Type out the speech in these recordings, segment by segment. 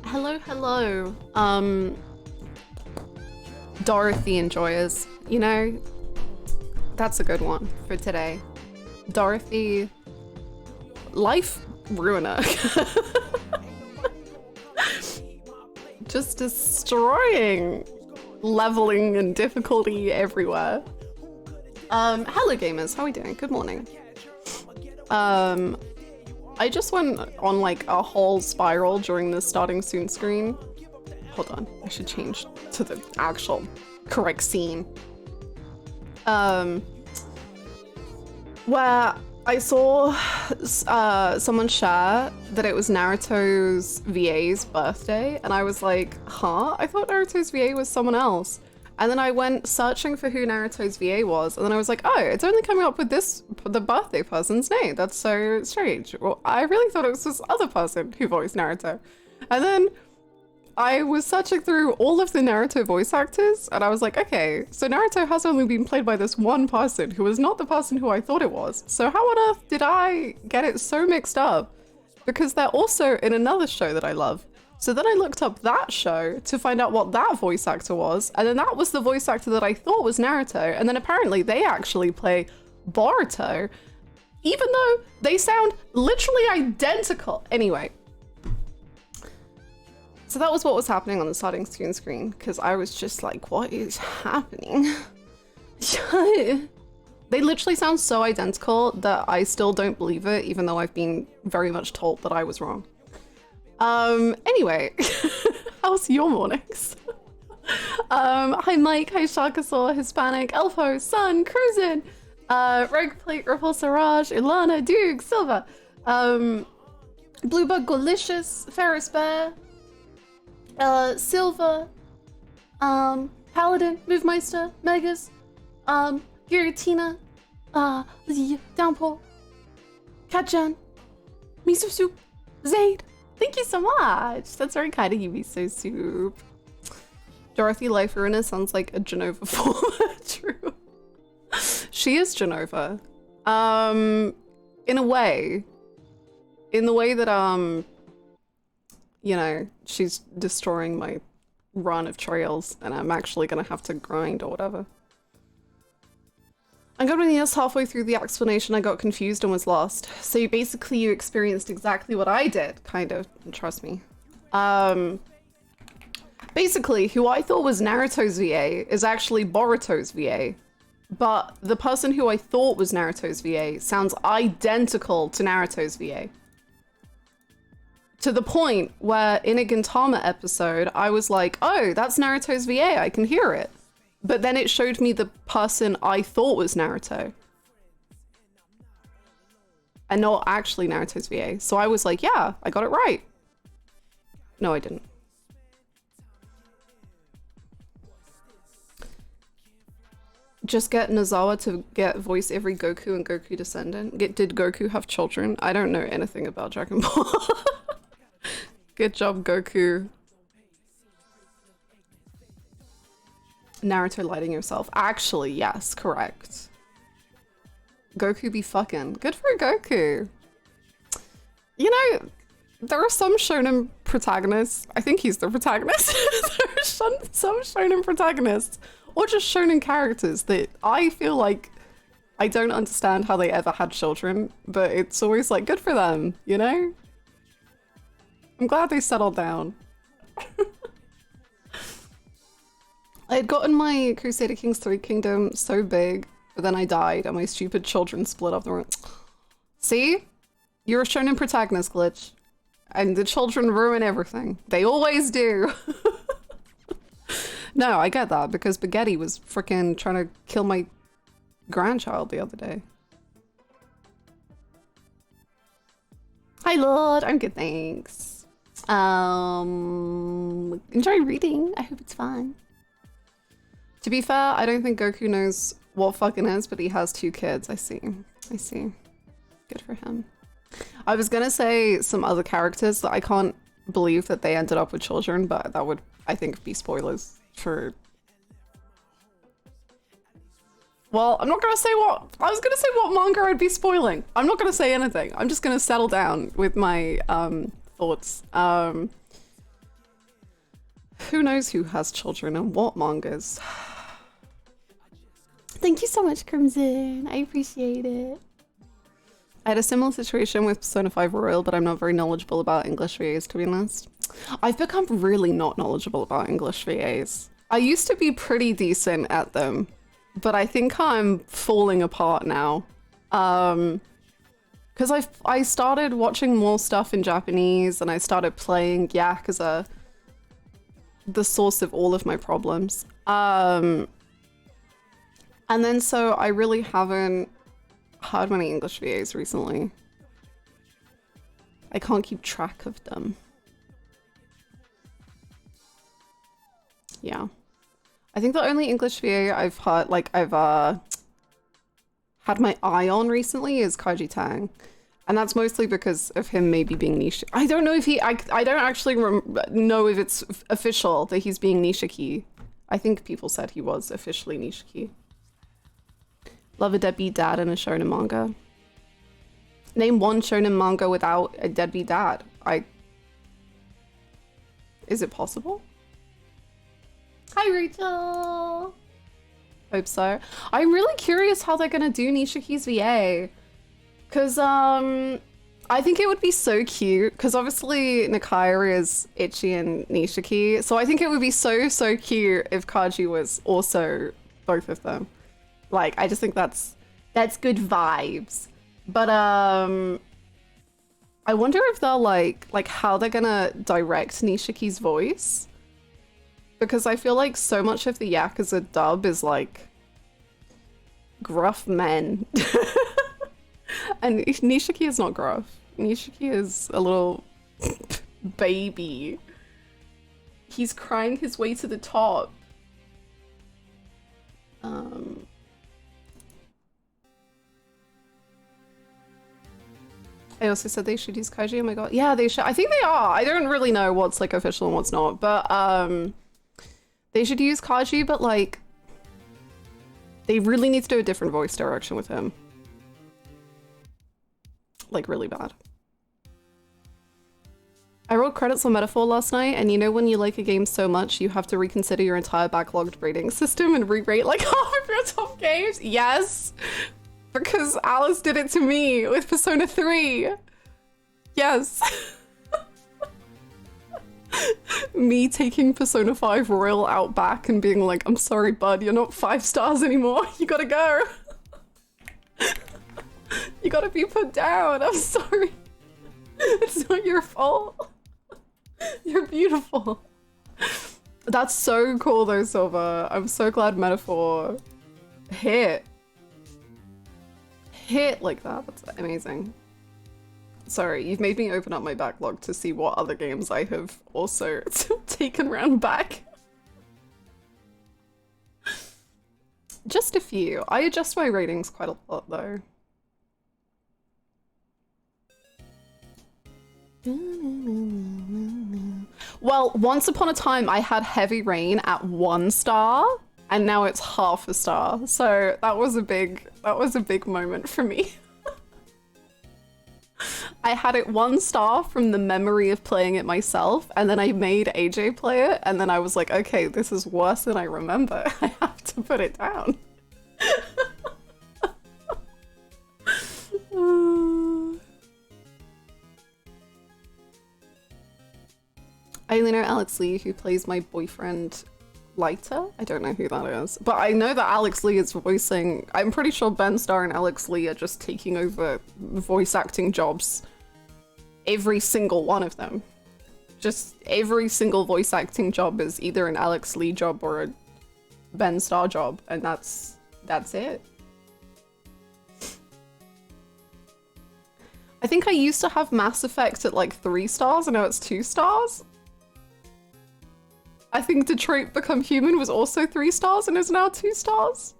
Hello, hello. Dorothy enjoyers. You know, that's a good one for today. Dorothy, life ruiner. Just destroying leveling and difficulty everywhere. Hello gamers, how are we doing? Good morning. I just went on like a whole spiral during the starting soon screen. Hold on, I should change to the actual correct scene. Where I saw someone share that it was Naruto's VA's birthday, and I was like, huh? I thought Naruto's VA was someone else. And then I went searching for who Naruto's VA was, and then I was like, oh, it's only coming up with the birthday person's name. That's so strange. Well, I really thought it was this other person who voiced Naruto. And then I was searching through all of the Naruto voice actors, and I was like, okay, so Naruto has only been played by this one person who was not the person who I thought it was. So how on earth did I get it so mixed up? Because they're also in another show that I love. So then I looked up that show to find out what that voice actor was, and then that was the voice actor that I thought was Naruto, and then apparently they actually play Boruto, even though they sound literally identical. Anyway. So that was what was happening on the starting screen, because I was just like, what is happening? They literally sound so identical that I still don't believe it, even though I've been very much told that I was wrong. Anyway, how's your mornings? Hi Mike, hi Shakasaur, Hispanic, Elfo, Sun, Cruisin, Rogue Plate, Repulsor Raj, Ilana, Duke, Silva, Bluebug, Golicious, Ferris Bear, Silva, Paladin, Movemeister, Megas, Giratina, Downpour, Katjan, Miso Soup, Zaid. Thank you so much. That's very kind of you, Miso Soup. Dorothy Life Ruiner sounds like a Genova form. True. She is Genova. In a way. In the way that, you know, she's destroying my run of trails and I'm actually gonna have to grind or whatever. I got yes, halfway through the explanation I got confused and was lost. So you experienced exactly what I did, kind of, trust me. Basically, who I thought was Naruto's VA is actually Boruto's VA. But the person who I thought was Naruto's VA sounds identical to Naruto's VA. To the point where in a Gintama episode, I was like, oh, that's Naruto's VA, I can hear it. But then it showed me the person I thought was Naruto. And not actually Naruto's VA. So I was like, yeah, I got it right. No, I didn't. Just get Nozawa to voice every Goku and Goku Descendant. Did Goku have children? I don't know anything about Dragon Ball. Good job, Goku. Naruto lighting yourself. Actually, yes, correct. Goku be fucking. Good for Goku. You know, there are some shonen protagonists. I think he's the protagonist. There are some shonen protagonists, or just shonen characters that I feel like I don't understand how they ever had children, but it's always like, good for them, you know? I'm glad they settled down. I had gotten my Crusader Kings 3 Kingdom so big, but then I died and my stupid children split up the room. See? You're a shonen protagonist glitch. And the children ruin everything. They always do. No, I get that because Spaghetti was freaking trying to kill my grandchild the other day. Hi Lord, I'm good, thanks. Enjoy reading. I hope it's fun. To be fair, I don't think Goku knows what fucking is, but he has 2 kids. I see. I see. Good for him. I was gonna say some other characters that I can't believe that they ended up with children, but that would, I think, be spoilers for... Well, I'm not gonna say what... I was gonna say what manga I'd be spoiling. I'm not gonna say anything. I'm just gonna settle down with my thoughts. Who knows who has children and what mangas? Thank you so much, Crimson. I appreciate it. I had a similar situation with Persona 5 Royal, but I'm not very knowledgeable about English VAs, to be honest. I've become really not knowledgeable about English VAs. I used to be pretty decent at them, but I think I'm falling apart now. Because I started watching more stuff in Japanese, and I started playing Yakuza, the source of all of my problems. And then so I really haven't had many English VAs recently. I can't keep track of them. Yeah. I think the only English VA I've had, like I've had my eye on recently is Kaiji Tang. And that's mostly because of him maybe being niche. I don't know if he, I don't actually know if it's official that he's being Nishiki. I think people said he was officially Nishiki. Love a deadbeat dad in a shonen manga. Name one shonen manga without a deadbeat dad. Is it possible? Hi, Rachel. Hope so. I'm really curious how they're gonna do Nishiki's VA. Cause I think it would be so cute, because obviously Nakaya is Ichi and Nishiki, so I think it would be so cute if Kaji was also both of them. Like, I just think that's good vibes. But I wonder if they'll like how they're gonna direct Nishiki's voice, because I feel like so much of the Yakuza dub is like gruff men. And Nishiki is not gruff. Nishiki is a little baby. He's crying his way to the top. I also said they should use Kaiji. Oh my god. Yeah, they should. I think they are. I don't really know what's like official and what's not, but they should use Kaiji, but like they really need to do a different voice direction with him. Like really bad. I wrote credits on Metaphor last night, and you know when you like a game so much you have to reconsider your entire backlogged rating system and re-rate like half of your top games? Yes! Because Alice did it to me with Persona 3. Yes. Me taking Persona 5 Royal out back and being like, I'm sorry bud, you're not 5 stars anymore. You gotta go. You gotta be put down. I'm sorry. It's not your fault. You're beautiful. That's so cool though, Silva. I'm so glad Metaphor hit like that. That's amazing. Sorry, you've made me open up my backlog to see what other games I have also taken round back. Just a few. I adjust my ratings quite a lot though. Well, once upon a time I had Heavy Rain at 1 star, and now it's half a star. So that was a big moment for me. I had it 1 star from the memory of playing it myself, and then I made AJ play it, and then I was like, okay, this is worse than I remember. I have to put it down. I only know Alex Lee, who plays my boyfriend Lighter. I don't know who that is, but I know that Alex Lee is voicing. I'm pretty sure Ben Starr and Alex Lee are just taking over voice acting jobs. Every single one of them. Just every single voice acting job is either an Alex Lee job or a Ben Starr job, and that's it. I think I used to have Mass Effect at like 3 stars, and now it's 2 stars. I think Detroit Become Human was also 3 stars and is now 2 stars.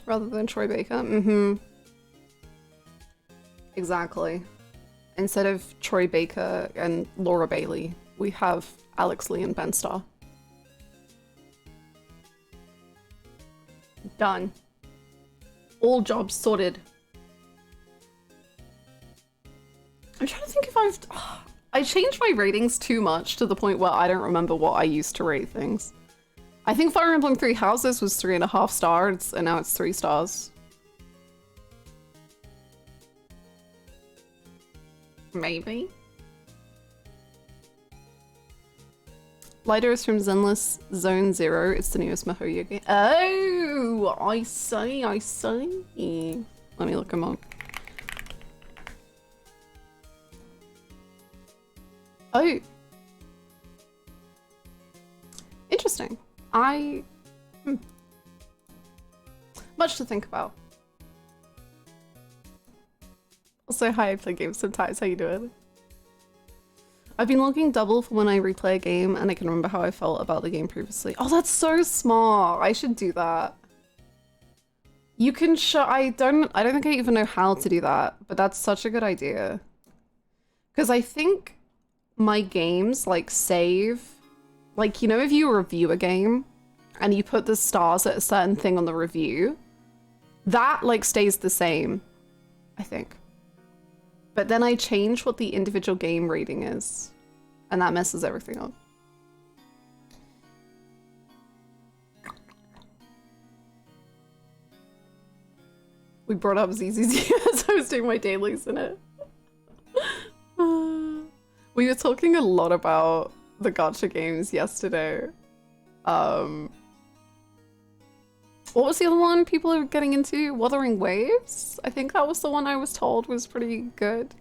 Rather than Troy Baker. Mm-hmm. Exactly. Instead of Troy Baker and Laura Bailey, we have Alex Lee and Ben Starr. Done. All jobs sorted. I'm trying to think if I changed my ratings too much to the point where I don't remember what I used to rate things. I think Fire Emblem Three Houses was 3.5 stars, and now it's 3 stars. Maybe. Lighter is from Zenless Zone Zero. It's the newest Mihoyo game. Oh, I see, I see. Let me look him up. Oh. Interesting. Much to think about. Also, hi, I play games sometimes. How you doing? I've been logging double for when I replay a game and I can remember how I felt about the game previously. Oh, that's so smart. I should do that. You can show, I don't think I even know how to do that, but that's such a good idea. Because I think my games like save, like, you know, if you review a game and you put the stars at a certain thing on the review, that like stays the same, I think. But then I change what the individual game rating is, and that messes everything up. We brought up ZZZ as I was doing my dailies in it. We were talking a lot about the gacha games yesterday. What was the other one people are getting into? Wuthering Waves? I think that was the one I was told was pretty good.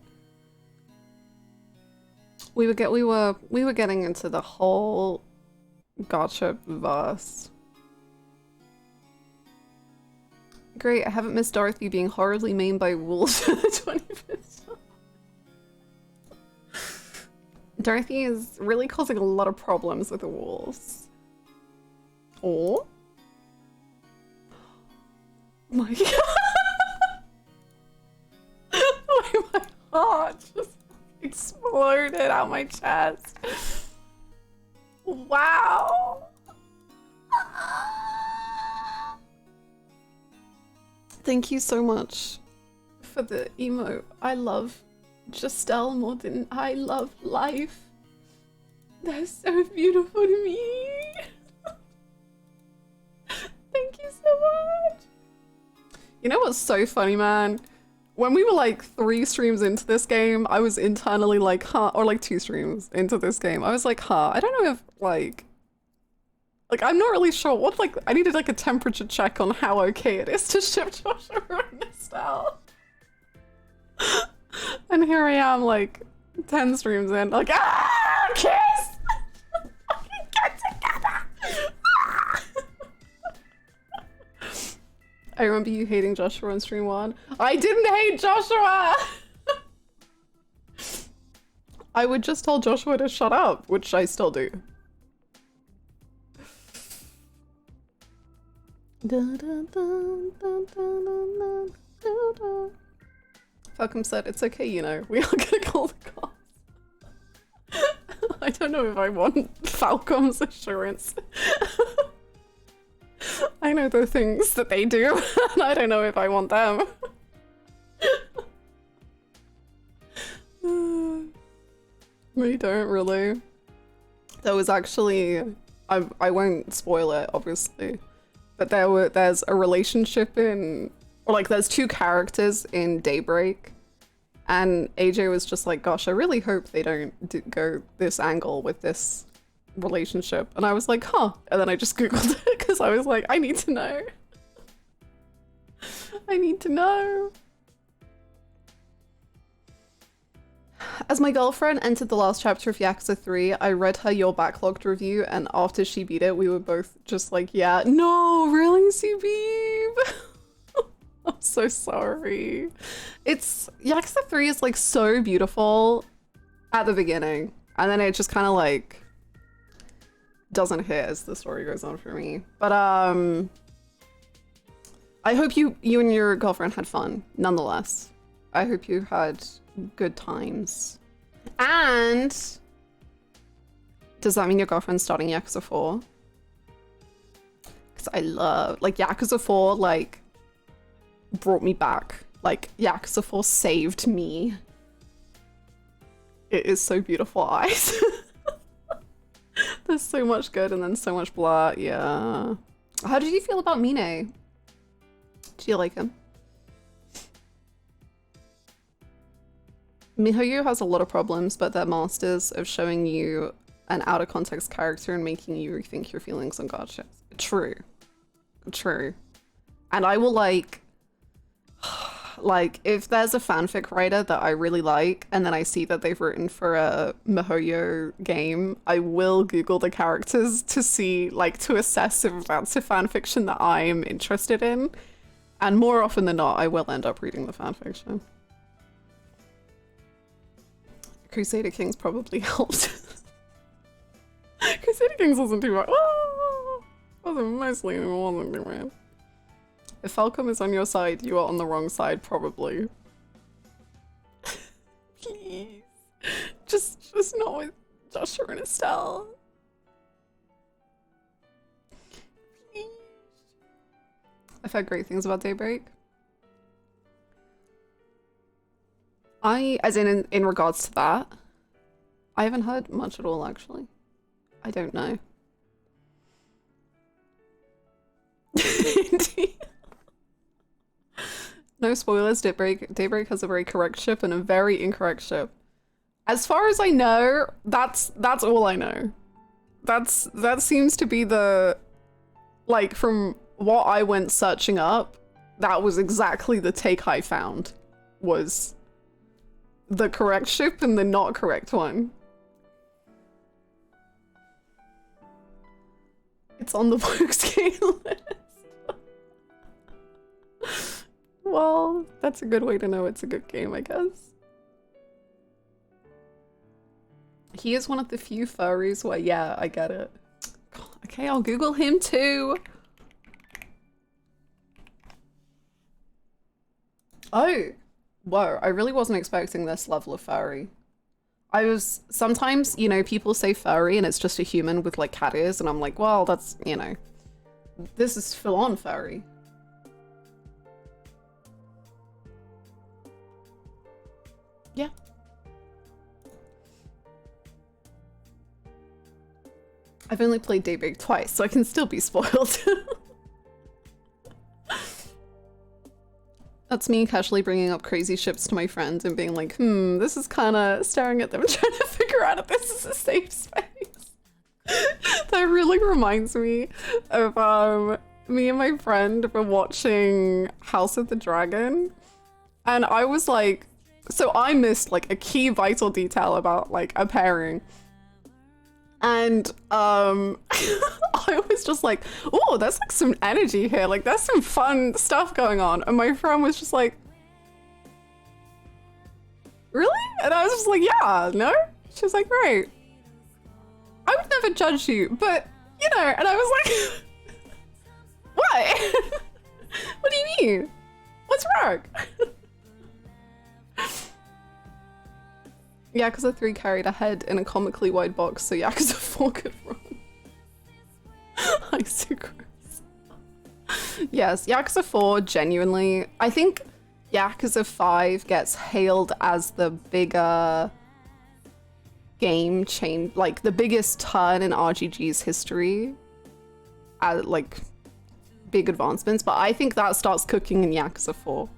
We were getting into the whole gacha verse. Great, I haven't missed Dorothy being horribly maimed by wolves for the 25th time. Dorothy is really causing a lot of problems with the wolves. Oh? My god! My heart just exploded out my chest. Wow! Thank you so much for the emote. I love Justel more than I love life. That's so beautiful to me. Thank you so much. You know what's so funny, man? When we were like 3 streams into this game, I was internally like, huh, or like 2 streams into this game, I was like, huh, I don't know if like I'm not really sure what, like, I needed like a temperature check on how okay it is to ship Joshua and Estelle. And here I am, like, 10 streams in, like, ah, kiss! Get together! I remember you hating Joshua on stream 1. I didn't hate Joshua! I would just tell Joshua to shut up, which I still do. Falcom said, it's okay, you know, we are gonna call the cops. I don't know if I want Falcom's assurance. I know the things that they do, and I don't know if I want them. We don't really. There was actually, I won't spoil it, obviously, but there's a relationship in, or like there's 2 characters in Daybreak, and AJ was just like, gosh, I really hope they don't go this angle with this relationship. And I was like, huh, and then I just googled it because I was like, I need to know. I need to know. As my girlfriend entered the last chapter of Yakuza 3, I read her your backlogged review, and after she beat it, we were both just like, yeah, no, really, Cbeeb? I'm so sorry. Yakuza 3 is like so beautiful at the beginning, and then it just kind of like doesn't hit as the story goes on for me. But I hope you and your girlfriend had fun, nonetheless. I hope you had good times. And does that mean your girlfriend's starting Yakuza 4? Because I love, like, Yakuza 4, like, brought me back. Like, Yakuza 4 saved me. It is so beautiful eyes. There's so much good and then so much blah. Yeah. How did you feel about Mine? Do you like him? MiHoYo has a lot of problems, but they're masters of showing you an out of context character and making you rethink your feelings on gacha. True. True. And I will like if there's a fanfic writer that I really like and then I see that they've written for a MiHoYo game, I will Google the characters to see, like, to assess if that's a fanfiction that I'm interested in. And more often than not, I will end up reading the fanfiction. Crusader Kings probably helped. Crusader Kings wasn't too bad. Oh, wasn't mostly, it wasn't too bad. If Falcom is on your side, you are on the wrong side, probably. Please. Just not with Joshua and Estelle. Please. I've heard great things about Daybreak. As in regards to that, I haven't heard much at all, actually. I don't know. No spoilers, Daybreak has a very correct ship and a very incorrect ship. As far as I know, that's all I know. That seems to be the, like, from what I went searching up, that was exactly the take I found, was the correct ship and the not correct one. It's on the Vogue list. Well, that's a good way to know it's a good game, I guess. He is one of the few furries where, yeah, I get it. Okay, I'll Google him too. Oh, whoa, I really wasn't expecting this level of furry. Sometimes, you know, people say furry and it's just a human with like cat ears and I'm like, well, that's, you know, this is full on furry. Yeah. I've only played Daybreak twice, so I can still be spoiled. That's me casually bringing up crazy ships to my friends and being like, this is kind of staring at them trying to figure out if this is a safe space. That really reminds me of me and my friend were watching House of the Dragon, and I was like, so I missed like a key vital detail about like a pairing. And I was just like, oh, there's like some energy here. Like there's some fun stuff going on. And my friend was just like, really? And I was just like, yeah, no? She was like, right. I would never judge you, but you know, and I was like, what? What do you mean? What's wrong? Yakuza 3 carried ahead in a comically wide box, so Yakuza 4 could run. Icicross. Yes, Yakuza 4 genuinely, I think Yakuza 5 gets hailed as the bigger game change, like the biggest turn in RGG's history, like big advancements, but I think that starts cooking in Yakuza 4.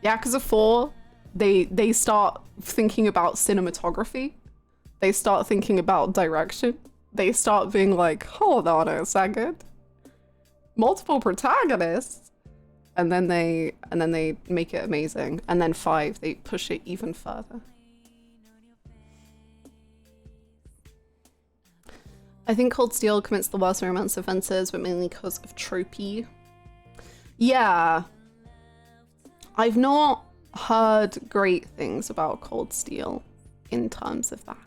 Yakuza 4, they start thinking about cinematography. They start thinking about direction. They start being like, hold on a second. Multiple protagonists. And then they make it amazing. And then 5, they push it even further. I think Cold Steel commits the worst romance offenses, but mainly because of tropey. Yeah. I've not heard great things about Cold Steel in terms of that.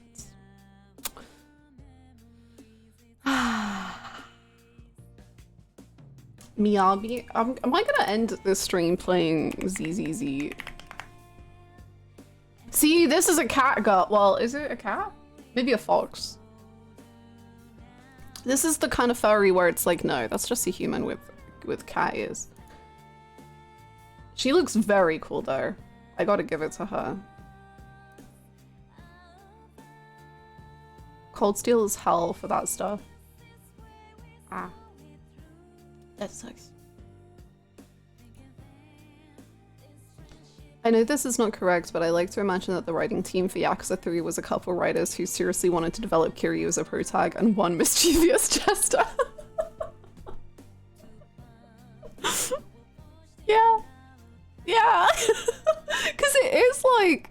Miyabi, am I gonna end this stream playing ZZZ? See, this is a cat girl. Well, is it a cat? Maybe a fox. This is the kind of furry where it's like, no, that's just a human with cat ears. She looks very cool though. I gotta give it to her. Cold Steel is hell for that stuff. Ah. That sucks. I know this is not correct, but I like to imagine that the writing team for Yakuza 3 was a couple writers who seriously wanted to develop Kiryu as a protag and one mischievous jester. Yeah. Yeah. Because it is like,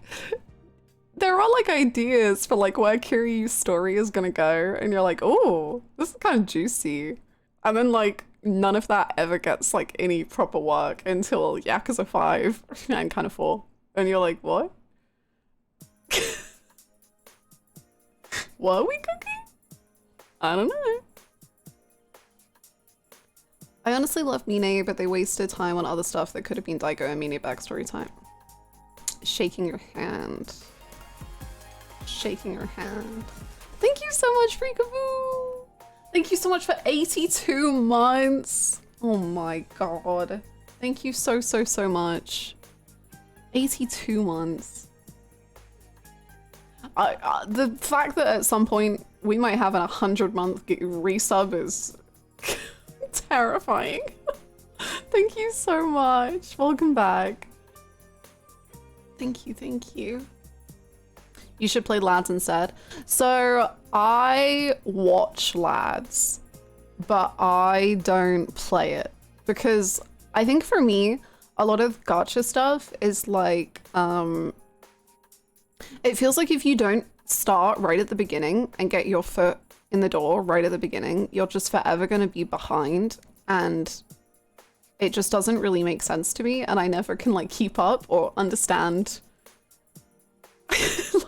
there are like ideas for like where Kiryu's story is gonna go, and you're like, oh, this is kind of juicy. And then like, none of that ever gets like any proper work until Yakuza 5 and kind of 4. And you're like, what? What are we cooking? I don't know. I honestly love Mine, but they wasted time on other stuff that could have been Daigo and Mine backstory time. Shaking your hand. Shaking your hand. Thank you so much, Freakaboo! Thank you so much for 82 months. Oh my god. Thank you so, so, so much. 82 months. The fact that at some point we might have a 100-month resub is terrifying. Thank you so much. Welcome back. Thank you, thank you. You should play Lads instead. So I watch Lads, but I don't play it because I think for me, a lot of gacha stuff is like, it feels like if you don't start right at the beginning and get your foot in the door right at the beginning, you're just forever going to be behind, and it just doesn't really make sense to me, and I never can like keep up or understand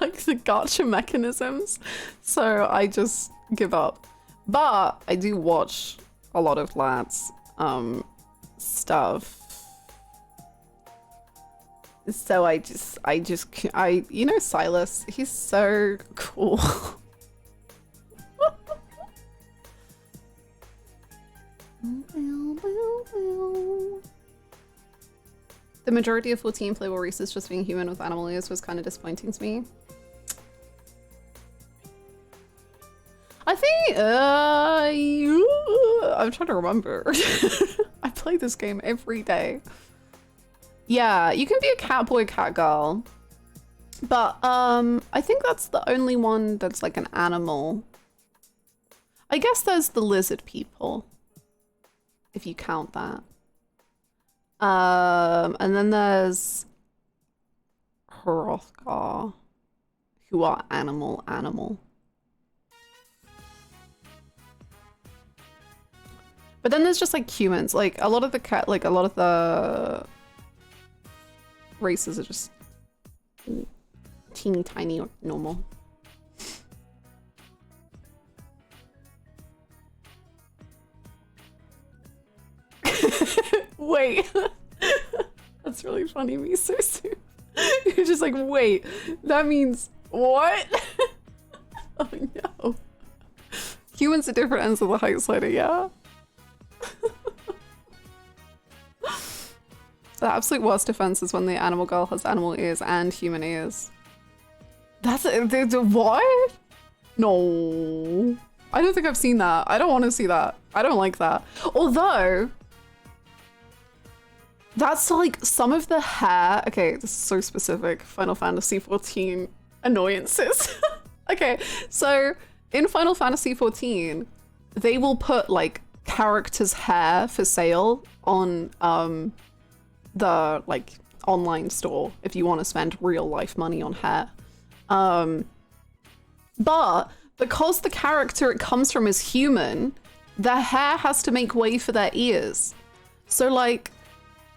like the gacha mechanisms, so I just give up. But I do watch a lot of Lads stuff. So I you know Silas, he's so cool. The majority of 14 playable races just being human with animal ears was kind of disappointing to me. I think, I'm trying to remember. I play this game every day. Yeah, you can be a cat boy, cat girl. But, I think that's the only one that's like an animal. I guess there's the lizard people, if you count that. And then there's Hrothgar, who are animal. But then there's just like humans, like a lot of the races are just teeny tiny or normal. Wait, that's really funny, me so soon. You're just like, wait, that means what? Oh no. Humans at different ends of the height slider, yeah? The absolute worst offense is when the animal girl has animal ears and human ears. That's what? No. I don't think I've seen that. I don't want to see that. I don't like that. Although, that's like some of the hair. Okay, this is so specific. Final Fantasy XIV annoyances. Okay, so in Final Fantasy XIV, they will put like characters' hair for sale on the like online store if you want to spend real life money on hair. But because the character it comes from is human, their hair has to make way for their ears. So like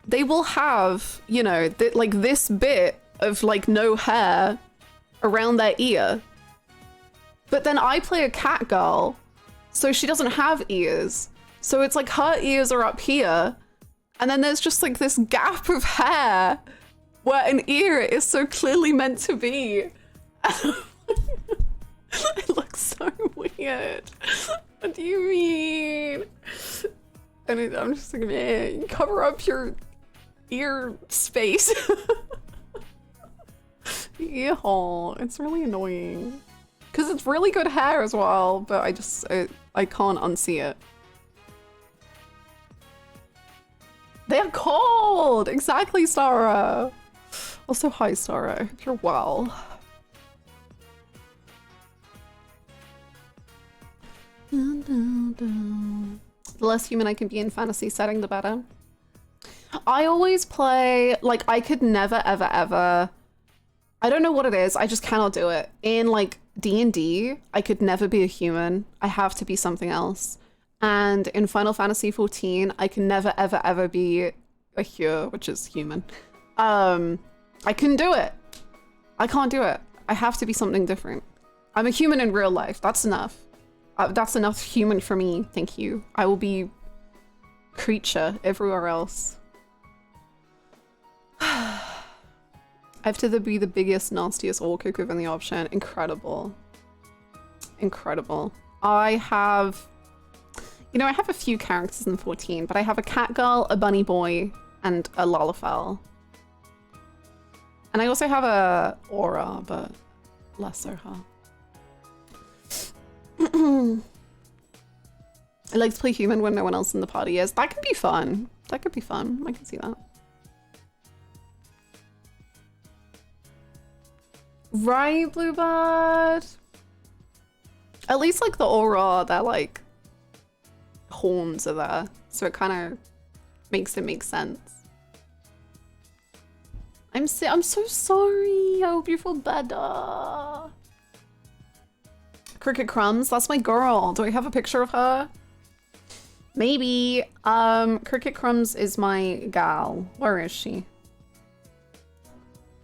they will have, you know, like this bit of like no hair around their ear. But then I play a cat girl, so she doesn't have ears. So it's like her ears are up here, and then there's just like this gap of hair where an ear is so clearly meant to be. It looks so weird. What do you mean? And I'm just like, man, cover up your ear space. Yeah, it's really annoying. Because it's really good hair as well, but I can't unsee it. They're cold! Exactly, Stara! Also, hi, Stara. Hope you're well. Dun, dun, dun. The less human I can be in fantasy setting, the better. I always play, like, I could never, ever, ever... I don't know what it is, I just cannot do it. In, like, D&D, I could never be a human. I have to be something else. And in Final Fantasy XIV, I can never, ever, ever be a Hyur, which is human. I couldn't do it. I can't do it. I have to be something different. I'm a human in real life. That's enough. That's enough human for me. Thank you. I will be creature everywhere else. I have to be the biggest, nastiest orca given the option. Incredible. Incredible. I have... You know, I have a few characters in 14, but I have a cat girl, a bunny boy, and a Lalafell. And I also have a Aura, but less so her. I like to play human when no one else in the party is. That could be fun. That could be fun. I can see that. Right, Bluebird? At least like the Aura, they're like horns are there, so it kind of makes it make sense. I'm so sorry. I hope you feel better. Cricket Crumbs, that's my girl. Do I have a picture of her? Maybe. Cricket Crumbs is my gal. Where is she?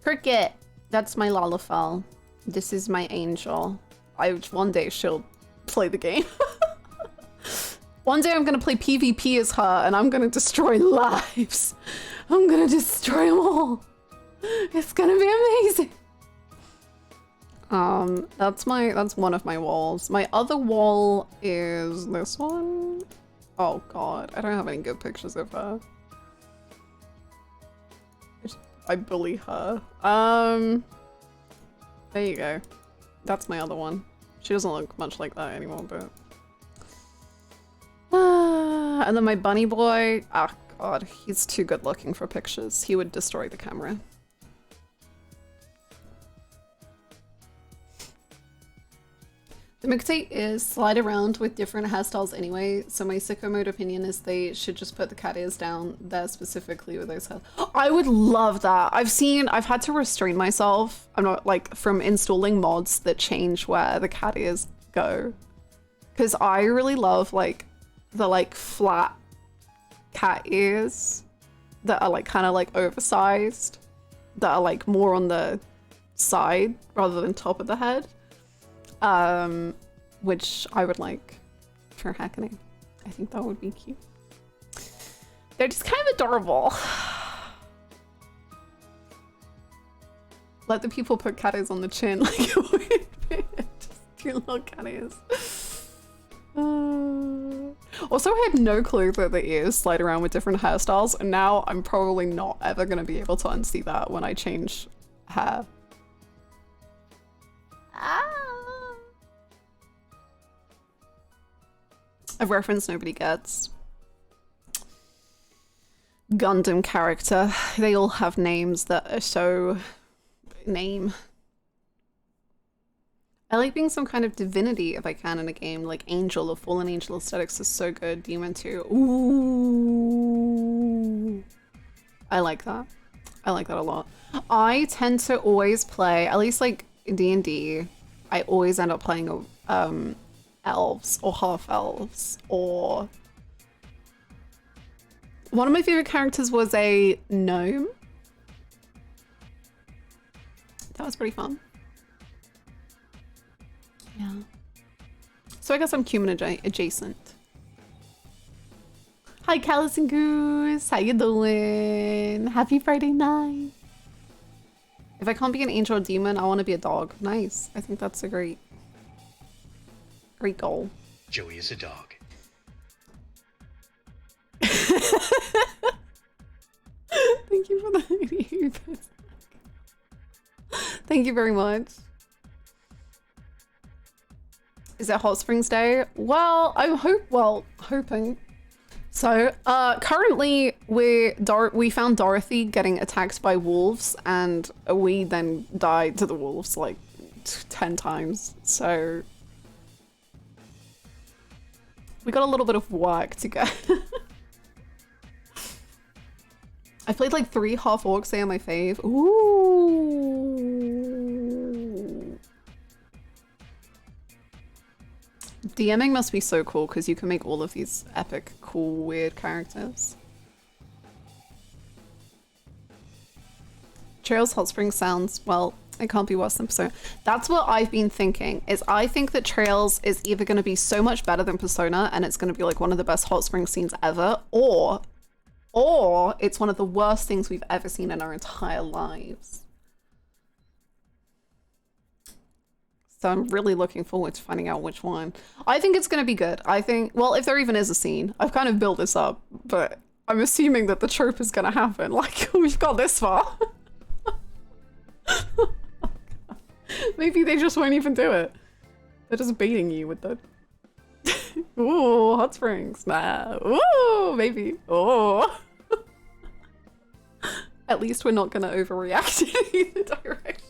Cricket, that's my Lalafell. This is my angel. One day she'll play the game. One day I'm gonna play PvP as her and I'm gonna destroy lives. I'm gonna destroy them all. It's gonna be amazing. That's one of my walls. My other wall is this one. Oh god, I don't have any good pictures of her. I bully her. There you go. That's my other one. She doesn't look much like that anymore, but... and then my bunny boy. Ah, god, he's too good looking for pictures. He would destroy the camera. The mixtape is slide around with different hairstyles anyway, so my sicko mode opinion is they should just put the cat ears down there specifically with those hair. I would love that. I've had to restrain myself. I'm not like from installing mods that change where the cat ears go. Cause I really love like the like flat cat ears that are like kind of like oversized, that are like more on the side rather than top of the head. Which I would like for Hackney. I think that would be cute. They're just kind of adorable. Let the people put cat ears on the chin like a weird bit. Just two little cat ears. Also, I had no clue that the ears slide around with different hairstyles, and now I'm probably not ever going to be able to unsee that when I change hair. A reference nobody gets. Gundam character. They all have names that are so... name. I like being some kind of divinity if I can in a game, like Angel or Fallen Angel aesthetics is so good. Demon 2. Ooh. I like that. I like that a lot. I tend to always play, at least like in D&D, I always end up playing elves or half elves, or one of my favorite characters was a gnome. That was pretty fun. Yeah. So I guess I'm human adjacent. Hi Callus and Goose, how you doing? Happy Friday night. If I can't be an angel or demon, I want to be a dog. Nice. I think that's a great goal. Joey is a dog. Thank you for the Thank you very much. Is it Hot Springs Day? Well, I'm hoping. So, currently we found Dorothy getting attacked by wolves, and we then died to the wolves like 10 times. So we got a little bit of work to go. I played like 3 half orcs on my fave. Ooh. DMing must be so cool because you can make all of these epic, cool, weird characters. Trails Hot Springs sounds, well, it can't be worse than Persona. That's what I've been thinking, is I think that Trails is either going to be so much better than Persona and it's going to be like one of the best Hot Springs scenes ever, or it's one of the worst things we've ever seen in our entire lives. So I'm really looking forward to finding out which one. I think it's going to be good. I think, well, if there even is a scene, I've kind of built this up, but I'm assuming that the trope is going to happen. Like, we've got this far. Maybe they just won't even do it. They're just baiting you with the... Ooh, hot springs. Nah. Ooh, maybe. Oh. At least we're not going to overreact in either direction.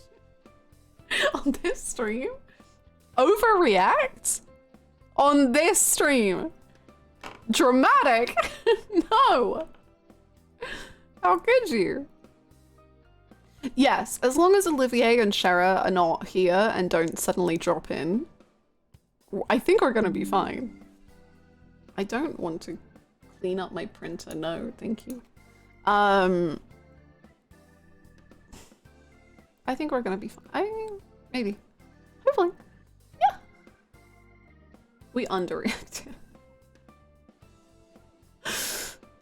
On this stream? Overreact? On this stream? Dramatic? No! How could you? Yes, as long as Olivier and Shara are not here and don't suddenly drop in, I think we're gonna be fine. I don't want to clean up my printer, no, thank you. I think we're gonna be fine. I mean, maybe. Hopefully. Yeah. We underreacted.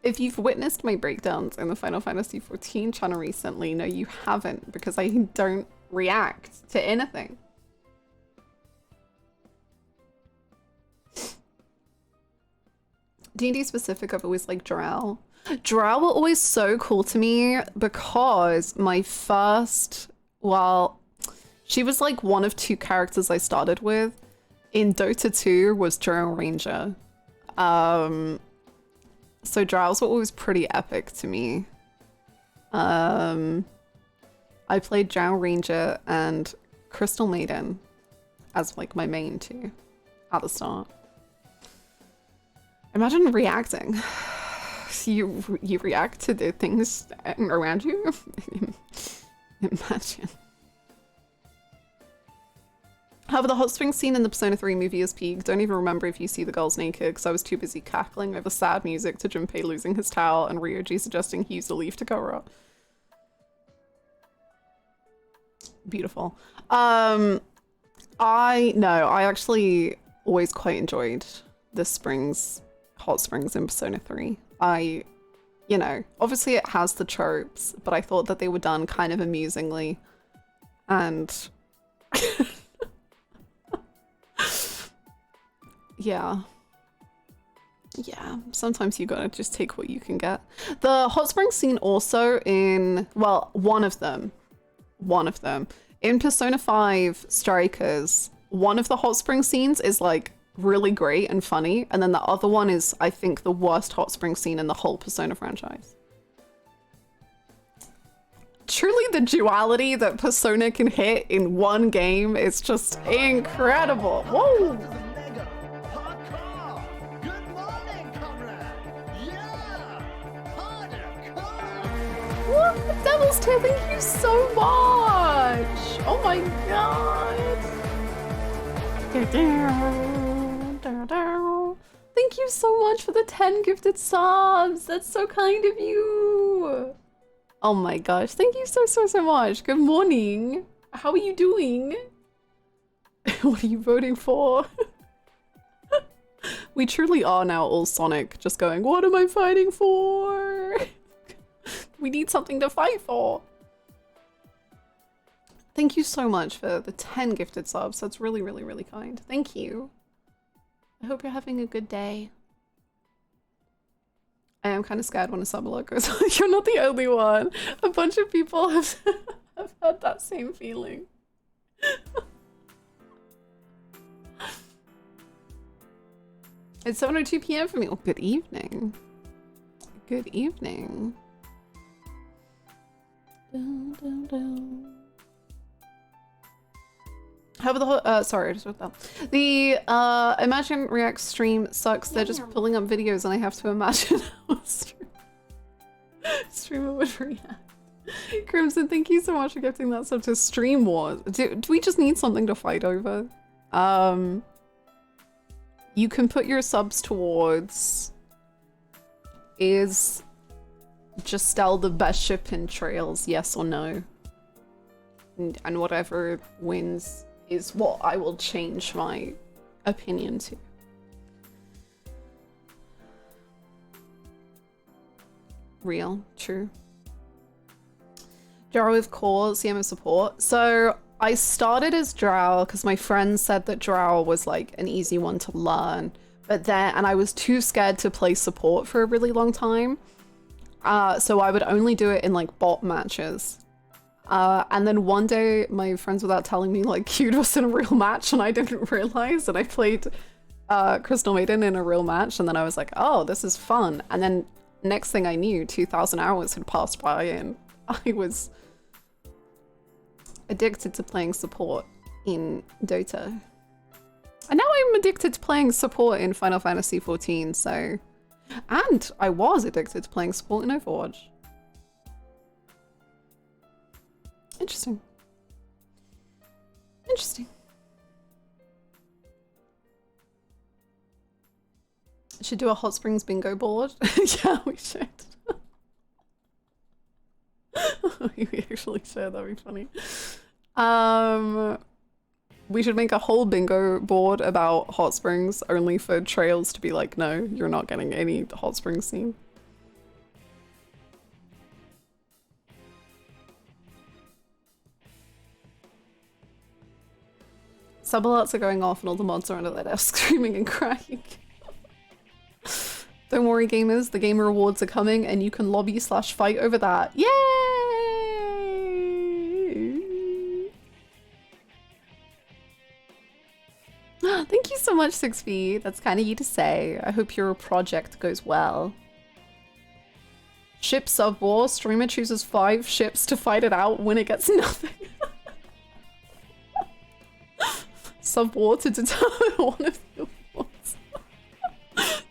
If you've witnessed my breakdowns in the Final Fantasy XIV channel recently, no you haven't, because I don't react to anything. D&D specific, I've always liked Drow. Drow were always so cool to me because my first, well, she was like one of 2 characters I started with. In Dota 2 was Drow Ranger. So Drows were always pretty epic to me. I played Drow Ranger and Crystal Maiden as like my main 2 at the start. Imagine reacting. You react to the things around you? Imagine. However, the hot spring scene in the Persona 3 movie is peak. Don't even remember if you see the girls naked because I was too busy cackling over sad music to Junpei losing his towel and Ryoji suggesting he use a leaf to cover up. Beautiful. I actually always quite enjoyed the hot springs in Persona 3. You know, obviously it has the tropes, but I thought that they were done kind of amusingly. And yeah, sometimes you gotta just take what you can get. The hot spring scene also in, well, one of them in Persona 5 Strikers, one of the hot spring scenes is like really great and funny, and then the other one is, I think, the worst hot spring scene in the whole Persona franchise. Truly, the duality that Persona can hit in one game is just incredible. Whoa! What? Devil's Tear, thank you so much! Oh my god! Thank you so much for the 10 gifted subs! That's so kind of you! Oh my gosh, thank you so much! Good morning! How are you doing? What are you voting for? We truly are now all Sonic, just going, what am I fighting for? We need something to fight for. Thank you so much for the 10 gifted subs. That's really, really, really kind. Thank you. I hope you're having a good day. I am kind of scared when a sub alert goes on. You're not the only one. A bunch of people have had that same feeling. It's 7:02 p.m. for me. Oh, good evening. Good evening. Dun, dun, dun. However, sorry, I just wrote that. The Imagine React stream sucks. They're just pulling up videos and I have to imagine how a streamer would react. Crimson, thank you so much for gifting that sub to Stream Wars. Do we just need something to fight over? You can put your subs towards is Justel the best ship in Trails, yes or no? And whatever wins is what I will change my opinion to. Real, true. Drow with core, CMO support. So I started as Drow because my friends said that Drow was like an easy one to learn, but then, and I was too scared to play support for a really long time. So I would only do it in like bot matches. And then one day my friends without telling me like queued us in a real match and I didn't realize, and I played Crystal Maiden in a real match and then I was like, oh, this is fun. And then next thing I knew, 2,000 hours had passed by and I was addicted to playing support in Dota. And now I'm addicted to playing support in Final Fantasy XIV, so... And I was addicted to playing support in Overwatch. Interesting. Interesting. Should do a Hot Springs bingo board. Yeah, we should. We actually should, that'd be funny. We should make a whole bingo board about Hot Springs, only for Trails to be like, no, you're not getting any Hot Springs scene. Sub alerts are going off and all the mods are under their desk screaming and crying. Don't worry gamers, the gamer awards are coming and you can lobby/fight over that. Yay! Thank you so much, 6V. That's kind of you to say. I hope your project goes well. Ship sub war. Streamer chooses 5 ships to fight it out when it gets nothing. Sub war to determine one of the awards.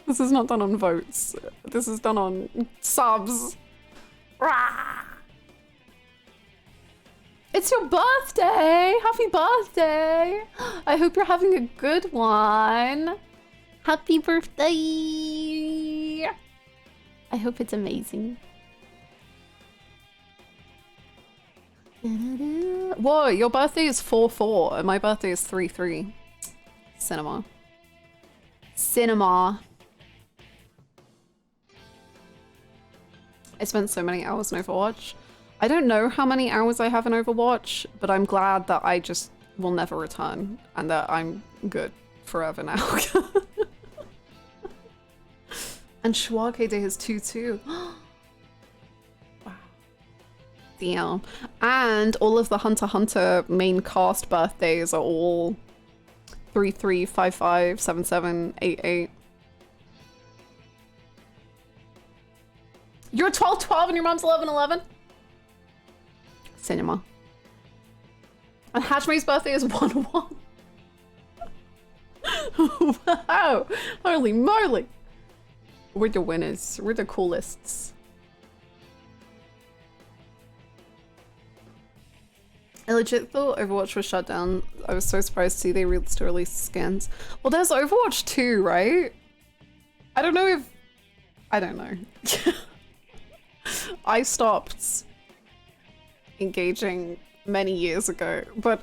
This is not done on votes. This is done on subs. Rah! It's your birthday! Happy birthday! I hope you're having a good one. Happy birthday! I hope it's amazing. Whoa, your birthday is 4/4 and my birthday is 3/3. Cinema. Cinema. I spent so many hours in Overwatch. I don't know how many hours I have in Overwatch, but I'm glad that I just will never return and that I'm good forever now. And Schwage Day has 2 too. Wow. Damn. And all of the Hunter x Hunter main cast birthdays are all 3/3, 5/5, 7/7, 8/8. You're 12/12 and your mom's 11/11? Cinema. And Hatchmay's birthday is 1/1. Wow! Holy moly! We're the winners. We're the coolest. I legit thought Overwatch was shut down. I was so surprised to see they still released skins. Well, there's Overwatch 2, right? I don't know if... I don't know. I stopped engaging many years ago, but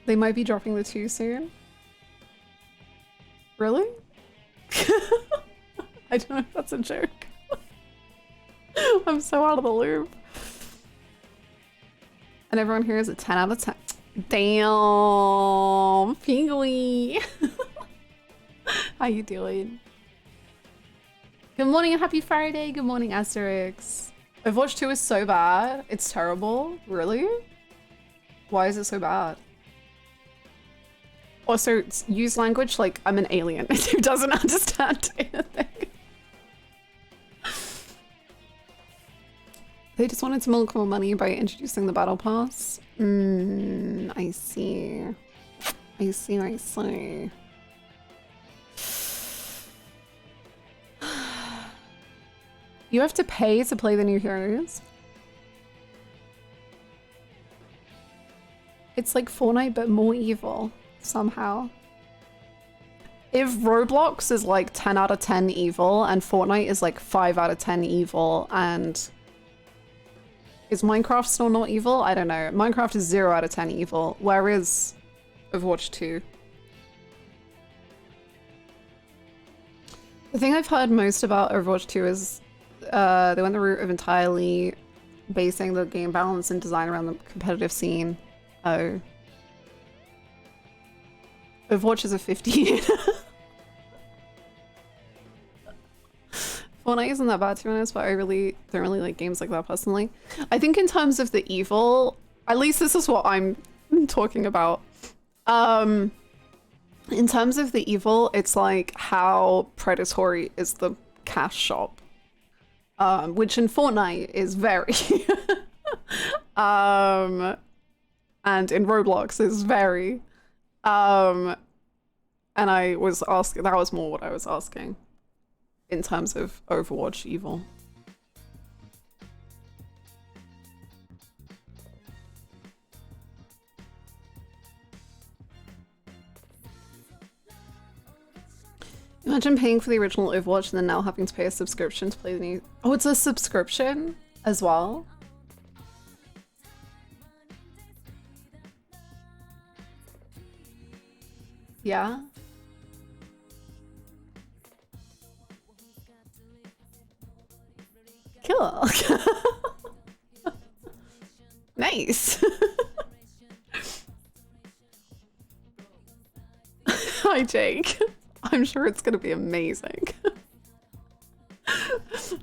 they might be dropping the 2 soon. Really? I don't know if that's a joke. I'm so out of the loop. And everyone here is a 10 out of 10. Damn, Pingly. How you doing? Good morning and happy Friday. Good morning, Asterix. Overwatch 2 is so bad. It's terrible. Really? Why is it so bad? Also, use language like I'm an alien who doesn't understand anything. They just wanted to milk more money by introducing the battle pass. I see. I see, I see. You have to pay to play the new heroes? It's like Fortnite, but more evil, somehow. If Roblox is like 10 out of 10 evil, and Fortnite is like 5 out of 10 evil, and... Is Minecraft still not evil? I don't know. Minecraft is 0 out of 10 evil. Where is Overwatch 2? The thing I've heard most about Overwatch 2 is they went the route of entirely basing the game balance and design around the competitive scene. Oh. Overwatch is a 50. Fortnite isn't that bad to be honest, but I really don't really like games like that personally. I think in terms of the evil, at least this is what I'm talking about. In terms of the evil, it's like how predatory is the cash shop. Which in Fortnite is very and in Roblox is very and I was asking, that was more what I was asking in terms of Overwatch evil. Imagine paying for the original Overwatch and then now having to pay a subscription to play the new... Oh, it's a subscription as well? Yeah? Cool. Nice. Hi, Jake. I'm sure it's gonna be amazing.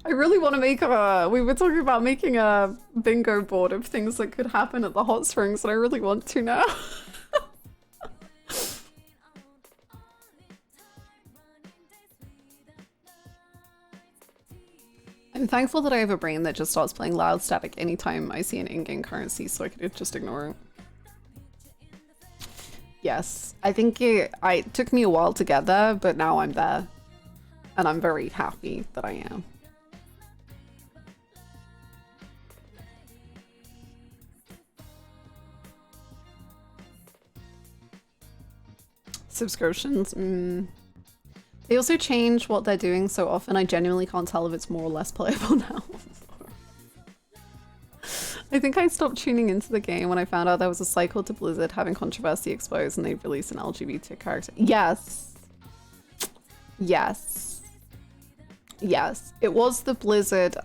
I really want to make we were talking about making a bingo board of things that could happen at the hot springs, and I really want to now. I'm thankful that I have a brain that just starts playing loud static anytime I see an in-game currency, so I could just ignore it. Yes, I think it took me a while to get there, but now I'm there. And I'm very happy that I am. Subscriptions? They also change what they're doing so often, I genuinely can't tell if it's more or less playable now. I think I stopped tuning into the game when I found out there was a cycle to Blizzard having controversy exposed and they'd released an LGBT character. Yes. Yes. Yes. It was the Blizzard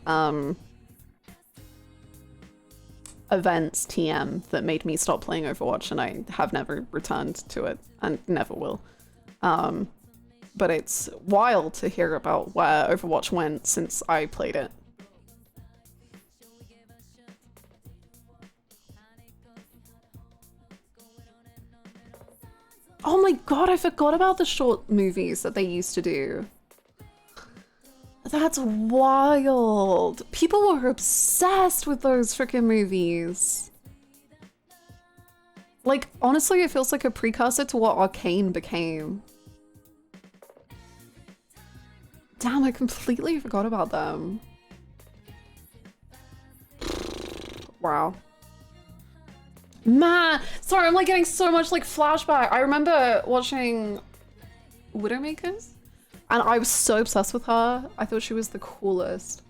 events TM that made me stop playing Overwatch, and I have never returned to it and never will. But it's wild to hear about where Overwatch went since I played it. Oh my god, I forgot about the short movies that they used to do. That's wild. People were obsessed with those freaking movies. Like, honestly, it feels like a precursor to what Arcane became. Damn, I completely forgot about them. Wow. Man, sorry, I'm like getting so much like flashback. I remember watching Widowmakers and I was so obsessed with her. I thought she was the coolest.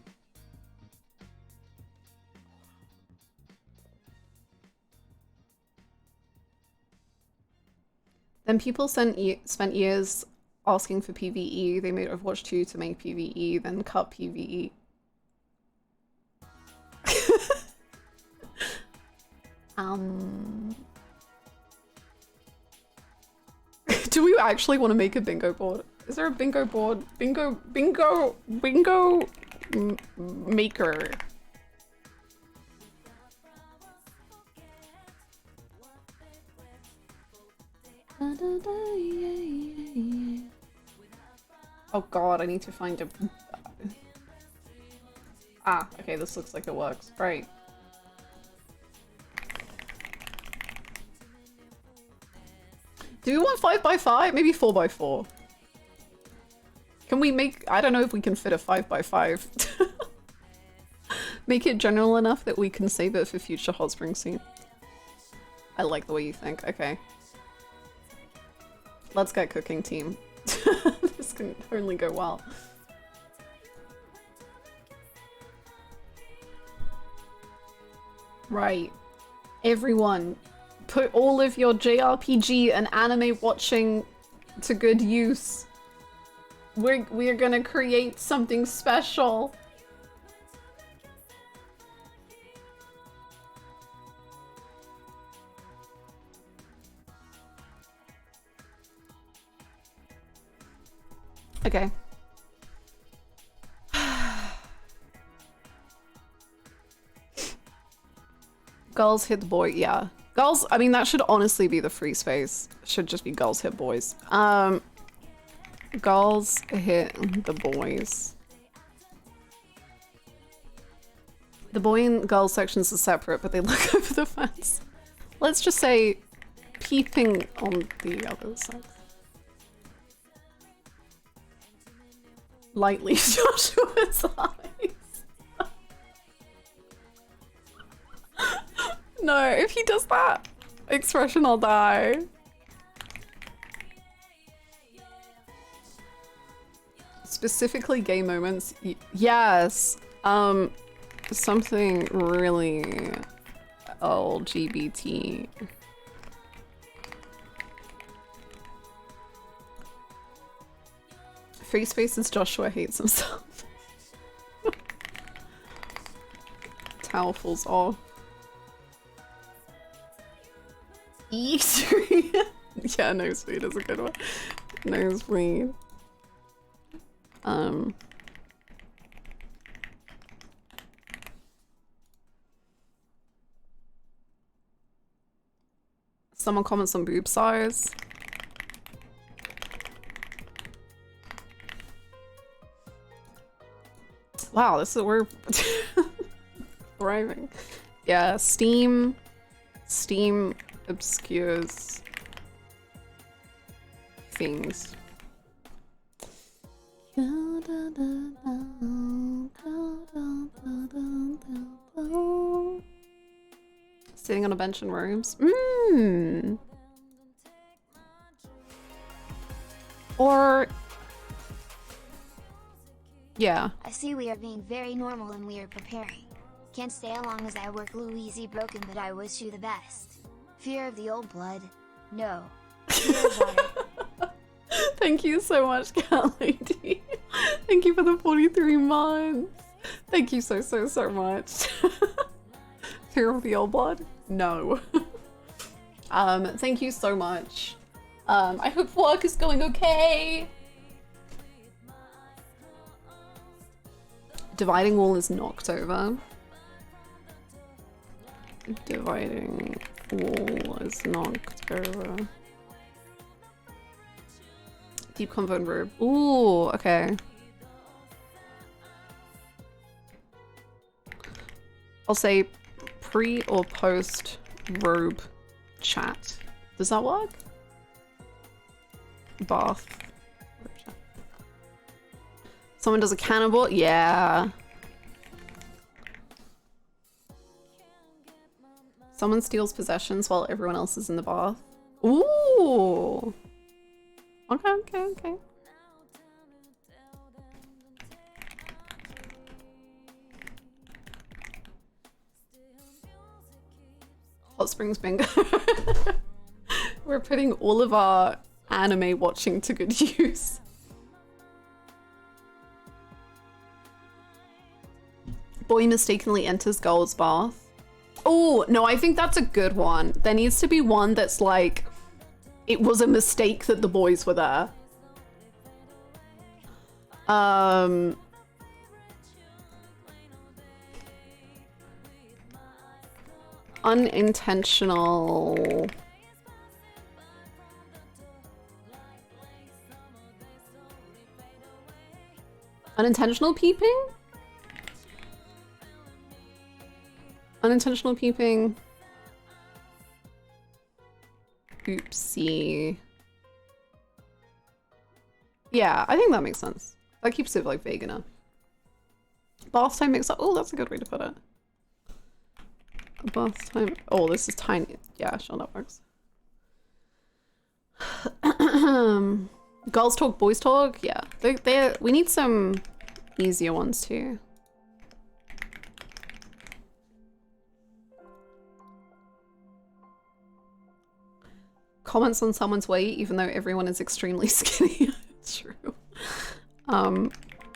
Then people spent years asking for PvE. They made Overwatch 2 to make PvE, then cut PvE. Do we actually want to make a bingo board? Is there a bingo board? Bingo maker. Oh god, I need to find a... Ah, okay, this looks like it works. Great. Do we want 5x5? Maybe 4x4. Can we make... I don't know if we can fit a 5x5. Make it general enough that we can save it for future hot spring scene. I like the way you think. Okay. Let's get cooking, team. This can only go well. Right. Everyone, put all of your JRPG and anime watching to good use. We're gonna create something special. Okay. Girls hit the boy, yeah. Girls, I mean, that should honestly be the free space. Should just be girls hit boys. Girls hit the boys. The boy and girl sections are separate, but they look over the fence. Let's just say peeping on the other side. Lightly Joshua's eyes. No, if he does that expression, I'll die. Specifically gay moments. Yes. Something really LGBT. Free spaces, Joshua hates himself. Towel falls off. E3. Yeah, nosebleed is a good one. Nosebleed. Someone comments on boob size. Wow, this is we're thriving. Yeah, Steam obscures things. Sitting on a bench in rooms. Or yeah. I see we are being very normal and we are preparing. Can't stay along as I work Louise broken, but I wish you the best. Fear of the old blood? No. Fear of water. Thank you so much, Cat Lady. Thank you for the 43 months. Thank you so much. Fear of the old blood? No. Thank you so much. I hope work is going okay. Dividing wall is knocked over. Dividing wall is knocked over. Deep convo and robe. Ooh, okay. I'll say pre or post robe chat. Does that work? Bath. Someone does a cannibal? Yeah. Someone steals possessions while everyone else is in the bath. Ooh. Okay. Hot Springs bingo. We're putting all of our anime watching to good use. Boy mistakenly enters girl's bath. Oh, no, I think that's a good one. There needs to be one that's like, it was a mistake that the boys were there. Unintentional Unintentional peeping? Unintentional peeping. Oopsie. Yeah, I think that makes sense. That keeps it like vague enough. Bath time mix up. Oh, that's a good way to put it. Bath time. Oh, this is tiny. Yeah, sure, that works. Girls talk, boys talk. Yeah, we need some easier ones too. Comments on someone's weight, even though everyone is extremely skinny. True.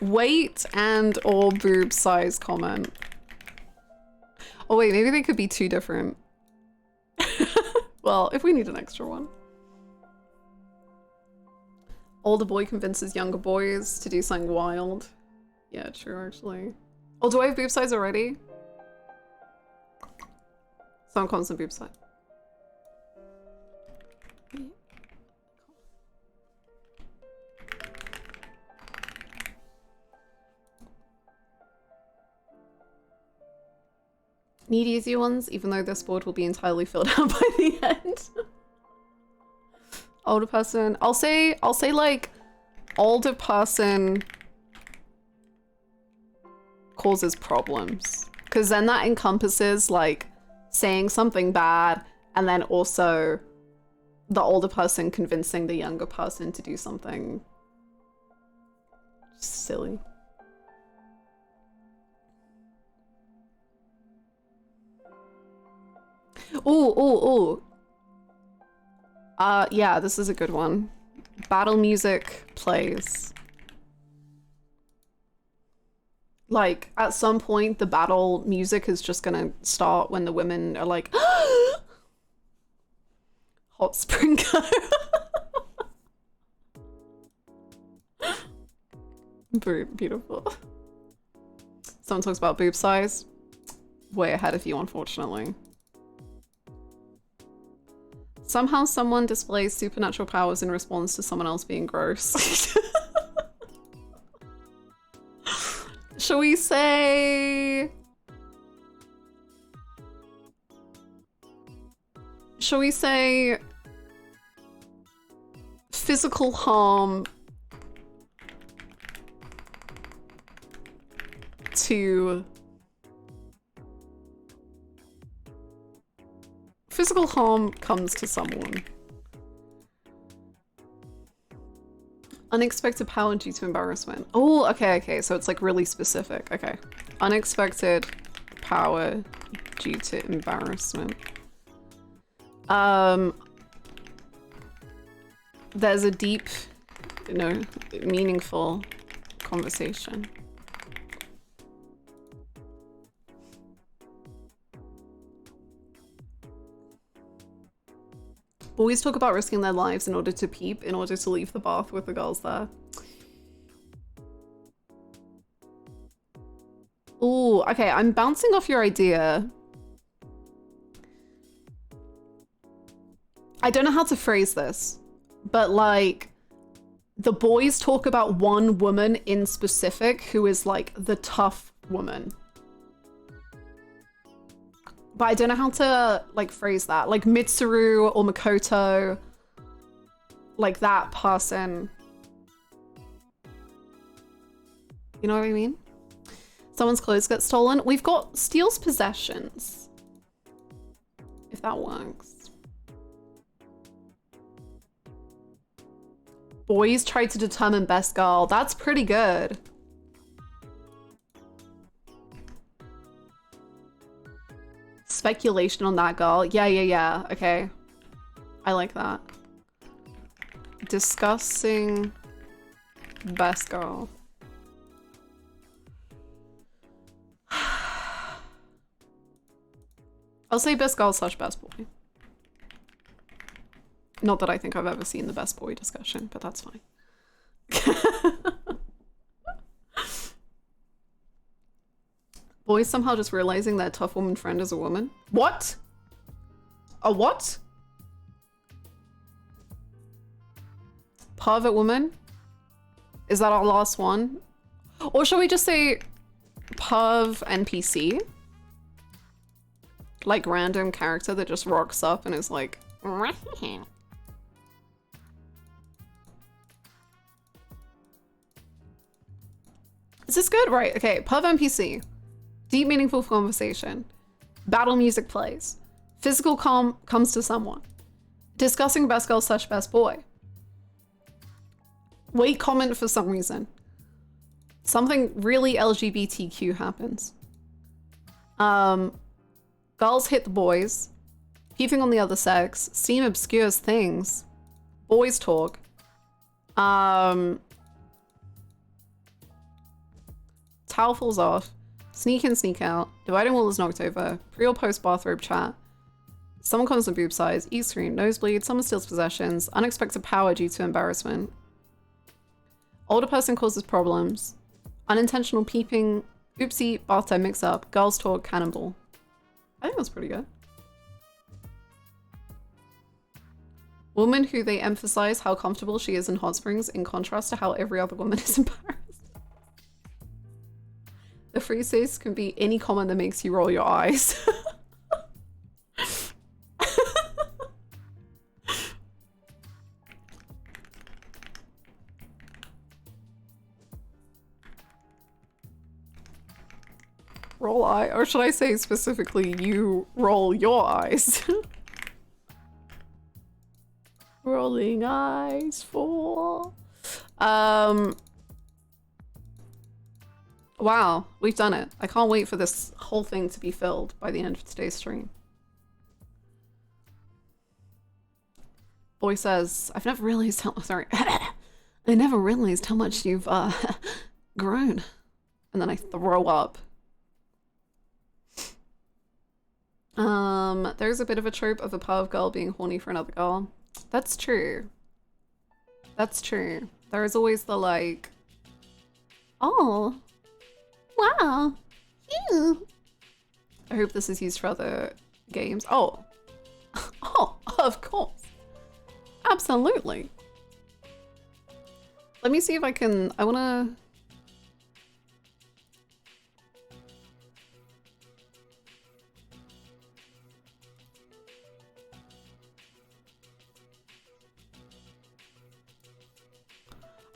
Weight and or boob size comment. Oh wait, maybe they could be two different. Well, if we need an extra one. Older boy convinces younger boys to do something wild. Yeah, true actually. Oh, do I have boob size already? Some comments on boob size. Need easier ones, even though this board will be entirely filled out by the end. Older person. I'll say like older person causes problems. Because then that encompasses like saying something bad and then also the older person convincing the younger person to do something silly. Oh. Yeah, this is a good one. Battle music plays. Like, at some point, the battle music is just gonna start when the women are like, hot spring go. Beautiful. Someone talks about boob size. Way ahead of you, unfortunately. Somehow someone displays supernatural powers in response to someone else being gross. Shall we say... Shall we say... physical harm to... Physical harm comes to someone. Unexpected power due to embarrassment. Oh, okay, so it's like really specific. Okay. Unexpected power due to embarrassment. There's a deep, meaningful conversation. Boys talk about risking their lives in order to peep, in order to leave the bath with the girls there. Ooh, okay, I'm bouncing off your idea. I don't know how to phrase this, but like, the boys talk about one woman in specific who is like the tough woman. But I don't know how to like phrase that. Like Mitsuru or Makoto. Like that person. You know what I mean? Someone's clothes get stolen. We've got steals possessions. If that works. Boys try to determine best girl. That's pretty good. Speculation on that girl. Yeah. Okay. I like that. Discussing best girl. I'll say best girl / best boy. Not that I think I've ever seen the best boy discussion, but that's fine. Boys somehow just realizing their tough woman friend is a woman. What? A what? Pervert woman? Is that our last one? Or shall we just say perv NPC? Like random character that just rocks up and is like, is this good? Right, okay, perv NPC. Deep meaningful conversation. Battle music plays. Physical calm comes to someone. Discussing best girl slash best boy. Wait comment for some reason. Something really LGBTQ happens. Girls hit the boys. Peeping on the other sex. Seem obscures things. Boys talk. Towel falls off. Sneak in, sneak out. Dividing wall is knocked over. Pre or post bathrobe chat. Someone comes in boob size. E-screen. Nosebleed. Someone steals possessions. Unexpected power due to embarrassment. Older person causes problems. Unintentional peeping. Oopsie. Bathtub mix up. Girls talk. Cannonball. I think that's pretty good. Woman who they emphasize how comfortable she is in hot springs in contrast to how every other woman is embarrassed. The free space can be any comment that makes you roll your eyes. Roll eye, or should I say specifically you roll your eyes? Rolling eyes for... Wow, we've done it. I can't wait for this whole thing to be filled by the end of today's stream. Boy says, I've never realized how, sorry. I never realized how much you've, grown. And then I throw up. There's a bit of a trope of a perv girl being horny for another girl. That's true. That's true. There is always the like, oh, wow, ew. I hope this is used for other games. Oh, oh, of course. Absolutely. Let me see if I can, I wanna...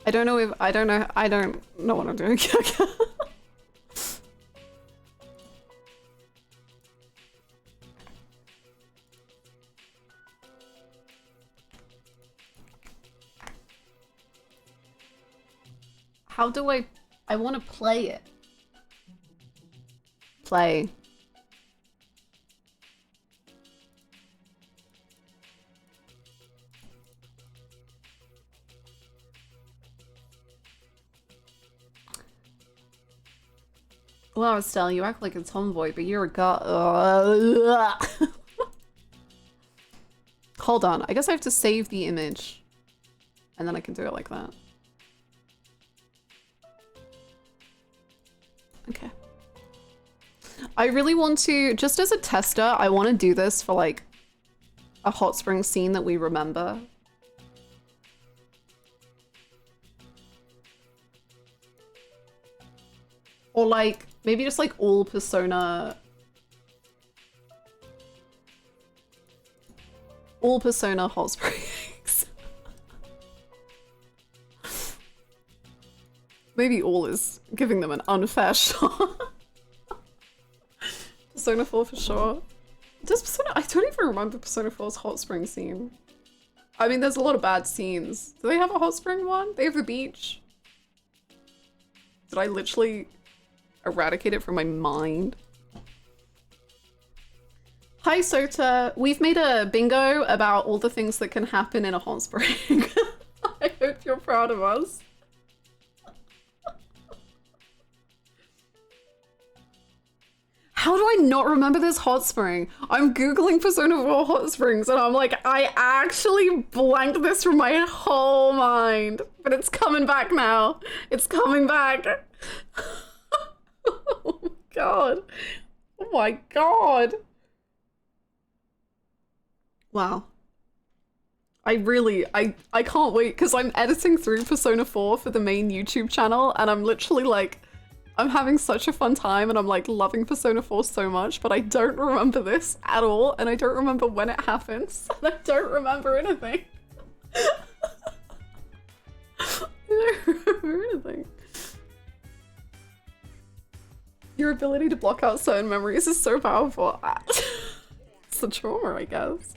I don't know what I'm doing. How do I want to play it. Play. Well, Estelle, you act like a tomboy, but you're a god. Hold on, I guess I have to save the image. And then I can do it like that. Okay. I really want to, just as a tester, I want to do this for like a hot spring scene that we remember. Or like, maybe just like all Persona hot springs. Maybe all is giving them an unfair shot. Persona 4 for sure. Does Persona, I don't even remember Persona 4's hot spring scene. I mean, there's a lot of bad scenes. Do they have a hot spring one? They have the beach. Did I literally eradicate it from my mind? Hi Sota, we've made a bingo about all the things that can happen in a hot spring. I hope you're proud of us. How do I not remember this hot spring? I'm googling Persona 4 hot springs and I'm like, I actually blanked this from my whole mind. But it's coming back now. It's coming back. Oh my god. Oh my god. Wow. I can't wait because I'm editing through Persona 4 for the main YouTube channel and I'm literally like, I'm having such a fun time and I'm like loving Persona 4 so much, but I don't remember this at all and I don't remember when it happens and I don't remember anything. I don't remember anything. Your ability to block out certain memories is so powerful. It's the trauma, I guess.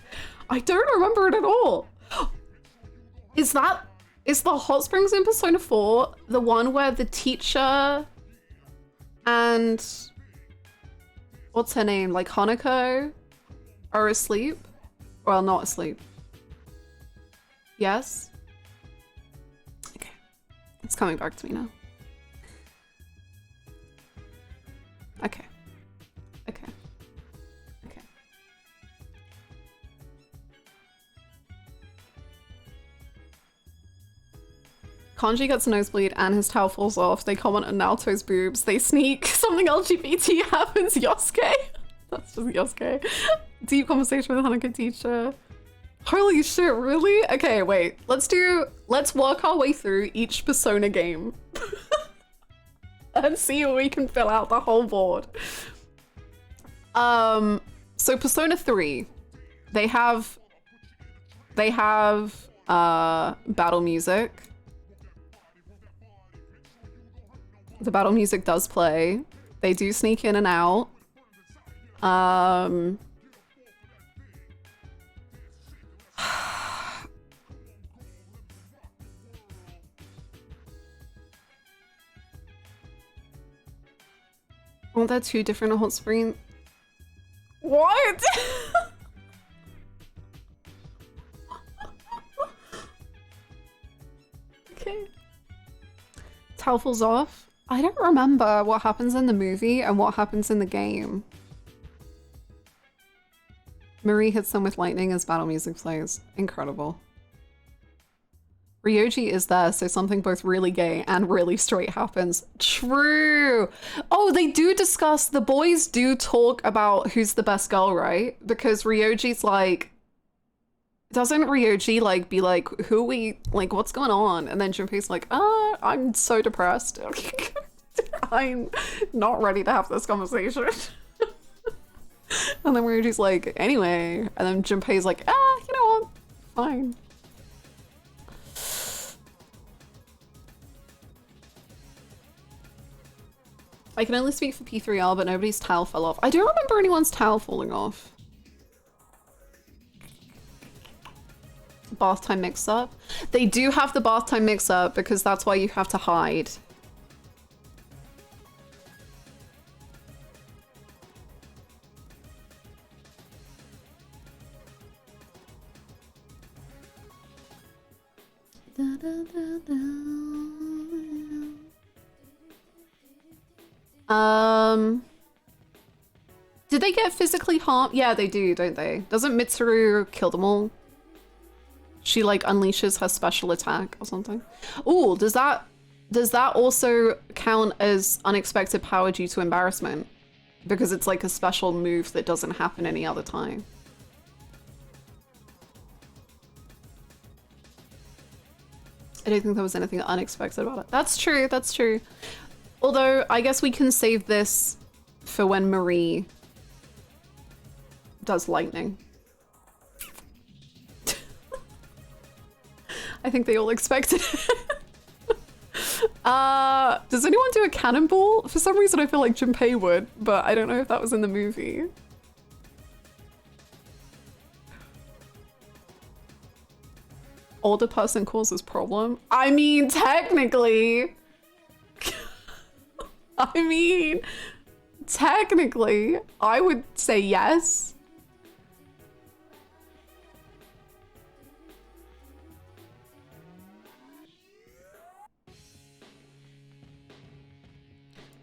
I don't remember it at all. Is the hot springs in Persona 4 the one where the teacher and what's her name, like Hanako, are asleep? Well, not asleep. Yes? Okay. It's coming back to me now. Okay. Okay. Okay. Kanji gets a nosebleed and his towel falls off. They comment on Naoto's boobs. They sneak. Something LGBT happens. Yosuke. That's just Yosuke. Deep conversation with Hanako teacher. Holy shit, really? Okay, wait. Let's work our way through each Persona game. And see if we can fill out the whole board. So Persona 3, they have battle music. The battle music does play. They do sneak in and out. Aren't there two different hot spring? What? Okay. Towel falls off. I don't remember what happens in the movie and what happens in the game. Marie hits them with lightning as battle music plays. Incredible. Ryoji is there, so something both really gay and really straight happens. True! Oh, they do discuss, the boys do talk about who's the best girl, right? Because Ryoji's like, doesn't Ryoji like be like, who we, like, what's going on? And then Junpei's like, I'm so depressed. I'm not ready to have this conversation. And then Ryoji's like, anyway. And then Junpei's like, you know what? Fine. I can only speak for P3L, but nobody's towel fell off. I don't remember anyone's towel falling off. Bath time mix-up. They do have the bath time mix-up because that's why you have to hide. Did they get physically harmed? Yeah, they do, don't they? Doesn't Mitsuru kill them all? She like unleashes her special attack or something. Ooh, does that also count as unexpected power due to embarrassment? Because it's like a special move that doesn't happen any other time. I don't think there was anything unexpected about it. That's true, that's true. Although, I guess we can save this for when Marie does lightning. I think they all expected it. Does anyone do a cannonball? For some reason I feel like Junpei would, but I don't know if that was in the movie. Older person causes problem? I mean, technically. Technically, I would say yes.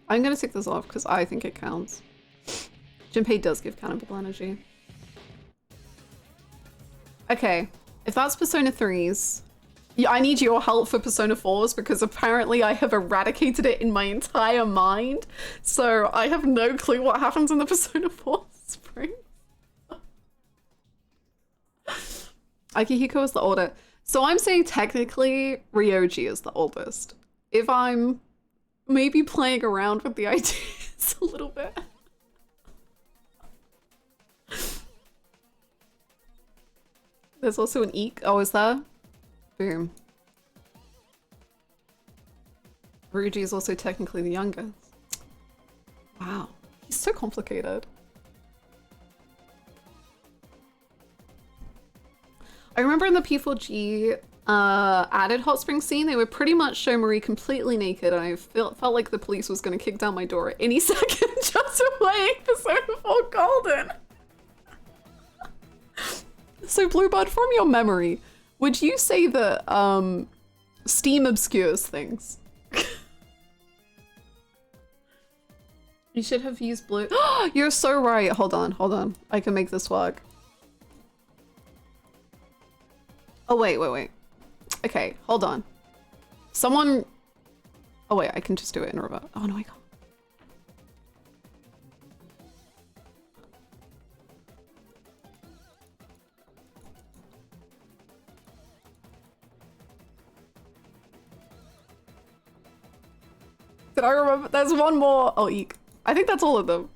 I'm gonna take this off because I think it counts. Junpei does give cannibal energy. Okay, if that's Persona 3's, yeah, I need your help for Persona 4's because apparently I have eradicated it in my entire mind. So I have no clue what happens in the Persona 4 spring. Akihiko is the older. So I'm saying technically Ryoji is the oldest. If I'm maybe playing around with the ideas a little bit. There's also an Eek. Oh, is there? Boom. Ryuji is also technically the youngest. Wow. He's so complicated. I remember in the P4G added hot spring scene, they would pretty much show Marie completely naked, and I felt like the police was going to kick down my door at any second just to play Persona 4 Golden. So Bluebird, from your memory, would you say that Steam obscures things? You should have used blue. You're so right. Hold on. I can make this work. Oh, wait. Okay, hold on. Someone... Oh, wait, I can just do it in reverse. Oh, no, I can't. Did I remember? There's one more. Oh, eek. I think that's all of them.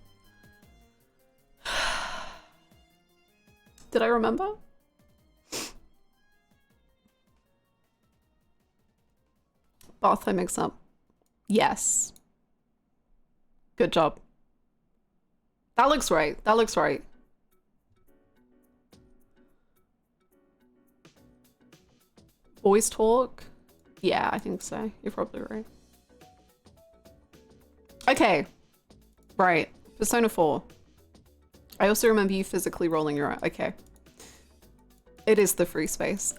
Did I remember? Bath I mix up. Yes. Good job. That looks right. That looks right. Boys talk? Yeah, I think so. You're probably right. Okay. Right. Persona 4. I also remember you physically rolling your eye. Okay. It is the free space.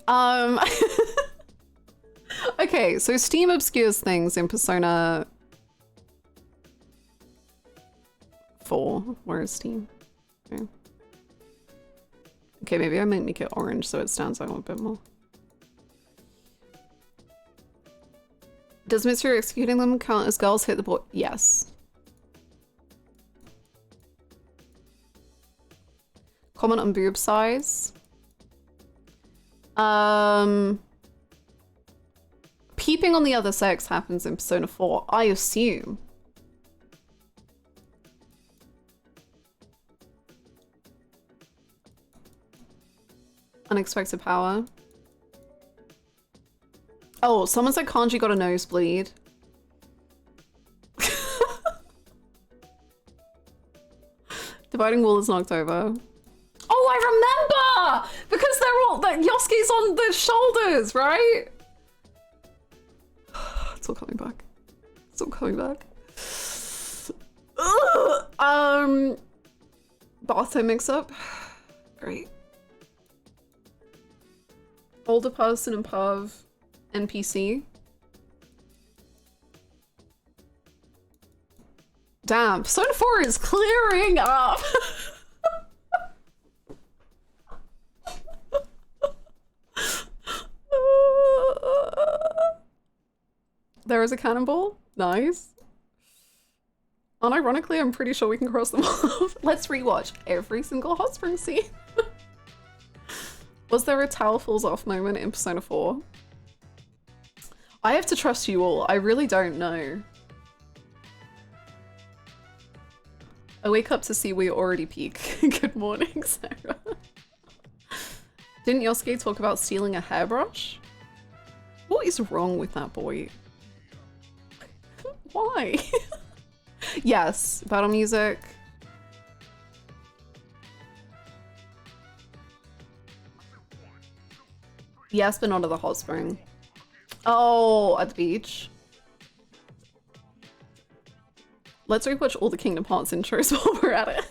Okay, so Steam obscures things in Persona 4. Where is Steam? Okay, maybe I might make it orange so it stands out a bit more. Does Mystery executing them count as girls hit the board? Yes. Comment on boob size. Peeping on the other sex happens in Persona 4, I assume. Unexpected power. Oh, someone said Kanji got a nosebleed. Dividing wall is knocked over. Oh, I remember! Because they're all, Yosuke's on the shoulders, right? It's all coming back. It's all coming back. Bathroom mix-up. Great. Older person and Pav. NPC. Damn, Persona 4 is clearing up. There is a cannonball. Nice. Unironically, I'm pretty sure we can cross them off. Let's rewatch every single hot spring scene. Was there a towel falls off moment in Persona 4? I have to trust you all. I really don't know. I wake up to see we already peak. Good morning, Sarah. Didn't Yosuke talk about stealing a hairbrush? What is wrong with that boy? Why? Yes, battle music. Yes, but not at the hot spring. Oh, at the beach. Let's rewatch all the Kingdom Hearts intros while we're at it.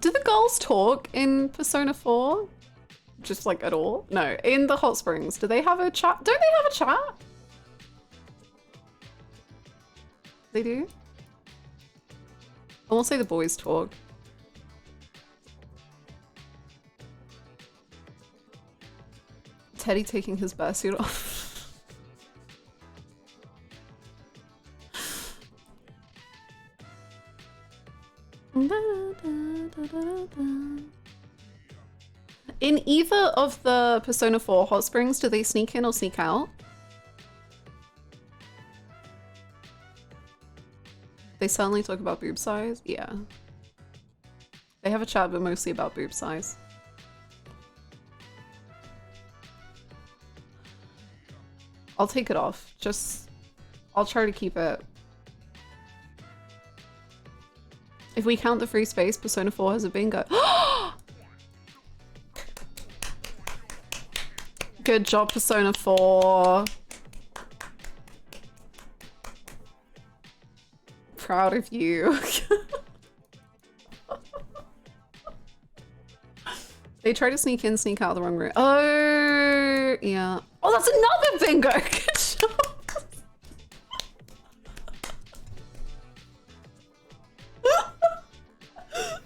Do the girls talk in Persona 4? Just like at all? No, in the hot springs. Do they have a chat? Don't they have a chat? They do? I won't say the boys talk. Teddy taking his suit off. In either of the Persona 4 hot springs, do they sneak in or sneak out? They suddenly talk about boob size? Yeah. They have a chat, but mostly about boob size. I'll take it off. I'll try to keep it. If we count the free space, Persona 4 has a bingo. Good job, Persona 4. Proud of you. They try to sneak in, sneak out the wrong route. Oh, yeah. Oh, that's another bingo! Good job.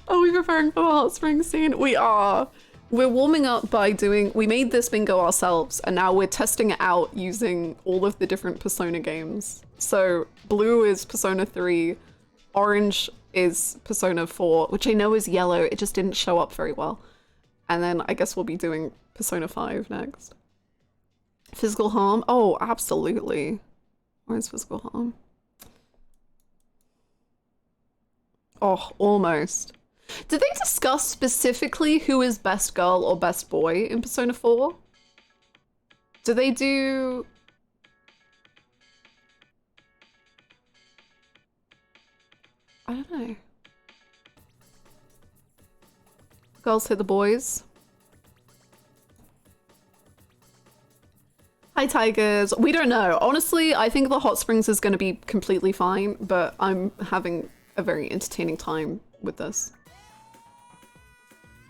Are we preparing for the hot spring scene? We are. We're warming up by we made this bingo ourselves, and now we're testing it out using all of the different Persona games. So blue is Persona 3, orange is Persona 4, which I know is yellow, it just didn't show up very well. And then I guess we'll be doing Persona 5 next. Physical harm? Oh, absolutely. Where's physical harm? Oh, almost. Did they discuss specifically who is best girl or best boy in Persona 4? Do they do... I don't know. Girls hit the boys. Hi, Tigers. We don't know. Honestly, I think the hot springs is going to be completely fine, but I'm having a very entertaining time with this.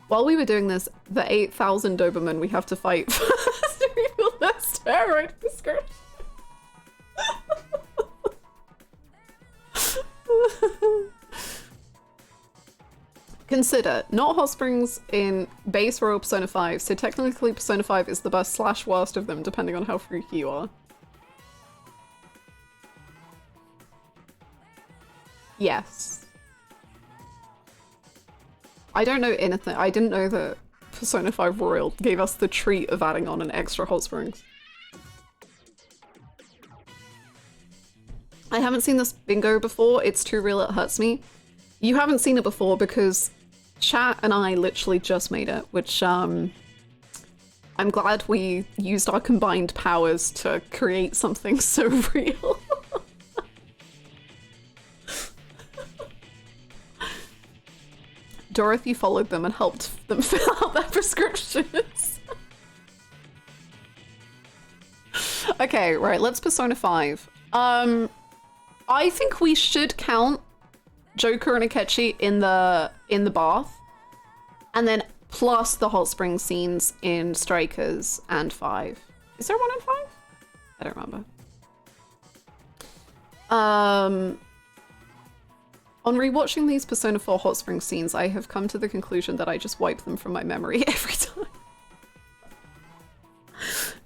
While we were doing this, the 8,000 Doberman we have to fight first to reveal their steroid prescription. Consider, not hot springs in base Royal Persona 5, so technically Persona 5 is the best / worst of them, depending on how freaky you are. Yes. I don't know anything. I didn't know that Persona 5 Royal gave us the treat of adding on an extra hot springs. I haven't seen this bingo before. It's too real, it hurts me. You haven't seen it before because chat and I literally just made it, which I'm glad we used our combined powers to create something so real. Dorothy followed them and helped them fill out their prescriptions. Okay, right, let's Persona 5. I think we should count Joker and Akechi in the bath, and then plus the hot spring scenes in Strikers and 5. Is there one in 5? I don't remember. On rewatching these Persona 4 hot spring scenes, I have come to the conclusion that I just wipe them from my memory every time.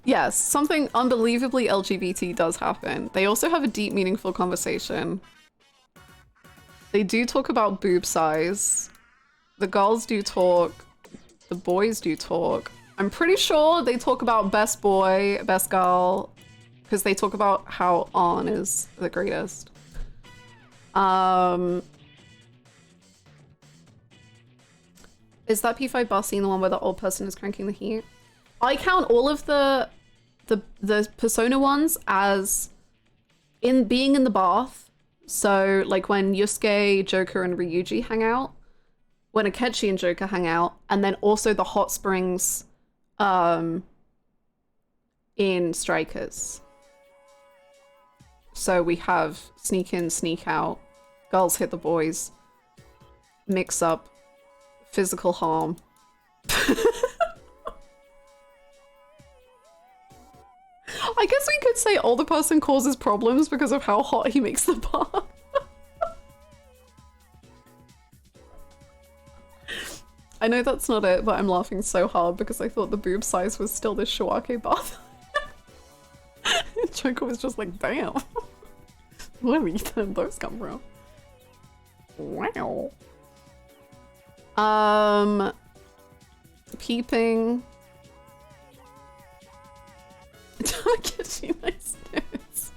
Yes, something unbelievably LGBT does happen. They also have a deep, meaningful conversation. They do talk about boob size. The girls do talk. The boys do talk. I'm pretty sure they talk about best boy, best girl, because they talk about how On is the greatest. Is that P5 bus scene the one where the old person is cranking the heat? I count all of the Persona ones as being in the bath. So like when Yusuke, Joker, and Ryuji hang out, when Akechi and Joker hang out, and then also the hot springs in Strikers. So we have sneak in, sneak out, girls hit the boys, mix up, physical harm. I guess we could say older person causes problems because of how hot he makes the bath. I know that's not it, but I'm laughing so hard because I thought the boob size was still this Shawake bath. Joker was just like, damn. Where did those come from? Wow. Peeping. Tamagotchi nice news.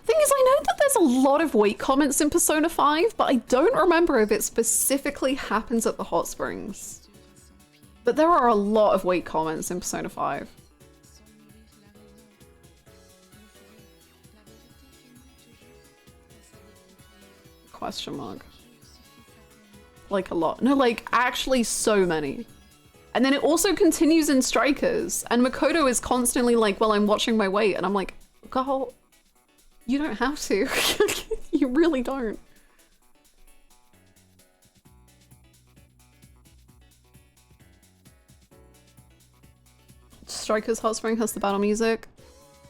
Thing is, I know that there's a lot of wait comments in Persona 5, but I don't remember if it specifically happens at the hot springs. But there are a lot of wait comments in Persona 5. Question mark. Like a lot. No, like actually so many. And then it also continues in Strikers. And Makoto is constantly like, well, I'm watching my weight. And I'm like, girl, you don't have to. You really don't. Strikers Hot Spring has the battle music.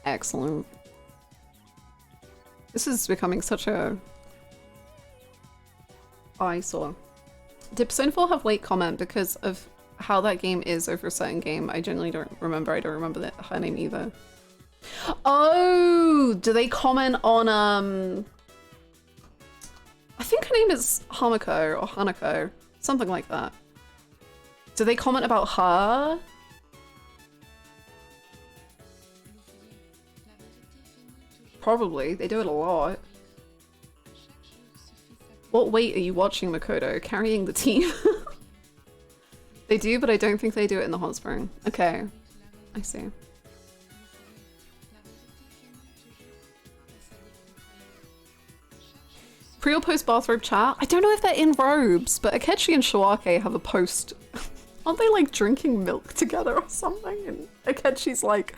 Excellent. This is becoming such a eyesore. Did Persona 4 have wait comment because of how that game is over a certain game? I genuinely don't remember. I don't remember her name either. Oh, do they comment on I think her name is Hamako or Hanako, something like that. Do they comment about her? Probably. They do it a lot. What weight are you watching, Makoto? Carrying the team? They do, but I don't think they do it in the hot spring. Okay. I see. Pre or post bathrobe chat? I don't know if they're in robes, but Akechi and Shawake have a post. Aren't they like drinking milk together or something? And Akechi's like,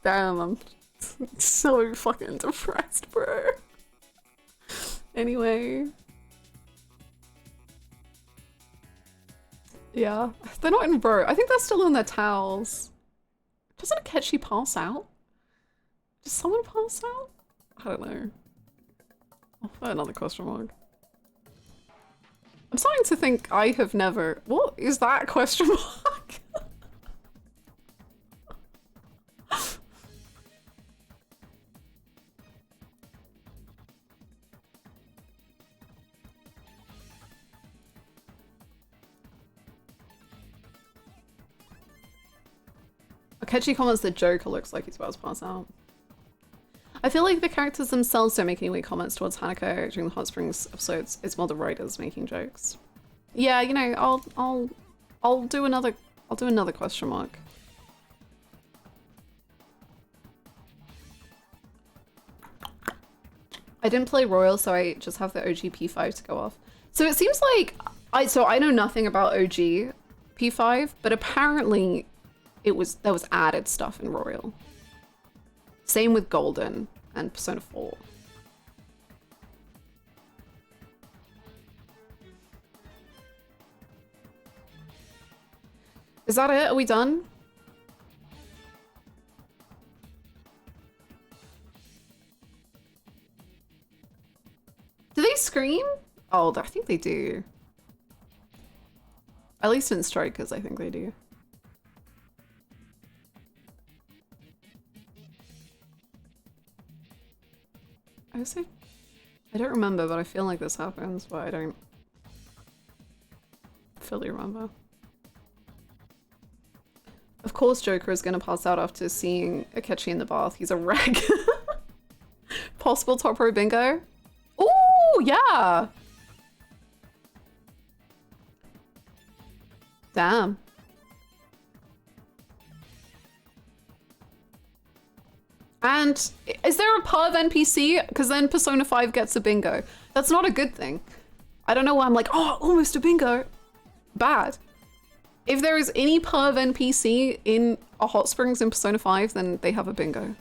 damn, I'm so fucking depressed, bro. Anyway. Yeah, they're not in row. I think they're still in their towels. Doesn't Akechi pass out? Does someone pass out? I don't know. I'll put another question mark. I'm starting to think I have never... What is that question mark? Akechi comments that Joker looks like he's about to pass out. I feel like the characters themselves don't make any weird comments towards Hanako during the Hot Springs episodes. It's more the writers making jokes. Yeah, you know, I'll do another question mark. I didn't play Royal, so I just have the OG P5 to go off. So it seems like I know nothing about OG P5, but apparently there was added stuff in Royal. Same with Golden and Persona 4. Is that it? Are we done? Do they scream? Oh, I think they do. At least in Strikers, I think they do. I don't remember, but I feel like this happens, but I don't fully remember. Of course Joker is gonna pass out after seeing Akechi in the bath. He's a wreck. Possible top row bingo? Ooh, yeah! Damn. And is there a perv NPC? Because then Persona 5 gets a bingo. That's not a good thing. I don't know why I'm like, oh, almost a bingo. Bad. If there is any perv NPC in a Hot Springs in Persona 5, then they have a bingo.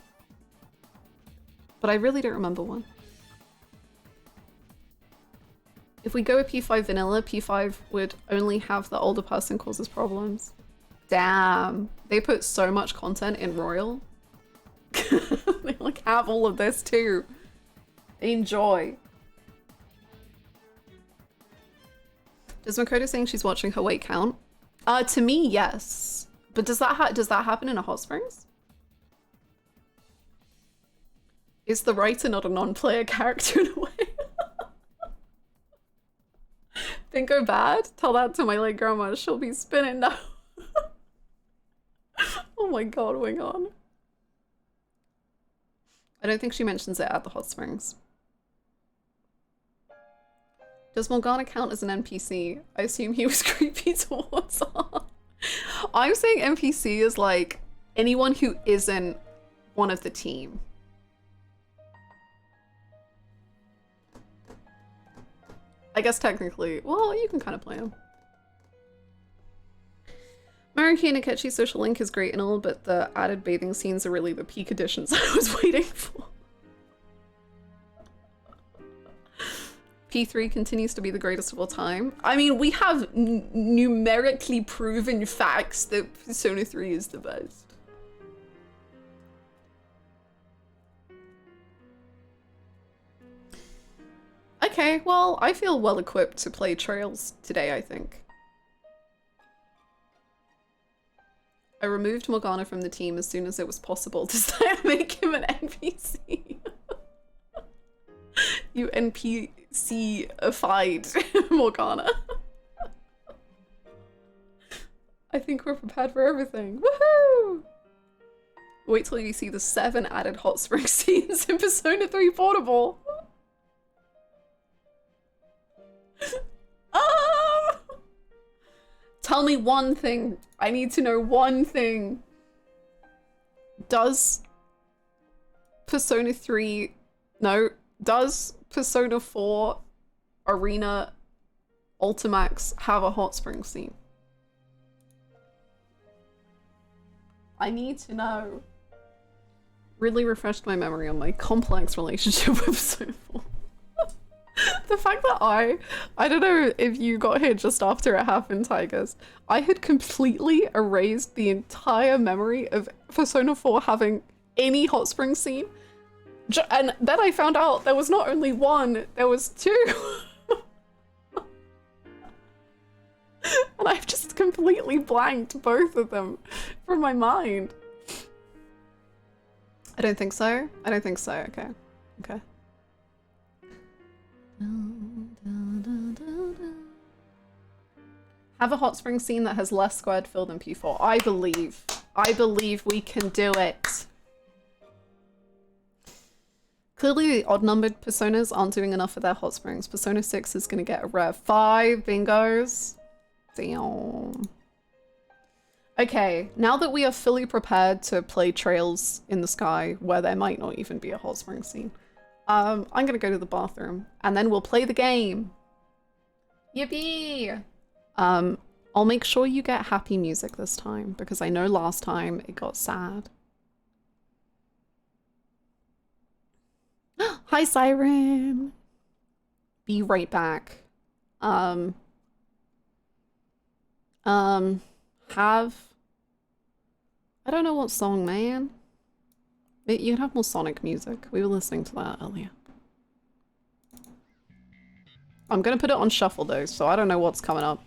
But I really don't remember one. If we go with P5 vanilla, P5 would only have the older person causes problems. Damn. They put so much content in Royal. They like have all of this too. Enjoy. Does Makoto saying she's watching her weight count? To me, yes. But does that happen in a hot springs? Is the writer not a non-player character in a way? Bingo bad? Tell that to my late grandma. She'll be spinning now. Oh my god, wing on. I don't think she mentions it at the hot springs. Does Morgana count as an NPC? I assume he was creepy towards her. I'm saying NPC is like anyone who isn't one of the team. I guess technically, you can kind of play him. Maruki and Akechi's social link is great and all, but the added bathing scenes are really the peak additions I was waiting for. P3 continues to be the greatest of all time. I mean, we have numerically proven facts that Persona 3 is the best. Okay, well, I feel well equipped to play Trails today, I think. I removed Morgana from the team as soon as it was possible. Does that make him an NPC? You NPC-ified Morgana. I think we're prepared for everything. Woohoo! Wait till you see the 7 added hot spring scenes in Persona 3 Portable. Tell me one thing. I need to know one thing. Does Persona 4 Arena Ultimax have a hot spring scene? I need to know. Really refreshed my memory on my complex relationship with Persona 4. The fact that I don't know if you got here just after it happened, Tigers. I had completely erased the entire memory of Persona 4 having any hot spring scene. And then I found out there was not only one, there was 2. And I've just completely blanked both of them from my mind. I don't think so. I don't think so. Okay. Okay. Have a hot spring scene that has less squared fill than P4. I believe we can do it. Clearly the odd-numbered Personas aren't doing enough for their hot springs. Persona 6 is gonna get a rare 5 bingos. Damn. Okay, now that we are fully prepared to play Trails in the Sky, where there might not even be a hot spring scene, I'm gonna go to the bathroom, and then we'll play the game. Yippee! I'll make sure you get happy music this time, because I know last time it got sad. Hi, Siren! Be right back. I don't know what song, man. You can have more Sonic music. We were listening to that earlier. I'm gonna put it on shuffle though, so I don't know what's coming up.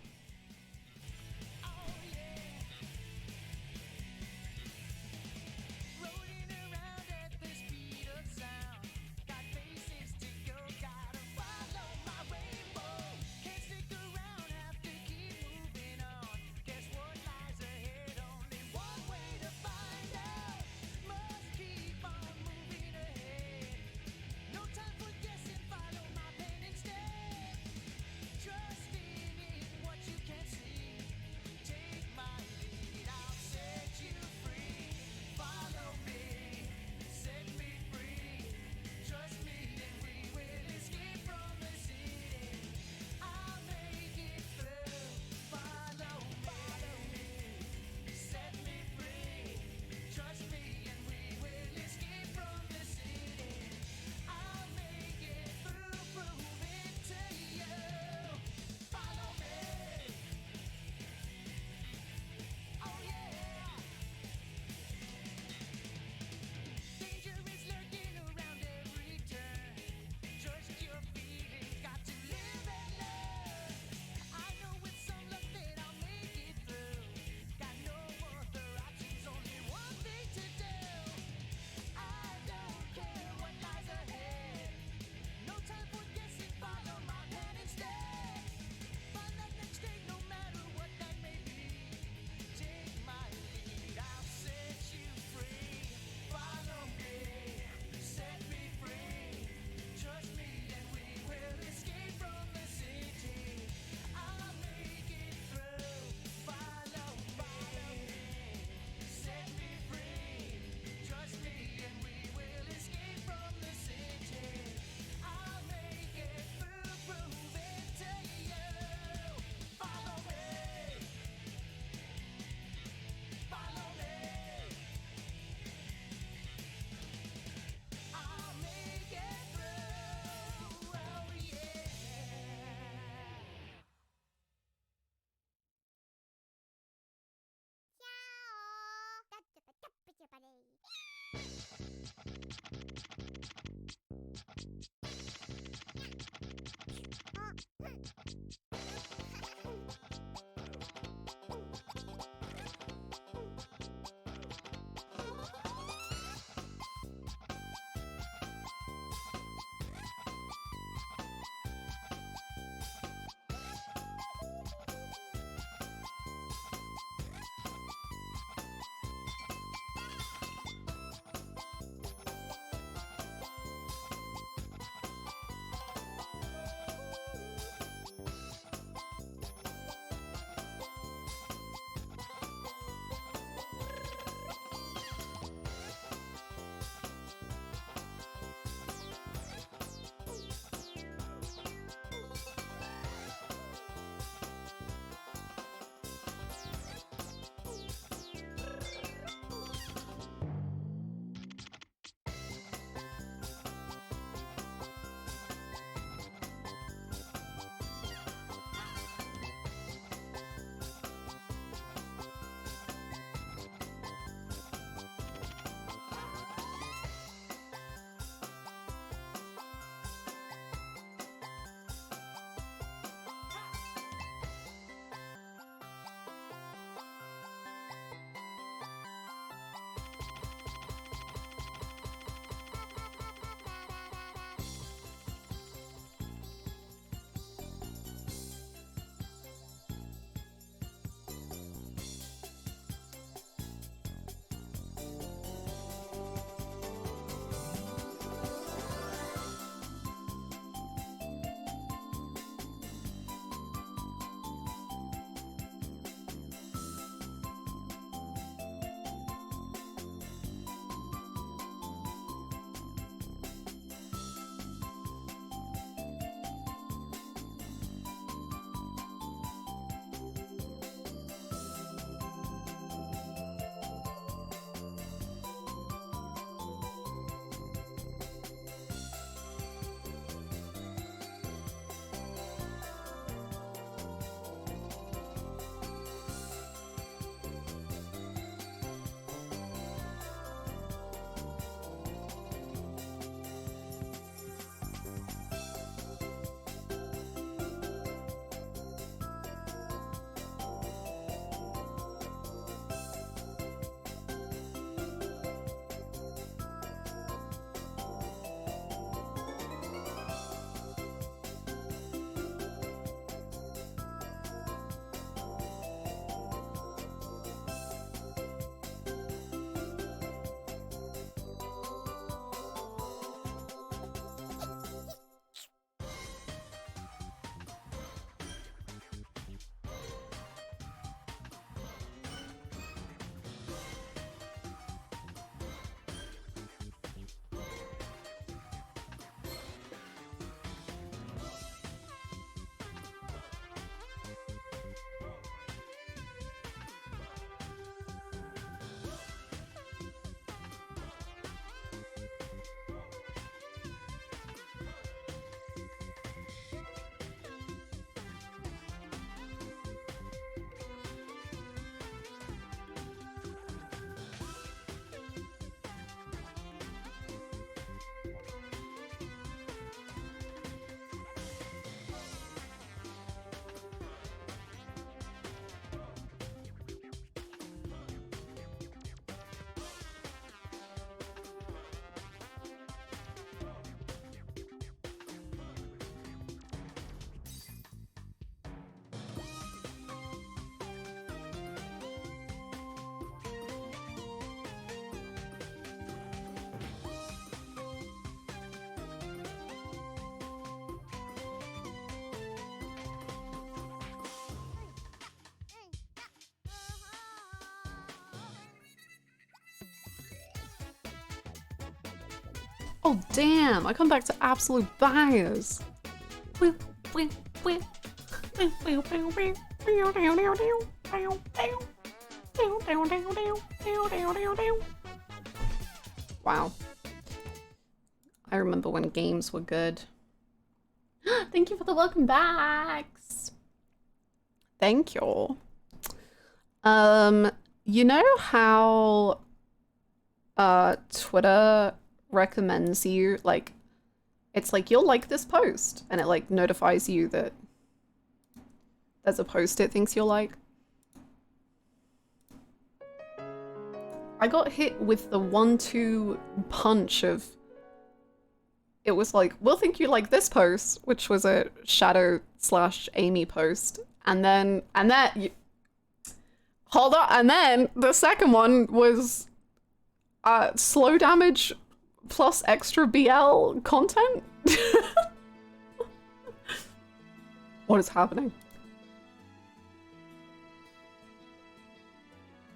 Oh damn, I come back to absolute bangers. Wow. I remember when games were good. Thank you for the welcome backs. Thank you. You know how Twitter recommends you like It's like, you'll like this post, and it like notifies you that there's a post it thinks you'll like. I got hit with the 1-2 punch of, it was like, we'll think you like this post, which was a Shadow/Amy post, and then hold on, and then the second one was slow damage plus extra BL content. What is happening?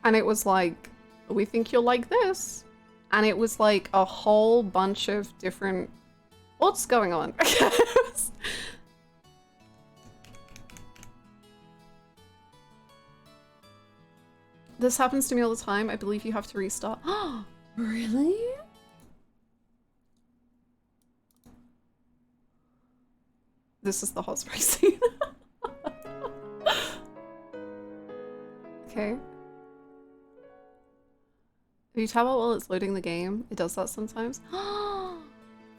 And it was like, we think you'll like this. And it was like a whole bunch of different... What's going on? This happens to me all the time. I believe you have to restart. Oh, really? This is the hot spray scene. Okay. If you tap out while it's loading the game, it does that sometimes.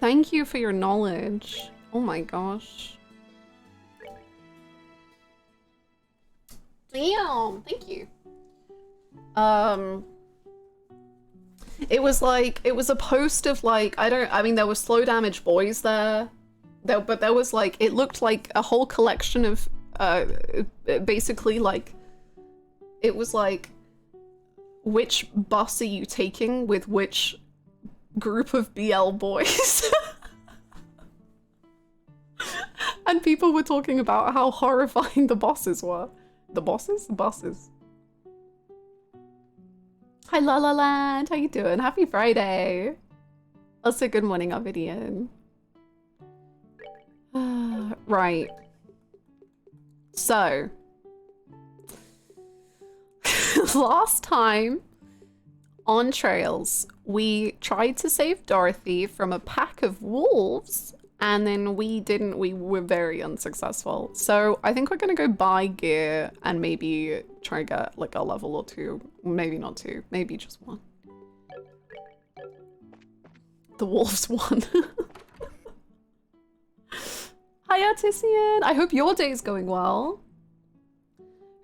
Thank you for your knowledge. Oh my gosh. Damn, thank you. It was like, it was a post of like, I mean, there were slow damage boys there. But there was like, it looked like a whole collection of, basically like, it was like, which bus are you taking with which group of BL boys? And people were talking about how horrifying the bosses were. The bosses? The buses. Hi La La Land, how you doing? Happy Friday. Also good morning, Ovidian. Right. So. Last time on Trails, we tried to save Dorothy from a pack of wolves, and then we were very unsuccessful. So I think we're gonna go buy gear and maybe try and get like a level or 2. Maybe not 2, maybe just 1. The wolves won. Hi Artisian, I hope your day is going well.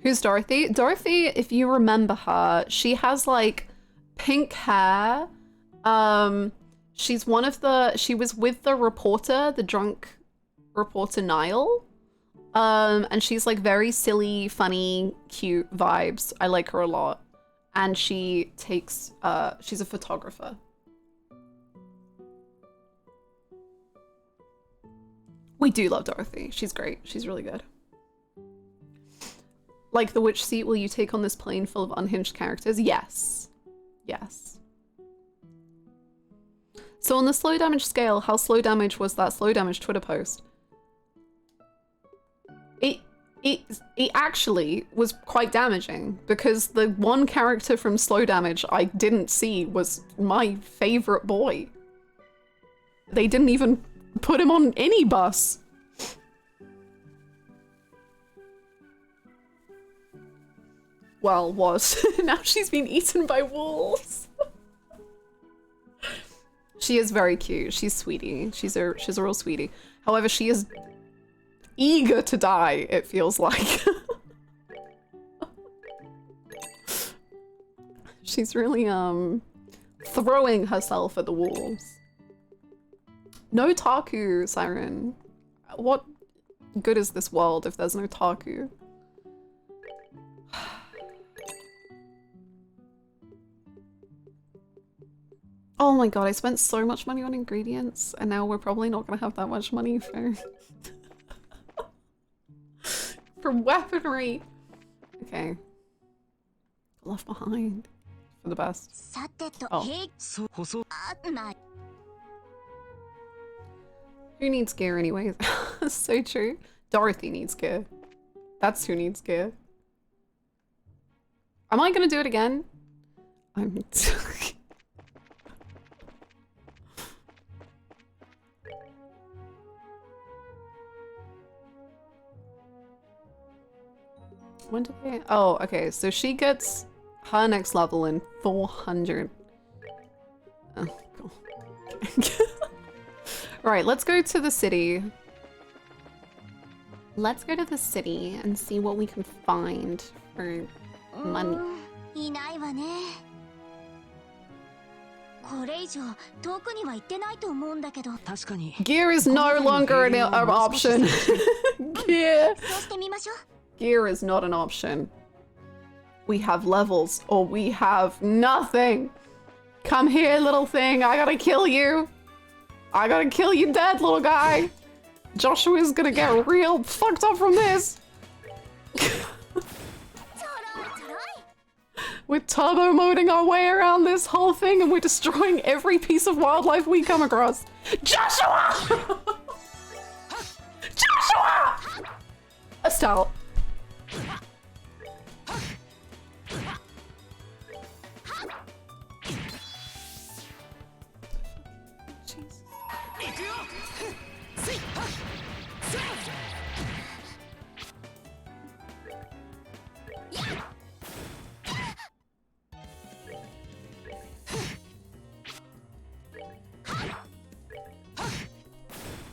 Who's Dorothy? Dorothy, if you remember her, she has like pink hair. She's one of the, she was with the reporter, the drunk reporter Niall. And she's like very silly, funny, cute vibes. I like her a lot. And she takes, she's a photographer. We do love Dorothy. She's great. She's really good. Like the which seat will you take on this plane full of unhinged characters? Yes. Yes. So on the slow damage scale, how slow damage was that slow damage Twitter post? It actually was quite damaging because the one character from slow damage I didn't see was my favorite boy. They didn't even put him on any bus. Well, was. Now she's been eaten by wolves. She is very cute. She's sweetie. She's a real sweetie. However, she is eager to die, it feels like. She's really throwing herself at the wolves. No Taku, Siren. What good is this world if there's no Taku? Oh my god, I spent so much money on ingredients, and now we're probably not gonna have that much money for for weaponry. Okay. Left behind. For the best. Oh. Who needs gear anyways? So true. Dorothy needs gear. That's who needs gear. Am I gonna do it again? I'm when did they... Oh, okay, so she gets her next level in 400. Oh, God. Right, let's go to the city. Let's go to the city and see what we can find for money. いないわね。これ以上遠くには行ってないと思うんだけど。確かに Gear is no longer an option. Gear. そうしてみましょう。 Gear is not an option. We have levels or we have nothing. Come here, little thing. I gotta kill you. I gotta kill you dead, little guy. Joshua's gonna get real fucked up from this. We're turbo moding our way around this whole thing and we're destroying every piece of wildlife we come across. Joshua! Joshua! Estelle.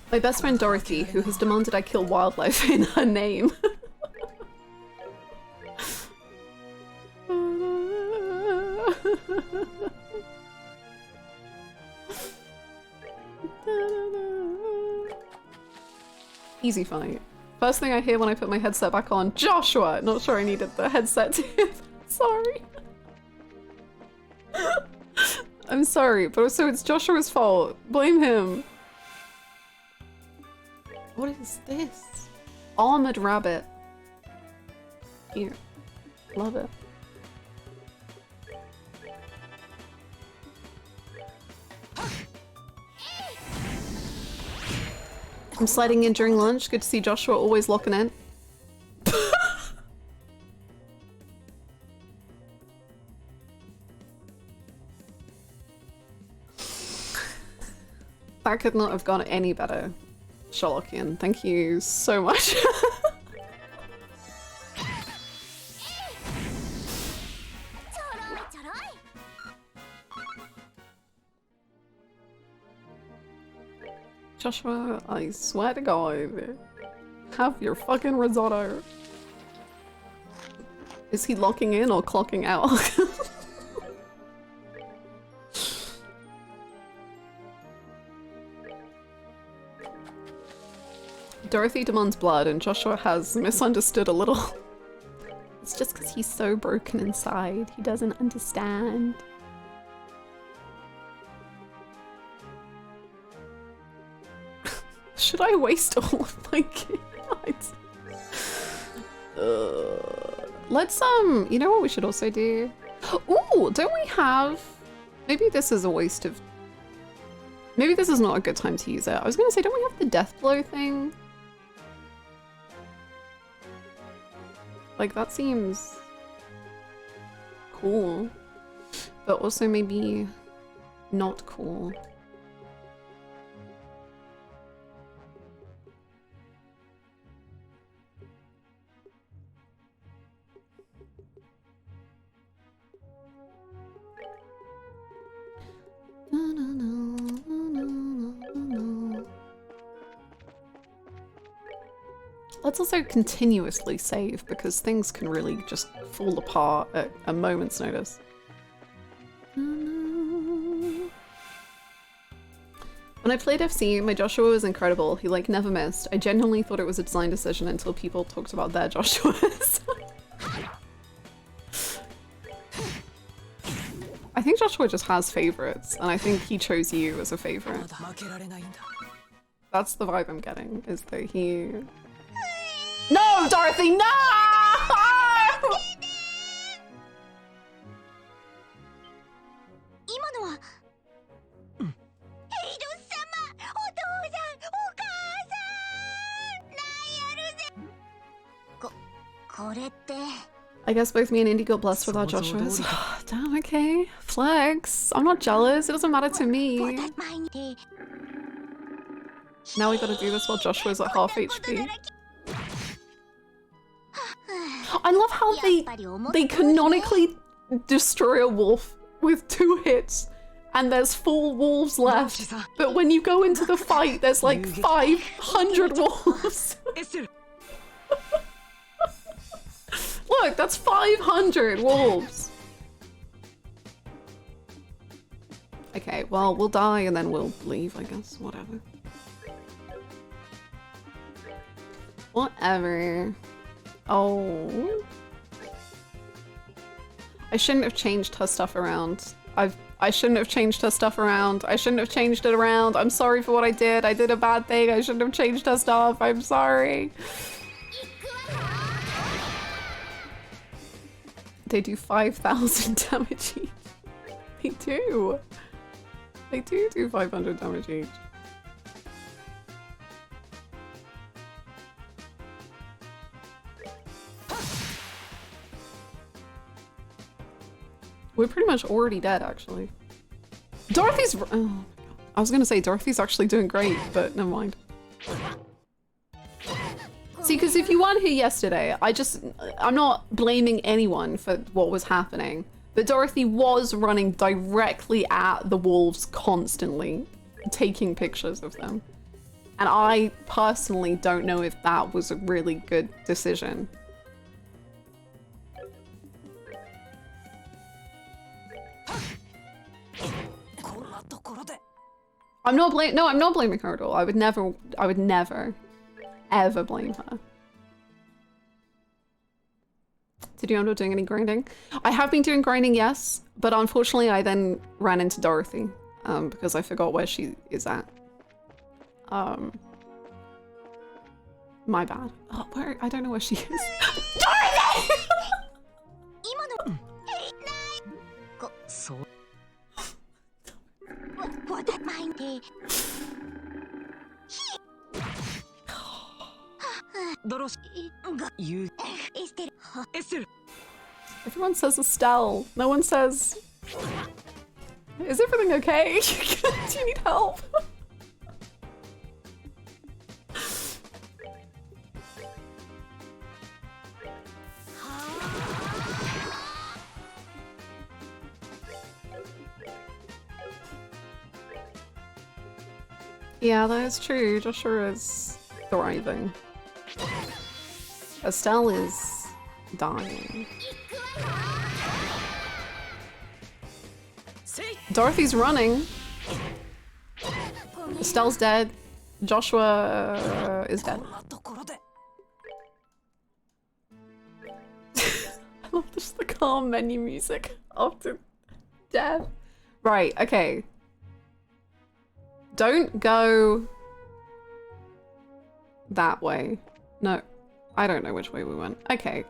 My best friend Dorothy, who has demanded I kill wildlife in her name. Easy fight. First thing I hear when I put my headset back on, Joshua! Not sure I needed the headset to hear that. Sorry. I'm sorry, but also it's Joshua's fault. Blame him. What is this? Armored rabbit. Here. Love it. I'm sliding in during lunch. Good to see Joshua always locking in. That could not have gone any better. Sherlockian, thank you so much. Joshua, I swear to God, have your fucking risotto. Is he locking in or clocking out? Dorothy demands blood and Joshua has misunderstood a little. It's just because he's so broken inside. He doesn't understand. Should I waste all of my kids? Let's, you know what we should also do? Ooh, don't we have... Maybe this is a waste of... Maybe this is not a good time to use it. I was gonna say, don't we have the death blow thing? Like, that seems cool, but also maybe not cool. Let's also continuously save because things can really just fall apart at a moment's notice. When I played FC, my Joshua was incredible. He like never missed. I genuinely thought it was a design decision until people talked about their Joshuas. I think Joshua just has favorites, and I think he chose you as a favorite. That's the vibe I'm getting, is that he... No, Dorothy, no! I guess both me and Indy got blessed with our Joshuas. Damn, okay. Flex. I'm not jealous. It doesn't matter to me. Now we gotta do this while Joshua's at half HP. I love how they canonically destroy a wolf with 2 hits and there's 4 wolves left. But when you go into the fight, there's like 500 wolves. Look, that's 500 wolves. Okay, well, we'll die and then we'll leave, I guess. Whatever. Whatever. Oh. I shouldn't have changed her stuff around. I shouldn't have changed her stuff around. I shouldn't have changed it around. I'm sorry for what I did. I did a bad thing. I shouldn't have changed her stuff. I'm sorry. They do 5,000 damage each. They do. They do 500 damage each. We're pretty much already dead, actually. Dorothy's... Oh, I was gonna say Dorothy's actually doing great, but never mind. See, because if you weren't here yesterday, I'm not blaming anyone for what was happening, but Dorothy was running directly at the wolves constantly, taking pictures of them. And I personally don't know if that was a really good decision. I'm not blaming her at all. I would never, ever blame her. Did you end up doing any grinding? I have been doing grinding, yes, but unfortunately I then ran into Dorothy, because I forgot where she is at. My bad. Oh, where? I don't know where she is. Dorothy! Everyone says Estelle. No one says... Is everything okay? Do you need help? Yeah, that is true. Joshua is thriving. Estelle is dying. Dorothy's running. Estelle's dead. Joshua is dead. I love just the calm menu music after death. Right, okay. Don't go that way. No, I don't know which way we went. Okay,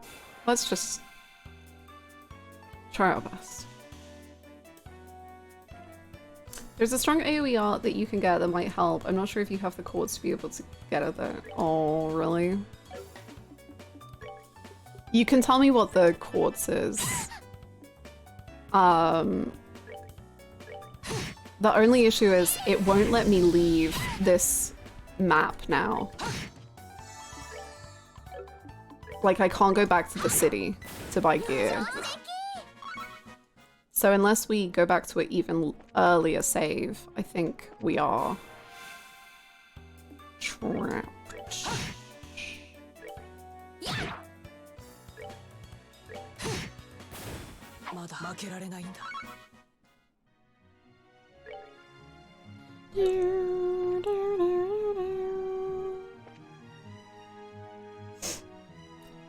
let's just try our best. There's a strong AoE art that you can get that might help. I'm not sure if you have the chords to be able to get it there. Oh, really? You can tell me what the chords is. The only issue is it won't let me leave this map now. Like, I can't go back to the city to buy gear. So unless we go back to an even earlier save, I think we are trapped.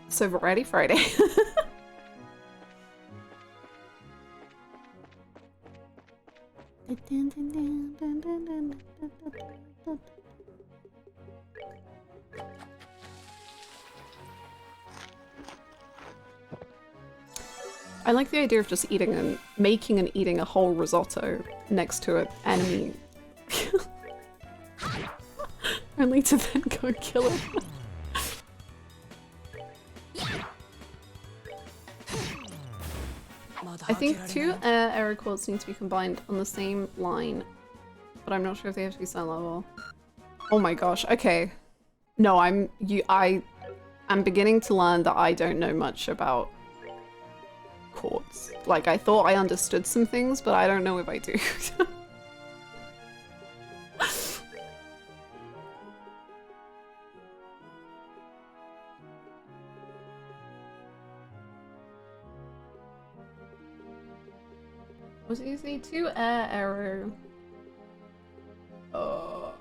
So Variety Friday. I like the idea of just making and eating a whole risotto next to an enemy. Only to then go and kill it. I think 2 error chords need to be combined on the same line, but I'm not sure if they have to be same level. Oh my gosh, okay. No, I'm beginning to learn that I don't know much about quartz. Like, I thought I understood some things, but I don't know if I do. Was easy to air error. Oh,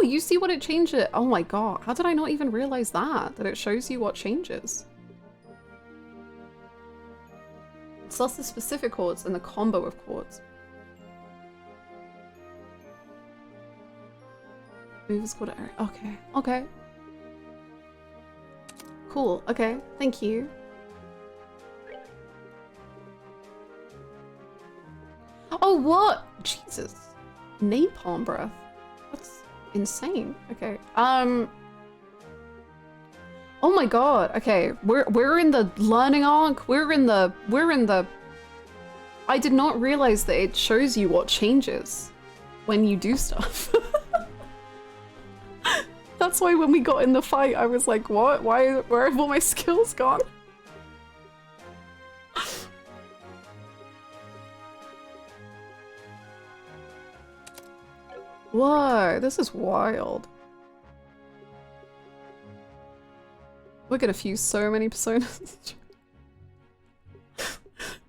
you see what it changed it. Oh my god, how did I not even realize that? That it shows you what changes. It's less the specific chords and the combo of chords. Move is called error. Okay, okay. Cool, okay, thank you. Oh, what? Jesus. Napalm breath. That's insane. Okay. Oh my god. Okay. We're in the learning arc. We're in the I did not realize that it shows you what changes when you do stuff. That's why when we got in the fight, I was like, what? Where have all my skills gone? Whoa, this is wild. We're gonna fuse so many personas.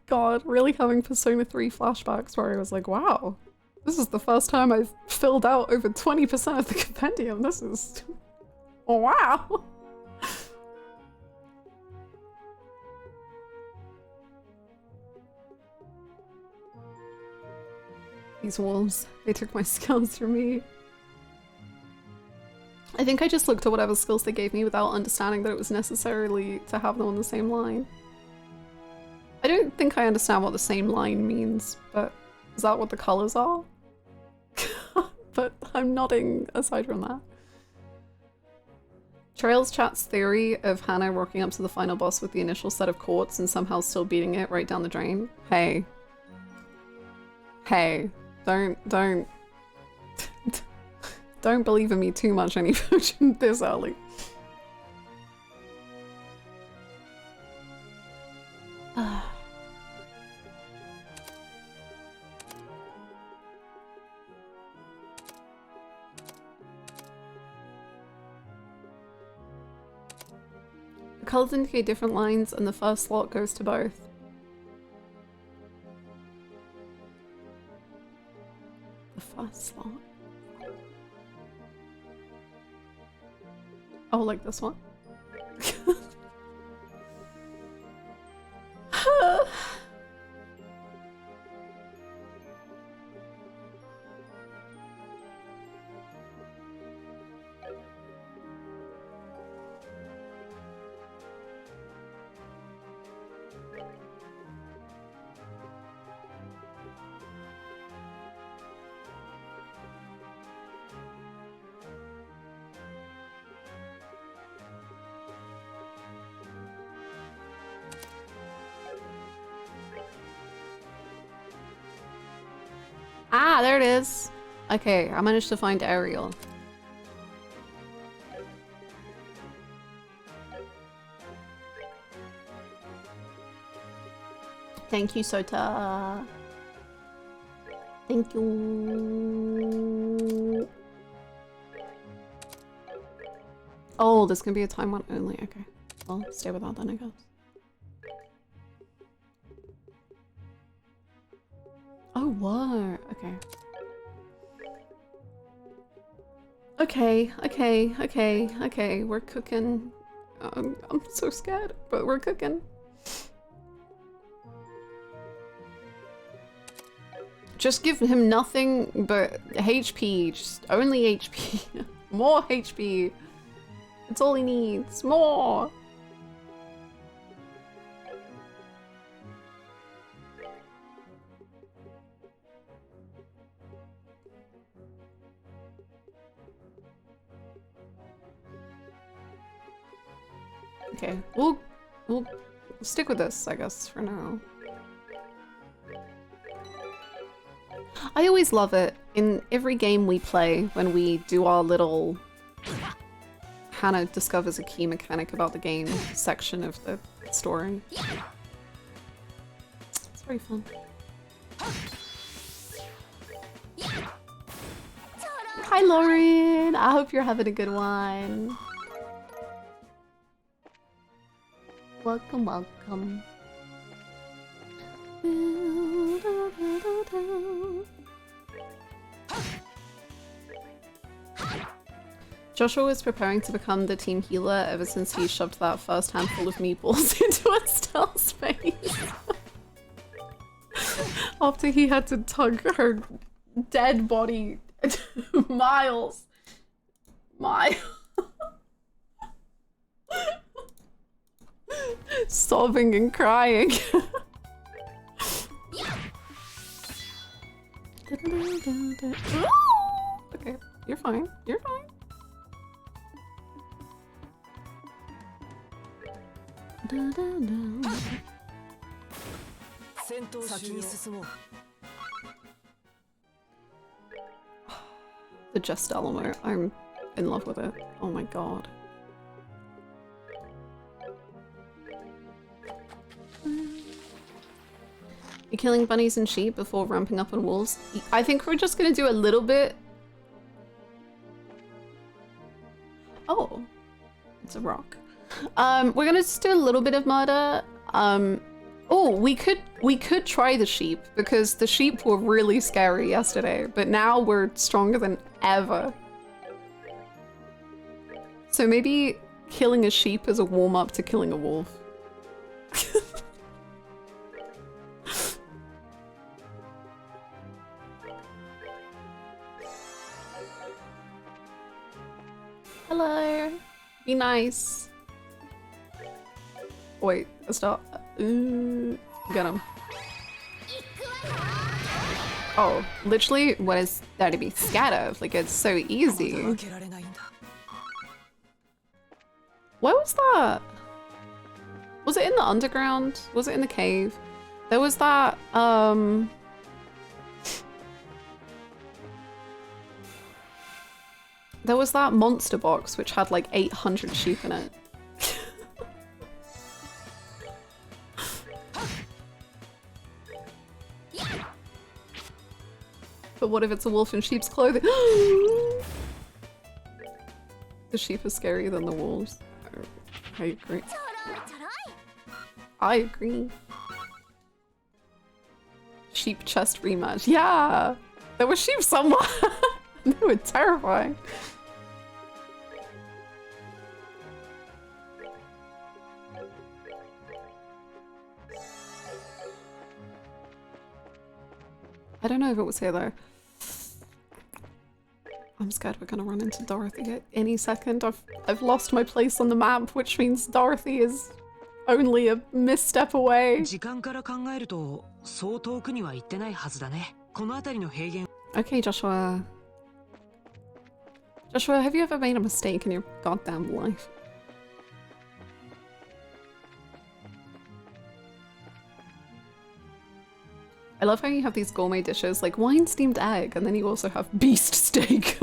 God, really having Persona 3 flashbacks where I was like, wow, this is the first time I've filled out over 20% of the compendium. This is... Oh, wow! These wolves, they took my skills from me. I think I just looked at whatever skills they gave me without understanding that it was necessarily to have them on the same line. I don't think I understand what the same line means, but is that what the colors are? But I'm nodding aside from that. Trails chat's theory of Hannah walking up to the final boss with the initial set of quartz and somehow still beating it right down the drain. Hey. Hey. Don't believe in me too much any version this early. The colors indicate different lines and the first slot goes to both. First slot. Oh, like this one? Ah, there it is. Okay, I managed to find Ariel. Thank you, Sota. Thank you. Oh, this can be a time one only. Okay, I'll stay with that then, I guess. Oh, what? Okay. Okay, we're cooking. I'm so scared, but we're cooking. Just give him nothing but HP, just only HP. More HP. It's all he needs, more! Okay, we'll stick with this, I guess, for now. I always love it in every game we play when we do our little Hannah discovers a key mechanic about the game section of the story. It's very fun. Hi Lauren! I hope you're having a good one. Welcome, welcome. Joshua was preparing to become the team healer ever since he shoved that first handful of meatballs into Estelle's face. After he had to tug her dead body miles. Sobbing and crying. Okay, you're fine. You're fine. The Just Alamo, I'm in love with it. Oh my god. You're killing bunnies and sheep before ramping up on wolves? I think we're just gonna do a little bit. Oh, it's a rock. We're gonna just do a little bit of murder. Oh, we could try the sheep because the sheep were really scary yesterday, but now we're stronger than ever. So maybe killing a sheep is a warm-up to killing a wolf. Hello. Be nice. Wait, stop. Get him. Oh, literally, what is there to be scared of? Like, it's so easy. Where was that? Was it in the underground? Was it in the cave? There was that, there was that monster box which had like 800 sheep in it. But what if it's a wolf in sheep's clothing? The sheep is scarier than the wolves. I agree. I agree. Sheep chest rematch. Yeah! There were sheep somewhere! They were terrifying. I don't know if it was here though. I'm scared we're gonna run into Dorothy at any second. I've lost my place on the map, which means Dorothy is only a misstep away. Okay, Joshua. Joshua, have you ever made a mistake in your goddamn life? I love how you have these gourmet dishes like wine steamed egg, and then you also have beast steak.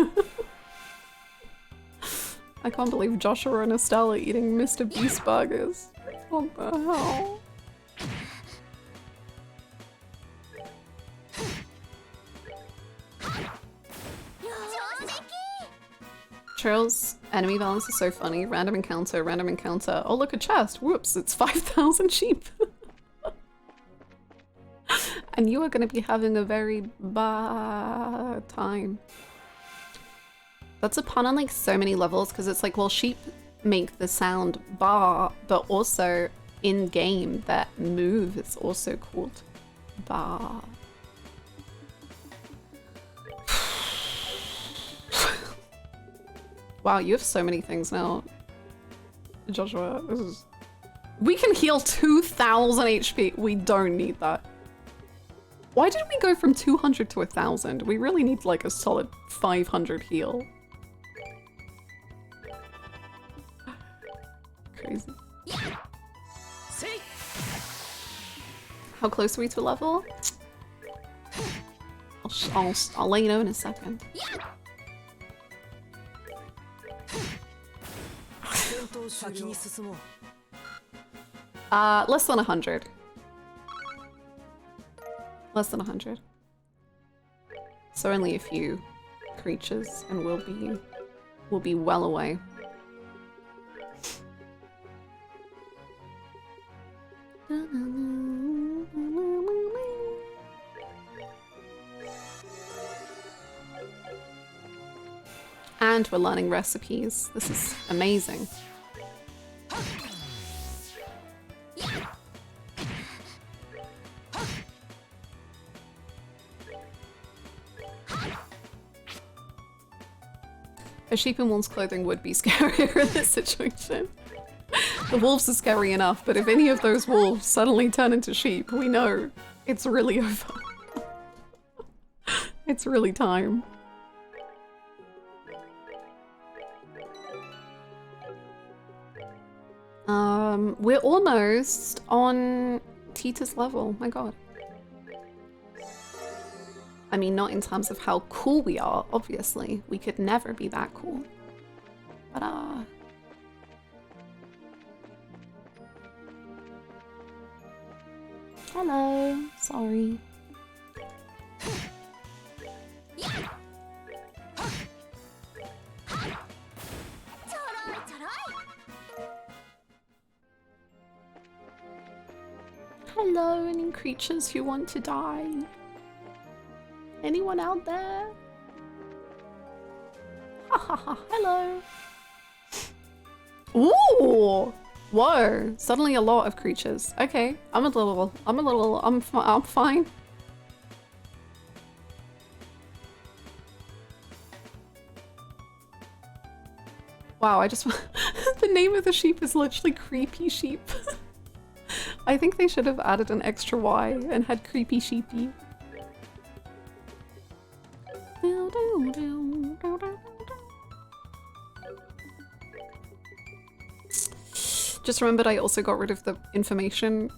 I can't believe Joshua and Estelle are eating Mr. Beast burgers. What the hell? Trail's enemy balance is so funny. Random encounter, random encounter. Oh, look, a chest. Whoops, it's 5,000 sheep. And you are going to be having a very bad time. That's a pun on like so many levels because it's like, well, sheep make the sound ba, but also in game that move is also called ba. Wow, you have so many things now, Joshua. This is... We can heal 2,000 HP. We don't need that. Why did we go from 200 to 1,000? We really need like a solid 500 heal. Crazy. How close are we to a level? I'll let you know in a second. 先に進もう。 Less than 100. Less than 100. So only a few creatures, and we'll be well away. And we're learning recipes. This is amazing. A sheep in wolf's clothing would be scarier in this situation. The wolves are scary enough, but if any of those wolves suddenly turn into sheep, we know it's really over. It's really time. We're almost on Tita's level, my god. I mean, not in terms of how cool we are, obviously. We could never be that cool. But, hello. Sorry. Hello, any creatures who want to die? Anyone out there? Ha ha ha, hello. Ooh! Whoa, suddenly a lot of creatures. Okay, I'm fine. Wow, I just, the name of the sheep is literally Creepy Sheep. I think they should have added an extra Y and had Creepy Sheepy. Just remembered I also got rid of the information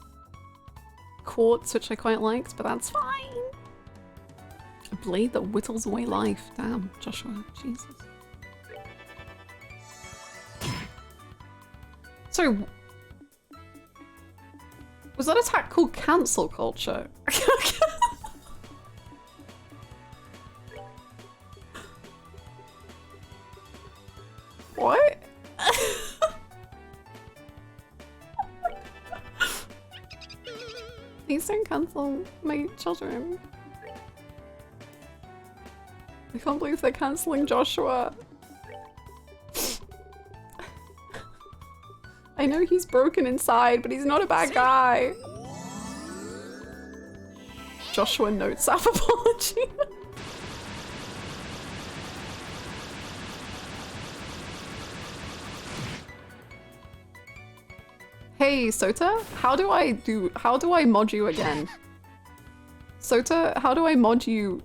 quartz, which I quite liked, but that's fine. A blade that whittles away life. Damn, Joshua, Jesus. So, was that attack called cancel culture? What? Please don't cancel my children. I can't believe they're cancelling Joshua. I know he's broken inside, but he's not a bad guy. Joshua notes app apology. Hey, Sota, how do I mod you again? Sota, how do I mod you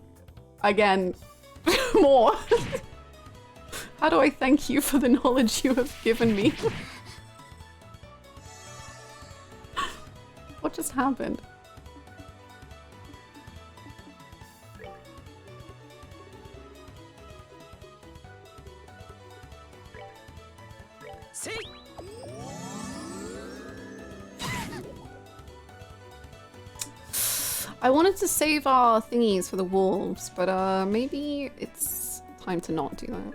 again more? How do I thank you for the knowledge you have given me? What just happened? I wanted to save our thingies for the wolves, but maybe it's time to not do that.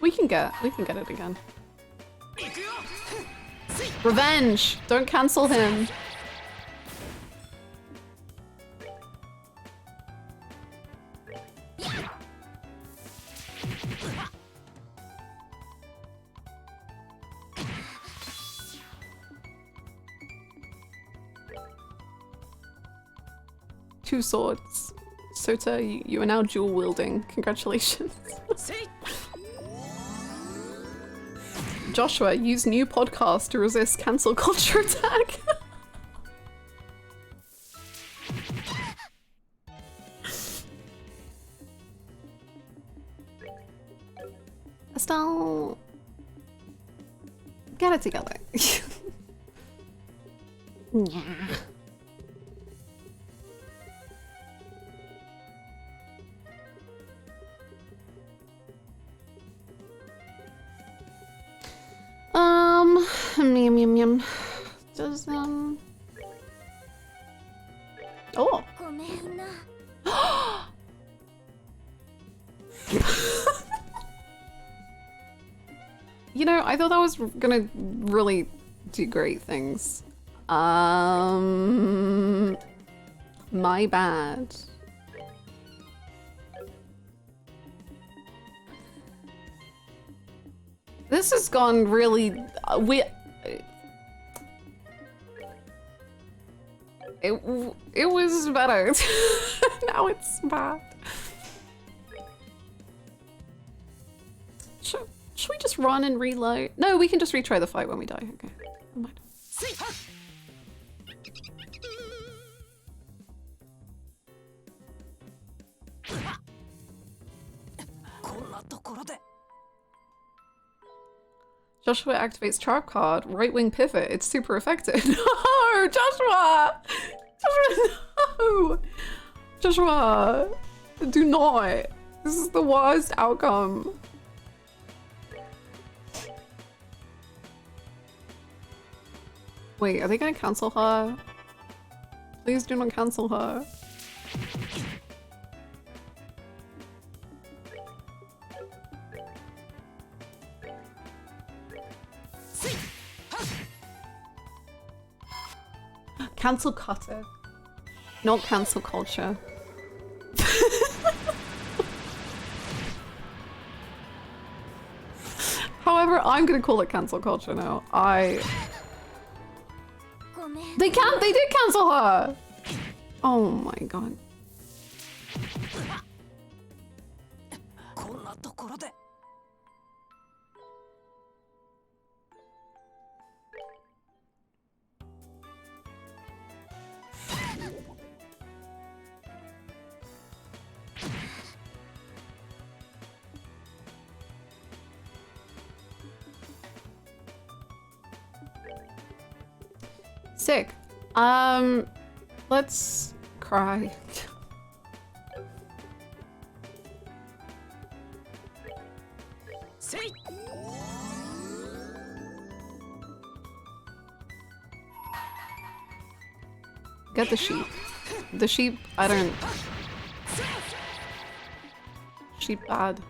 We can get it again. Revenge! Don't cancel him. Two swords. Sota, you are now dual wielding. Congratulations. Joshua, use new podcast to resist cancel culture attack. Estelle, get it together. Yeah. Yum yum yum. Does Oh. ごめんな。 You know, I thought that was gonna really do great things. My bad. This has gone really it was better. Now it's bad. Should we just run and reload? No, we can just retry the fight when we die. Okay, never mind. Joshua activates Trap Card, right wing pivot. It's super effective. No, Joshua! Joshua, no! Joshua, do not. This is the worst outcome. Wait, are they gonna cancel her? Please do not cancel her. Cancel Cutter. Not cancel culture. However, I'm gonna call it cancel culture now. They did cancel her! Oh my god. Sick. Let's cry. Get the sheep. The sheep, I don't... Sheep bad.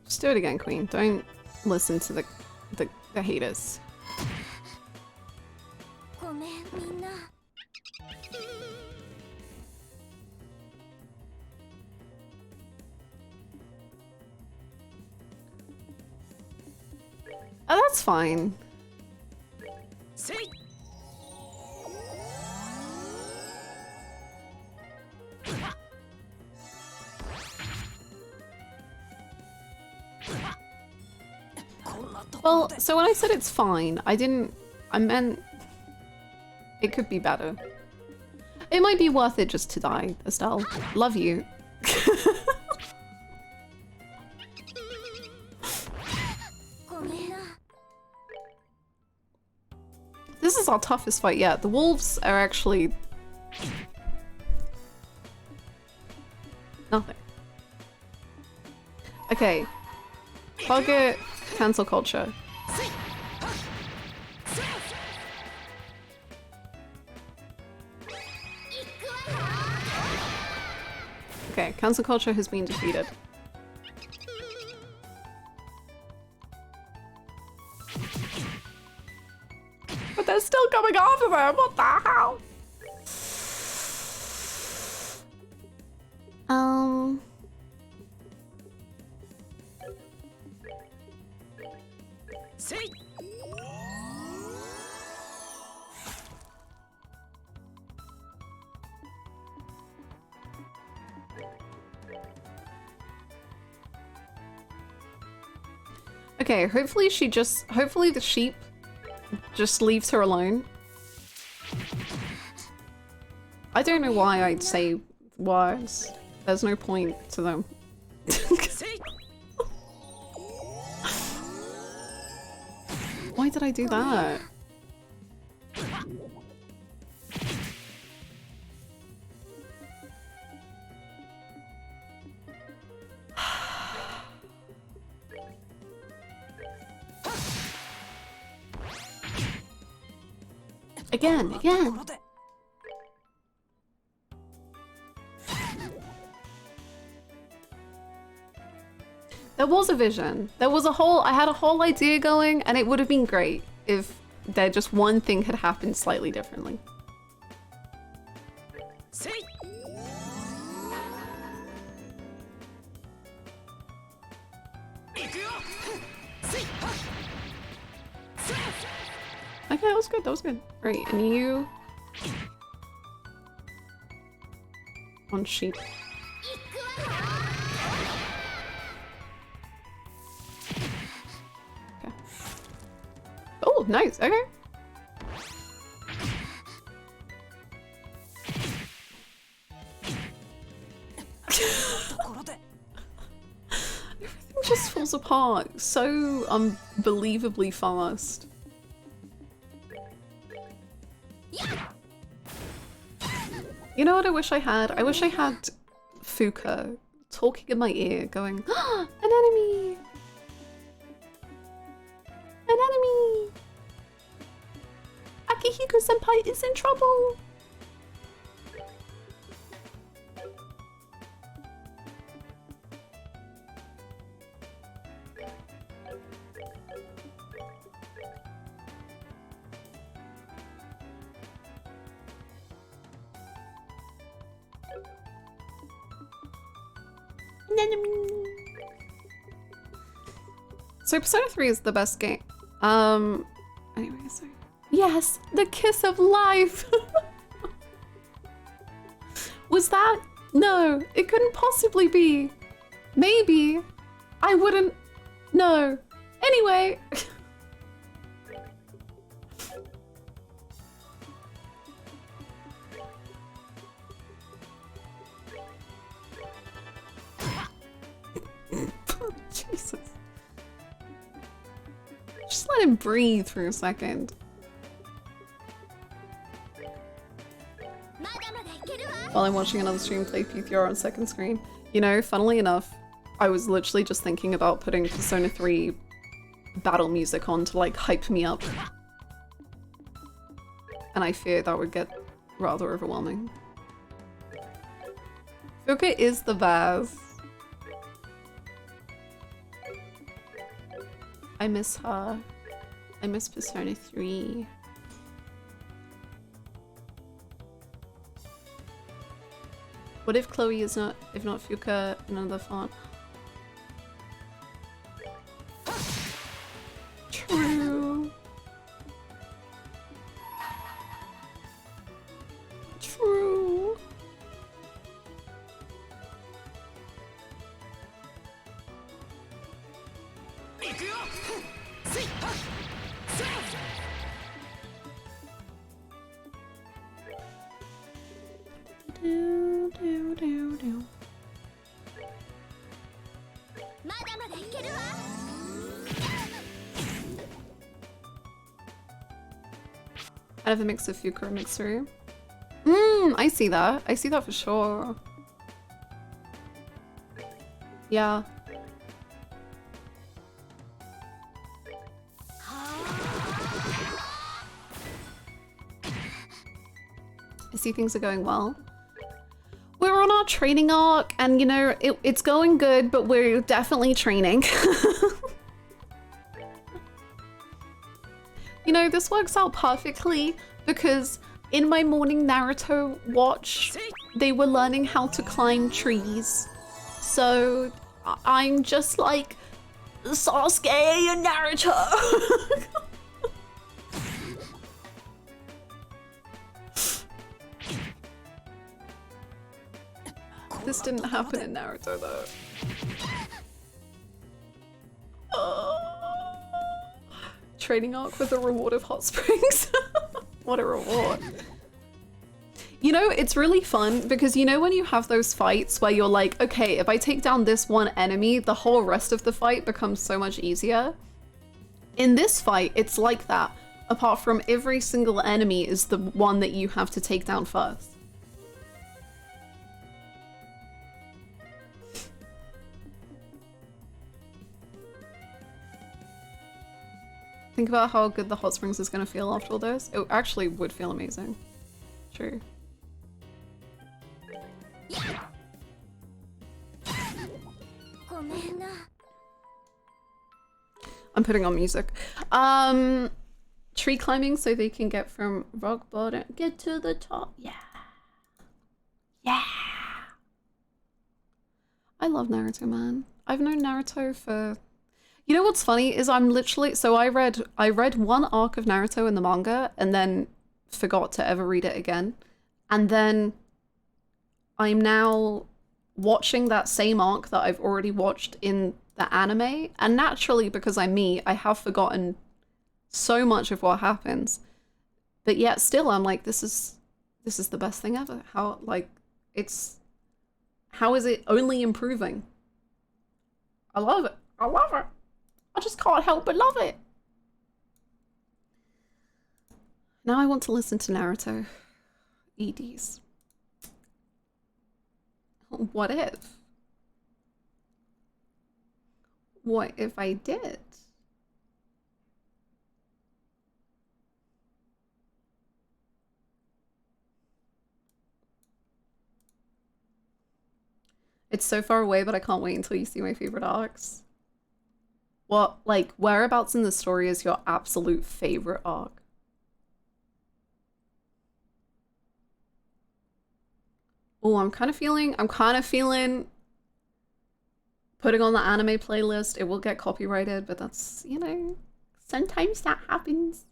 Just do it again, Queen. Don't listen to the haters. ごめんみんな。 Oh, that's fine. Well, so when I said it's fine, I meant it could be better. It might be worth it just to die, Estelle. Love you. This is our toughest fight yet. The wolves are actually... nothing. Okay. Target cancel culture. Okay, cancel culture has been defeated. But they're still coming after them, what the hell? Okay, hopefully the sheep just leaves her alone. I don't know why I'd say words. There's no point to them. Why did I do that? Again. There was a vision. There was I had a whole idea going, and it would have been great if there just one thing had happened slightly differently. Okay, that was good, that was good. Right, and you... on sheep. Okay. Oh, nice, okay. Everything just falls apart so unbelievably fast. You know what I wish I had? I wish I had Fuka talking in my ear going, ah, an enemy! An enemy! Akihiko-senpai is in trouble! So Persona 3 is the best game. Anyway, so yes, the kiss of life. Was that? No, it couldn't possibly be. Maybe. I wouldn't know. Anyway. Jesus. Just let him breathe for a second. While I'm watching another stream play PTR on second screen. You know, funnily enough, I was literally just thinking about putting Persona 3 battle music on to like hype me up. And I fear that would get rather overwhelming. Fuka is the best. I miss her. I miss Persona 3. What if Chloe is not, if not Fuka, another font? True. True. I have a mix of Fuka and Mitsuru. I see that. I see that for sure. Yeah. I see things are going well. We're on our training arc and you know, it's going good, but we're definitely training. You know, this works out perfectly because in my morning Naruto watch, they were learning how to climb trees. So I'm just like Sasuke and Naruto. This didn't happen in Naruto though. Training arc with a reward of hot springs. What a reward. You know, it's really fun because you know when you have those fights where you're like, okay, if I take down this one enemy, the whole rest of the fight becomes so much easier. In this fight, it's like that. Apart from every single enemy is the one that you have to take down first. Think about how good the hot springs is gonna feel after all this. It actually would feel amazing. True. I'm putting on music. Tree climbing so they can get from rock bottom, get to the top. Yeah. Yeah. I love Naruto, man. I've known Naruto for... You know what's funny is I'm literally... So I read one arc of Naruto in the manga and then forgot to ever read it again. And then I'm now watching that same arc that I've already watched in the anime. And naturally, because I'm me, I have forgotten so much of what happens. But yet still, I'm like, this is the best thing ever. How, like, it's... How is it only improving? I love it. I love it. I just can't help but love it. Now I want to listen to Naruto. EDs. What if? What if I did? It's so far away, but I can't wait until you see my favorite arcs. What, like, whereabouts in the story is your absolute favorite arc? Oh, I'm kind of feeling putting on the anime playlist. It will get copyrighted, but that's, you know, sometimes that happens.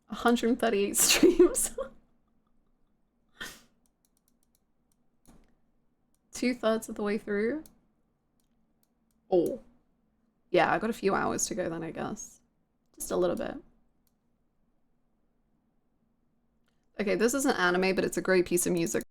138 streams. 2/3 of the way through. Oh. Yeah, I got a few hours to go then, I guess. Just a little bit. Okay, this isn't anime, but it's a great piece of music.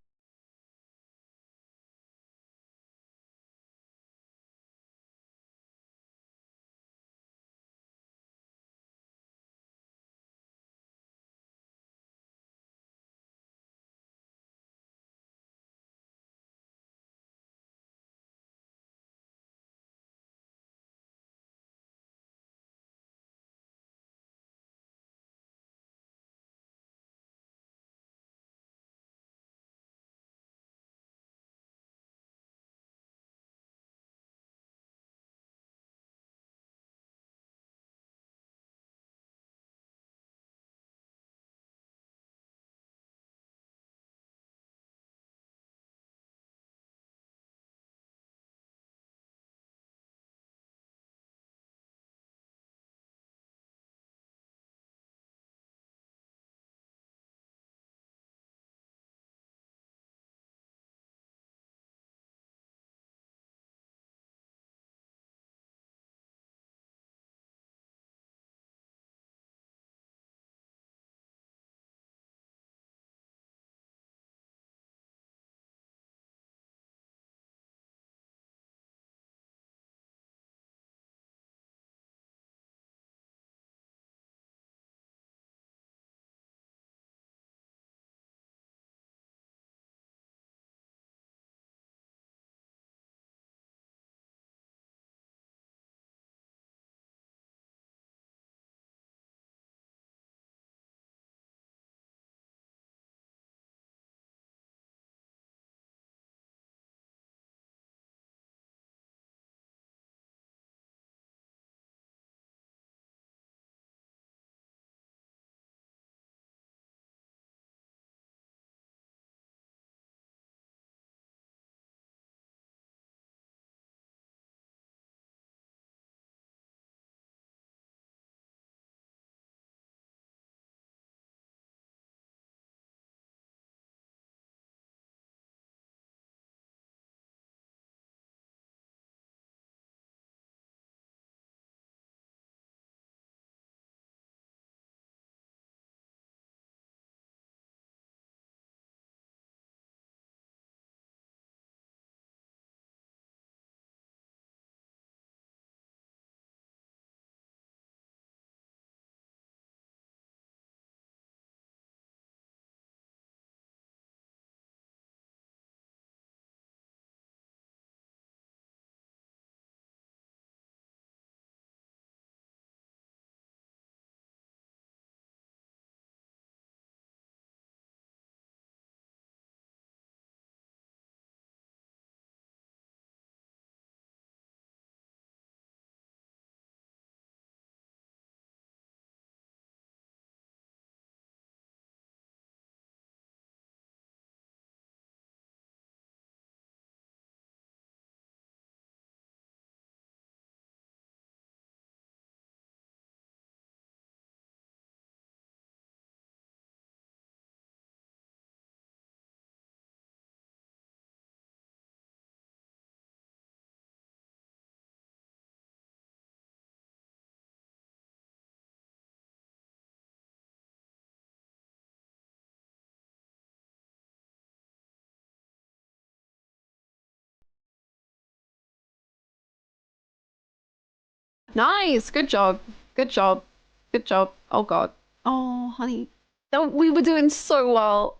Nice. Good job. Good job. Good job. Oh god. Oh, honey. Don't, we were doing so well.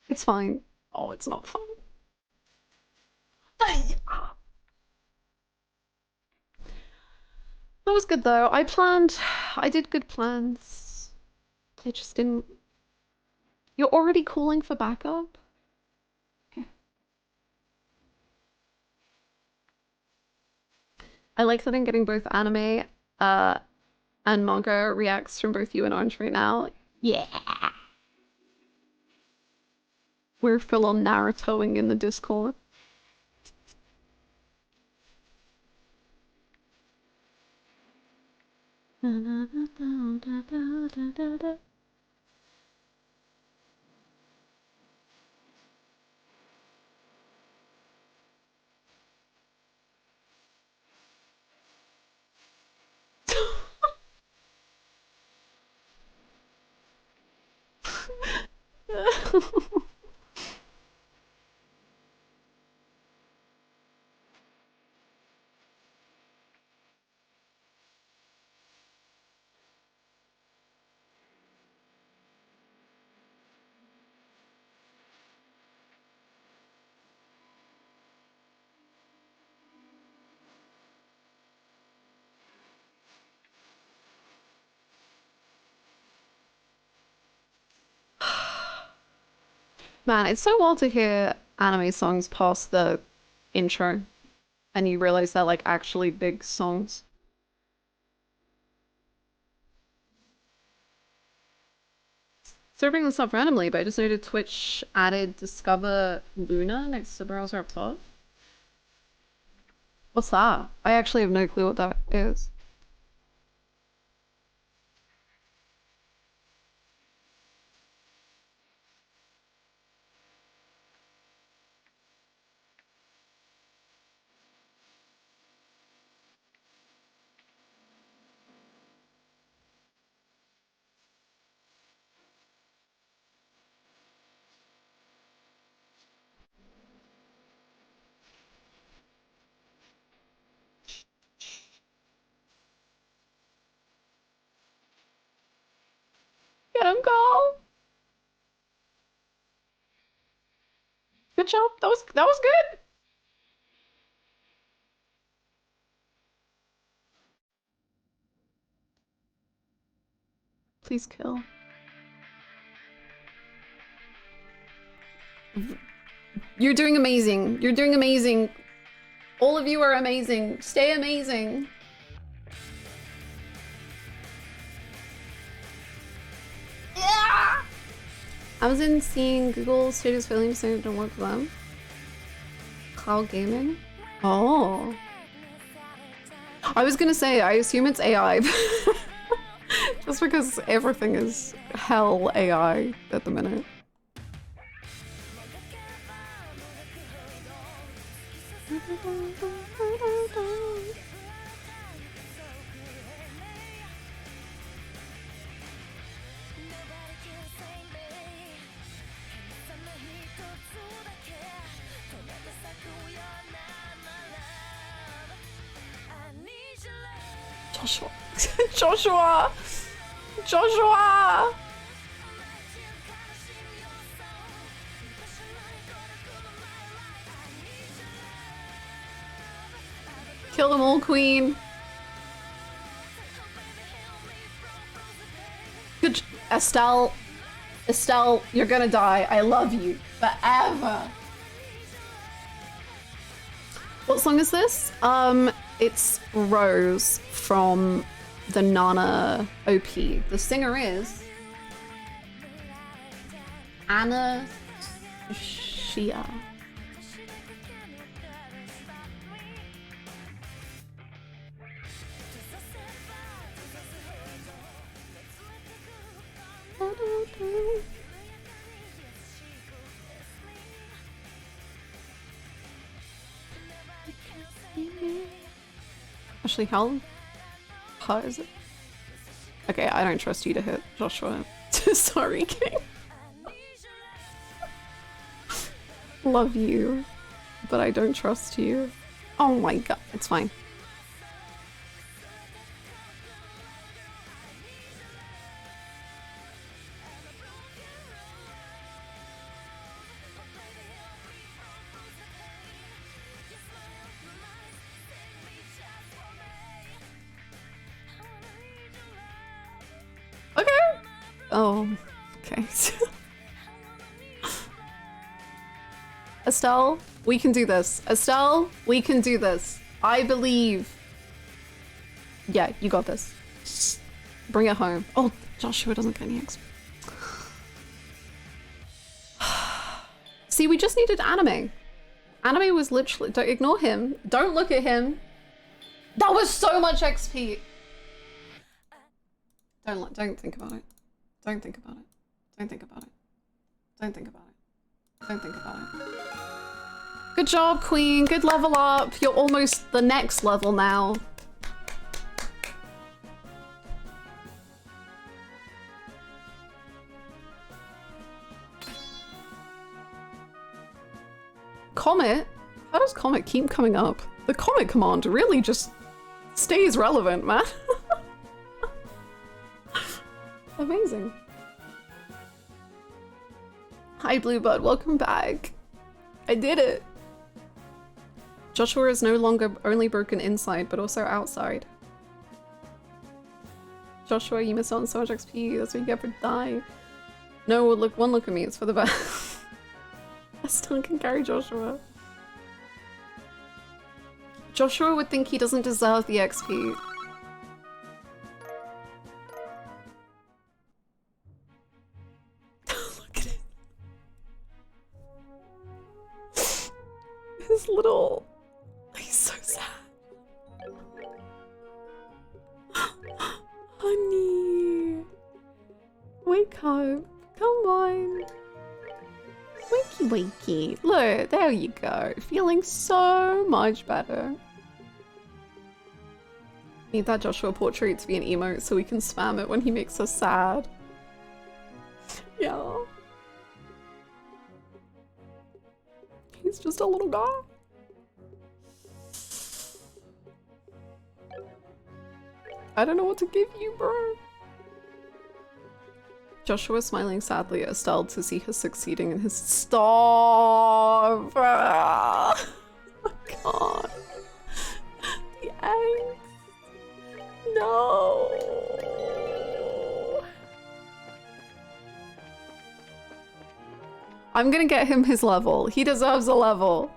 It's fine. Oh, it's not fun. That was good though. I did good plans. It just didn't. You're already calling for backup? I like that I'm getting both anime and manga reacts from both you and Orange right now. Yeah. We're full on Narutoing in the Discord. Man, it's so wild to hear anime songs past the intro and you realize they're like actually big songs. So bringing this up randomly, but I just noted Twitch added Discover Luna next to browser up top. What's that? I actually have no clue what that is. Get him, go! Good job. That was good. Please kill. You're doing amazing. You're doing amazing. All of you are amazing. Stay amazing. Yeah! Amazon seeing Google status failing saying it don't work for them. Cloud gaming? Oh. I was gonna say, I assume it's AI. Just because everything is hell AI at the minute. Joshua. Joshua! Joshua! Kill them all, Queen. Good, Estelle. Estelle, you're gonna die. I love you forever. What song is this? It's Rose from the Nana OP. The singer is Anna Shia. Actually, how hard is it? Okay, I don't trust you to hit Joshua. Sorry, King. Love you, but I don't trust you. Oh my god, it's fine. Oh, okay. Estelle, we can do this. Estelle, we can do this. I believe. Yeah, you got this. Bring it home. Oh, Joshua doesn't get any XP. See, we just needed anime. Anime was literally, don't ignore him. Don't look at him. That was so much XP. Don't think about it. Don't think about it. Don't think about it. Don't think about it. Don't think about it. Good job, Queen. Good level up. You're almost the next level now. Comet? How does Comet keep coming up? The Comet command really just stays relevant, man. Amazing. Hi, Bluebird. Welcome back. I did it. Joshua is no longer only broken inside, but also outside. Joshua, you missed out on so much XP. That's what you get for dying. No, look, one look at me. It's for the best. I still can carry Joshua. Joshua would think he doesn't deserve the XP. Look at it. His little... He's so sad. Honey. Wake up. Come on. Wakey wakey. Look, there you go. Feeling so much better. Need that Joshua portrait to be an emote so we can spam it when he makes us sad. Yeah. He's just a little guy. I don't know what to give you, bro. Joshua smiling sadly at Estelle to see her succeeding in his— Stop! Oh God. The angst. No. I'm gonna get him his level. He deserves a level.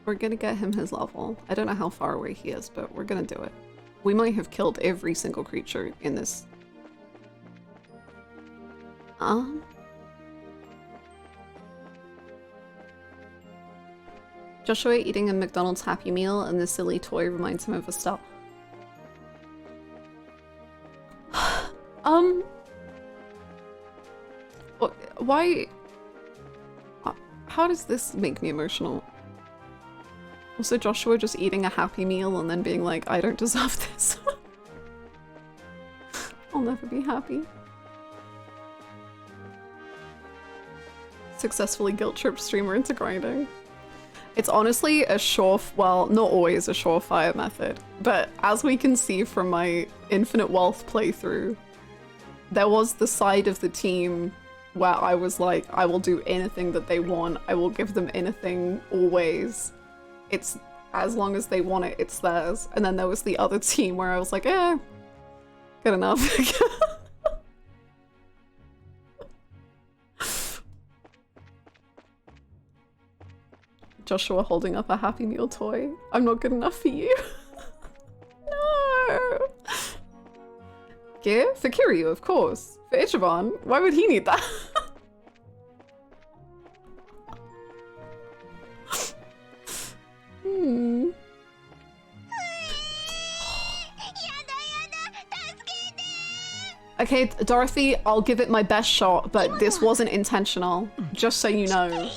We're gonna get him his level. I don't know how far away he is, but we're gonna do it. We might have killed every single creature in this. Joshua eating a McDonald's Happy Meal and the silly toy reminds him of Estelle. Why? How does this make me emotional? Also, Joshua just eating a Happy Meal and then being like, I don't deserve this. I'll never be happy. Successfully guilt trip streamer into grinding. It's honestly a well, not always a surefire method, but as we can see from my Infinite Wealth playthrough, there was the side of the team where I was like, I will do anything that they want. I will give them anything, always. It's as long as they want it, it's theirs. And then there was the other team where I was like, good enough. Joshua holding up a Happy Meal toy. I'm not good enough for you. No. Gear? For Kiryu, of course. For Ichiban. Why would he need that? Okay, Dorothy, I'll give it my best shot, but this wasn't intentional. Just so you know.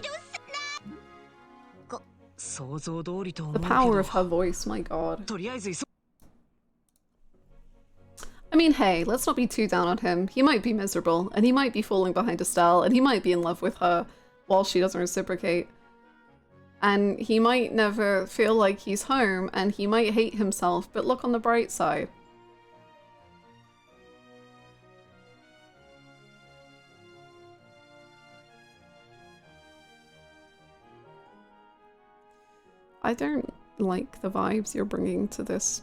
The power of her voice, my god. I mean, hey, let's not be too down on him. He might be miserable, and he might be falling behind Estelle, and he might be in love with her while she doesn't reciprocate. And he might never feel like he's home, and he might hate himself, but look on the bright side. I don't like the vibes you're bringing to this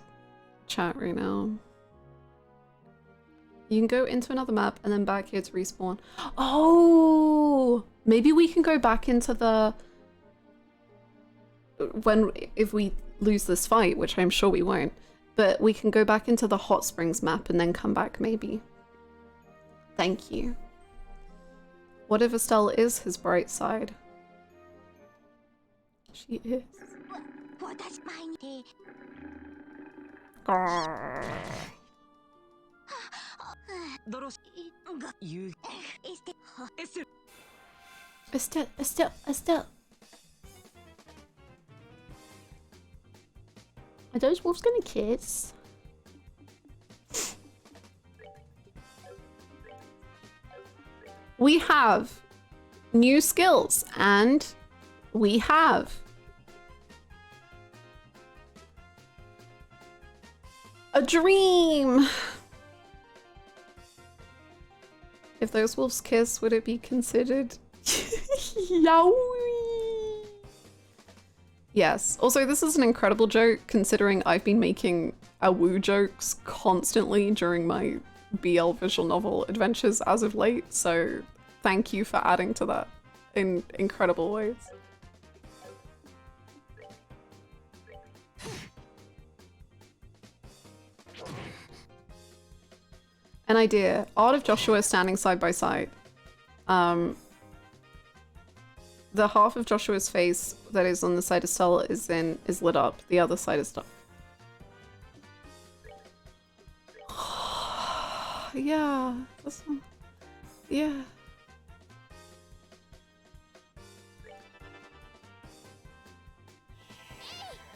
chat right now. You can go into another map and then back here to respawn. Oh, maybe we can go back into the if we lose this fight, which I'm sure we won't, but we can go back into the hot springs map and then come back maybe. Thank you. What if Estelle is his bright side? She is. Estelle. Are those wolves gonna kiss? We have new skills and we have a dream. If those wolves kiss, would it be considered yaoi? Yes. Also, this is an incredible joke considering I've been making woo jokes constantly during my BL visual novel adventures as of late, so thank you for adding to that in incredible ways. An idea. Art of Joshua standing side by side. The half of Joshua's face that is on the side of Stella is lit up. The other side is dark. Yeah. Yeah.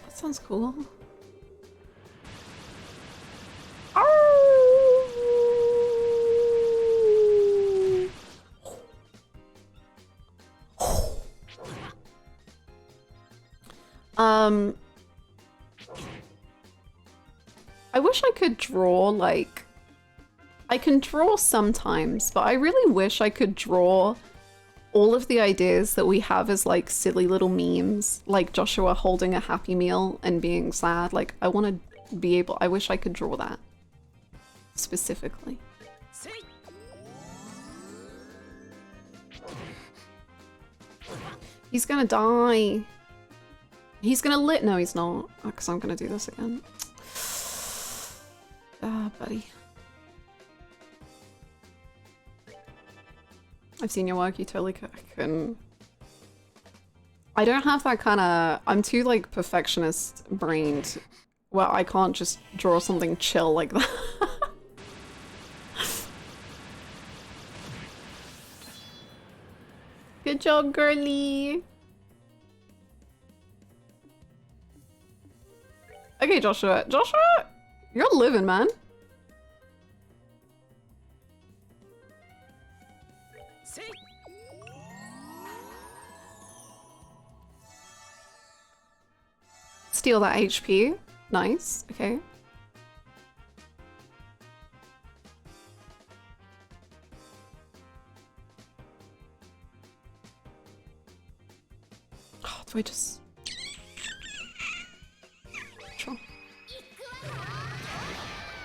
That sounds cool. I wish I could draw, like, I can draw sometimes, but I really wish I could draw all of the ideas that we have as like silly little memes, like Joshua holding a Happy Meal and being sad. Like, I want to be able, I wish I could draw that specifically. He's gonna die. He's gonna lit. No, he's not. Because I'm gonna do this again. Ah, buddy. I've seen your work. You totally can. I don't have that kind of. I'm too like perfectionist brained. Well, I can't just draw something chill like that. Good job, girly. Okay, Joshua. Joshua, you're living, man. Steal that HP. Nice. Okay. Oh, do I just... Sure.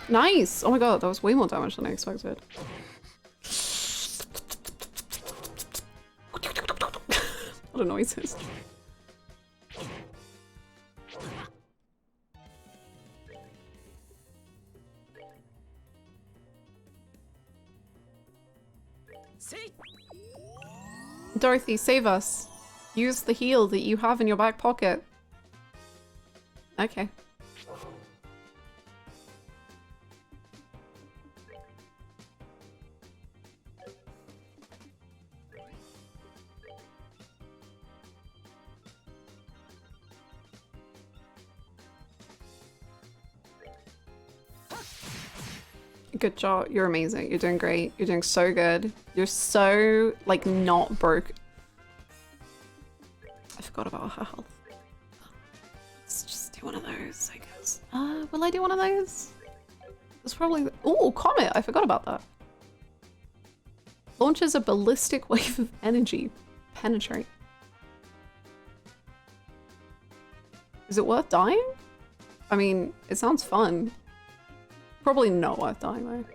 Nice! Oh my god, that was way more damage than I expected. What a noises. Dorothy, save us. Use the heal that you have in your back pocket. Okay. Good job. You're amazing. You're doing great. You're doing so good. You're so, like, not broke. I forgot about her health. Let's just do one of those, I guess. Will I do one of those? It's probably... Oh, Comet! I forgot about that. Launches a ballistic wave of energy. Penetrate. Is it worth dying? I mean, it sounds fun. Probably not worth dying though.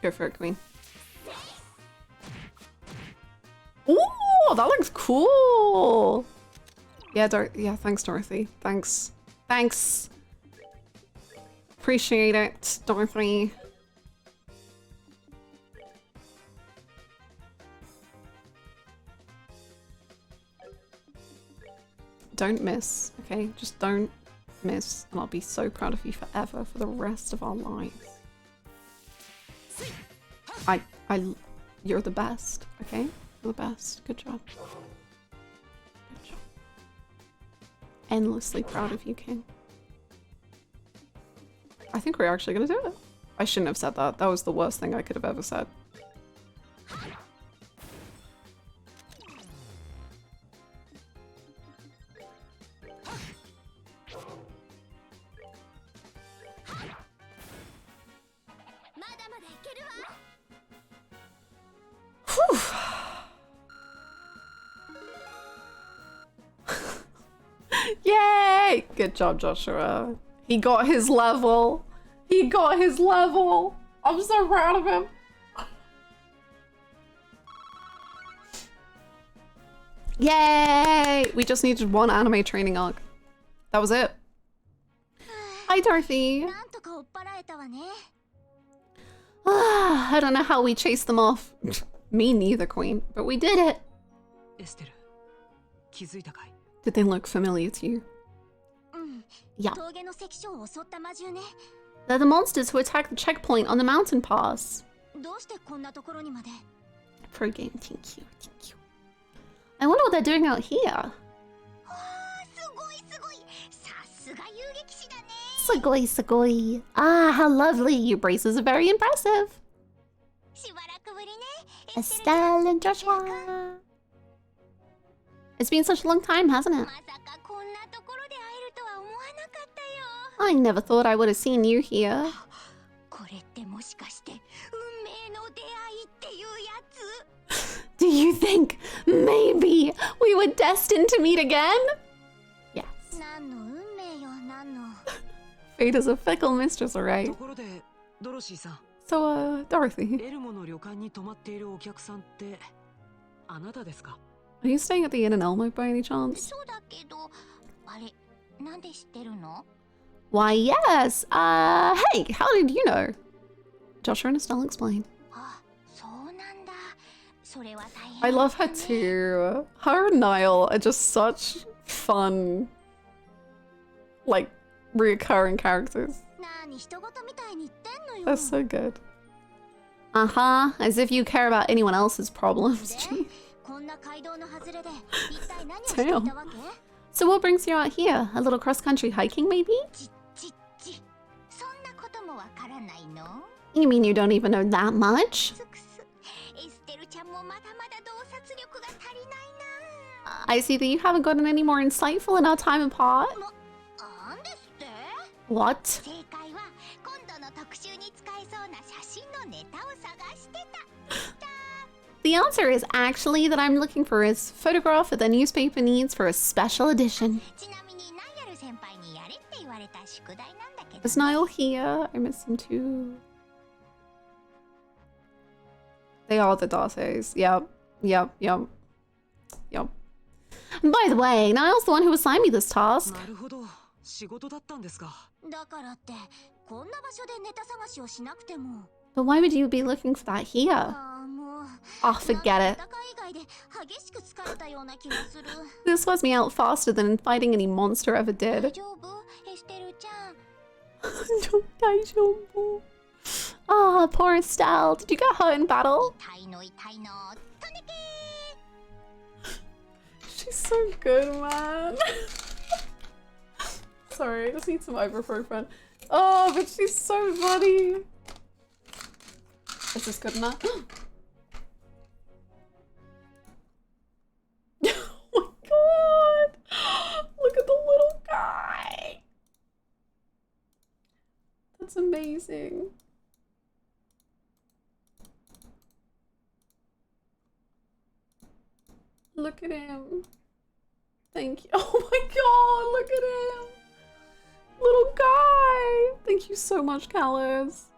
Go for it, Queen. Ooh, that looks cool. Yeah, yeah, thanks, Dorothy. Thanks. Thanks. Appreciate it, Dorothy. Don't miss, okay? Just don't miss, and I'll be so proud of you forever for the rest of our lives. You're the best, okay? You're the best. Good job. Good job. Endlessly proud of you, King. I think we're actually gonna do it. I shouldn't have said that. That was the worst thing I could have ever said. Yay! Good job, Joshua. He got his level. He got his level. I'm so proud of him. Yay! We just needed one anime training arc. That was it. Hi, Dorothy. I don't know how we chased them off. Me neither, Queen. But we did it. Did they look familiar to you? Yeah. They're the monsters who attacked the checkpoint on the mountain pass. Pro game, thank you, thank you. I wonder what they're doing out here. Sugoi, sugoi. Ah, how lovely. Your braces are very impressive. Estelle and Joshua. It's been such a long time, hasn't it? I never thought I would have seen you here. Do you think maybe we were destined to meet again? Yes. Fate is a fickle mistress, alright. So, Dorothy. Are you staying at the Inn in Elmo by any chance? Why, yes. Hey, how did you know? Joshua and Estelle explain. I love her too. Her and Niall are just such fun, like, reoccurring characters. They're so good. Uh-huh, as if you care about anyone else's problems. Damn. So what brings you out here? A little cross-country hiking, maybe? You mean you don't even know that much? I see that you haven't gotten any more insightful in our time apart. What? The answer is actually that I'm looking for a photograph that the newspaper needs for a special edition. Is Niall here? I miss him too. They are the Darces. Yep. Yep. Yep. Yep. And by the way, Niall's the one who assigned me this task. But why would you be looking for that here? Oh, forget it. This was me out faster than fighting any monster ever did. Ah, poor Estelle. Did you get hurt in battle? She's so good, man. Sorry, I just need some ibuprofen. Oh, but she's so funny. Is this good enough? That's amazing. Look at him. Thank you. Oh my god, look at him. Little guy. Thank you so much, Callus.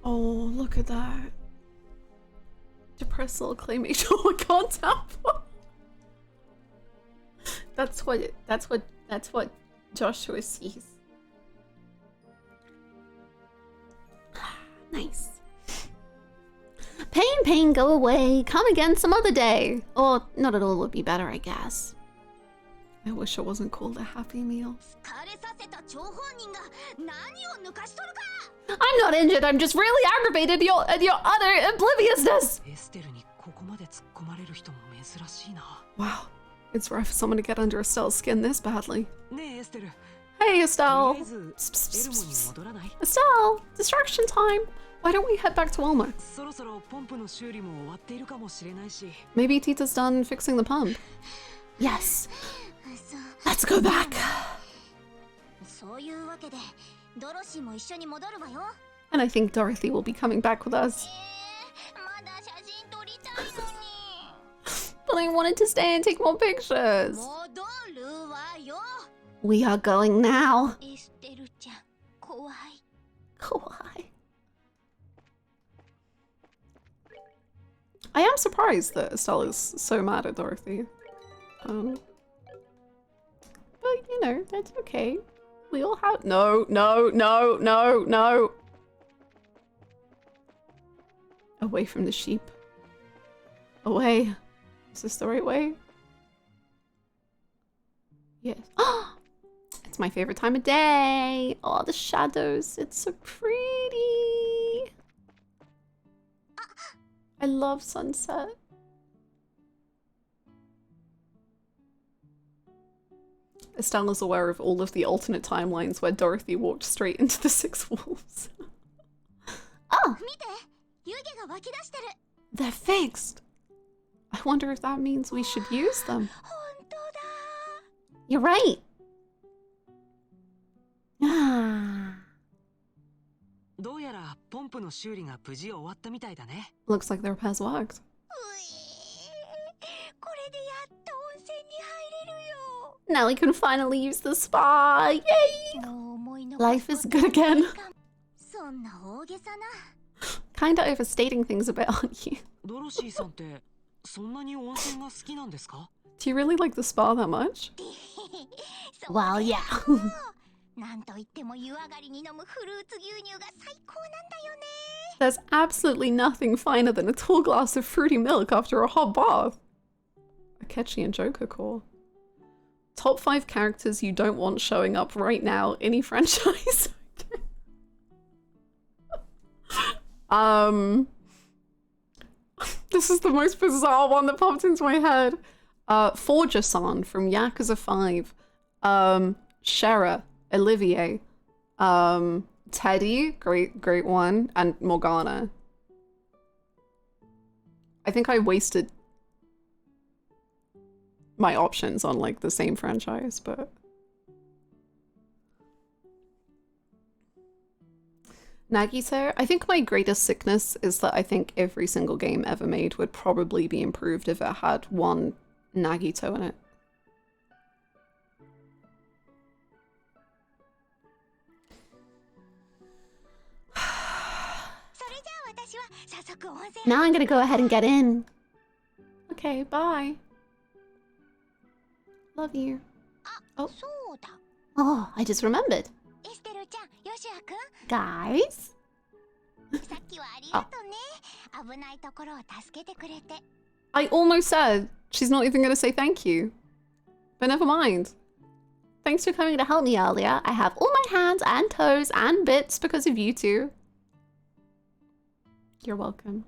Oh, look at that. Depressed little claymation. Oh, I can't tell. That's what Joshua sees. Nice. Pain, go away. Come again some other day. Or not at all would be better, I guess. I wish it wasn't called a happy meal. I'm not injured, I'm just really aggravated at your utter obliviousness. Wow, it's rare for someone to get under Estelle's skin this badly. Hey, Estelle. Estelle, distraction time. Why don't we head back to Elmo? Maybe Tita's done fixing the pump. Yes. Let's go back. And I think Dorothy will be coming back with us. But I wanted to stay and take more pictures. We are going now. Kawaii. I am surprised that Estelle is so mad at Dorothy. But you know, that's okay. We all have— No. Away from the sheep. Away. Is this the right way? Yes. It's my favorite time of day. Oh, the shadows. It's so pretty. I love sunset. Estelle is aware of all of the alternate timelines where Dorothy walked straight into the Six Wolves. Oh! They're fixed! I wonder if that means we should use them. You're right! Ah. Looks like the repairs worked. Now we can finally use the spa! Yay! Life is good again. Kinda overstating things a bit, aren't you? Do you really like the spa that much? Well, yeah. There's absolutely nothing finer than a tall glass of fruity milk after a hot bath. Akechi and Joker core. Top 5 characters you don't want showing up right now, any franchise. This is the most bizarre one that popped into my head. Forger-san from Yakuza 5. Shera, Olivier. Teddy, great one. And Morgana. I think I wasted my options on like the same franchise, but Nagito, I think my greatest sickness is that I think every single game ever made would probably be improved if it had one Nagito in it. Now I'm gonna go ahead and get in. Okay, bye. Love you. Oh, I just remembered. Guys? Oh. I almost said she's not even going to say thank you. But never mind. Thanks for coming to help me earlier. I have all my hands and toes and bits because of you two. You're welcome.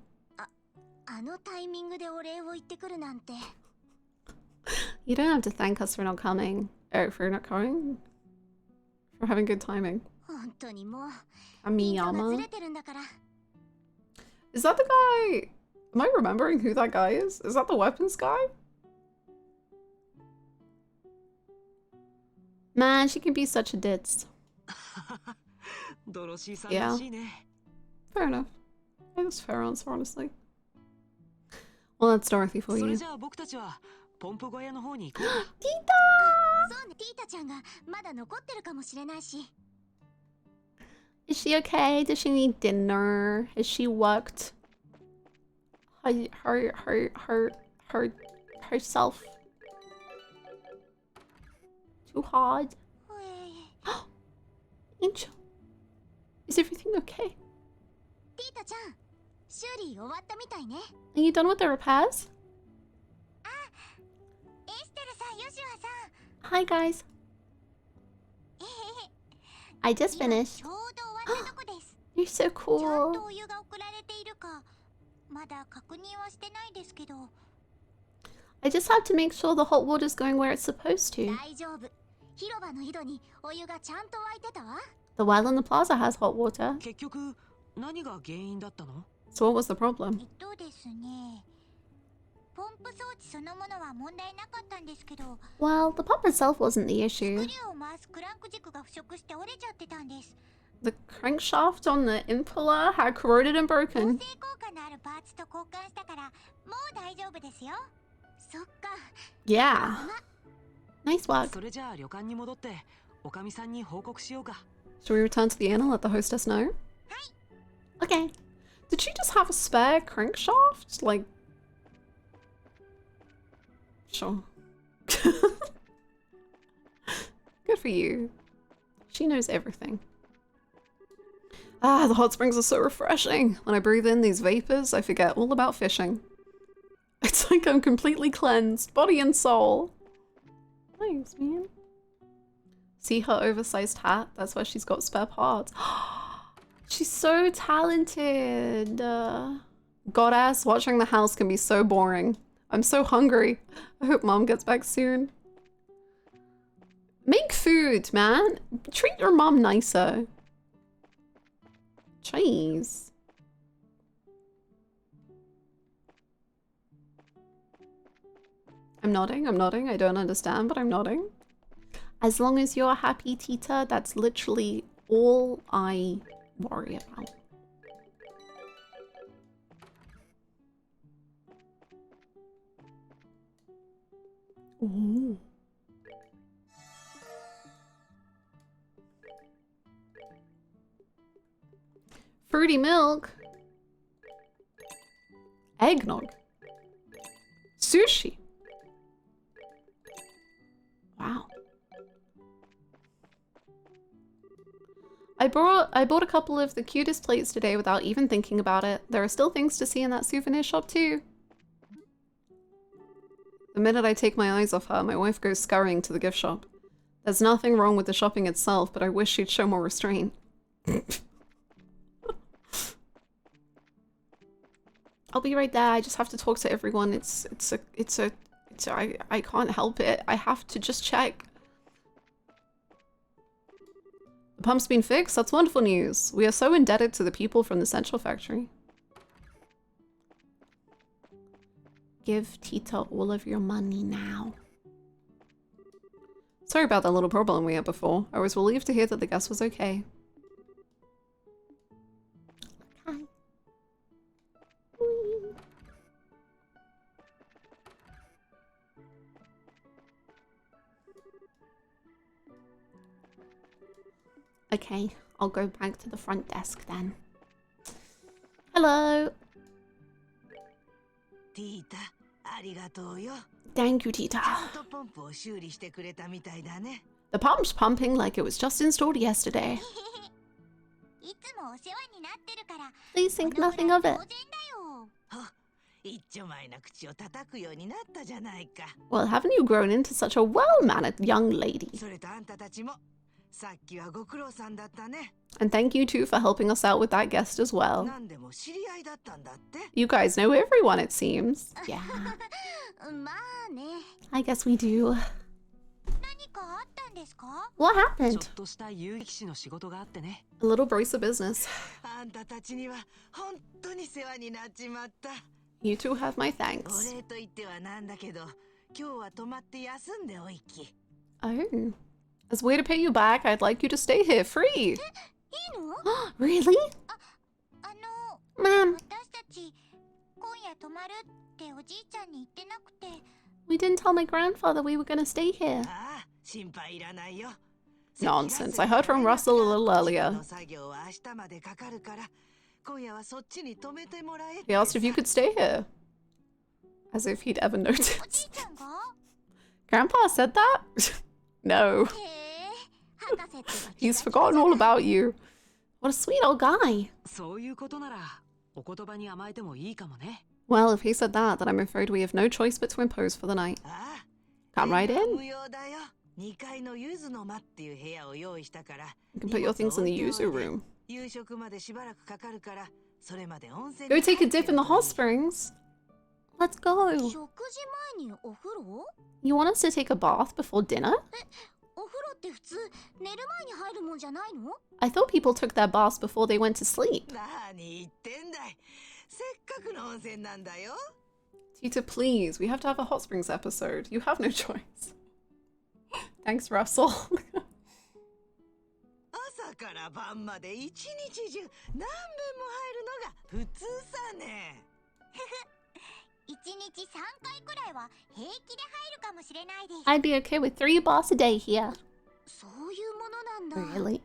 You don't have to thank us for not coming. Or for not coming? For having good timing. Amiyama? Is that the guy? Am I remembering who that guy is? Is that the weapons guy? Man, she can be such a ditz. ドロシーさんらしいね。 Fair enough. It's fair answer, honestly. Well, that's Dorothy for それ you. じゃあ僕たちはポンプ小屋の方に行こう。そうね、ティータちゃんがまだ残ってるかもしれないし。 Is she okay? Does she need dinner? Has she worked herself too hard? ほえ Angel, is everything okay? ティータちゃん、修理終わったみたいね。 Are you done with the repairs? エステルさん、ヨシュアさん。 Hi guys, I just 今 finished. ちょうど終わったとこです。 You're so ちゃん cool. とお湯が送られているか、まだ確認はしてないですけど。 I just have to make sure the hot water's going where it's supposed to. 大丈夫。広場の井戸にお湯がちゃんと沸いてたわ。 The well in the plaza has hot water. 結局何が原因だったの？ So what was the problem? ですね。ポンプ装置そのものは問題なかったんですけど、 Well, the pump itself wasn't the スク issue. リューを回すクランク軸が腐食して折れちゃってたんです。 The crankshaft on the impala had corroded and 合 broken. 成効果のあるパーツと交換したからもう大丈夫ですよ。そっか。 Yeah. Nice work. それじゃあ旅館に戻っておかみさんに報告しようか。 Shall we return to the inn and let the hostess know? Okay. Did she just have a spare crankshaft? Like... Sure. Good for you. She knows everything. Ah, the hot springs are so refreshing. When I breathe in these vapors, I forget all about fishing. It's like I'm completely cleansed, body and soul. Thanks, man. See her oversized hat? That's why she's got spare parts. She's so talented. Godass, watching the house can be so boring. I'm so hungry. I hope mom gets back soon. Make food, man. Treat your mom nicer. Jeez. I'm nodding, I don't understand, but I'm nodding. As long as you're happy, Tita, that's literally all I worry about. Ooh. Fruity milk. Eggnog. Sushi. Wow. I bought a couple of the cutest plates today without even thinking about it. There are still things to see in that souvenir shop too. The minute I take my eyes off her, my wife goes scurrying to the gift shop. There's nothing wrong with the shopping itself, but I wish she'd show more restraint. I'll be right there. I just have to talk to everyone. I can't help it. I have to just check. The pump's been fixed? That's wonderful news. We are so indebted to the people from the Central Factory. Give Tita all of your money now. Sorry about that little problem we had before. I was relieved to hear that the guest was okay. Okay. Whee. Okay, I'll go back to the front desk then. Hello. ティータ、ありがとうよ。 Thank you, Tita. ちゃんとポンプを修理してくれたみたいだね。 The pump's pumping like it was just installed yesterday. いつもお世話になってるから。 Please think この nothing ぐらい of 当 it. 然だよ。一丁前な口を叩くようになったじゃないか。 Well, haven't you grown into such a well-mannered young lady? それとあんたたちも、さっきはご苦労さんだったね。 And thank you too for helping us out with that guest as well. なんでも知り合いだったんだって。 You guys know everyone, it seems. Yeah, まあね。 I guess we do. 何かあったんですか？ What ちょ happened? っとした有益士の仕事があってね。 A little brace of business. あんたたちには本当に世話になっちまった。 You two have my お thanks. 礼と言ってはなんだけど、今日は泊まって休んでおいき。Oh, As a way to pay you back, I'd like you to stay here free. いいの？ Really? 私 Ma'am, たち今夜泊まるっておじいちゃんに言ってなくて。 we didn't tell my grandfather we were gonna stay here. ああ、心配いらないよ。 Nonsense. I heard from Russell a little earlier. 作業は明日までかかるから、今夜はそっちに泊めてもらえ。 He asked if you could stay here. As if he'd ever おじ noticed. いちゃんが？ Grandpa said that? No. へえ、博士ってば He's forgotten all about you. What a sweet old guy. そういうことならお言葉に甘えてもいいかもね。 Well, if he said that, then I'm afraid we have no choice but to impose for the night. ああ、 Come right 無 in. 用だよ。2階のゆずの間っていう部屋を用意したから。 You can put your things in the 荷物 yuzu を置いておい room. て夕食までしばらくかかるから、それまで温泉 Go に take a 入って dip in the るといい。 hot springs. Let's go. 食事前にお風呂？ You want us to take a bath before dinner? お風呂って普通寝る前に入るもんじゃないの？ I thought people took their baths before they went to sleep. 何言ってんだい。せっかくの温泉なんだよ。 Tita, please. We have to have a hot springs episode. You have no choice. Thanks, Russell. 朝から晩まで一日中何遍も入るのが普通さね。1日3回くらいは平気で入るかもしれないです。 I'd be okay with 3 baths a day here. そういうものなんだ。 Really?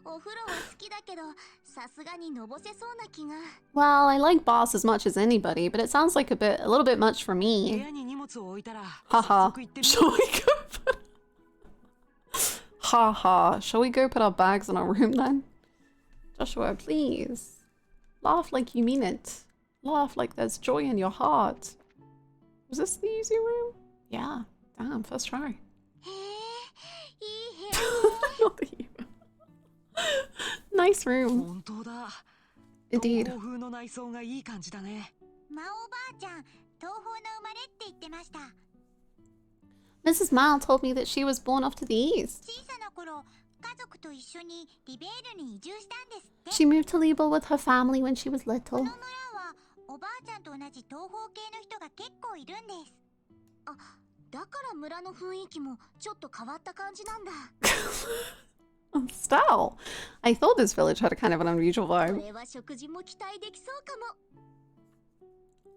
お風呂は好きだけど、さすがにのぼせそうな気が。 Well, I like baths as much as anybody, but it sounds like a little bit much for 部 me. 屋に荷物を置いたら早 Haha. 速行ってみ Shall we go put... Haha. Shall we go put our bags in our room then? Joshua, please. Laugh like you mean it. Laugh like there's joy in your heart. Was this the easy room? Yeah. Damn, first try. へえ、いい部屋。 Not the easy room. Nice room. 本当だ。 Indeed. 東方風の内装がいい感じだね。マオばあちゃん、東方の生まれって言ってました。 Mrs. Mal told me that she was born off to the east. 小さな頃、家族と一緒にリベールに移住したんですって。 She moved to Liebel with her family when she was こ little. の村はおばあちゃんと同じ東方系の人が結構いるんです。あ、だから村の雰囲気もちょっと変わった感じなんだ。 Style. I thought this village had a kind of an unusual こ vibe. れは食事も期待できそうか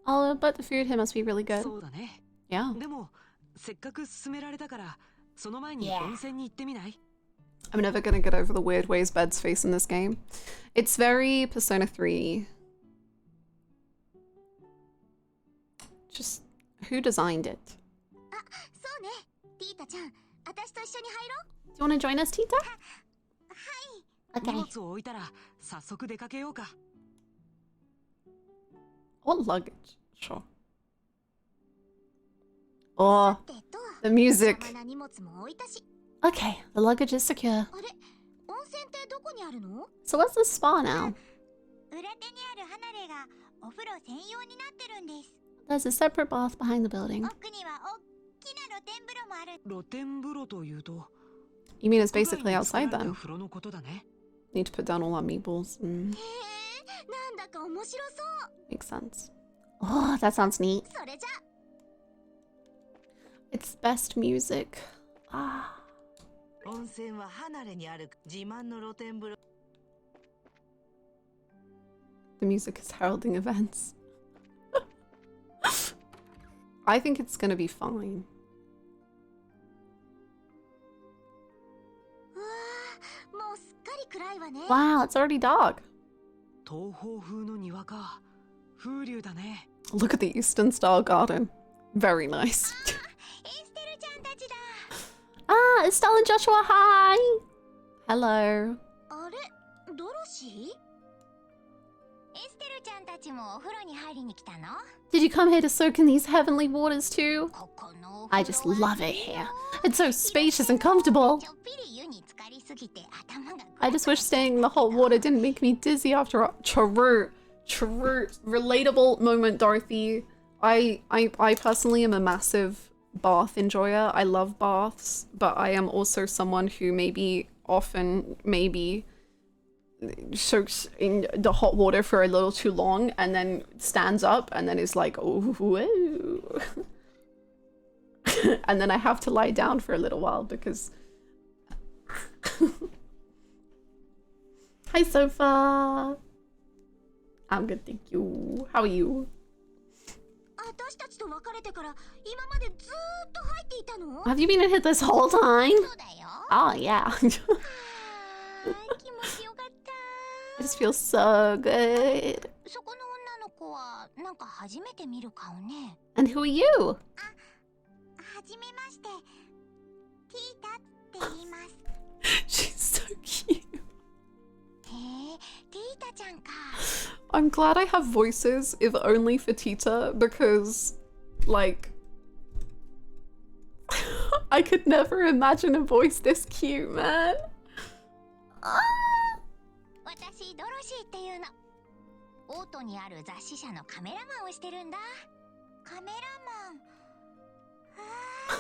も。 Oh, but the food here must be really good. そうだね。 Yeah. でもせっかく勧められたからその前に Yeah. 温泉に行ってみない？ I'm never gonna get over the weird ways beds face in this game. It's very Persona 3. Just who designed it? あ、そうね。ティータちゃん、私と一緒に入ろう。 Do you want to join us, Tita? 荷 Okay. 物を置いたら早速出かけようか。 What luggage? Sure. Oh, ってと、 the music. 邪魔な荷物も置いたし。 Okay, the luggage is secure. あれ、温泉ってどこにあるの？ So what's the spa now? 裏手にある離れがお風呂専用になってるんです。 There's a separate bath behind the building. 奥には大きな露天風呂もある。露天風呂というと You mean it's 屋 basically 外に作ら outside れた then? 風呂のことだね。 Need to put down all our meatballs. へえ、なんだか面白そう。 Makes sense. Oh, that sounds neat. それじゃ、 It's best music. Ah. 温泉は離れにある自慢の露天風呂。 The music is heralding events. I think it's gonna be fine. うわー、もうすっかり暗いわね。 Wow, it's already dark. 東方風の庭か。風流だね。 Look at the Eastern style garden. Very nice. エステルちゃんたちだ。 Ah, Estelle and Joshua, hi! Hello. あれ、ドロシー？エステルちゃんたちもお風呂に入りに来たの？ Did you come here to soak in these heavenly waters too? ここのお I 風 just 呂は love it here. It's so spacious and comfortable. ちょっぴり湯に浸かりすぎて頭が I just wish staying in the hot water didn't make me dizzy after a true, relatable moment, Dorothy. I personally am a massive bath enjoyer. I love baths, but I am also someone who maybe soaks in the hot water for a little too long and then stands up and then is like, oh, whoa. And then I have to lie down for a little while because Hi, Sofa. I'm good, thank you. How are you? 私たちと別れてから今までずーっと入っていたの？ Have you been in here this whole time? そうだよ。Oh, yeah. あー、気持ちよかった。 I just feel so good. そこの女の子はなんか初めて見る顔ね。 And who are you? はじめまして。ティータって言います。 She's so cute. へえ、ティータちゃんか。 I'm glad I have voices, if only for Tita, because, like, I could never imagine a voice this cute, man. 私ドロシーっていうの。オートにある雑誌社のカメラマンをしてるんだ。カメラマン。あー、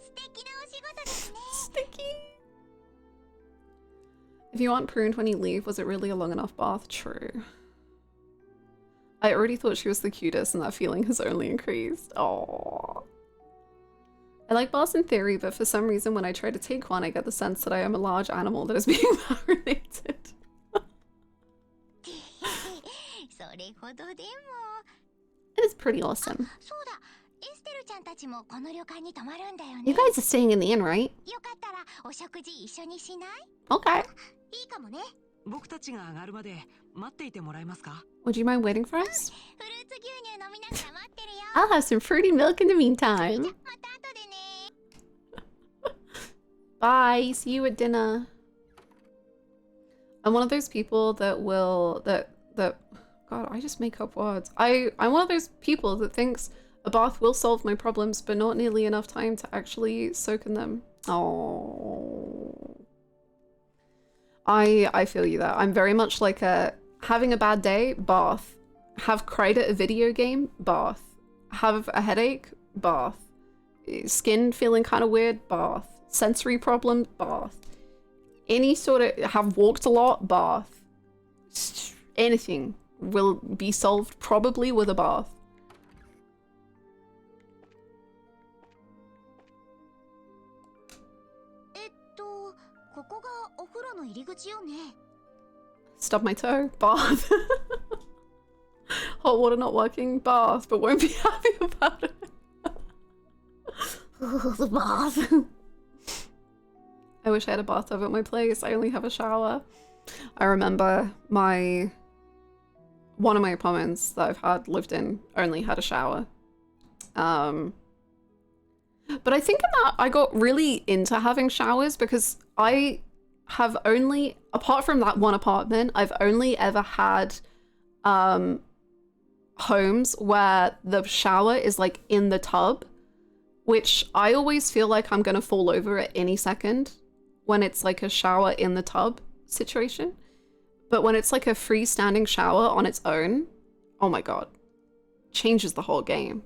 素敵なお仕事ですね。 Sticky. If you aren't pruned when you leave, was it really a long enough bath? True. I already thought she was the cutest, and that feeling has only increased. Aww. I like baths in theory, but for some reason when I try to take one, I get the sense that I am a large animal that is being marinated. それほどでも。 It is pretty awesome. そうだ、エステルちゃんたちもこの旅館に泊まるんだよね。 You guys are staying in the inn, right? よかったらお食事一緒にしない？ Okay. いいかもね。僕たちが上がるまで待っていてもらえますか？ Would you mind waiting for us? フルーツ牛乳飲みながら待ってるよ。 I'll have some fruity milk in the じゃ meantime. また後でね。 Bye. See you at dinner. I'm one of those people that will God, I just make up words. I'm one of those people that thinks a bath will solve my problems, but not nearly enough time to actually soak in them. Oh. I feel you there. I'm very much like having a bad day, bath. Have cried at a video game, bath. Have a headache, bath. Skin feeling kind of weird, bath. Sensory problem, bath. Any sort of, have walked a lot, bath. Anything will be solved probably with a bath. ここがお風呂の入り口よね。 Stub my toe, bath. Hot water not working, bath, but won't be happy about it. The bath. I wish I had a bathtub at my place. I only have a shower. I remember one of my apartments that I've lived in only had a shower. But I think in that I got really into having showers because I have only, apart from that one apartment, I've only ever had homes where the shower is like in the tub, which I always feel like I'm gonna fall over at any second when it's like a shower in the tub situation. But when it's like a freestanding shower on its own, oh my god, changes the whole game.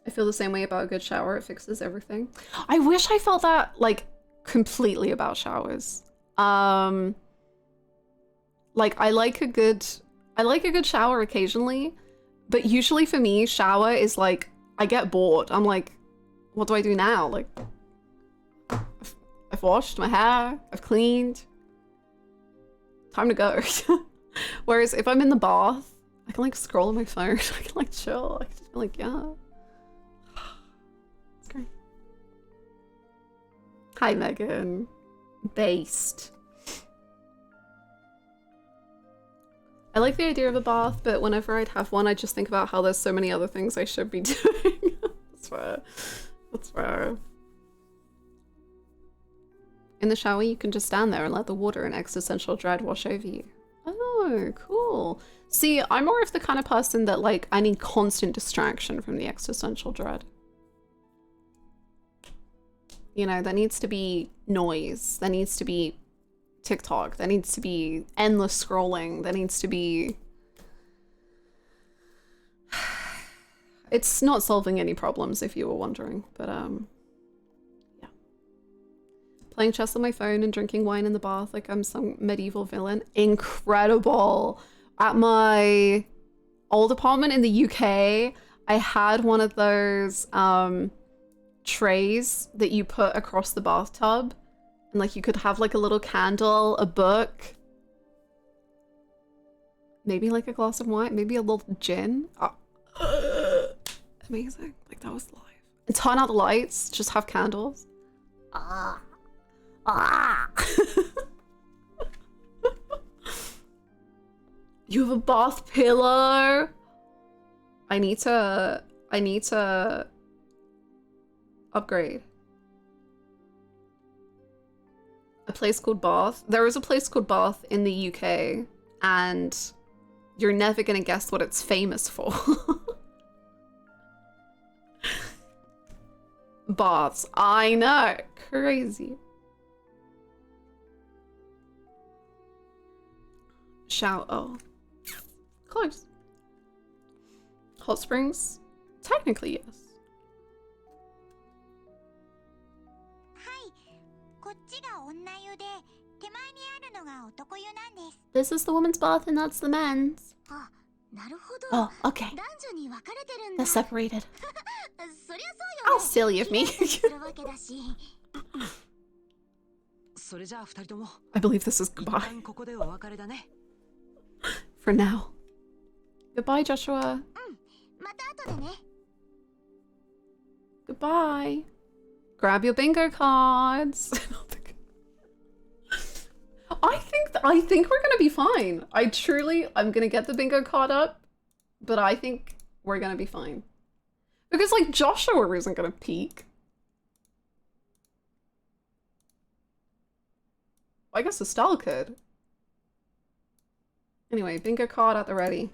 I feel the same way about a good shower. It fixes everything. I wish I felt that like completely about showers. Like I like a good shower occasionally, but usually for me, shower is like I get bored. I'm like, what do I do now? Like I've washed my hair, I've cleaned. Time to go. Whereas if I'm in the bath, I can like scroll on my phone. I can like chill. I can just be like, yeah. It's great. Hi, Megan. Based. I like the idea of a bath, but whenever I'd have one, I just think about how there's so many other things I should be doing. That's fair. That's fair. In the shower, you can just stand there and let the water and existential dread wash over you. Oh, cool. See, I'm more of the kind of person that, like, I need constant distraction from the existential dread. You know, there needs to be noise. There needs to be TikTok. There needs to be endless scrolling. There needs to be... It's not solving any problems, if you were wondering, but, yeah. Playing chess on my phone and drinking wine in the bath like I'm some medieval villain. Incredible! At my old apartment in the UK, I had one of those, trays that you put across the bathtub. And like you could have like a little candle, a book. Maybe like a glass of wine, maybe a little gin. Amazing. Like that was life. And turn out the lights, just have candles. You have a bath pillow. I need to upgrade. A place called Bath. There is a place called Bath in the UK, and you're never gonna guess what it's famous for. Baths. I know. Crazy. Shout. Oh. Close. Hot springs? Technically, yes. はいこっちが女湯で手前にあるのが男湯なんです This is the woman's bath and that's the men's. あなるほど Oh, okay. 男女に分かれてるんだ They're separated. そりゃ How そうよ silly of me. ねするわけだしそれじゃあ二人とも I believe this is 一 goodbye. 旦ここでお別れだね For now. Goodbye, Joshua. また後でね Goodbye. Grab your bingo cards. I think we're gonna be fine. I'm gonna get the bingo card up, but I think we're gonna be fine. Because like Joshua isn't gonna peak. I guess Estelle could. Anyway, bingo card at the ready.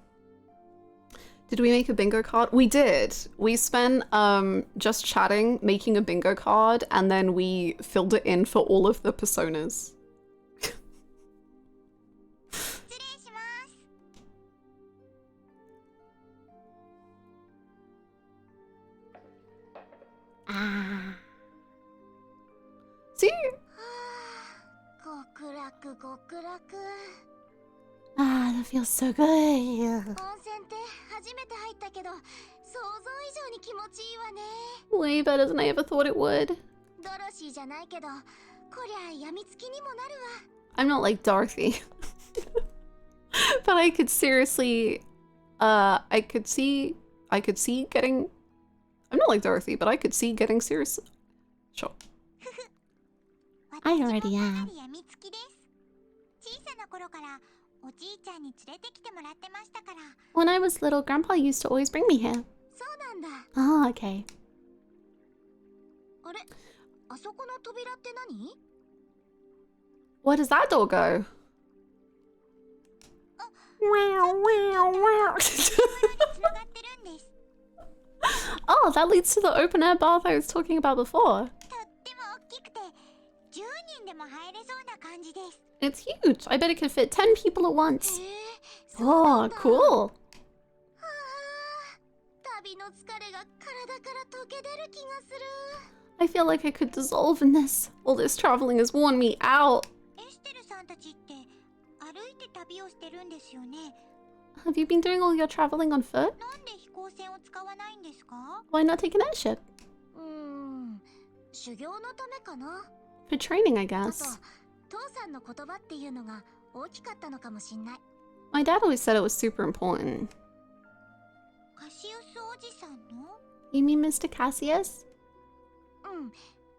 Did we make a bingo card? We did. We spent just chatting, making a bingo card, and then we filled it in for all of the personas. 失礼します See? 極楽極楽 Ah, that feels so good. 温泉って初めて入ったけど想像以上に気持ちいいわね Way better than I ever thought it would. ドロシーじゃないけどこりゃやみつきにもなるわ I'm not like Dorothy. But I could seriously I could see getting I'm not like Dorothy, but I could see getting serious. Sure. I already am. 私もかなりやみつきです小さな頃からおじいちゃんに連れてきてもらってましたから When I was little, Grandpa used to always bring me here. そうなんだ Ah, okay. あれあそこの扉って何 Where does that door go? Wow, wow, wow. つながってるんです Oh, that leads to the open air bath I was talking about before. とっても大きくて10人でも入れそうな感じです It's huge. I bet it could fit 10 people at once. そうなん Oh, だ cool. あー旅の疲れが体から溶け出る気がする I feel like I could dissolve in this. All this traveling has worn me out. エステルさんたちって歩いて旅をしてるんですよね Have you been doing all your traveling on foot? なんで飛行船を使わないんですか Why not take an airship? 修行のためかな For training, I あと guess. 父さんの言葉っていうのが大きかったのかもしんない My dad always said it was super important. カシウスおじさんの You mean Mr. Cassius?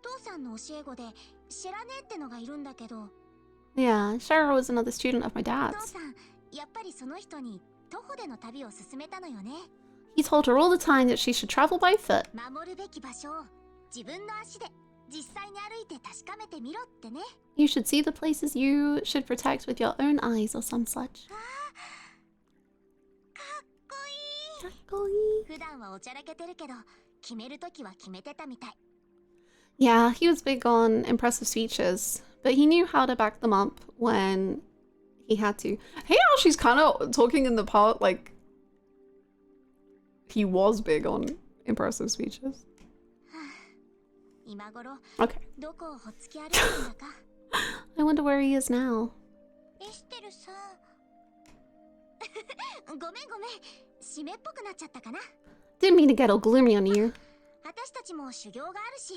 父さんの教え子で知らねえってのがいるんだけど Yeah, Shara was another student of my 父 dad's. さんやっぱりその人に徒歩での旅を勧めたのよね He told her all the time that she should travel by foot. 守るべき場所を自分の足で実際に歩いて確かめてみろってね You should see the places you should protect with your own eyes or some such. かっこいい普段はおちゃらけてるけど決めるときは決めてたみたい Yeah, he was big on impressive speeches, but he knew how to back them up when he had to. Hey, how she's kind of talking in the part like he was big on impressive speeches. 今頃 Okay. どこをほっつき歩いてるんだか I wonder where he is now. エステルさんごめん締めっぽくなっちゃったかな Didn't mean to get all gloomy on you. 私たちも修行があるし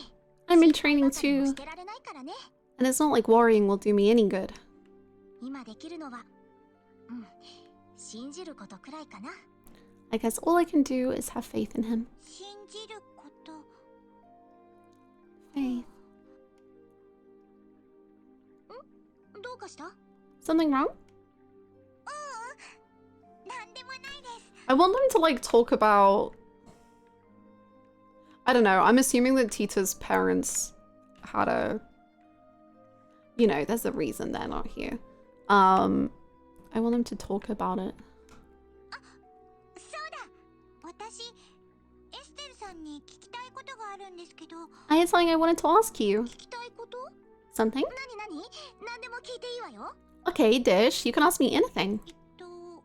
I'm in training 心配ばかりも too, してられないからね and it's not like worrying will do me any good. 今できるのは信じることくらいかな I guess all I can do is have faith in him. 信じること Faith. どうかした Something wrong? なんでもないです I want them to like talk about. I don't know. I'm assuming that Tita's parents had a. You know, there's a reason they're not here. I want them to talk about it. そうだ私エステルさんに聞きたいことがあるんですけど I had something I wanted to ask you. 聞きたいこと Something? 何でも聞いていいわよ Okay, Dish. You can ask me anything. その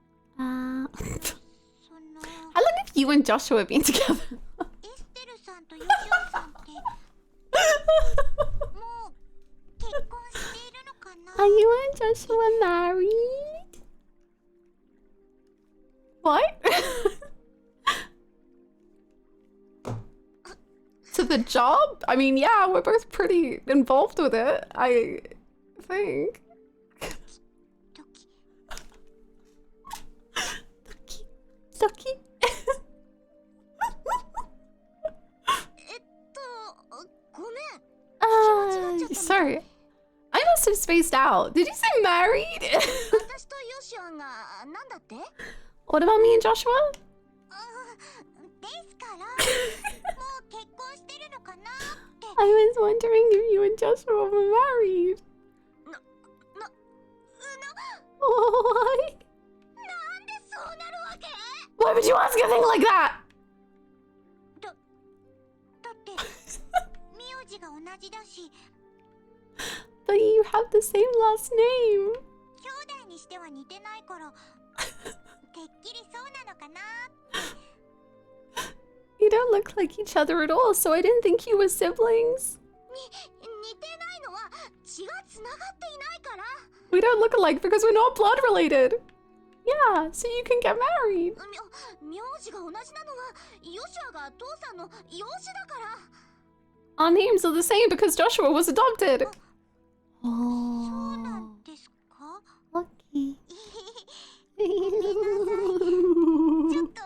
How long have you and Joshua been together? エステルさんとヨシオさんってもう結婚しているのかな Are you and Joshua married? What? To the job? I mean, yeah, we're both pretty involved with it, I think. ドキ Lucky. ごめん Sorry. I must have spaced out. Did you say married? 私とヨシオがなんだって What about me and Joshua? ですからもう結婚してるのかなって I was wondering if you and Joshua were married. Why? なんでそうなるわけ Why would you ask a thing like that? だって名字が同じだし But you have the same last name. 兄弟にしては似てないからてっきりそうなのかな You don't look like each other at all, so I didn't think you were siblings. 似てないのは血がつながっていないから We don't look alike because we're not blood related. Yeah, so you can get married. 名字が同じなのはヨシュアが父さんの養子だから Our names are the same because Joshua was adopted. そうな Oh, んですか lucky. ちょっと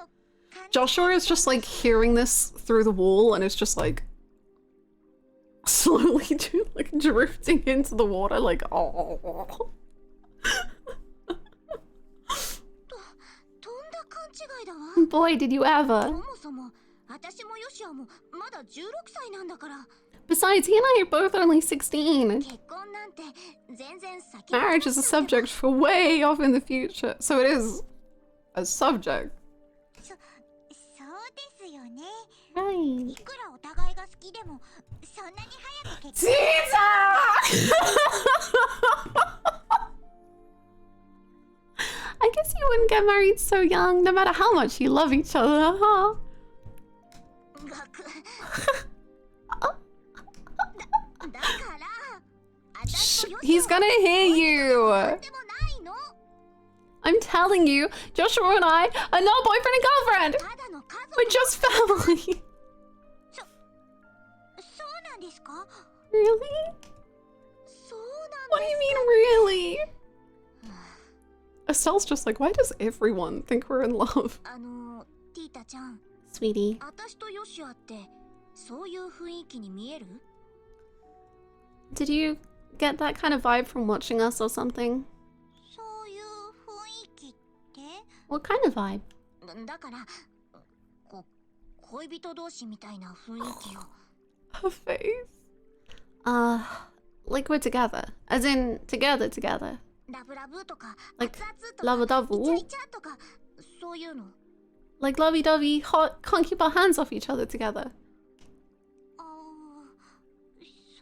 Joshua is just like hearing this through the wall and is just like slowly like drifting into the water like oh. とんだ勘違いだわ Boy, did you そ ever. もそも私もヨシュアもまだ16歳なんだから Besides, he and I are both only 16. 結婚なんて全然先 Marriage is a subject for way off in the future. So it is a subject. そうですよね Right. いくらお互いが好きでもそんなに早く結 Caesar! 婚 I guess you wouldn't get married so young, no matter how much you love each other, huh? だから私とヨシュ He's ア gonna hear you. なんでもないの I'm telling you, Joshua and I are not boyfriend and girlfriend. ただの家族 We're just family. そうなんですか Really? そうなん What do you mean, really? Estelle's just like, why does everyone think we're in love? ティータちゃん Sweetie. 私とヨシュアってそういう雰囲気に見える Did you get that kind of vibe from watching us or something? そういう雰囲気って What kind of vibe? だから恋人同士みたいな雰囲気を Her face. Like we're together. As in, together. ラブラブとか Like 熱々とか love-a-dove. イチャイチャとかそういうの Like lovey-dovey, hot, can't keep our hands off each other together.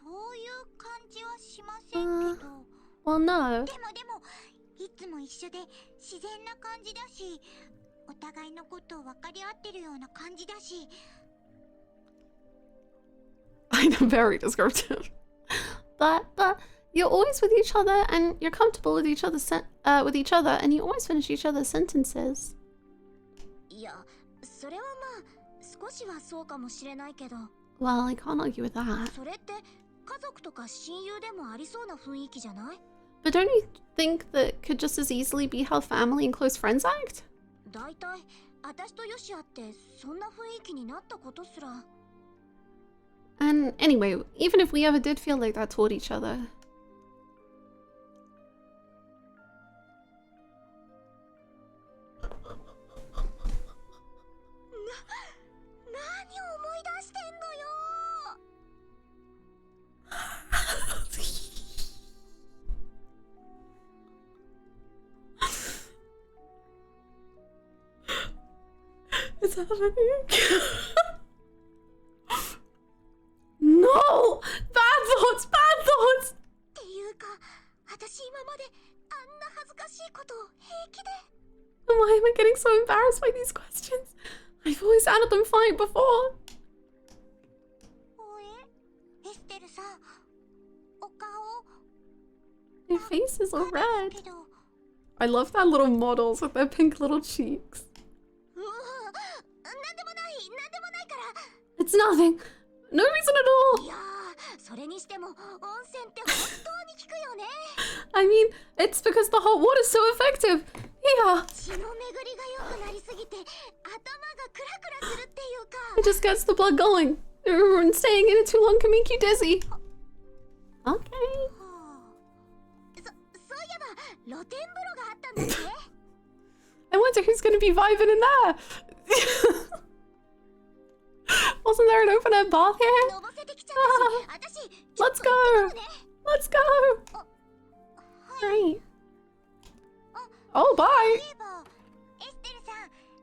そういう感じはしませんけど Well, no. でもいつも一緒で自然な感じだしお互いのことを分かり合ってるような感じだし I know, very descriptive. But you're always with each other and you're comfortable with each other and you always finish each other's sentences. いやそれはまあ少しはそうかもしれないけど、 Well, I can't argue with that. それって家族とか親友でもありそうな雰囲気じゃない？ But don't you think that could just as easily be how family and close friends act? だいたい私とヨシアってそんな雰囲気になったことすら。 And anyway, even if we ever did feel like that toward each other, 何思い出してんのよ。 it's happening. No! Bad thoughts! Bad thoughts! っていうか、私今まであんな恥ずかしいことを平気で。 Why am I getting so embarrassed by these questions? I've always handled them fine before. おえ、エステルさん、お顔 My face is all だ red. けど、 I love their little models with their pink little cheeks. うわ、なんでもないから。 It's nothing. No reason at い all. やー、それにしても温泉って本当に効くよね。 I mean, it's because the hot water's so effective. Yeah. 血の巡りが良くなりすぎて、頭がクラクラするっていうか。 It just gets the blood going. And staying in it too long can make you dizzy. Okay. はあ、そういえば露天風呂があったんだって。 I wonder who's going to be vibing in there. Wasn't there an open air bath here? のぼせてきちゃったし、私ちょっ Let's と行ってくる go. ね。 Let's go. はい。 Right. Oh, bye. そういえば、エステルさん、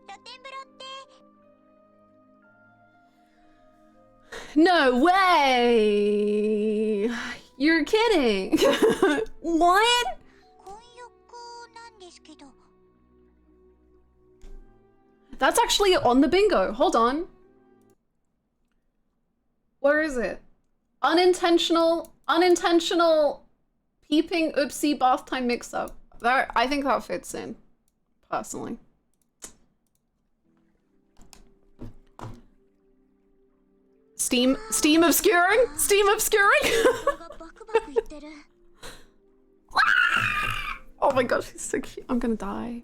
露天風呂って No way. You're kidding. What? 混浴なんですけど。 That's actually on the bingo. Hold on. Where is it? Unintentional peeping oopsie bath time mix up. That, I think that fits in, personally. Steam obscuring? Steam obscuring? 顔がバクバクいってる。 Oh my gosh, he's so cute. I'm gonna die.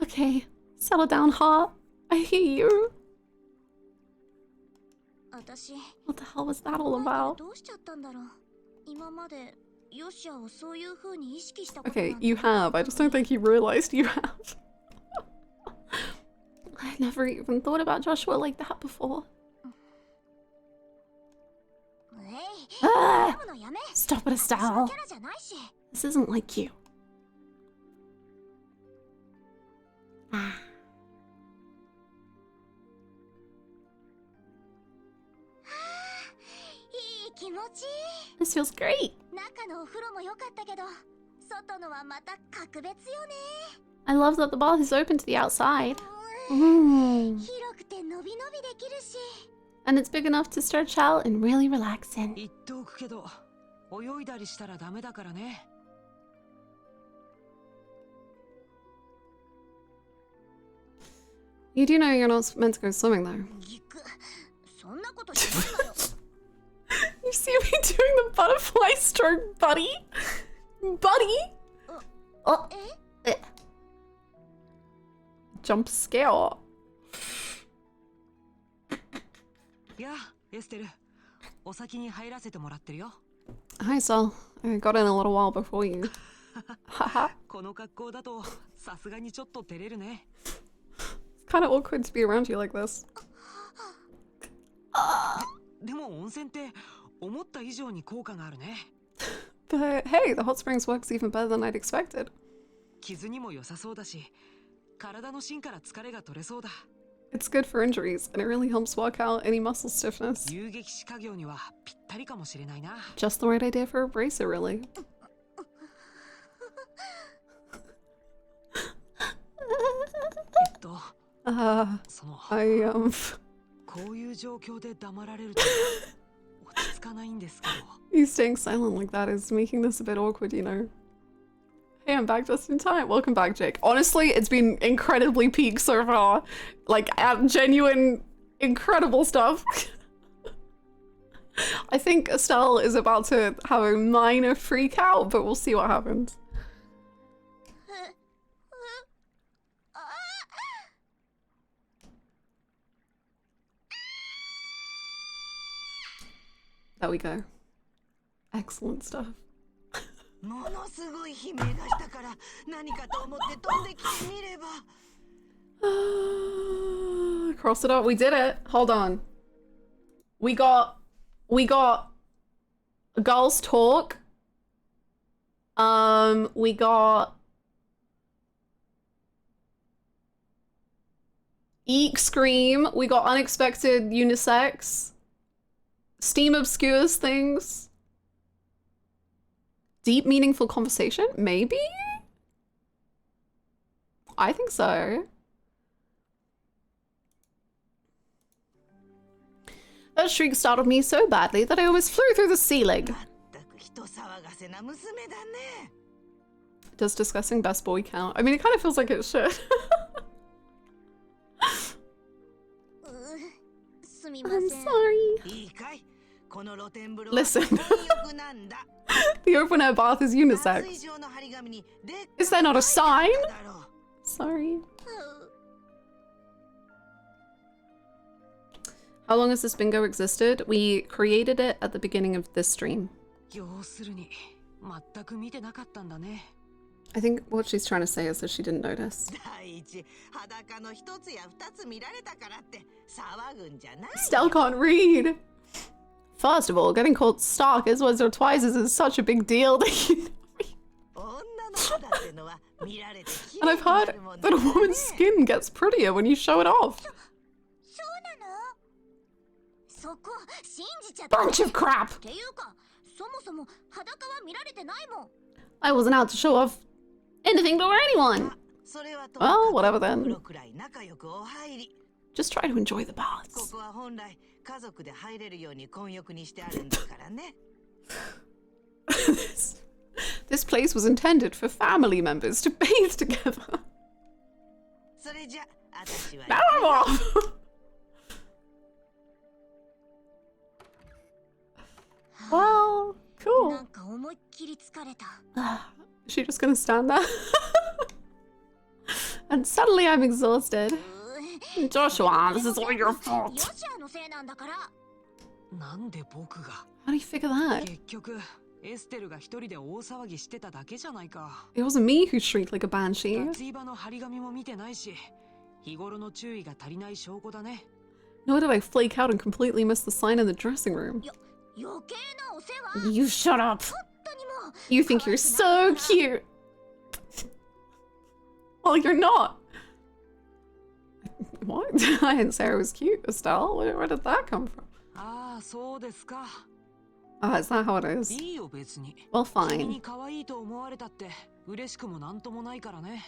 Okay, settle down, heart. I hear you. 私、 What the hell was that all 前から about? どうしちゃったんだろう。今までヨシアをそういう風に意識したこと Okay, なんて you have. I just don't think you realized you have. I never even thought about Joshua like that before. えい、あー読むのやめ。 Stop it, 私は Estelle. キャラじゃないし。 This isn't like you. Ah. いい気持ちいい。 This feels great. 中のお風呂も良かったけど、外のはまた格別よね。 I love that the bath is open to the outside. 広くて伸び伸びできるし。 And it's big enough to stretch out and really relax in. 言っておくけど泳いだりしたらダメだからね。 You do know you're not meant to go swimming though. ぎく、そんなことしないわよ。 You see me doing the butterfly stroke, buddy? Buddy? Oh, え、 jump scare. やあエステル、お先に入らせてもらってるよ。 Hi, Sal. I got in a little while before you. Haha. この格好だとさすがにちょっと照れるね。 It's kind of awkward to be around you like this. でも温泉って思った以上に効果があるね。 But hey, the hot springs works even better than I'd expected. 傷にも良さそうだし、体の芯から疲れが取れそうだ。 It's good for injuries, and it really helps work out any muscle stiffness. 遊撃士家業にはぴったりかもしれないな。 Just the right idea for a bracer, really. その I こういう状況で黙られると落ち着かないんですけど。 you staying silent like that is making this a bit awkward, you know. Hey, I'm back just in time. Welcome back, Jake. Honestly, it's been incredibly peak so far. Like, genuine, incredible stuff. I think Estelle is about to have a minor freak out, but we'll see what happens. There we go. Excellent stuff. ものすごい悲鳴がしたから何かと思って飛んできてみれば Cross it up. We did it. Hold on. We got girls talk. We got eek scream. We got unexpected unisex. Steam obscures things. Deep meaningful conversation? Maybe? I think so. That shriek startled me so badly that I almost flew through the ceiling. まったく人騒がせな娘だね Does discussing best boy count? I mean, it kind of feels like it should. すみま I'm せん sorry. いいかいこの露天風呂は Listen. 混浴なんだ The open air bath is 脱衣 unisex. 場の張り紙にでっかい Is there not a sign? だろう Sorry. How long has this bingo existed? We created it at the beginning of this stream. 要するに全く見てなかったんだね。 I think what she's trying to say is that she didn't notice. 第一裸の一つや二つ見られたからって騒ぐんじゃない Stell can't read. First of all, getting called stalkers once or twice is such a big deal that you... 女の肌ってのは見られて綺 And 麗 I've にな heard るもん that だ a からね woman's skin gets prettier when you show it off. そうなのそこ信じちゃった Bunch of crap! っていうかそもそも裸は見られてないもん I wasn't out to show off anything to anyone. それはと Well, whatever お風 then. 呂くらい仲良くお入り Just try to enjoy the こ baths. こは本来家族で入れるように混浴にしてあるんだからね This place was intended for family members to bathe together. それじゃ私は Now I'm off. Well, な cool. んか思いっきり疲れた Is she just gonna stand there? And suddenly I'm exhausted. Joshua, this is all your ヨ fault. シアのせいなんだから なんで僕が How do you figure that? 結局エステルが一人で大騒ぎしてただけじゃないか。 It wasn't me who shrieked like a banshee. 脱衣場の張り紙も見てないし、日頃の注意が足りない証拠だね。 Nor did I flake out and completely miss the sign in the dressing room. 余計なお世話 You shut up. 本当にもう You think you're so cute. Well, you're not. What? I didn't say I was cute, Estelle. Where did that come from? ああ、そうですか。 Ah, is that how it is? いいよ別に。 Well, 君 fine. に可愛いと思われたって嬉しくもなんともないからね。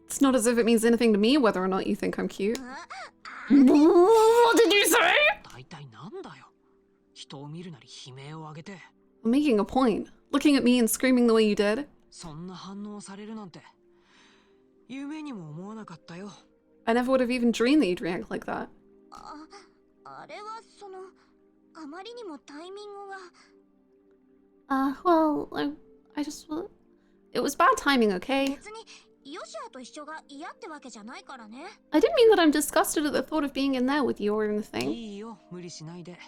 It's not as if it means anything to me whether or not you think I'm cute. あ What did you say? 大体なんだよ。人を見るなり悲鳴を上げて、 I'm making a point. Looking at me and screaming the way you did. そんな反応をされるなんて夢にも思わなかったよ。 I never would have even dreamed that you'd react like that. あれはそのあまりにもタイミングが Well, I just... It was bad timing, okay? 別にヨシアと一緒が嫌ってわけじゃないからね I didn't mean that I'm disgusted at the thought of being in there with you or anything. いいよ、無理しないで。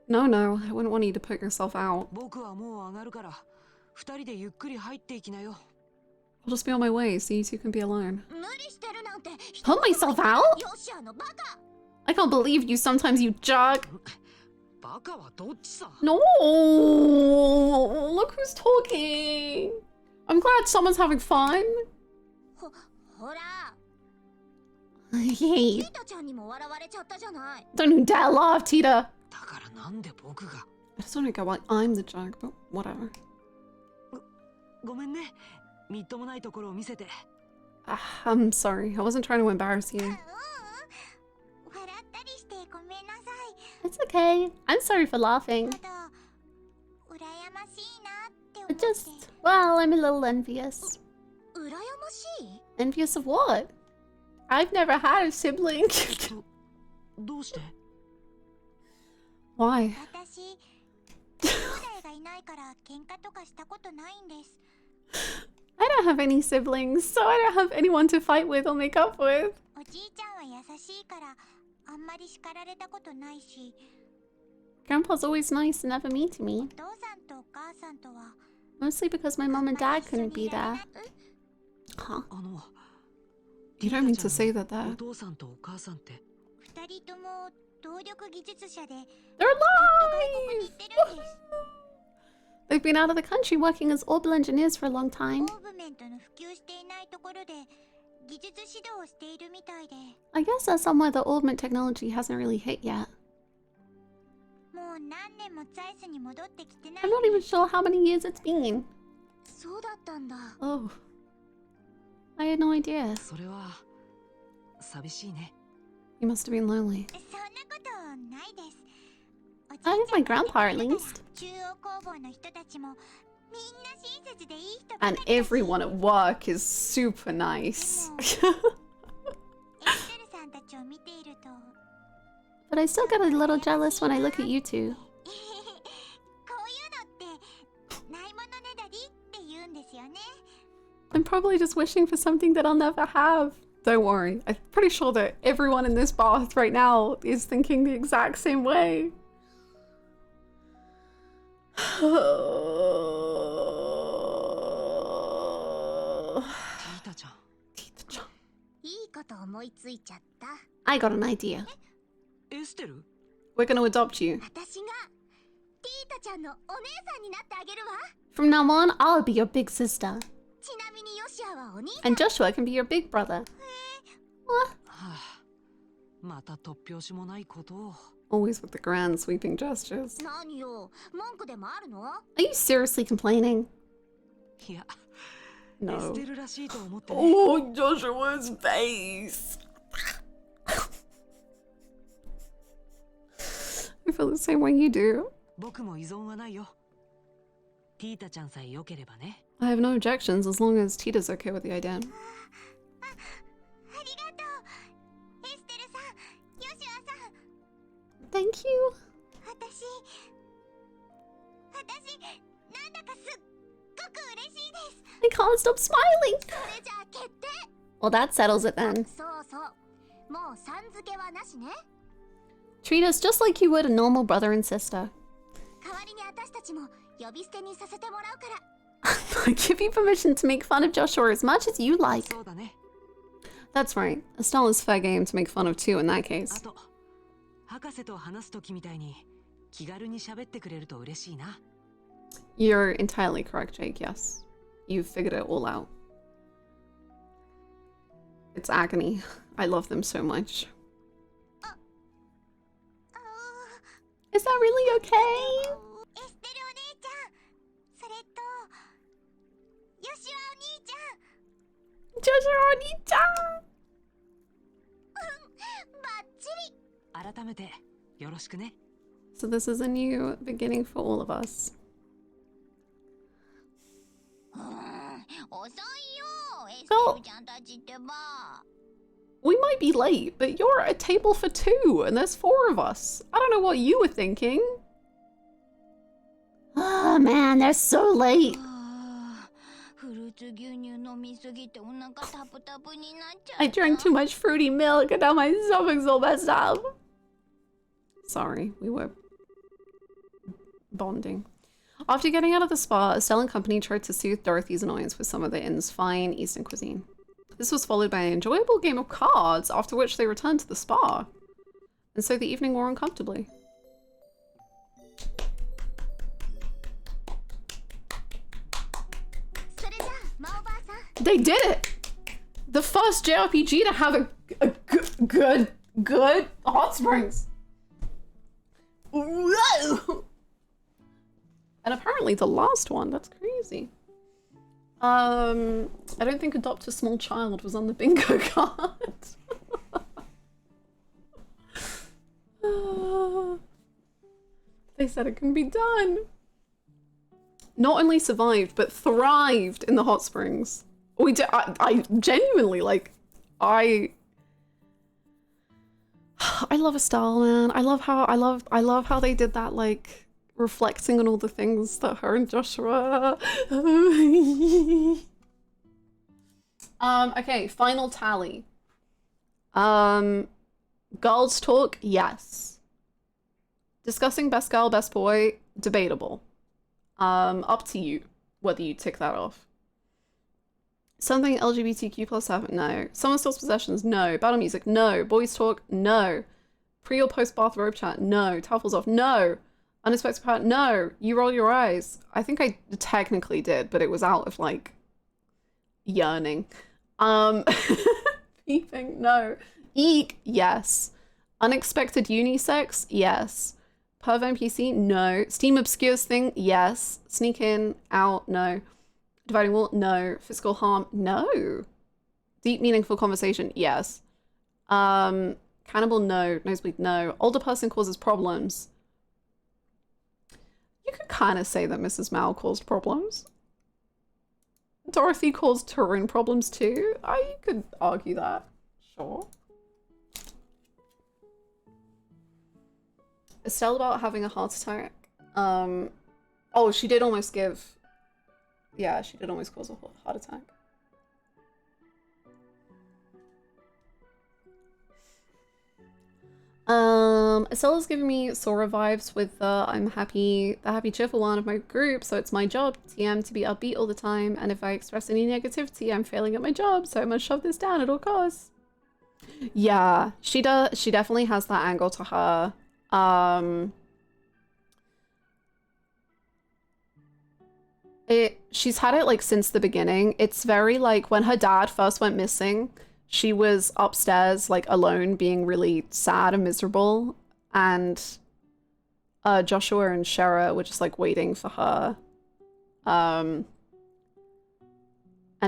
No, I wouldn't want you to put yourself out. 僕はもう上がるから、二人でゆっくり入っていきなよ。 I'll just be on my way so you two can be alone. 無理してるなんて Put myself out? ヨシアのバカ I can't believe you sometimes, you jerk. バカはどっちさ。 No! Look who's talking. I'm glad someone's having fun. ほら Hey, ティタちゃんにも笑われちゃったじゃない don't you dare laugh, Tita. だからなんで僕が。 I just don't get why I'm the jerk, but whatever. ごめんね。みっともないところを見せて。 I'm sorry. I wasn't trying to embarrass you. 笑ったりしてごめんなさい It's okay. I'm sorry for laughing. ただ羨まし just... Well, I'm a little envious. 羨ましい Envious of what? I've never had a sibling. どうして？ Why? 私兄弟がいないから喧嘩とかしたことないんです I don't have any siblings, so I don't have anyone to fight with or make up with. おじいちゃんは優しいからあんまり叱られたことないし Grandpa's always nice and never mean to お me. 父さんとお母さんとは Mostly because my mom and あんま dad り一緒 couldn't に be いられ there. ない Huh? あの You don't mean to ティータちゃん say の that there. お父さんとお母さんって二人とも動力技術者で They're ずっと外国に alive! 行ってるんです They've been out of the country working as orbital engineers for a long オ time. ーブメントの普及していないところで技術指導をしているみたいで I guess that's somewhere the augment technology hasn't really hit yet. もう何年もザイスに戻ってきてない I'm not even sure how many years it's been. そうだったんだ Oh. I had no idea. それは寂しいね。 You must have been lonely. そんなことないですおじい I have ちゃ my んが grandpa い at てくれたら least. 中央工房の人たちもみんな親切でいい人ばか And りだし everyone at work is super nice. エステルさんたちを見ていると But I still get a little jealous when I look at you two. こういうのってないものねだりって言うんですよね I'm probably just wishing for something that I'll never have. Don't worry, I'm pretty sure that everyone in this bath right now is thinking the exact same way. ティータちゃん。 いいこと思いついちゃった I got an idea. エステル？ We're gonna adopt you. 私がティータちゃんのお姉さんになってあげるわ From now on, I'll be your big sister. ちなみにヨシアはお兄さん And Joshua can be your big brother. はあ、また突拍子もないことを。 Always with the grand sweeping gestures. 何よ文句でもあるの Are you seriously complaining? いや、エ No. ステルらしいと思ってね。 Oh, Joshua's face. I feel the same way you do. 僕も依存はないよ。ティータちゃんさえ良ければね。 I have no objections as long as Tita's okay with the idea. ありがとうエステルさんヨシアさん Thank you. 私なんだかすっごく嬉しいです I can't stop smiling. それじゃあ決定 Well, that settles it then. そうそうもうさん付けはなしね Treat us just like you would a normal brother and sister. 代わりに私たちも呼び捨てにさせてもらうから I give you permission to make fun of Joshua as much as you like. そうだね。 That's right. Estella's fair game to make fun of too in that あ case. と、博士と話すときみたいに気軽に喋ってくれると嬉しいな。 You're entirely correct, Jake, yes. You've figured it all out. It's agony. I love them so much. あ Is that really okay? エステルお姉ちゃんそれとヨシアお兄ちゃん Joshua Oni-chan! バッチリ改めてよろしくね。 So this is a new beginning for all of us. 遅いよエステルちゃんたちってば We might be late, but you're at a table for two, and there's four of us. I don't know what you were thinking. Oh man, they're so late. フルーツ牛乳飲みすぎてお腹タプタプになっちゃった I drank too much fruity milk and now my stomach's all messed up. Sorry, we were bonding. After getting out of the spa, Estelle and company tried to soothe Dorothy's annoyance with some of the inn's fine Eastern cuisine. This was followed by an enjoyable game of cards, after which they returned to the spa. And so the evening wore on comfortably. They did it! The first JRPG to have a good hot springs. Whoa! And apparently the last one, that's crazy. I don't think adopt a small child was on the bingo card. They said it can be done. not only survived but thrived in the hot springs. We did. I genuinely like. I love Estelle, man. I love how they did that, like reflecting on all the things that her and Joshua. Okay, final tally. Girls talk, yes. Discussing best girl, best boy, debatable. Up to you whether you tick that off. Something LGBTQ plus haven't, no. Someone steals possessions, no. Battle music, no. Boys talk, no. Pre or post bathrobe chat, no. Towels off, no. Unexpected part, no. You roll your eyes. I think I technically did, but it was out of like yearning. Peeping, no. Eek, yes. Unexpected unisex, yes. Perv NPC, no. Steam obscures thing, yes. Sneak in, out, no. Dividing wall, no. Physical harm, no. Deep meaningful conversation, yes. Cannibal, no. Nosebleed, no. Older person causes problems. You could kind of say that Mrs. Mao caused problems. Dorothy caused Turin problems too. I could argue that. Sure. Estelle about having a heart attack. Oh, she did almost give. Yeah, she did almost cause a heart attack. Estella's giving me Sora vibes with the happy cheerful one of my group, so it's my job, TM, to be upbeat all the time, and if I express any negativity, I'm failing at my job, so I must shove this down at all costs. Yeah, she definitely has that angle to her. She's had it like since the beginning. It's very like when her dad first went missing, she was upstairs like alone being really sad and miserable, and Joshua and Shara were just like waiting for her. And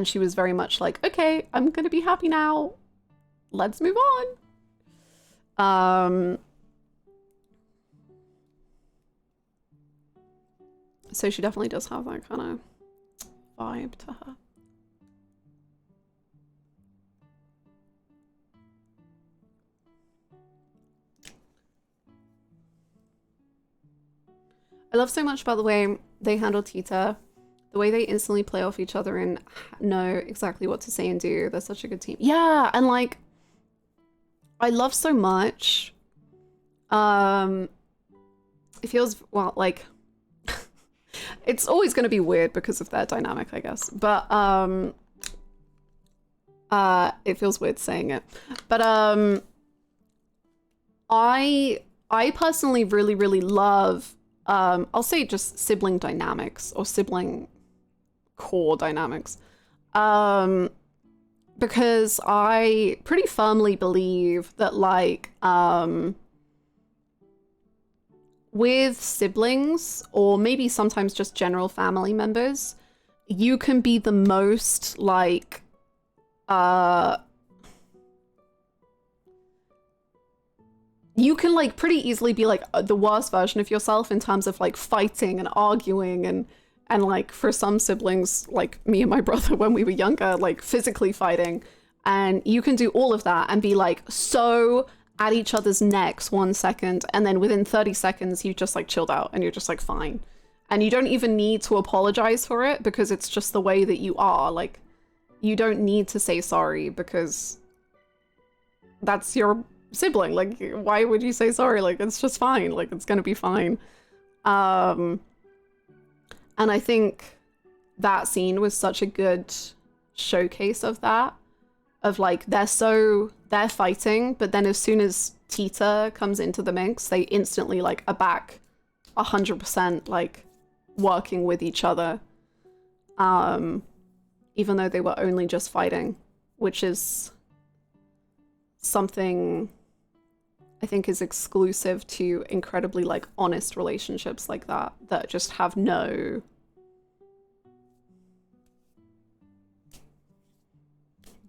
she was very much like, okay, I'm gonna be happy now. Let's move on. So she definitely does have that kind of vibe to her. I love so much about the way they handle Tita, the way they instantly play off each other and know exactly what to say and do. They're such a good team. Yeah, and like, I love so much. It feels, well, like, it's always going to be weird because of their dynamic, I guess. But it feels weird saying it. But I personally really love I'll say just sibling dynamics or sibling core dynamics. Because I pretty firmly believe that like with siblings, or maybe sometimes just general family members, you can be the most like you can like pretty easily be like the worst version of yourself in terms of like fighting and arguing and like for some siblings like me and my brother when we were younger, like physically fighting, and you can do all of that and be like so at each other's necks 1 second, and then within 30 seconds you just like chilled out and you're just like fine, and you don't even need to apologize for it because it's just the way that you are. Like you don't need to say sorry because that's your sibling. Like why would you say sorry? Like it's just fine, like it's gonna be fine. And I think that scene was such a good showcase of that, of like they're fighting, but then as soon as Tita comes into the mix, they instantly like are back 100% like working with each other, even though they were only just fighting, which is something I think is exclusive to incredibly like honest relationships like that just have no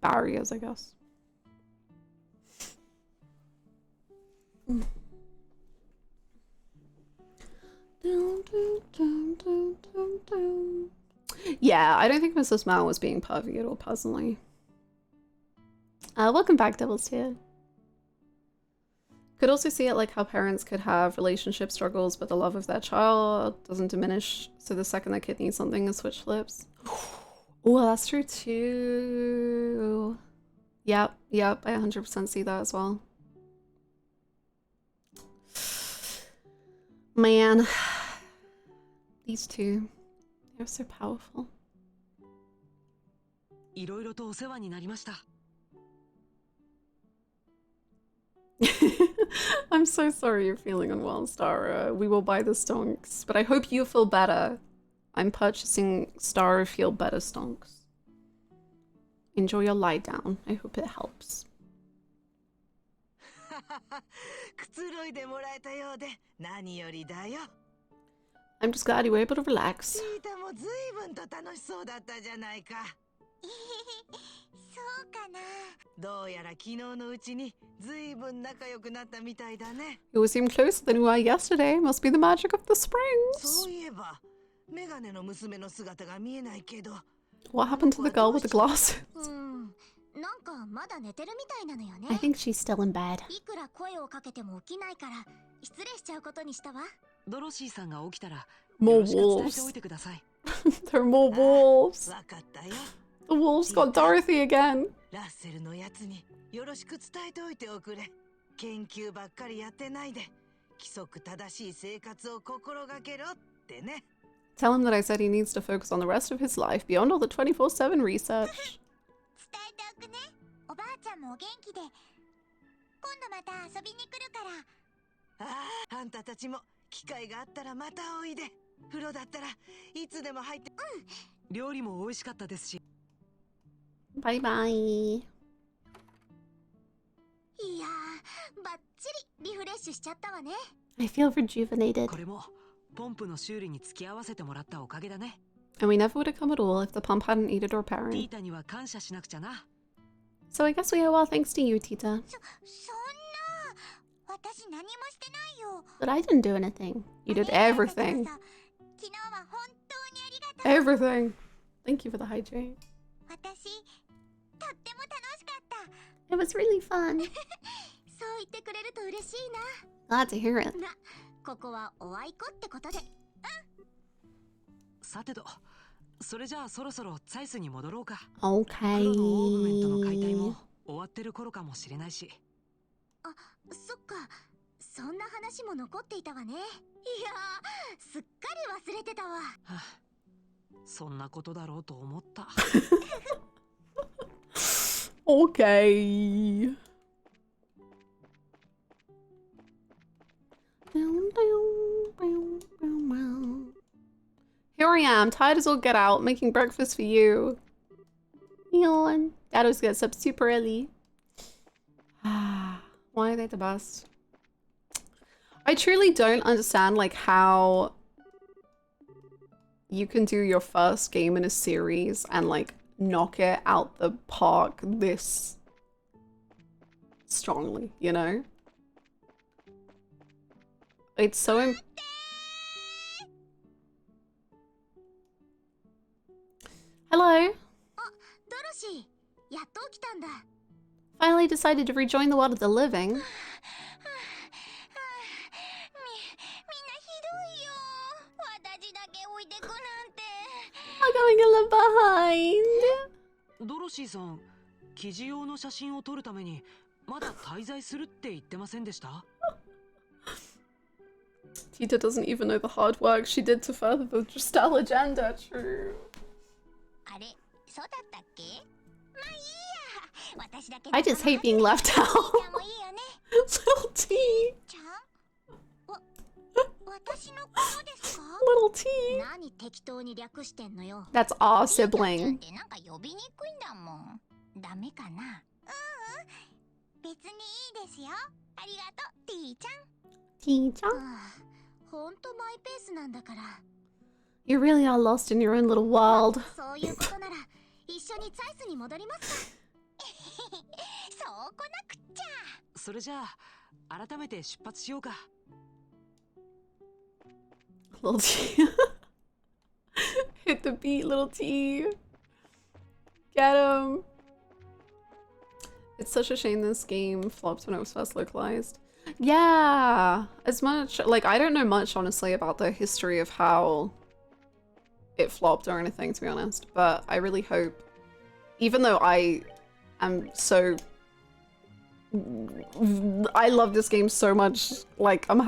barriers, I guess. Yeah, I don't think Mrs. Mao was being pervy at all, personally. Welcome back, Devil's here. Could also see it like how parents could have relationship struggles, but the love of their child doesn't diminish. So the second their kid needs something, they switch flips. Oh, that's true too. Yep, I 100% see that as well. Man, these two, they're so powerful. いろいろとお世話になりました。I'm so sorry you're feeling unwell, Stara. We will buy the stonks, but I hope you feel better. I'm purchasing Stara Feel Better stonks. Enjoy your lie down. I hope it helps. くつろいでもらえたようで何よりだよ。 I'm just glad you were able to relax. チータもずいぶんと楽しそうだったじゃないか。そうかな。どうやら昨日のうちにずいぶん仲良くなったみたいだね。 You all seem closer than we were yesterday. Must be the magic of the そ springs. ういえばメガネの娘の姿が見えないけど。 What happened to the girl with the glasses? なんかまだ寝てるみたいなのよね。 I think she's still in bed. いくら声をかけても起きないから失礼しちゃうことにしたわ。ドロシーさんが起きたら More よろしく伝えてお wolves. いてください。 There are more wolves. わかったよ。 The wolves got Dorothy again. ラッセルのやつによろしく伝えておいておくれ。研究ばっかりやってないで規則正しい生活を心がけろってね。 Tell him that I said he needs to focus on the rest of his life beyond all the 24/7 research. 伝えておくね。おばあちゃんもお元気で。今度また遊びに来るから。ああ、あんたたちも機会があったらまたおいで。風呂だったらいつでも入って。料理も美味しかったですし。 Bye bye. いやー、バッチリリフレッシュしちゃったわね。 I feel rejuvenated. これもポンプの修理に付き合わせてもらったおかげだね。 And we never would have come at all if the pump hadn't needed ティ repairing. ータには感謝しなくちゃな。 So I guess we owe our thanks to you, Tita. そんな、私何もしてないよ。 But I didn't do anything. You did お姉ちゃんたち everything. もさ、昨日は本当にありがとう。 Everything. Thank you for the hydrate. 私、とっても楽しかった。 It was really fun. そう言ってくれると嬉しい Glad to hear it. な。ここはおあいこってことで。さてと、それじゃあそろそろツァイスに戻ろうか。 Okay. 黒のオーグメントの解体も終わってる頃かもしれないし。あ、そっか。そんな話も残っていたわね。いやー、すっかり忘れてたわ。はあ、そんなことだろうと思った。 Okay. Here I am, tired as all get out, making breakfast for you. Yawn. Dad always gets up super early. Why are they the best? I truly don't understand like how you can do your first game in a series and like knock it out the park this strongly, you know? It's so Hello. ドロシー、やっと起きたんだ。 Finally decided to rejoin the world of the living. みんなひどいよ。私だけ置いてくなんて。 I'm going a little behind. ドロシーさん、記事用の写真を撮るためにまだ滞在するって言ってませんでした？ Tita doesn't even know the hard work she did to further the Justel agenda. True. あれ、そうだったっけ？まあいいや。私だけ I just hate being left ちゃ out. んもいいよね。 Little T. ちゃん？私のことですか？ Little T. 何適当に略してんのよ。 That's our ちゃん sibling. ってなんか呼びにくいんだもん。ダメかな？別にいいですよ。ありがとう、ティーちゃん。 T-chan. ほんとマイペースなんだから。 You really are lost in your own little world. そういうことなら一緒にツァイスに戻りますか。そうこなくっちゃ。それじゃあ改めて出発しようか。 Little T. Hit the beat, little T. Get him. It's such a shame this game flopped when it was first localized. Yeah, as much, like, I don't know much, honestly, about the history of how it flopped or anything, to be honest, but I really hope, even though I am so, I love this game so much, like, hold,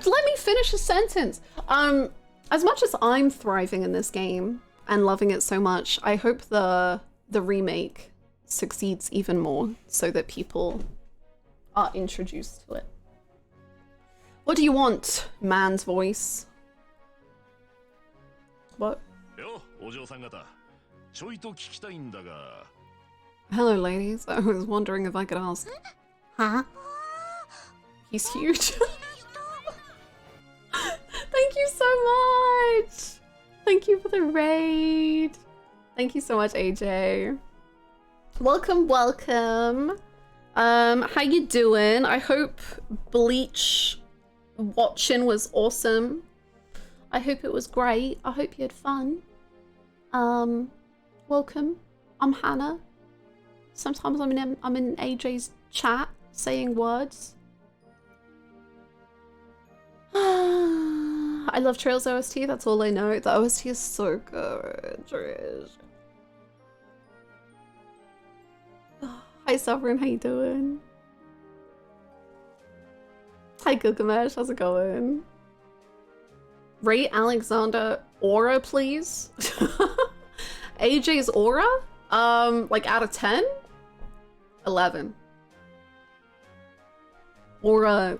let me finish a sentence. As much as I'm thriving in this game and loving it so much, I hope the remake succeeds even more so that people are introduced to it. What do you want, man's voice? What? Hello, ladies. I was wondering if I could ask. Huh? He's huge. Thank you so much. Thank you for the raid. Thank you so much, AJ. Welcome, welcome. How you doing? I hope Bleach watching was awesome. I hope it was great. I hope you had fun. Welcome. I'm Hannah. Sometimes I'm in AJ's chat saying words. I love Trails OST, that's all I know. The OST is so good, Trish. Hi Sovereign, how you doing? Hi Gilgamesh, how's it going? Rate Alexander Aura, please. AJ's Aura? Like out of 10? 11. Aura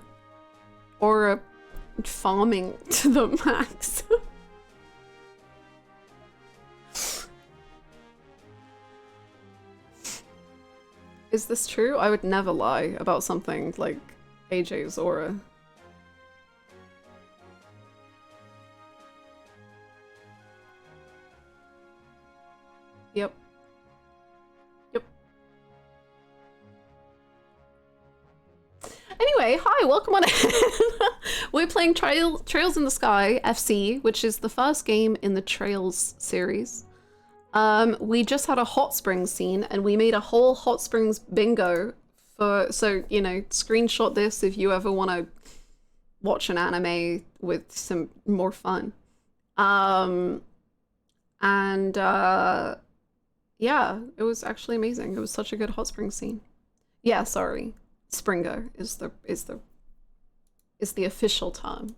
farming to the max. Is this true? I would never lie about something like AJ's Aura. Yep. Yep. Anyway, hi, welcome on in. We're playing Trails in the Sky FC, which is the first game in the Trails series. We just had a hot springs scene and we made a whole hot springs bingo for, so, you know, screenshot this if you ever want to watch an anime with some more fun. Yeah, it was actually amazing. It was such a good hot springs scene. Yeah, sorry. Springo is the official term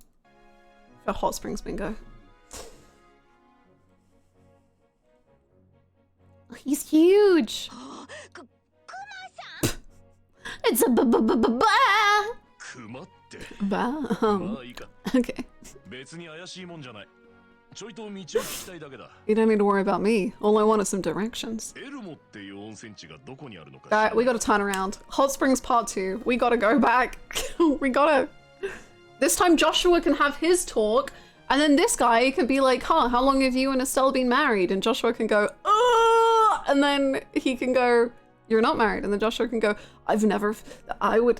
for hot springs bingo. He's huge. It's a okay. You don't need to worry about me. All I want is some directions. Alright, we gotta turn around. Hot Springs Part 2. We gotta go back. We gotta... This time Joshua can have his talk, and then this guy can be like, huh, how long have you and Estelle been married? And Joshua can go, and then he can go, you're not married. And then Joshua can go, I would...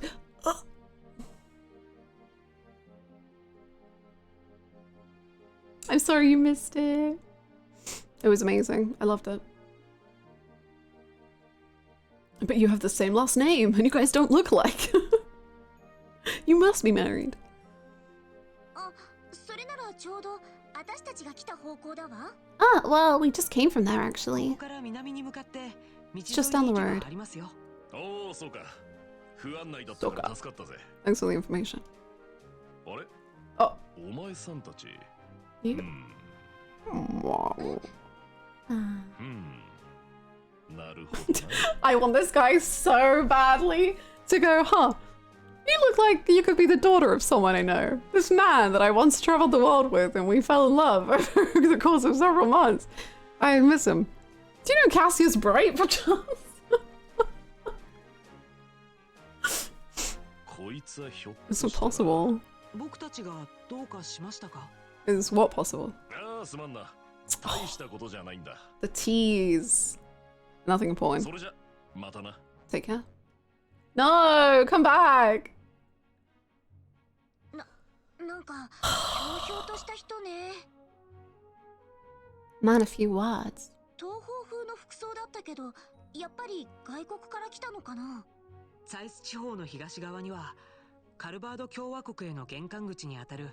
I'm sorry you missed it. It was amazing. I loved it. But you have the same last name and you guys don't look alike. You must be married. Ah, well, we just came from there actually. It's just down the road. Thanks for the information. Oh. You? I want this guy so badly to go, huh? You look like you could be the daughter of someone I know. This man that I once traveled the world with and we fell in love over the course of several months. I miss him. Do you know Cassius Bright, perchance? Is it possible? Is what possible? Oh, the tease. Nothing important. Take care. No, come back. Man, a few words. 東方風の服装だったけど、やっぱり外国から来たのかな。サイス地方の東側にはカルバード共和国への玄関口にあたる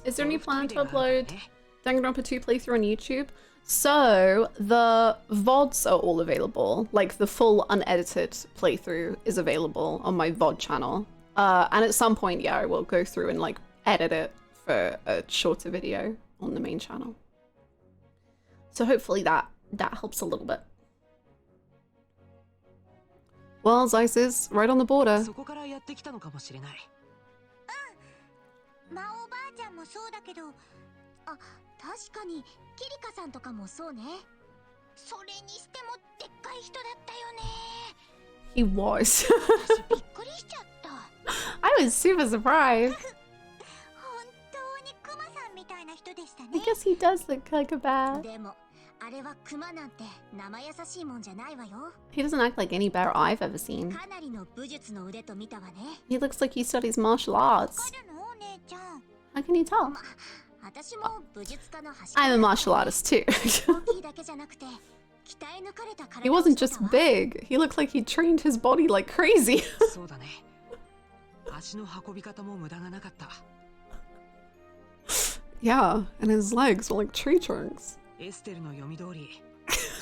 Is there any ゴルフ plan 砦 to があるからね。 upload Danganronpa 2 playthrough on YouTube? So, the VODs are all available. Like, the full unedited playthrough is available on my VOD channel. And at some point, yeah, I will go through and, like, edit it for a shorter video on the main channel. So hopefully that helps a little bit. Well, Zeiss is right on the border. そこからやってきたのかもしれない。魔王ばあちゃんもそうだけど、あ、確かにキリカさんとかもそうね。それにしてもでっかい人だったよね。 He was. 私びっくりしちゃった。 I was super surprised. 本当にクマさんみたいな人でしたね。 I guess he does look like a bear. でもあれはクマなんて生優しいもんじゃないわよ。 He doesn't act like any bear I've ever seen. かなりの武術の腕と見たわね。 He looks like he studies martial arts. わかるのお姉ちゃん。 How can you tell? 私も武術家の端 I'm a martial artist too. 大きいだけじゃなくて鍛え抜かれた体 He を wasn't してた just わ。 big. He looked like he trained his body like crazy. そうだね。足の運び方も無駄がなかった。 Yeah, and his legs were like tree trunks. エステルの読み通り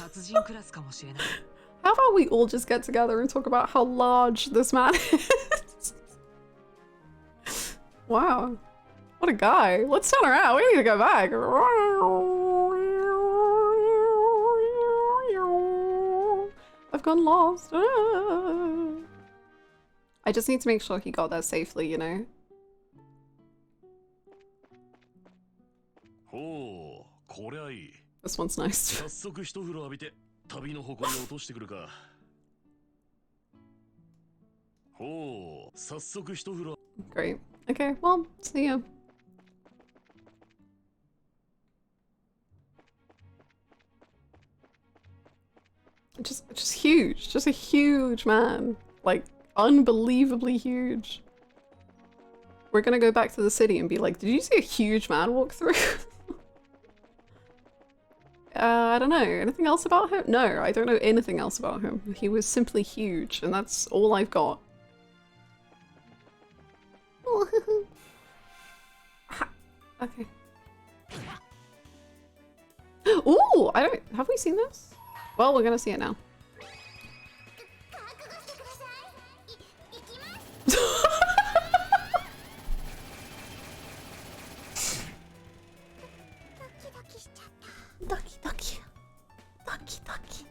達人クラスかもしれない。 How about we all just get together and talk about how large this man is? Wow. What a guy. Let's turn around. We need to go back. I've gone lost. I just need to make sure he got there safely, you know? ほう、こりゃいい。 This one's nice. 早速一風呂浴びて旅の誇りを落としてくるか。ほう、早速一風呂。 Great. Okay, well, see ya. Just huge. Just a huge man. Like, unbelievably huge. We're gonna go back to the city and be like, did you see a huge man walk through? I don't know. Anything else about him? No, I don't know anything else about him. He was simply huge, and that's all I've got. Okay. Ooh, I don't... Have we seen this? Well, we're gonna see it now. Ducky, ducky. Ducky, ducky.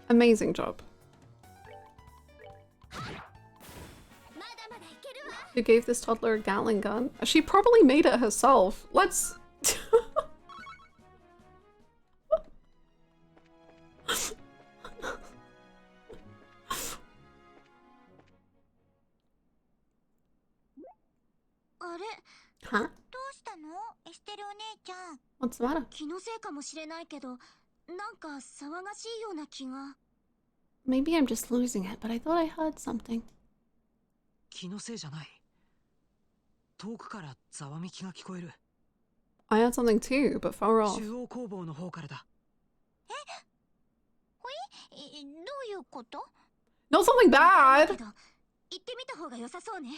Amazing job. Who gave this toddler a Gatling gun? She probably made it herself. Let's... Huh? どうしたのエステルお姉ちゃん。 What's the matter? 気のせいかもしれないけど、なんか騒がしいような気が。 Maybe I'm just losing it, but I thought I heard something. 気のせいじゃない。遠くからざわめきが聞こえる。 I heard something too, but far off. 中央工房の方からだ。どういうこと？ Not something け bad! ど、行ってみた方が良さそうね。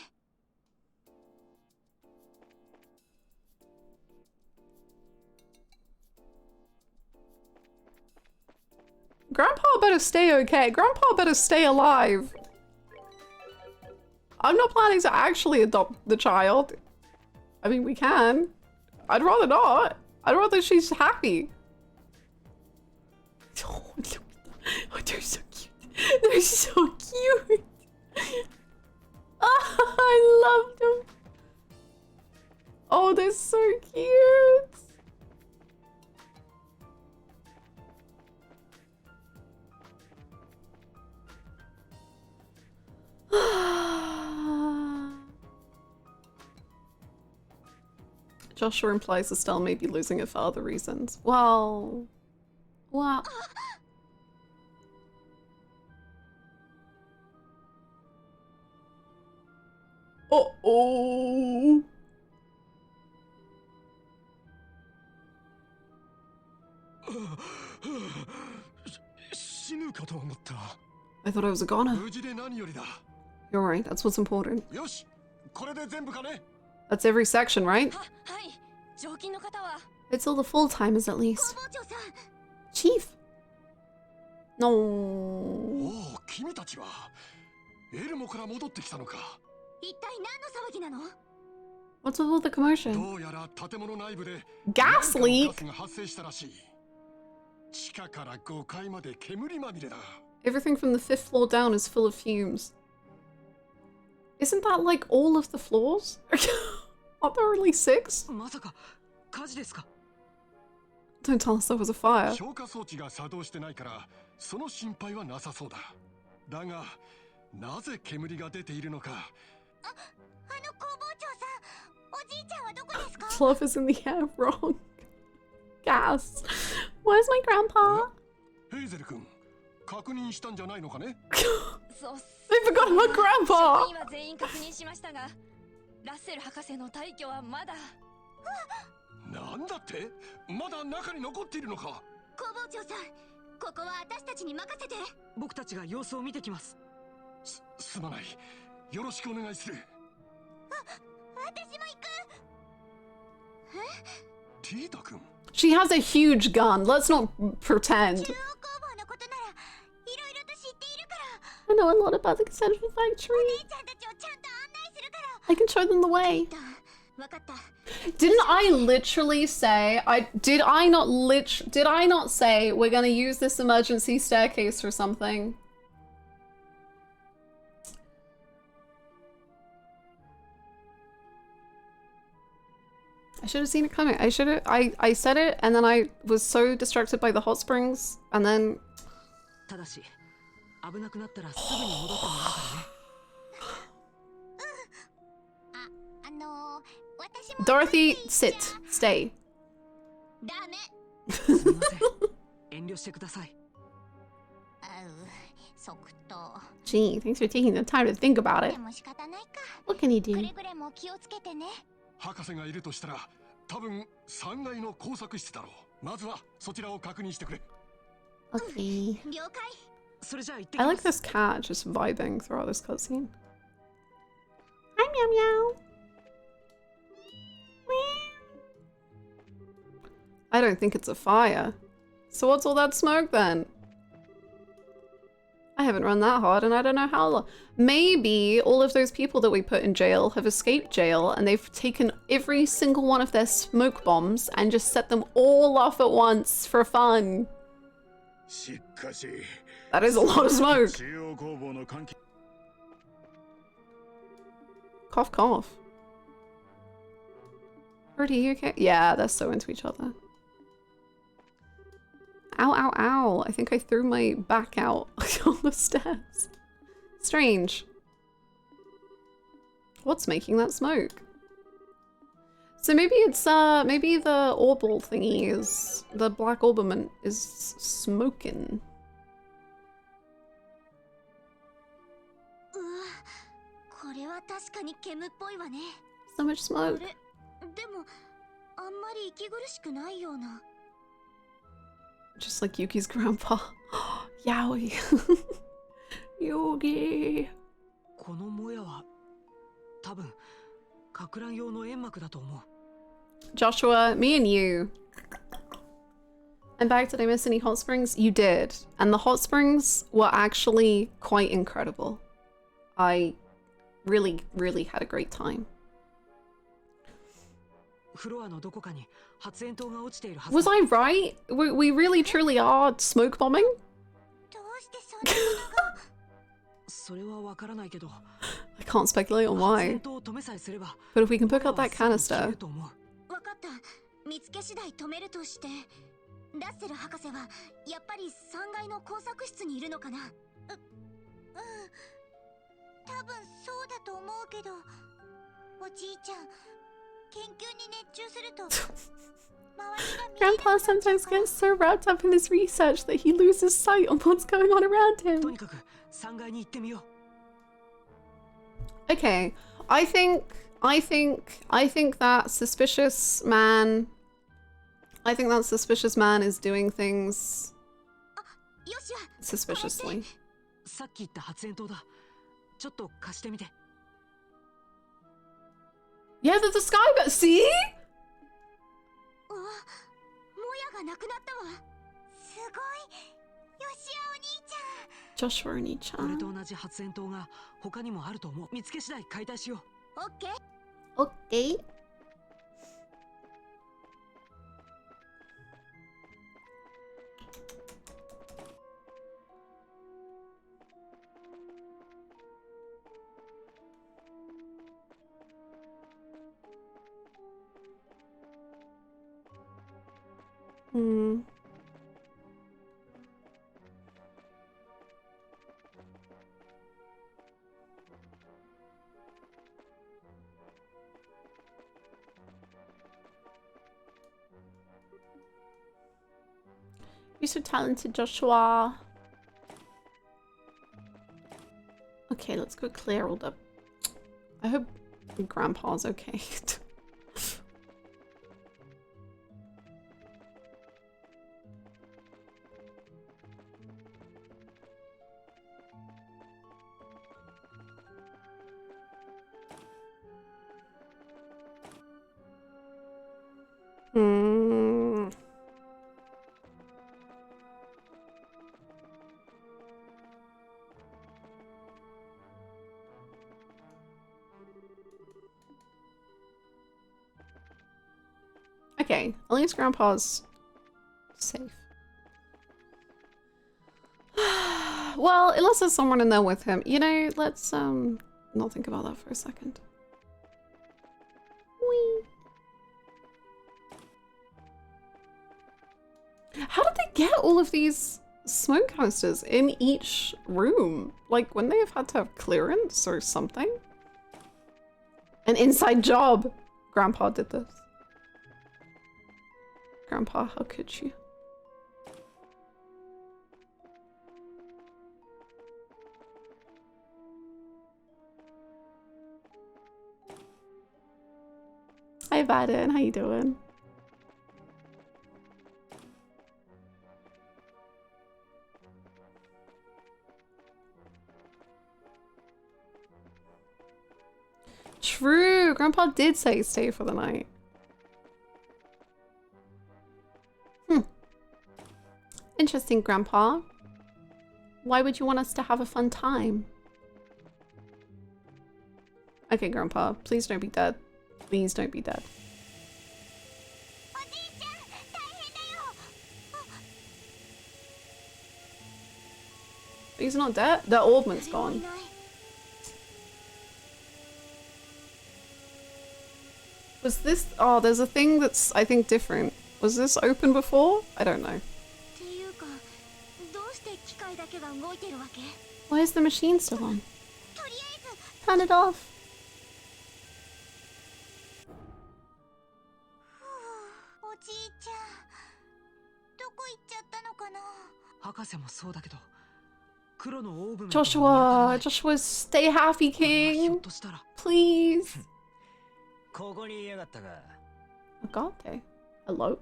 Grandpa better stay okay. Grandpa better stay alive. I'm not planning to actually adopt the child. I mean, we can. I'd rather not. I'd rather she's happy. Oh, they're so cute. They're so cute. Oh, I love them. Oh, they're so cute. Joshua implies Estelle may be losing it for other reasons. Well... Well... Uh-oh! と思った。 I thought I was a goner. 無事で何よりだ。 You're right, that's what's important. よし、これで全部かね。 That's every section, right? はい。常勤の方は It's all the full-timers at least. 工房長さん Chief! No. おお、君たちはエルモから戻ってきたのか。一体何の騒ぎなの？ What's with all the commotion? どうやら建物内部で Gas ガ leak? スが発生したらしい。地下から5階まで煙まみれだ。 Everything from the 5th floor down is full of fumes. Isn't that like all of the floors? Aren't there only 6? まさか火事ですか？ Don't tell us there was a fire. 消火装置が作動してないからその心配はなさそうだ。だがなぜ煙が出ているのか。あの工房長さん、おじいちゃんはどこですか？ Love is in the air, wrong. Gas. Where's my grandpa? ヘイゼル君、確認したんじゃないのかね。そうっす。 I forgot about 職 grandpa! 員は全員確認しましたが、ラッセル博士の退去はまだ。なんだって？まだ中に残っているのか。工房長さん、ここは私たちに任せて。僕たちが様子を見てきます。すまない。よろしくお願いする。私も行く。ティータ君。 She has a huge gun. Let's not pretend. 中央工房のことならいろいろと知っているから。 I know a lot about the Central Factory. お姉ちゃんたちをちゃんと案内するから。 I can show them the way. わかった。 Didn't I literally say did I not say we're gonna use this emergency staircase or something? I should have seen it coming. I said it and then I was so distracted by the hot springs and then ただし危なくなったらすぐに戻ってもらうからね。私も Dorothy, sit, stay. ダメ。すみません。遠慮してください。即答。 Gee, thanks for taking the time to think about で it. も仕方ないか。 What can he くれ do? ぐれも気をつけてね。博士がいるとしたら多分3階の工作室だろう。まずはそちらを確認してくれ。 Okay. 了解。それじゃあ行ってき I ま like す。 this cat just vibing throughout this cutscene. Hi, meow meow. I don't think it's a fire. So what's all that smoke then? I haven't run that hard and I don't know how long. Maybe all of those people that we put in jail have escaped jail and they've taken every single one of their smoke bombs and just set them all off at once for fun. しかし That is a lot of smoke. 中央工房の関係 Cough, cough. Rudy, you okay? Yeah, they're so into each other. Ow, ow, ow. I think I threw my back out on the stairs. Strange. What's making that smoke? So maybe it's, maybe the orbital thingy is, the black orbiment is smoking. うわ、これは確かに煙っぽいわね。 So much あ smoke. れ、でもあんまり息苦しくないような。 Just like Yuki's grandpa. Yowie. Yogi. このもやは多分かく乱用の煙幕だと思う。 Joshua, me and you. I'm back. Did I miss any hot springs? You did. And the hot springs were actually quite incredible. I really, really had a great time. フロアのどこかに発煙筒が落ちているはず Was だ。 I right? We really, truly are smoke bombing? どうしてそんなものが。それはわからないけど、 I can't speculate on 発 why. 煙筒を止めさえすれば、 But if we can pick も up や that はすぐに消え canister. ると思う。わかった。見つけ次第止めるとして、ラッセル博士はやっぱり3階の工作室にいるのかな。多分そうだと思うけど、おじいちゃん、研究に熱中すると周りが見えなく Grandpa なっちゃう sometimes から gets so wrapped up in his research that he loses sight on what's going on around と him. にかく3階に行ってみよう。 Okay, I think that suspicious man. I think that suspicious man is doing things よしは Suspiciously. さっき言った発煙筒だ。ちょっと貸してみて。 Yeah, there's a sky but see? もやがなくなったわ。すごい。よしやお兄ちゃん。 Joshua 俺 Oni-chan. と同じ発煙筒が他にもあると思う。見つけ次第解体しよう。オッケー。 Okay. Hmm. You're so talented, Joshua. Okay, let's go clear all the... I hope Grandpa's okay. Hmm. Okay, at least Grandpa's safe. Well, unless there's someone in there with him. You know, let's not think about that for a second. Whee. How did they get all of these smoke canisters in each room? Like, wouldn't they have had to have clearance or something? An inside job! Grandpa did this. Grandpa, how could you? Hi, Baden. How you doing? True. Grandpa did say stay for the night. Interesting, Grandpa. Why would you want us to have a fun time? Okay, Grandpa, please don't be dead. Please don't be dead. おじいちゃん、大変だよ。 He's not dead? The orbment's 誰もい gone. ない。 Was this... Oh, there's a thing that's, I think, different. Was this open before? I don't know. っていうか、どうして機械だけが動いてるわけ？ Why is the machine still on? とりあえず、 Turn it off. おじいちゃん、どこ行っちゃったのかな？ 博士もそうだけど、黒のオーブメントが見当たら Joshua, ない。 Joshua, stay happy, これはひょっ King. としたら Please. ここにいやがったが Agate. Hello?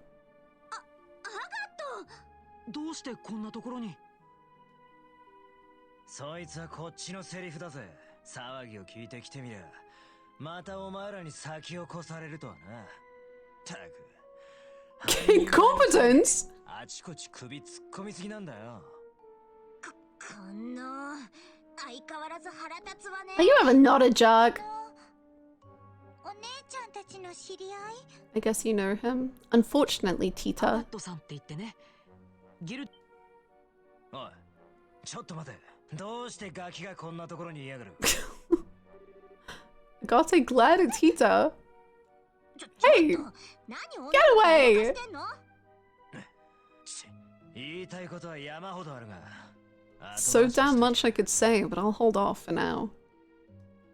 どうしてこんなところに？そいつはこっちのセリフだぜ。騒ぎを聞いてきてみりゃまたお前らに先を越されるとはな。たく Incompetence? あちこち首突っ込みすぎなんだよ。この相変わらず腹立つわね。 Are you ever not a jerk? お姉ちゃんたちの知り合い？ I guess you know him. Unfortunately, ア Tita. ガットさんって言ってね。ギルおい、ちょっと待て。どうしてガキがこんなところにいやがる？ Agate, glad at Tita. 何 Hey! を Get away! してんの？言いたいことは山ほどあるが。 So damn much I could say, but I'll hold off for now.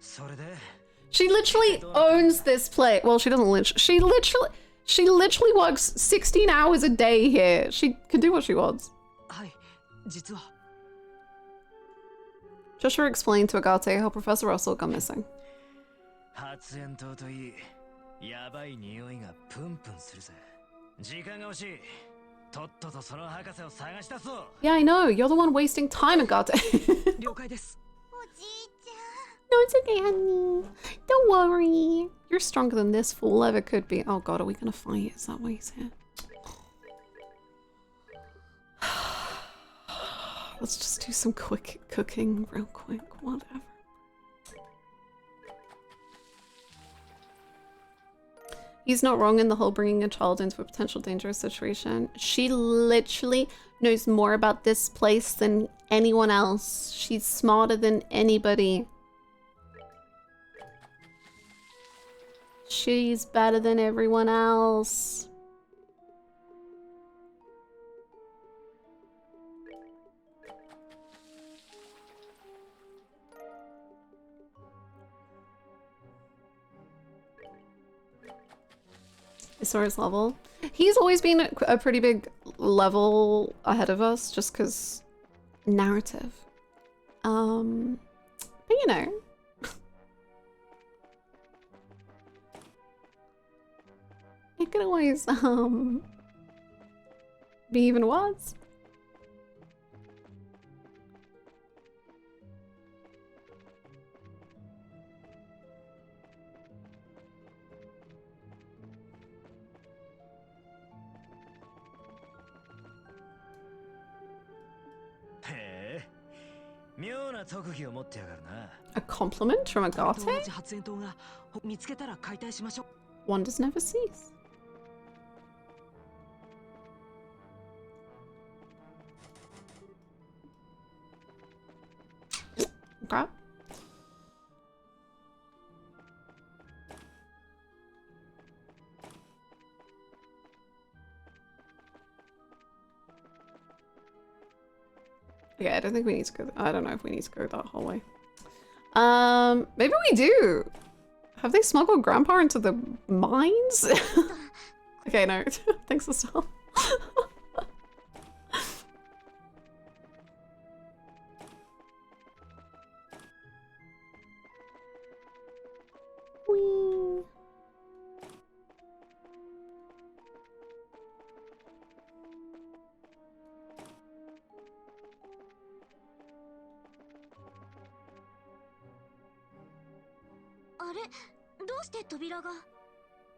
それで She literally owns this place. Well, she doesn't literally. She literally works 16 hours a day here. She can do what she wants. はい、実は Joshua explained to Agate how Professor Russell got missing. 発煙筒といい、やばい匂いがプンプンするぜ。時間が欲しい。とっととその博士を探し出そう。 Yeah, I know. You're the one wasting time at Garte. 了解です。おじいちゃん。 No, it's okay, honey. Don't worry. You're stronger than this fool ever could be. Oh god, are we gonna fight? Is that why he's here? Let's just do some quick cooking real quick. Whatever. He's not wrong in the whole bringing a child into a potential dangerous situation. She literally knows more about this place than anyone else. She's smarter than anybody. She's better than everyone else. I saw his level. He's always been a pretty big level ahead of us just because narrative. But you know. It could always be even worse. A compliment from Agate? 発煙筒が見つけたら解体しましょう。 Wonders never cease. Okay. Yeah, I don't think we need to go. I don't know if we need to go that whole way. Maybe we do. Have they smuggled Grandpa into the mines? Okay, no. Thanks, Estelle. Whee.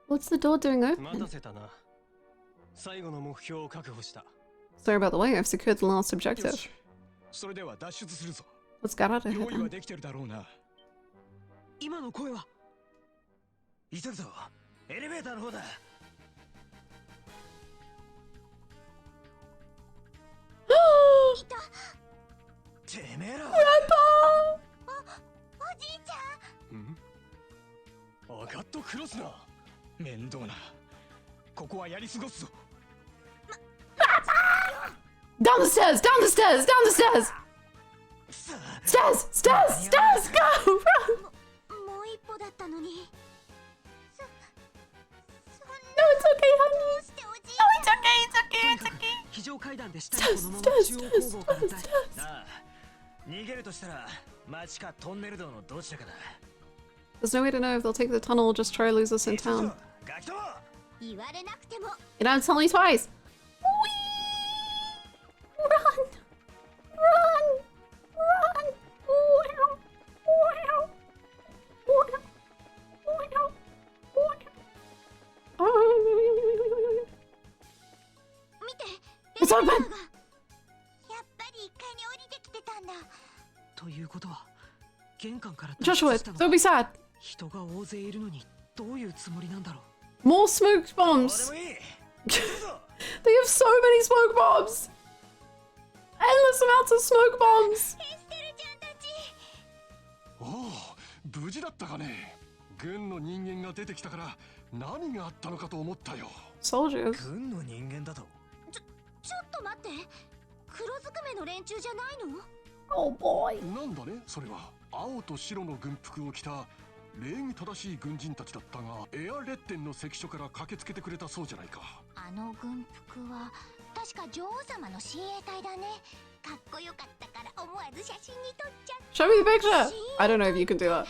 What's the door doing open? Sorry about the way, I've secured the last objective. Let's get out of here then. 今の声は。急ぐぞ。エレベーターの方だ。てめえら。おじいちゃん。アガットクロスな。面倒な。ここはやり過ごすぞ。Down the stairs! Down the stairs! Down the stairs! Stairs! Stairs! Stairs! Go! Run! もう一歩だったのに。No, it's okay, honey. どうしておじい No, it's okay, it's okay, it's okay. 非常階段で下 Stairs, にこのまま stairs, 中央 stairs, 工房から stairs, 出 stairs. なあ、逃げるとしたら町かトンネル道のどちらかだ。 There's no way to know if they'll take the tunnel or just try to lose us in town. ガキども。言われなくても。 You don't tell me twice. Whee! Run! Run! Run! Wow! Wow! Wow! Wow! Wow! It's open! やっぱり1階に降りてきてたんだ。ということは玄関から Joshua, たの don't be sad. 人が大勢いるのにどういうつもりなんだろう。 More smoke bombs. どうでもいい。 They have so many smoke bombs. Endless amounts of smoke bombs. エステルちゃんたち。おお、無事だったかね。軍の人間が出てきたから何があったのかと思ったよ。Soldiers. 軍の人間だと。ちょっと待って。黒ずくめの連中じゃないの？ Oh boy. なんだね、それは。青と白の軍服を着た礼儀正しい軍人たちだったが、エアレッテンの関所から駆けつけてくれたそうじゃないか。あの軍服は確か女王様の親衛隊だね。かっこよかったから思わず写真に撮っちゃった。 Show me the picture. I don't know if you can do that.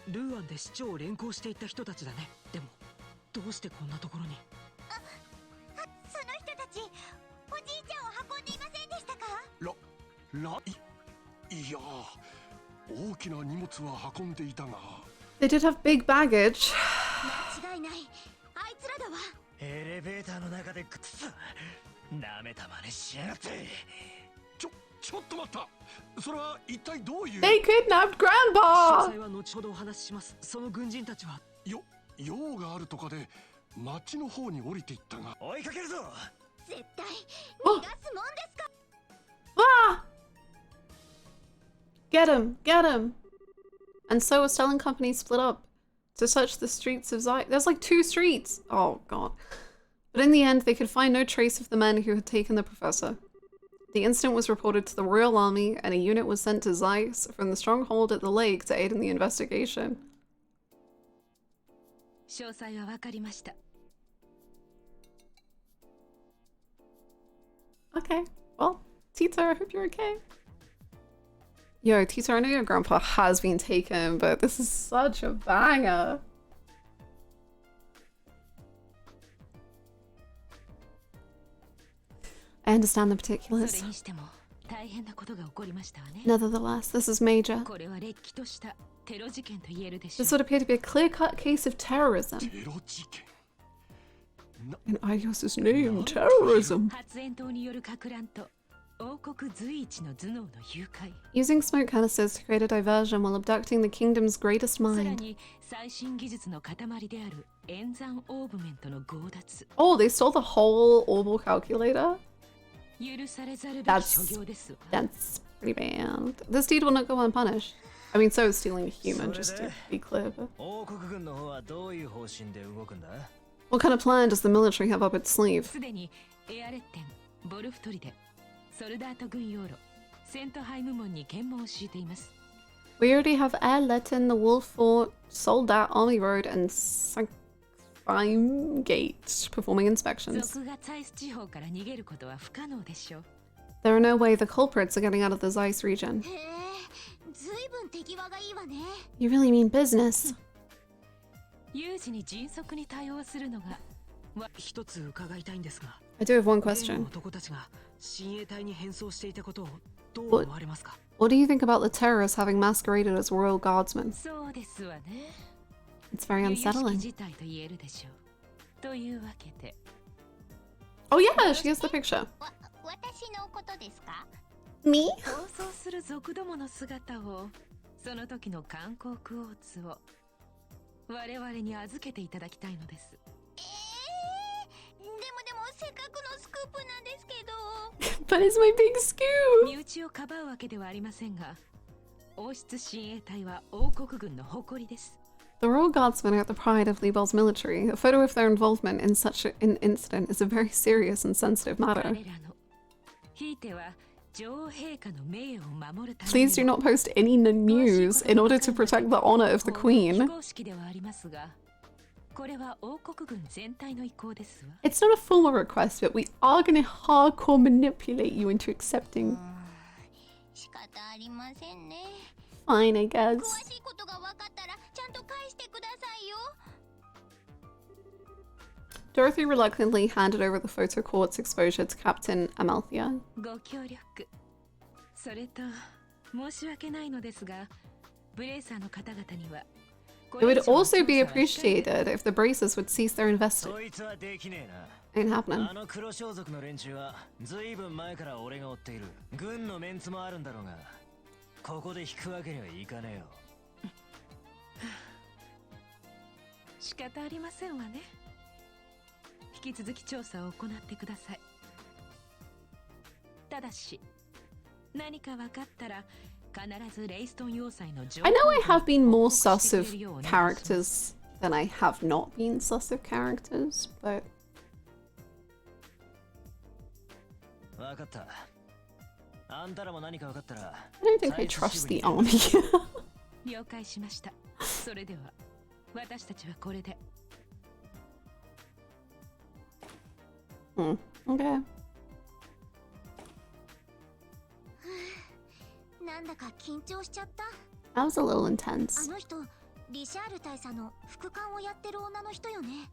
ルーアンで市長を連行していった人たちだね。でもどうしてこんなところに。その人たちいや、大きな荷物は運んでいたが。They did have big baggage. 間違いない。あいつらだわ。エレベーターの中でくっさ、なめた真似しやがって。ちょっと待った。それは一体どういう。They kidnapped 詳 Grandpa! 細は後ほどお話しします。その軍人たちは用があるとかで町の方に降りていったが。追いかけるぞ。絶対逃がすもんですか。 Ah! Get him! Get him! And so a selling company split up to search the streets of Zai. There's like 2 streets! Oh god. But in the end, they could find no trace of the men who had taken the professor. The incident was reported to the Royal Army, and a unit was sent to Zeiss from the stronghold at the lake to aid in the investigation. 詳細は分かりました。 Okay, well, Tito, I hope you're okay. Yo, Tito, I know your grandpa has been taken, but this is such a banger. I understand the そ particulars. れにしても大変なことが起こりましたわね。 Nevertheless, this is major. これはれっきとしたテロ事件と言えるでしょ This would appear to be a clear-cut case of terrorism. テロ事件。 In Idios's name, terrorism. 発煙筒による撹乱と王国随一の頭脳の誘拐。 Using smoke canisters to create a diversion while abducting the kingdom's greatest さら mind. に最新技術の塊である演算オーブメントの強奪。 Oh, they stole the whole orbital calculator? 許されざるべき That's- 所業ですわ。 That's pretty bad. This deed will not go unpunished. I mean, so is stealing a human, just to be clear. But 王国軍の方はどういう方針で動くんだ。 what kind of plan does the military have up its sleeve? すでにエアレッテン、ボルフトリデ、ソルダート軍用路、セントハイム門に検問を敷いています。 We already have Air Letten, the Wolf Fort, Soldat, Army Road, and Sankheim Gate performing inspections. 族がツァイス地方から逃げることは不可能でしょう。 There are no way the culprits are getting out of the Zeiss region. へえ、ずいぶん手際がいいわね。 You really mean business? 有事に迅速に対応するのが一つ伺いたいんですが、 I do have one 例の question. 男たちが親衛隊に変装していたことをどう What? 思われますか？ What do you think about the terrorists having masqueraded as royal guardsmen? そうですわね。 It's very 由々しき unsettling. 事態と言えるでしょう。というわけで、 Oh yeah, she has the picture. 私のことですか。 Me? 逃走する族どもの姿を、その時の観光クォーツを我々に預けていただきたいのです。でもせっかくのスクープなんですけど。 But it's my big scoop! 身内をかばうわけではありませんが、王室親衛隊は王国軍の誇りです。 The Royal Guardsmen are at the pride of Liebel's military. A photo of their involvement in such an incident is a very serious and sensitive 彼 matter. らの、ひいては女王陛下の名誉を守るために Please do not post any news in order to protect the honor of the 非 Queen. 公式ではありますが、これは王国軍全体の意向ですわ。 It's not a formal request, but we are going to hardcore manipulate you into accepting. 仕方ありませんね。 Fine, I guess. 詳しいことが分かったらちゃんと返してくださいよ。 Dorothy reluctantly handed over the photo quartz exposure to Captain Amalthea. ご協力。それと申し訳ないのですが、ブレイサーの方々には。 It would also be appreciated if the Bracers would cease their そいつはできねえ Ain't な。 happening. あの黒装束の連中はずいぶん前から俺が追っている。軍のメンツもあるんだろうが、ここで引くわけにはいかねえよ。仕方ありませんわね。引き続き調査を行ってください。ただし、何か分かったら必ずレイストン要塞の情報 I know I have been more sus 報 of 告してくれるようお願いします。 characters than I have not been sus of characters, but わかった。あんたらも何か分かったら。 I don't think I trust the army. 了解しました。それでは私たちはこれで。Okay. なんだか緊張しちゃった。 That was a little あ intense. の人、リシャール大佐の副官をやってる女の人よね。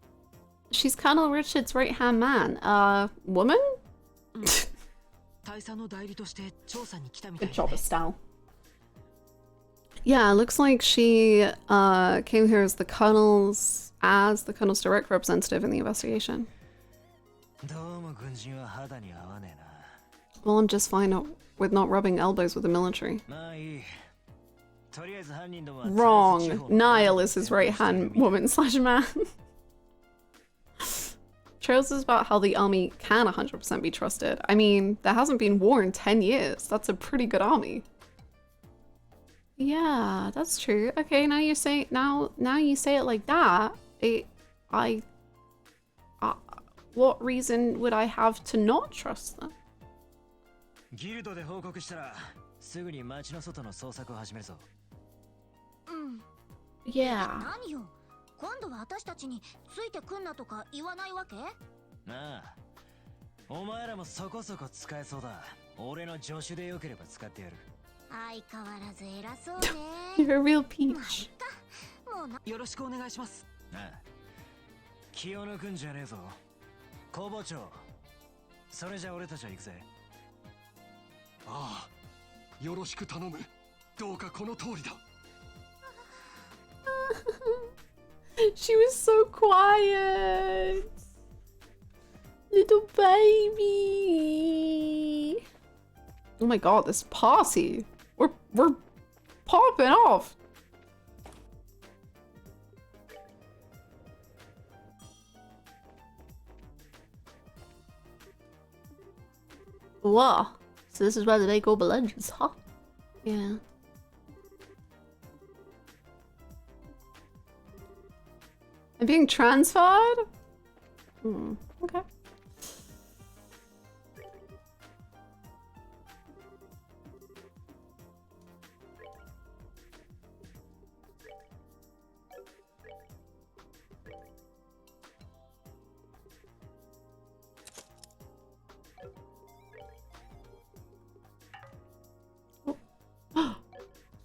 She's Colonel Richard's right-hand man. Woman? 大大佐の代理として調査に来たみたい Good だ job, ね。 Estelle. Yeah, looks like she came here as the colonel's direct representative in the investigation. どうも軍人は肌に合わねえな。 Well, I'm just fine with not rubbing elbows with the military. まあいい。とりあえず犯人どもは Wrong. Niall is his right-hand woman/man. Trails is about how the army can 100% be trusted. I mean, there hasn't been war in 10 years. That's a pretty good army. Yeah, that's true. Okay, now you say it like that. What reason would I have to not trust them? ギルドで報告したらすぐに町の外の捜索を始めるぞ。Yeah. 何よ、今度は私たちについてくんなとか言わないわけ？なあ、お前らもそこそこ使えそうだ。俺の助手でよければ使ってやる。相変わらず偉そうね。 You're a real ま peach. あもうな。よろしくお願いします。なあ、気を抜くんじゃねえぞ。工房長、それじゃ俺たちは行くぜ。ああ、よろしく頼む。どうかこの通りだ。She was so quiet. Little baby. Oh my god, this party. We're popping off. Wow. So this is where they make all the legends, huh? Yeah. I'm being transferred? Okay.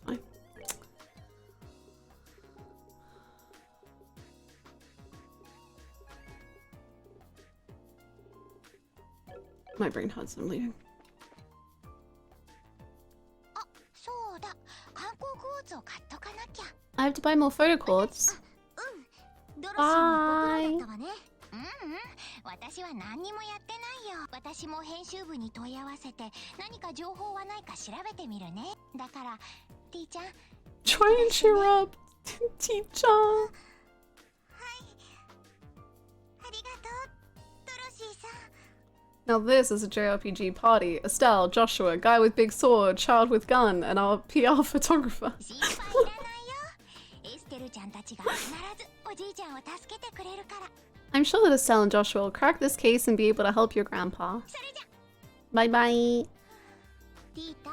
Fine. My brain hurts, I'm leaving. そうだ、観光クォーツを買っとかなきゃ。 I have to buy more photo cords. ドロシーもご苦労だったわね。私は何にもやってないよ。私も編集部に問い合わせて何か情報はないか調べてみるね。だから、ティーちゃん。 Try and cheer up, teacher. ありがとう、ドロシーさん。 Now this is a JRPG party. Estelle, Joshua, guy with big sword, child with gun, and our PR photographer. 心配いらないよ。エステルちゃんたちが必ずおじいちゃんを助けてくれるから。 I'm sure that Estelle and Joshua will crack this case and be able to help your grandpa. それじゃ。 Bye bye. ティータ、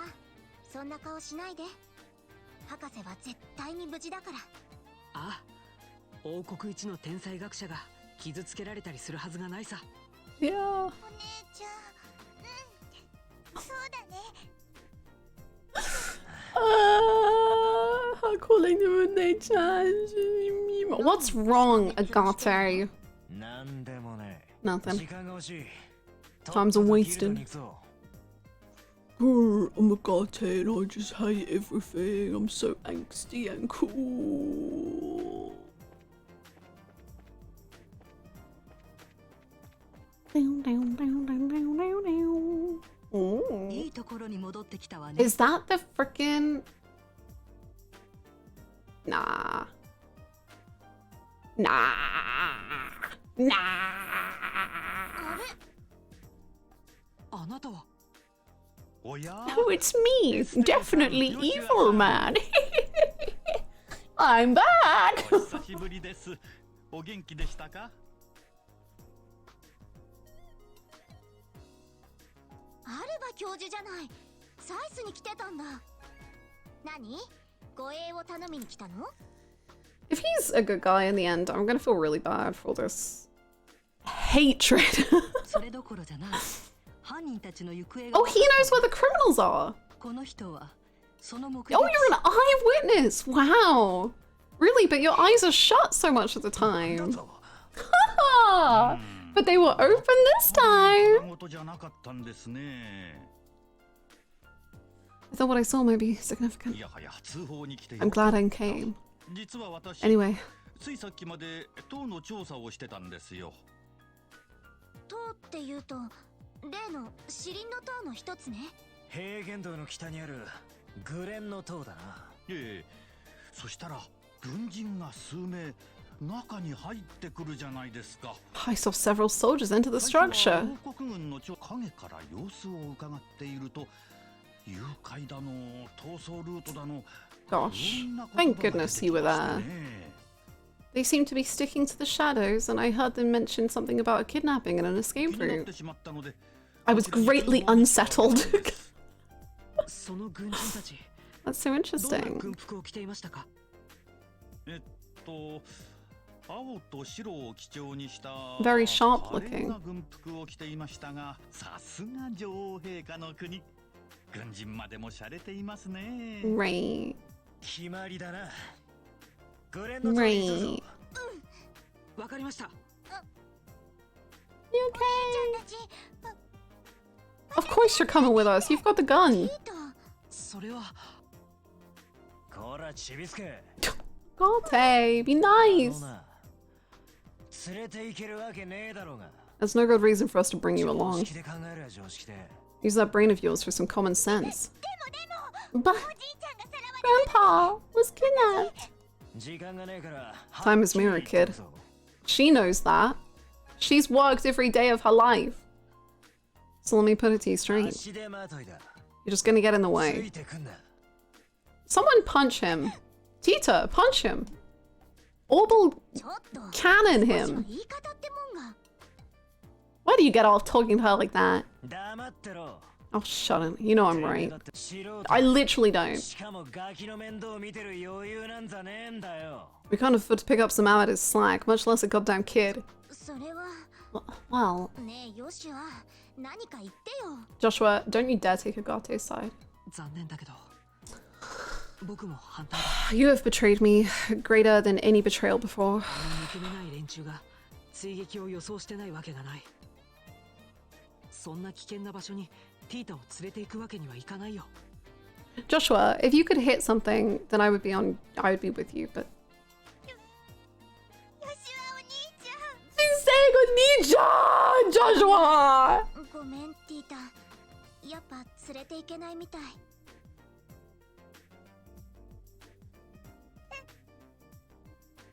そんな顔しないで。博士は絶対に無事だから。ああ、王国一の天才学者が傷つけられたりするはずがないさ。 Yeah. お姉ちゃん、そうだね。 Calling them a nature. What's wrong, Agate? なんでもね。 Nothing. 時間が欲しい。 Time's a wasted. ギルドに行くぞ。 I'm Agate and I just hate everything. I'm so angsty and cool. Oh. いいところに戻ってきたわね。 Is that the frickin'... Nah. Nah. Nah. あなたは おや Oh, it's me. Definitely evil man. I'm back. お久しぶりです。お元気でしたか？アルバ教授じゃない。サイスに来てたんだ。何？護衛を頼みに来たの？ If he's a good guy in the end, I'm gonna feel really bad for all this hatred. それどころじゃない。犯人たちの行方が。 Oh, he knows where the criminals are. この人はその目 Oh, you're an eyewitness. Wow. Really? But your eyes are shut so much of the time. But they were open this time. 事じゃなかったんですね。I thought what I saw might be significant. いやはや通報に来て I'm glad I came. 実は私 Anyway, ついさっきまで塔の調査をしてたんですよ。塔っていうと例のシリンの塔の一つね。平原道の北にあるグレンの塔だな。ええ、そしたら軍人が数名中に入ってくるじゃないですか。 I saw several soldiers enter the 最初 structure. は王国軍の影から様子を伺っていると、誘拐だの逃走ルートだの、 Gosh, いろんなこと thank が出て goodness き you were まして there. ね。 They seem to be sticking to the shadows, and I heard them mention something about a kidnapping and an 気 escape になっ route. てしまったので、 I was greatly unsettled. その軍人たち That's so どんな interesting. 軍服を着ていましたか？青と白を基調にした Very sharp 華麗 looking. な軍服を着ていましたが、さすが女王陛下の国。軍人までも洒落ていますね。 Right. 決まりだな。グレンの塔に行くぞ。 Right. わかりました。You お兄 okay? ちゃんたち、 Of course you're coming with us. You've got the gun. ピーター。それはこらちびすけ。 Garte, be あの nice. な、連れて行けるわけねえだろうが。 There's no good reason for us to bring you 常 along. 識で考えるや常識で。 Use that brain of yours for some common sense. でも But おじいちゃんがさらわれ Grandpa was kidnapped. 時間がねえから。 Time is mirror, kid. She knows that. She's worked every day of her life. So let me put it to you straight. 足手まといだ。 You're just gonna get in the つ way. いてくんな。 Someone punch him. Tita, punch him. Orbital ちょっと cannon 少しの him. 言い方ってもんが。 Why do you get off talking to her like that? 黙ってろ。 Oh, shut him. You know I'm てめえ right. だって素人 I literally don't. しかもガキの面倒を見てる余裕なんざねえんだよ。 We can't afford to pick up some amateurs slack, much less a goddamn kid. それは Well, ねえヨシュは何か言ってよ。 Joshua, don't you dare take Agate's side. 残念だけど僕も反対だ。 You have betrayed me greater than any betrayal before. あの抜け目ない連中が追撃を予想してないわけがない。そんな危険な場所にティータを連れて行くわけにはいかないよ。 Joshua, if you could hit something, then I would be with you, but ヨシュはお兄ち she's saying Joshua! ゃん。ごめんティータ。やっぱ連れて行けないみたい。エ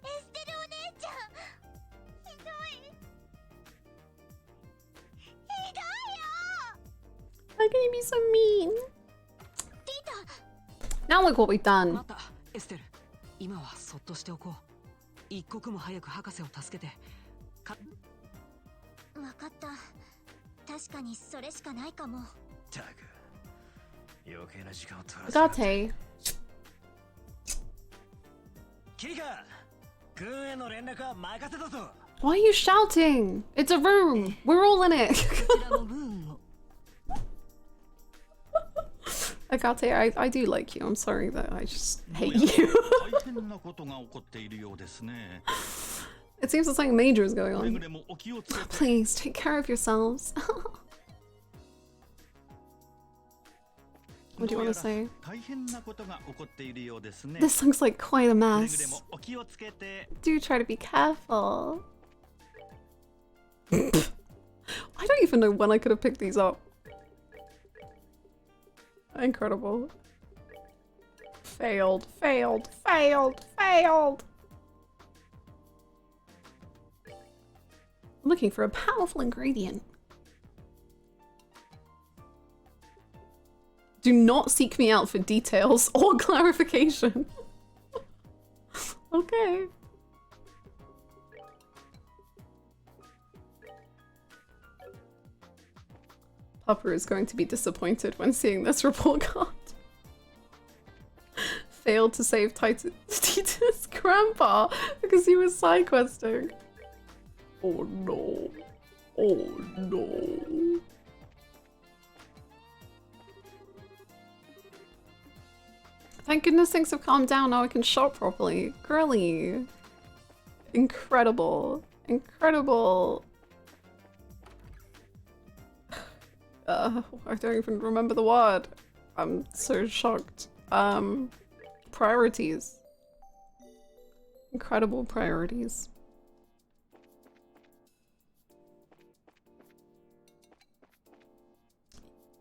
ステルお姉ちゃん。ひどい。ひどいよ。 How can you be so mean? ティータ。 Now look what we've done. 待ったエステル、今はそっとしておこう。一刻も早く博士を助けてわかった。確かにそれしかないかも。たく余計な時間を取らせやがって。 Agate, キリカ、軍への連絡は任せたぞ。 why are you shouting? It's a room. We're all in it. こちらのルーンを Agate, I do like you. I'm sorry that I just どう hate やら you. 大変なことが起こっているようですね。 It seems that something major is going くれぐ on. れもお気をつけて。 Please take care of yourselves. What do you want to say? 大変なことが起こっているようですね。 This looks like quite a くれぐれ mess. もお気をつけて。 Do try to be careful. I don't even know when I could have picked these up. Incredible. Failed, failed, failed, failed. I'm looking for a powerful ingredient. Do not seek me out for details or clarification. Okay. Papa is going to be disappointed when seeing this report card. Failed to save Titus' grandpa because he was side questing. Oh no. Oh no. Thank goodness things have calmed down. Now I can shop properly. Girly. Incredible. Incredible. I don't even remember the word. I'm so shocked. Priorities. Incredible priorities.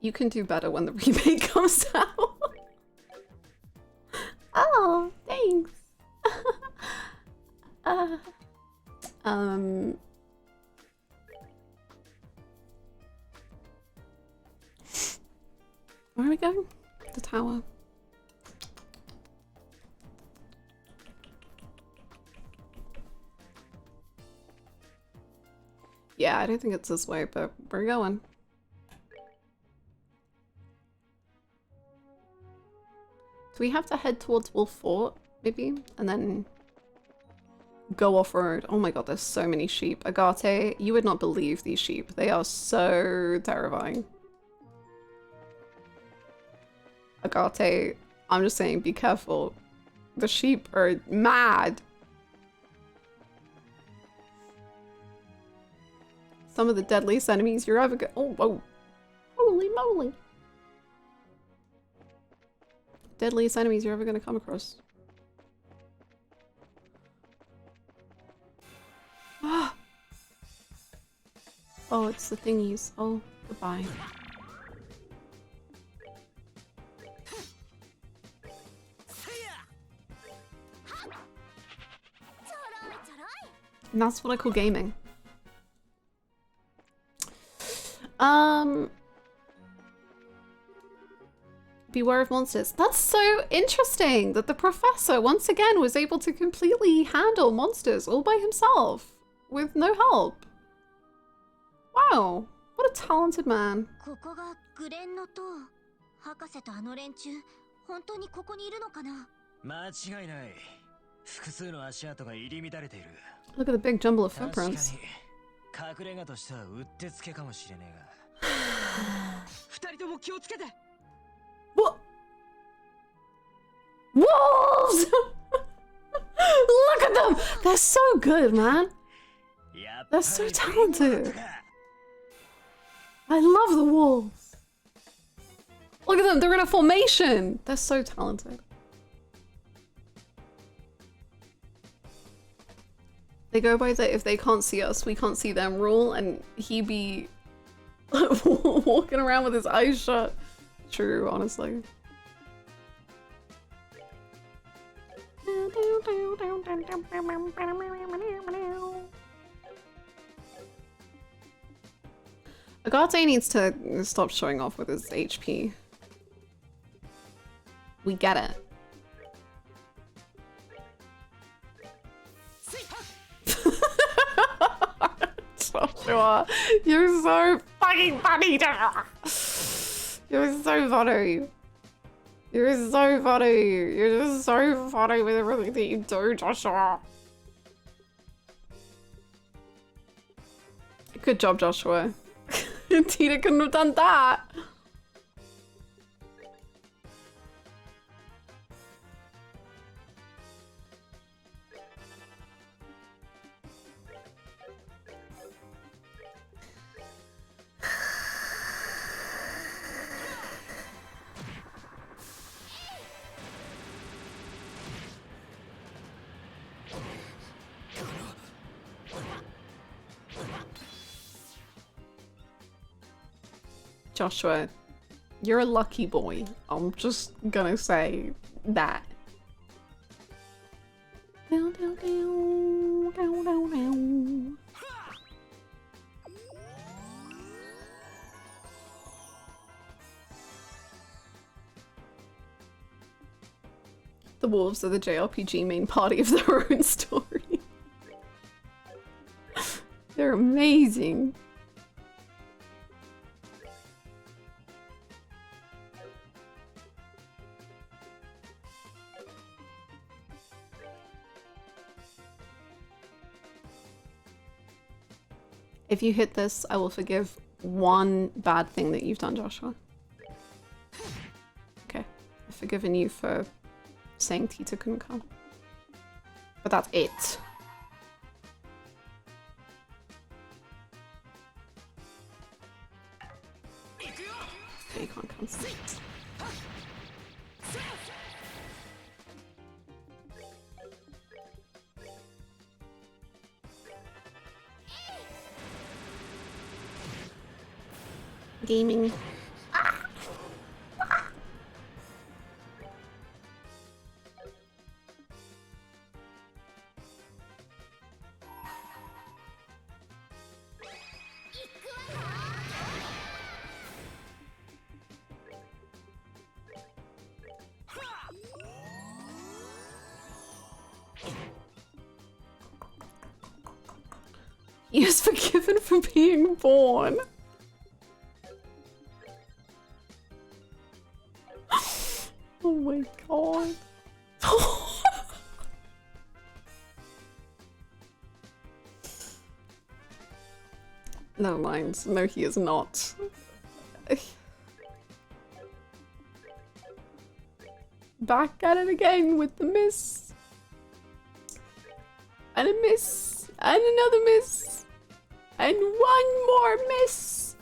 You can do better when the remake comes out. Oh, thanks. Where are we going? The tower. Yeah, I don't think it's this way, but we're going. Do we have to head towards Wolf Fort, maybe? And then go off-road. Oh my god, there's so many sheep. Agate, you would not believe these sheep. They are so terrifying. Agate, I'm just saying, be careful. The sheep are mad. Some of the deadliest enemies you're ever oh, whoa. Holy moly. Deadliest enemies you're ever gonna come across. Ah. Oh, it's the thingies. Oh, goodbye. And that's what I call gaming. Beware of monsters. That's so interesting that the professor once again was able to completely handle monsters all by himself with no help. Wow, what a talented man. ここがグレンの塔。博士とあの連中、本当にここにいるのかな？間違いない。複数の足跡が入り乱れている。Look at the big jumble of 確かに footprints. 隠れ家としてはうってつけかもしれねえが。二人とも気をつけて。 What? Wolves! Look at them! They're so good, man. They're so talented. I love the wolves. Look at them, they're in a formation. They're so talented. They go by the if they can't see us, we can't see them rule, and he be walking around with his eyes shut. True, honestly. Agate needs to stop showing off with his HP. We get it. Joshua, you're so fucking funny, Joshua. You're so funny. You're so funny. You're just so funny with everything that you do, Joshua. Good job, Joshua. Tita couldn't have done that. Joshua, you're a lucky boy. I'm just gonna say that. The wolves are the JRPG main party of their own story. They're amazing. If you hit this, I will forgive one bad thing that you've done, Joshua. Okay, I've forgiven you for saying Tita couldn't come. But that's it. Okay, you can't come. Gaming. He is forgiven for being born. Oh my god. Never mind. No, he is not. Back at it again with the miss. And a miss. And another miss. And one more miss.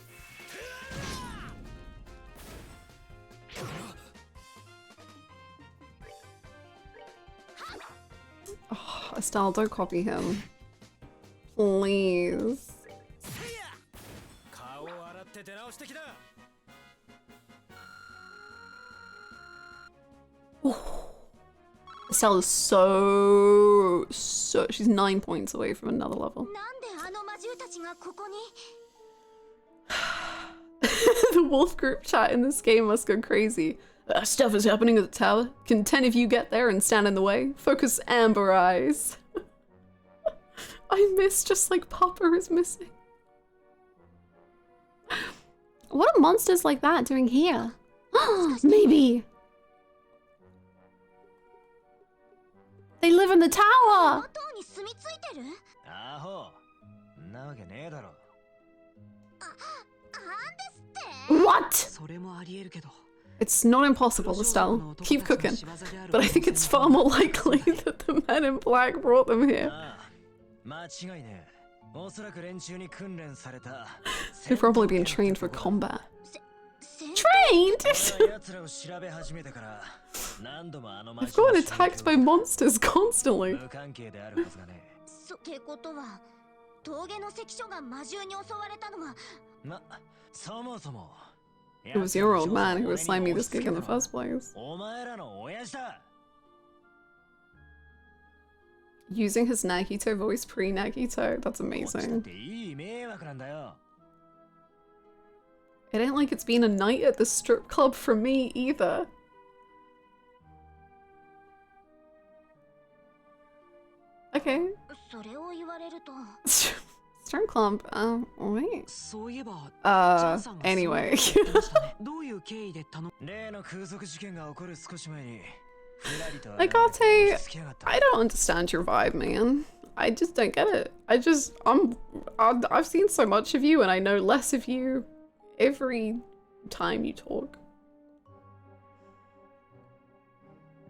Oh, Estelle, don't copy him. Please. Oh. Estelle is so she's 9 points away from another level. なんであの魔獣たちがここに The wolf group chat in this game must go crazy. Stuff is happening at the tower. Can 10 of you get there and stand in the way? Focus amber eyes. I miss just like Papa is missing. What are monsters like that doing here? Maybe. They live in the tower! 塔に住み着いてるアホなわけねえだろ。なんですって What? それもありえるけど。 It's not impossible, Estelle. Keep cooking. But I think it's far more likely that the men in black brought them here. 間違いねえ。おそらく連中に訓練された。 They've probably been trained for combat. 戦 Trained? 奴らを調べ始めてから何度もあの魔 I've 獣 gotten の襲撃を attacked by monsters constantly. 無関係であるはずがね。ってことは峠の関所が魔獣に襲われたのはま、そもそも。 It was your old man who assigned me this gig in the first place. お前らの親父だ。 Using his Nagito voice pre-Nagito, that's こっちだっ amazing. ていい迷惑なんだよ。 It ain't like it's been a night at the strip club for me either. Okay. それを言われると Strip club, wait. そういえば、ジャンさんが anyway. そう言ってましたね。どういう経緯で頼む？例の空賊事件が起こる少し前に。 I gotta say, I don't understand your vibe, man. I just don't get it. I've seen so much of you and I know less of you every time you talk.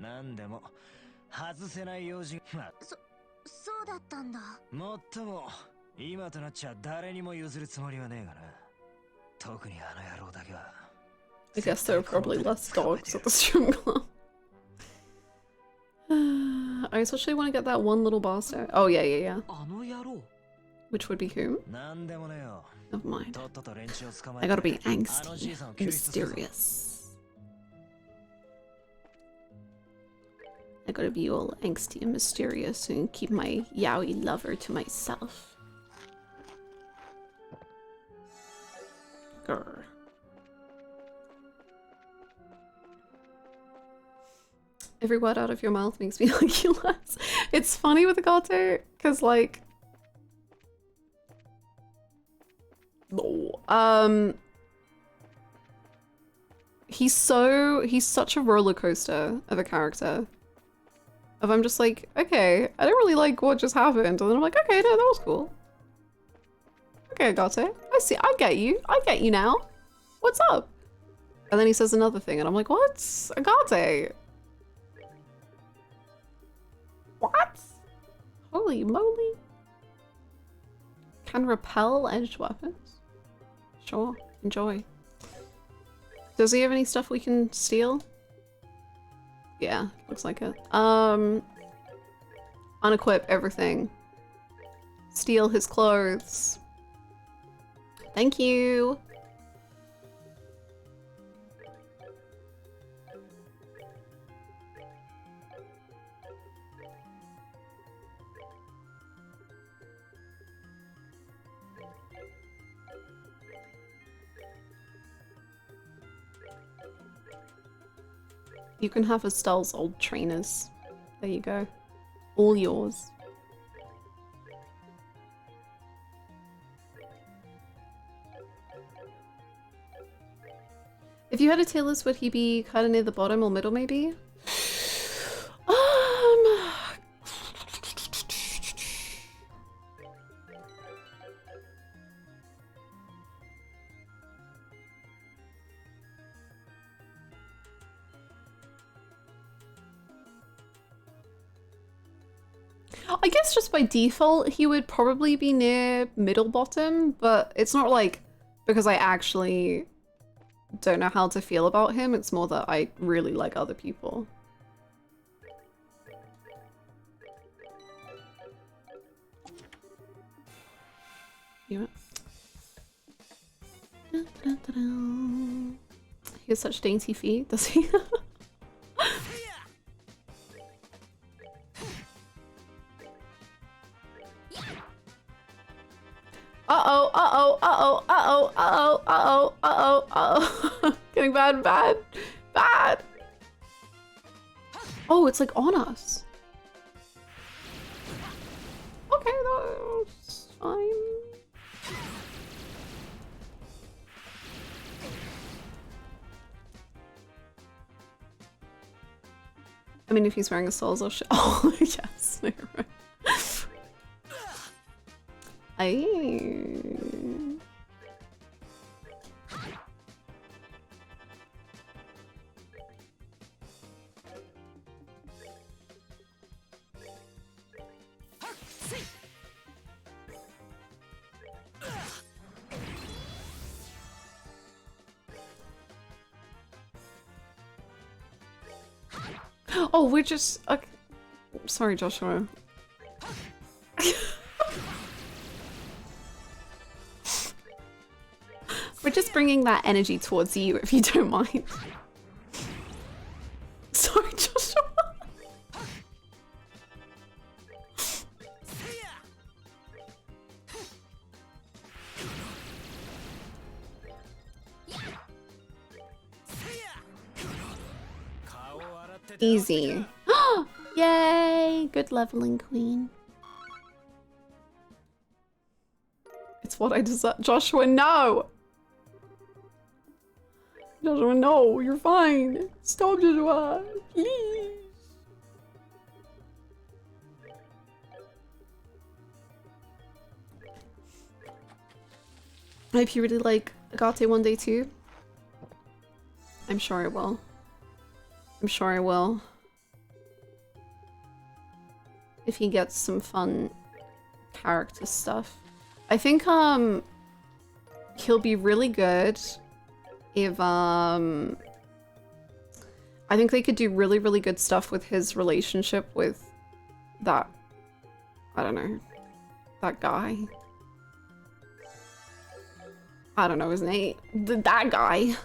なんでも外せない用事。まあ、そうだったんだもっとも今となっちゃ誰にも譲るつもりはねえがな。特にあの野郎だけは。 I guess there are probably less dogs at the stream club. I especially want to get that one little bastard. Oh yeah, yeah, yeah. あの野郎。 Which would be whom? なんでもねえよ。 Never mind. とっとと連中を捕ま I えて gotta be あの angsty, じいさんを救出するぞ。 mysterious. I gotta be all angsty and mysterious and keep my yaoi lover to myself. Grr. Every word out of your mouth makes me like you less. It's funny with Gato, because like... No. He's such a roller coaster of a character. Of I'm just like, okay, I don't really like what just happened. And then I'm like, okay, no, that was cool. Okay, Gato. I see, I get you now. What's up? And then he says another thing and I'm like, what? Agate. What? Holy moly. Can repel edged weapons? Sure, enjoy. Does he have any stuff we can steal? Yeah, looks like it. Unequip everything. Steal his clothes. Thank you. You can have Estelle's old trainers. There you go. All yours. If you had a tail list, would he be kind of near the bottom or middle, maybe? I guess just by default, he would probably be near middle bottom, but it's not like because I actually don't know how to feel about him. It's more that I really like other people. Yeah. He has such dainty feet, does he? Uh-oh, uh-oh, uh-oh, uh-oh, uh-oh, uh-oh, uh-oh, uh-oh. Getting bad, bad, bad. Oh, it's like on us. Okay, that's fine. I mean, if he's wearing a Souls or shit. Oh, yes, you're right. Aye. Oh, we're just... Okay. Sorry, Joshua. We're just bringing that energy towards you, if you don't mind. Sorry, Joshua. Easy. Yay! Good leveling, queen. It's what I deserve. Joshua, no! Joshua, no, you're fine. Stop, Joshua, please. I hope you really like Agate one day too. I'm sure I will. I'm sure I will. If he gets some fun character stuff. I think he'll be really good if I think they could do really, really good stuff with his relationship with that, I don't know, that guy. I don't know his name. That guy.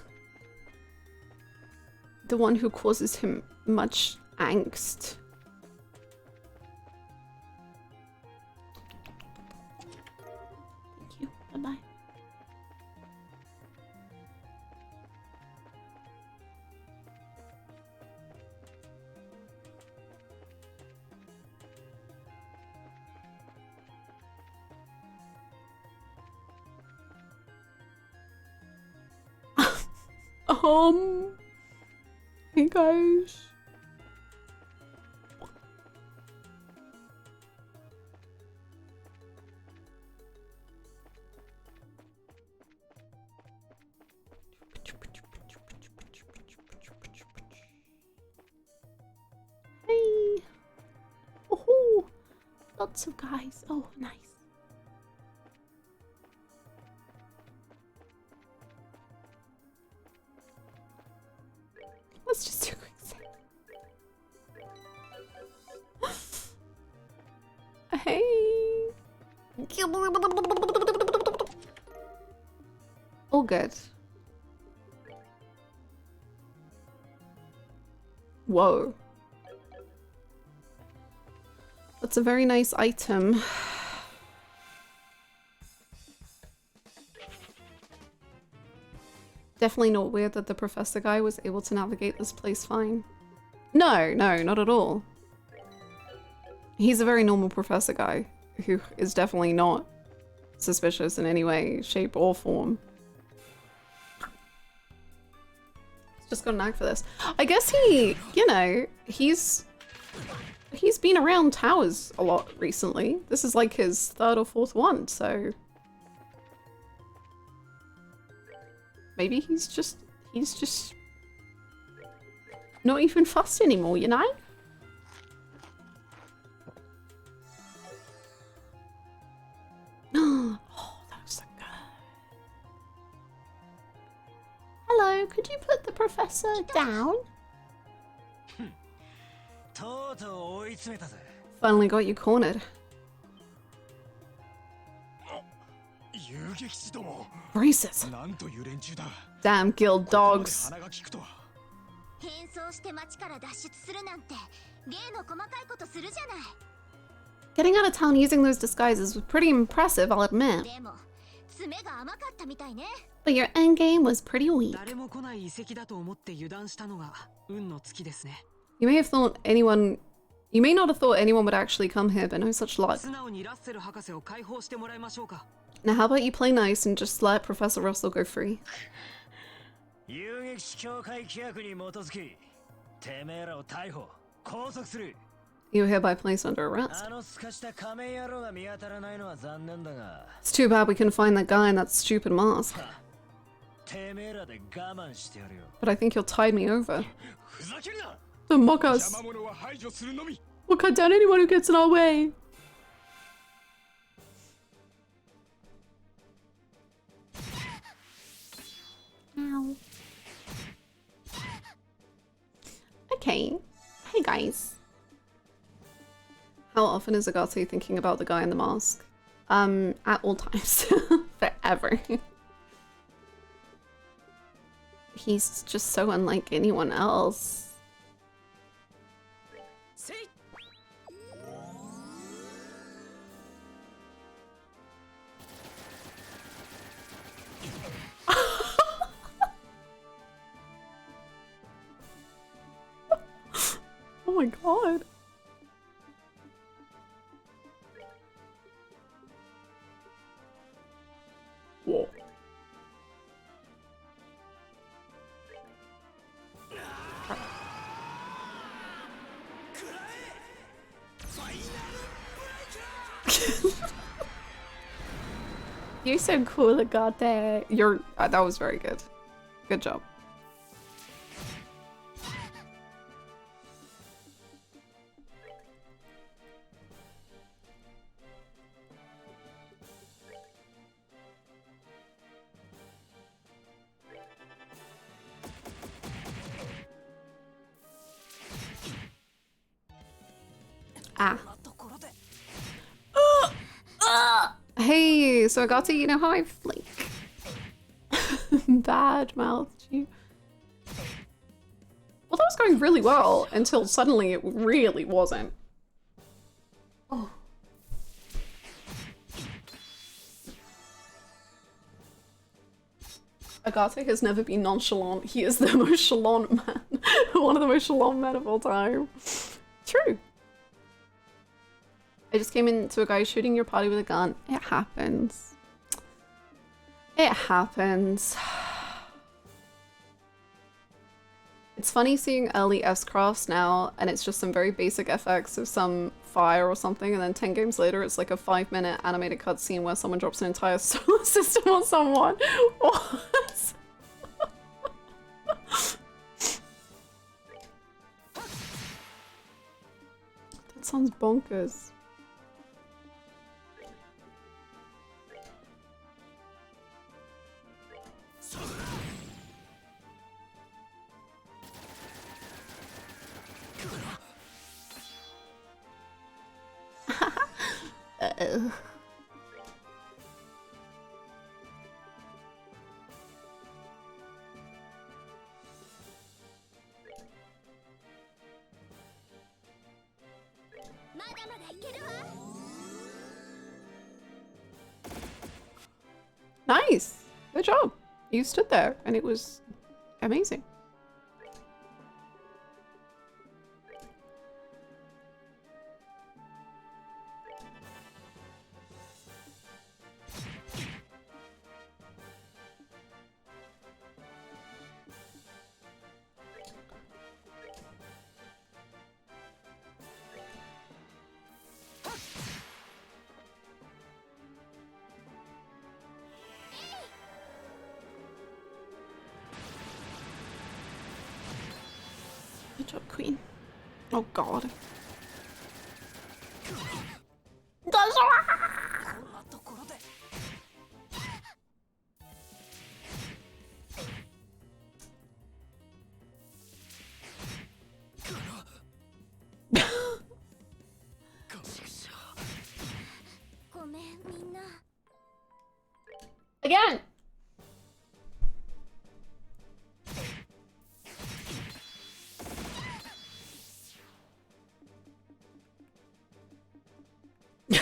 The one who causes him much angst. Thank you. Bye-bye. Hey guys. Hey. Oh, lots of guys. Oh, nice. Let's just do a quick thing. Hey. All good. Whoa. That's a very nice item. Definitely not weird that the professor guy was able to navigate this place fine. No, no, not at all. He's a very normal professor guy who is definitely not suspicious in any way, shape, or form. He's just got a knack for this. I guess he, you know, he's been around towers a lot recently. This is like his 3rd or 4th one, so maybe he's just not even fussed anymore, you know? Oh, that was so good. Hello, could you put the professor down? Finally got you cornered. Braces. Damn guild dogs. 変装して街から脱出するなんて芸の細かいことするじゃない。 Getting out of town using those disguises was pretty impressive, I'll admit. でも爪が甘かったみたいね。 But your endgame was pretty weak. 誰も来ない遺跡だと思って油断したのが運の尽きですね。 You may not have thought anyone would actually come here, but no such luck. 素直にラッセル博士を解放してもらいましょうか。 Now how about you play nice and just let Professor Russell go free? 遊撃士協会規約に基づき、てめえらを逮捕、拘束する。 You were hereby placed under arrest. あのすかした仮面野郎が見当たらないのは残念だが。It's too bad we couldn't find that guy in that stupid mask. てめえらで我慢してやるよ。 But I think he'll tide me over. ふざけるな。 To mock us. 邪魔者は排除するのみ。 We'll cut down anyone who gets in our way. Ow. Okay. Hey guys. How often is Agate thinking about the guy in the mask? At all times. Forever. He's just so unlike anyone else. Oh my god. Whoa. You're so cool, Agate. You're that was very good. Good job. Hey, so Agate, you know how I've like bad mouthed you? Well, that was going really well until suddenly it really wasn't. Oh. Agate has never been nonchalant. He is the most chalant man. One of the most chalant men of all time. True. I just came into a guy shooting your party with a gun. It happens. It happens. It's funny seeing early S-Crafts now, and it's just some very basic FX of some fire or something, and then 10 games later it's like a 5-minute animated cutscene where someone drops an entire solar system on someone. What? That sounds bonkers. Uh-oh. Nice! Good job. You stood there and it was amazing. job, Queen. Oh god. Again! I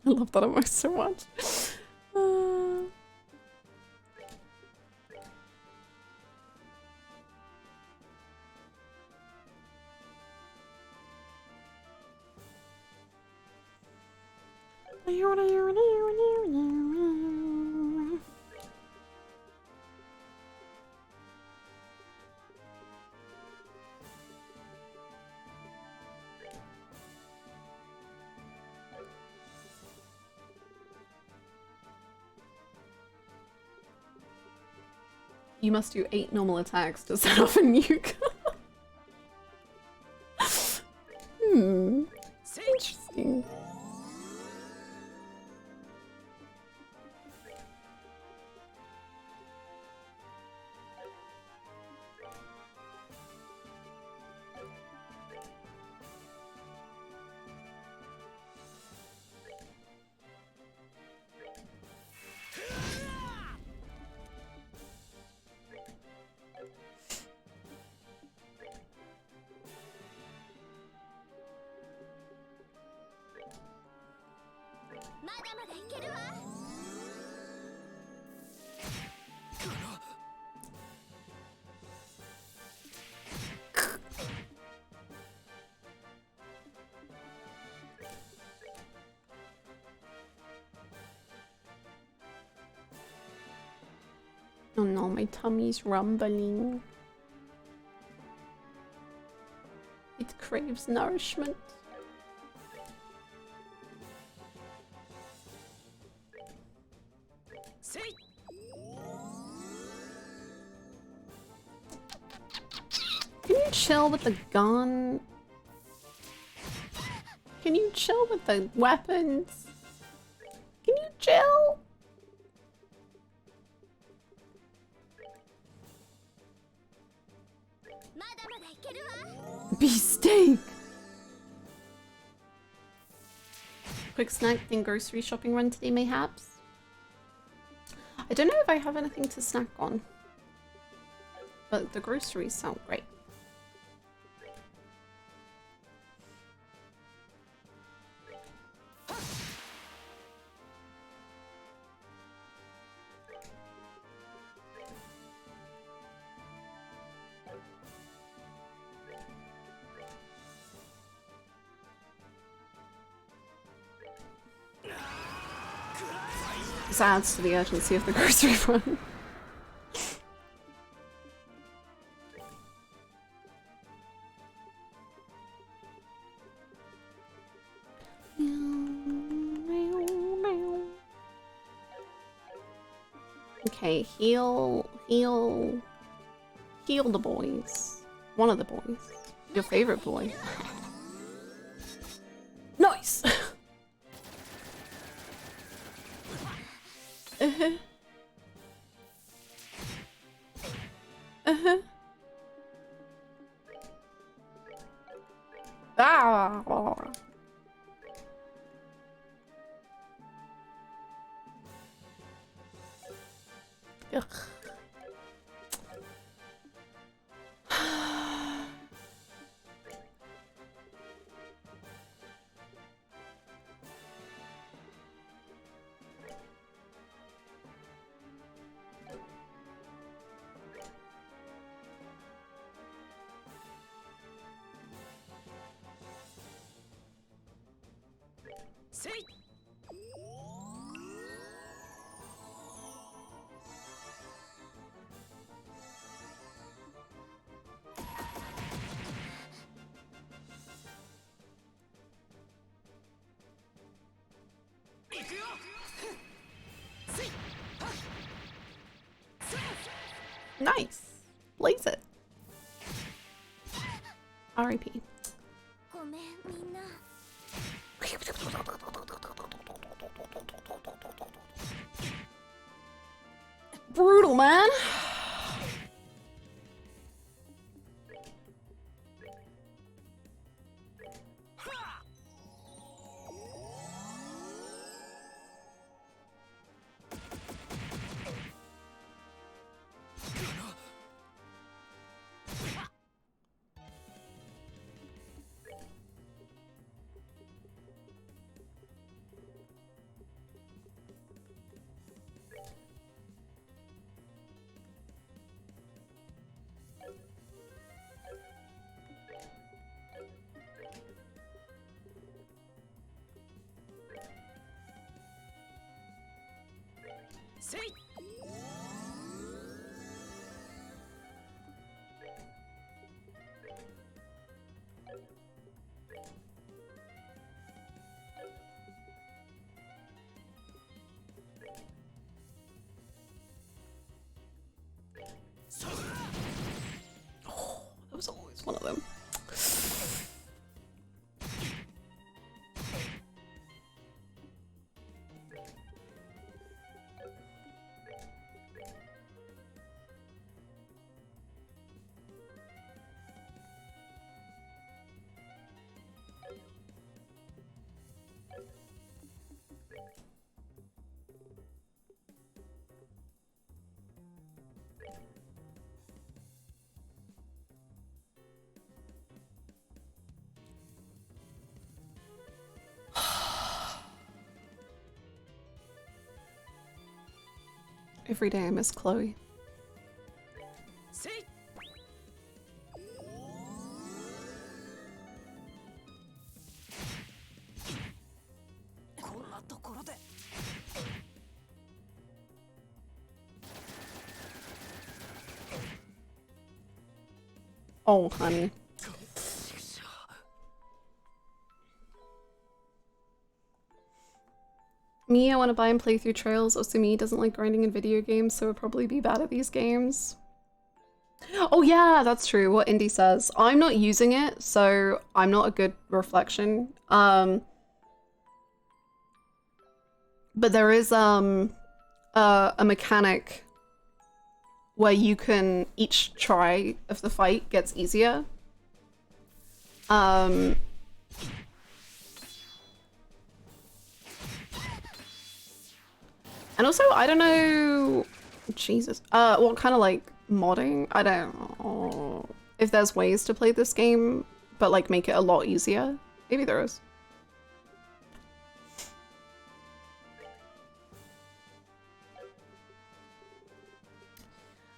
love that emoji so much. You must do 8 normal attacks to set off a nuke. Interesting. Oh no, my tummy's rumbling. It craves nourishment. Can you chill with the gun? Can you chill with the weapons? Can you chill? Beefsteak! Quick snack and grocery shopping run today, mayhaps? I don't know if I have anything to snack on, but the groceries sound great. This adds to the urgency of the grocery run. Okay, heal the boys. One of the boys. Your favorite boy. Nice! Uh-huh. Uh-huh. Ah! Ugh. Nice. Blaze it. R.I.P. ごめんみんな。 Brutal, man. Oh, that was always one of them. Every day I miss Chloe. Oh, honey. Me, I want to buy and play through Trails. Osumi doesn't like grinding in video games, so would probably be bad at these games. Oh yeah, that's true, what Indy says. I'm not using it, so I'm not a good reflection. But there is a mechanic where you can, each try of the fight gets easier. And also, I don't know, Jesus, what kind of like modding? I don't know if there's ways to play this game, but like make it a lot easier. Maybe there is.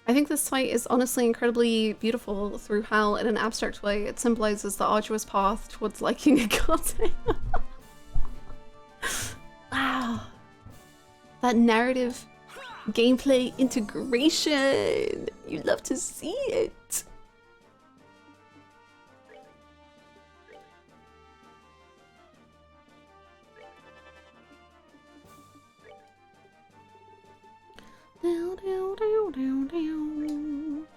I think this fight is honestly incredibly beautiful through how, in an abstract way, it symbolizes the arduous path towards liking a goddamn. Wow. That narrative gameplay integration. You love to see it. Down, down, down, down, down.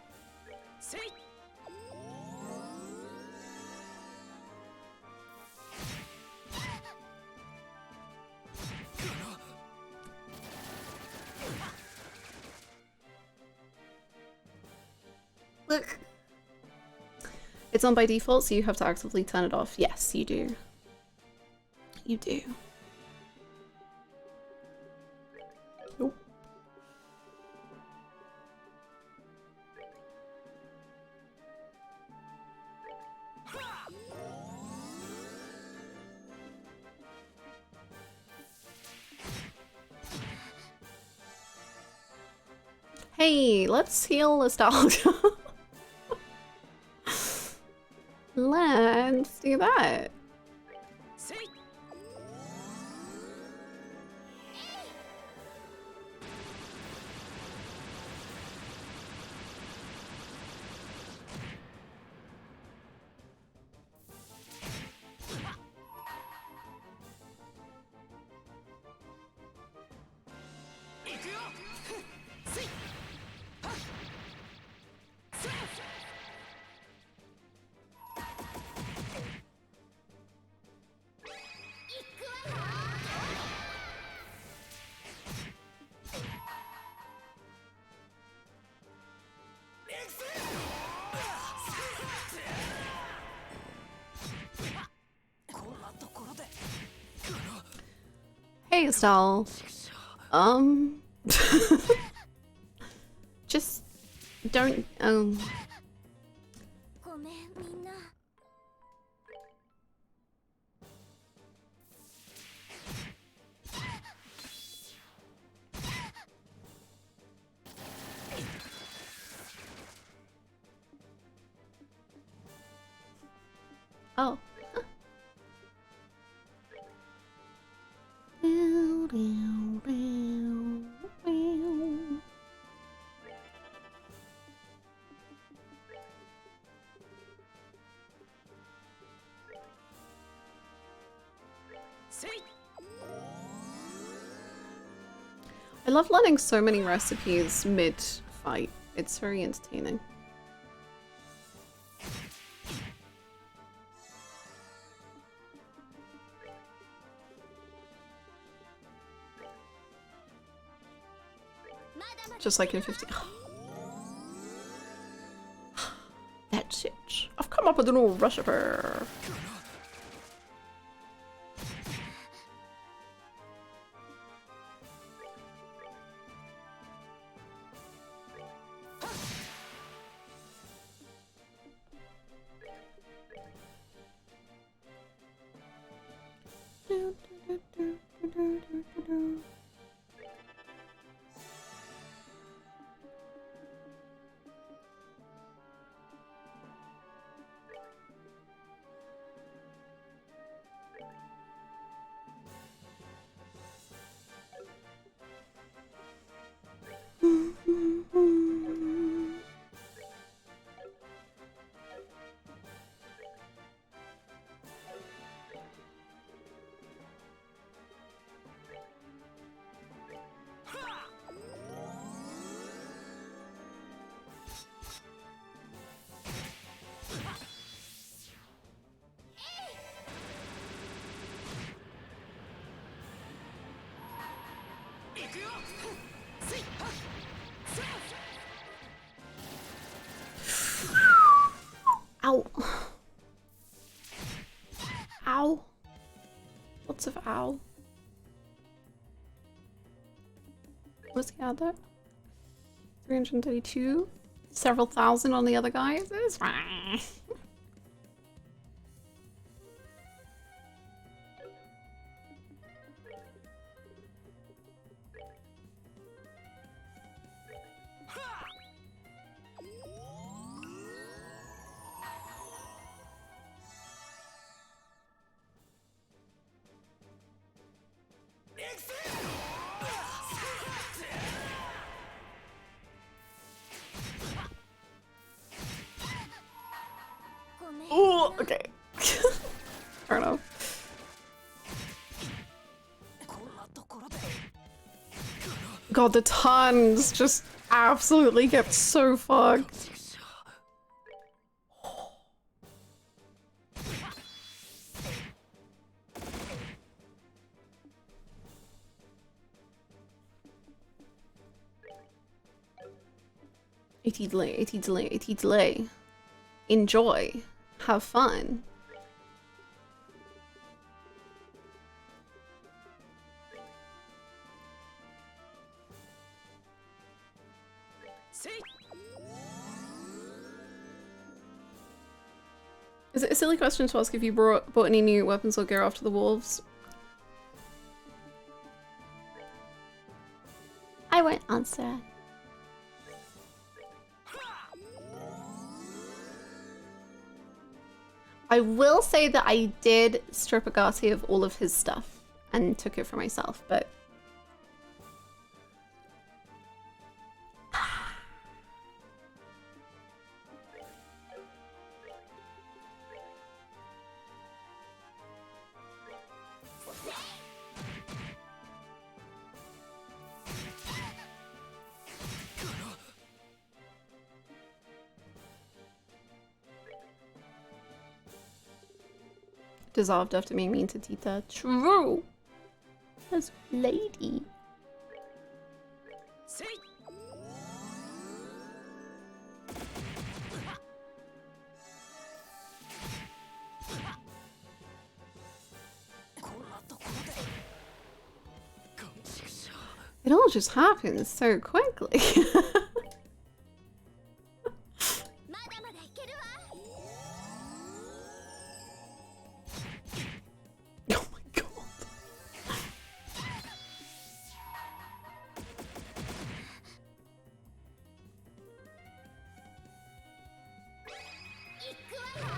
Look. It's on by default, so you have to actively turn it off. Yes, you do. You do. Nope. Hey, let's heal nostalgia. Let's do that. Hey, Estelle. Just don't, ごめんみんな。 oh. I love learning so many recipes mid-fight. It's very entertaining. Just like in 50. That's it. I've come up with a new recipe. Ow. Ow. Lots of ow. What's he at there? 332? Several thousand on the other guys? It's fine. Oh, okay. Fair enough. God, the tons just absolutely get so fucked. AT delay. Enjoy. Have fun. Is it a silly question to ask if you bought any new weapons or gear after the wolves? I won't answer. I will say that I did strip Agati of all of his stuff and took it for myself, but... Dissolved after being mean to Tita. True! As lady. It all just happens so quickly. まだまだいけるわ Oh my god. いくわよ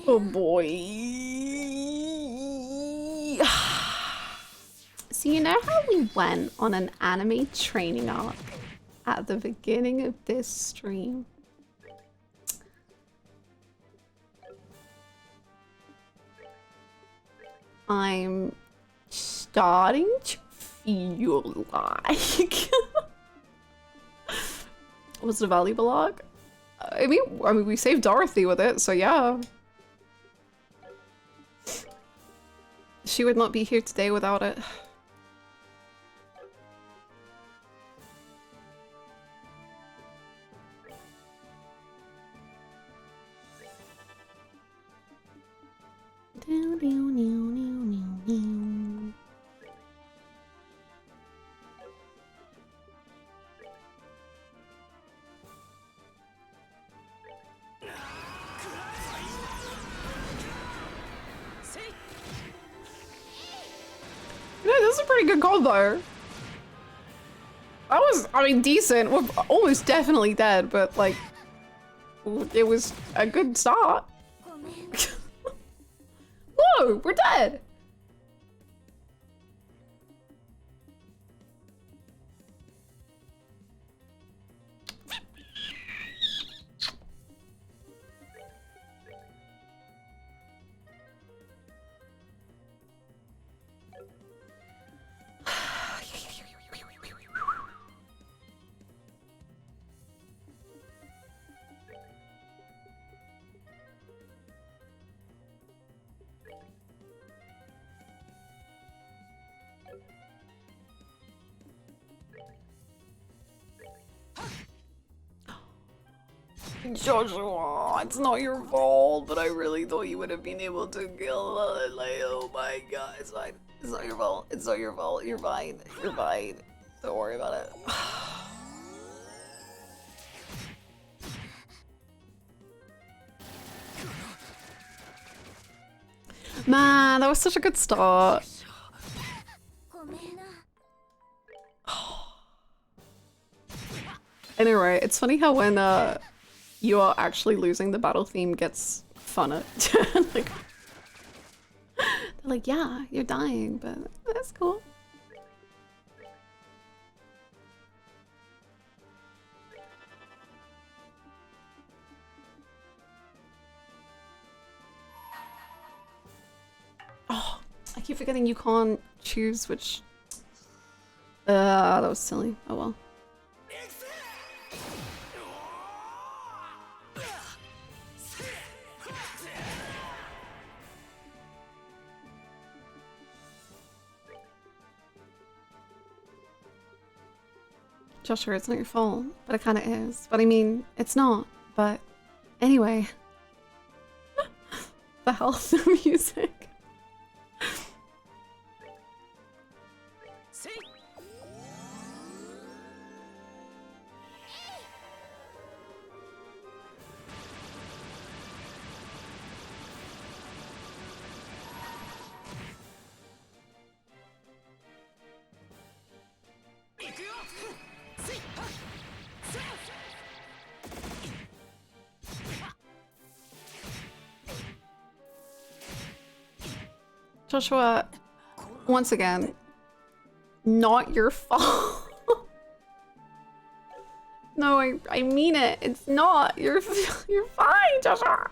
Oh boy. So you know how we went on an anime training arc at the beginning of this stream? I'm starting to feel like was it a valuable arc? I mean, we saved Dorothy with it, so yeah. She would not be here today without it. Yeah, this is a pretty good combo. That was, I mean, decent. We're almost definitely dead, but like, it was a good start. ごめん Whoa, we're dead. Joshua, it's not your fault, but I really thought you would have been able to kill like, oh my god, it's fine. It's not your fault. It's not your fault. You're fine. You're fine. Don't worry about it. Man, that was such a good start. ごめんな Anyway, it's funny how when you are actually losing, the battle theme gets funner. Like, they're like, yeah, you're dying, but that's cool. Oh, I keep forgetting you can't choose which. That was silly. Oh well. Joshua, it's not your fault, but it kind of is. But I mean, it's not. But anyway, the health of music. Joshua, once again, not your fault. No, I mean it. It's not. You're fine, Joshua.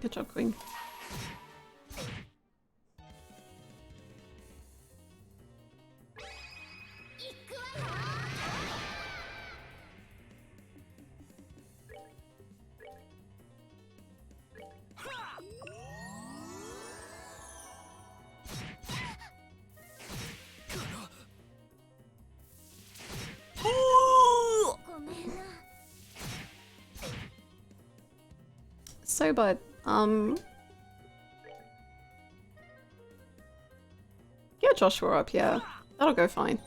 Good job, Queen. So bad. Get Joshua up, yeah. That'll go fine.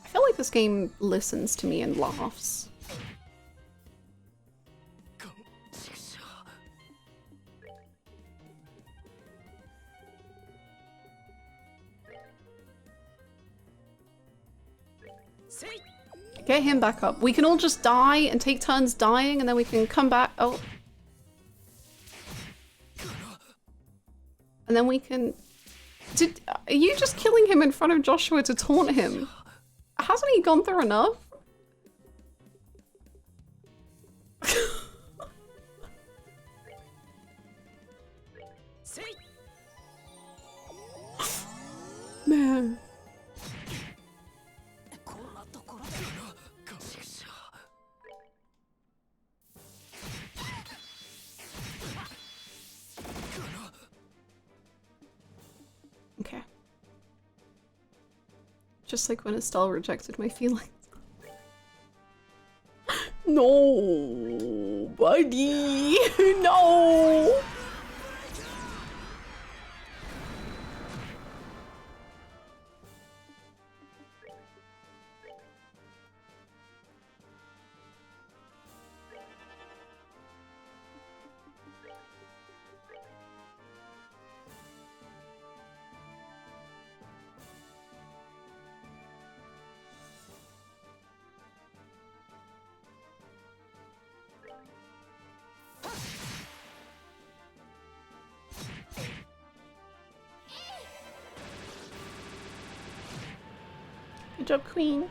I feel like this game listens to me and laughs. Get him back up. We can all just die and take turns dying and then we can come back. Oh. And then we can... Are you just killing him in front of Joshua to taunt him? Hasn't he gone through enough? Man. Okay. Just like when Estelle rejected my feelings. No, buddy. No. Good job, Queen.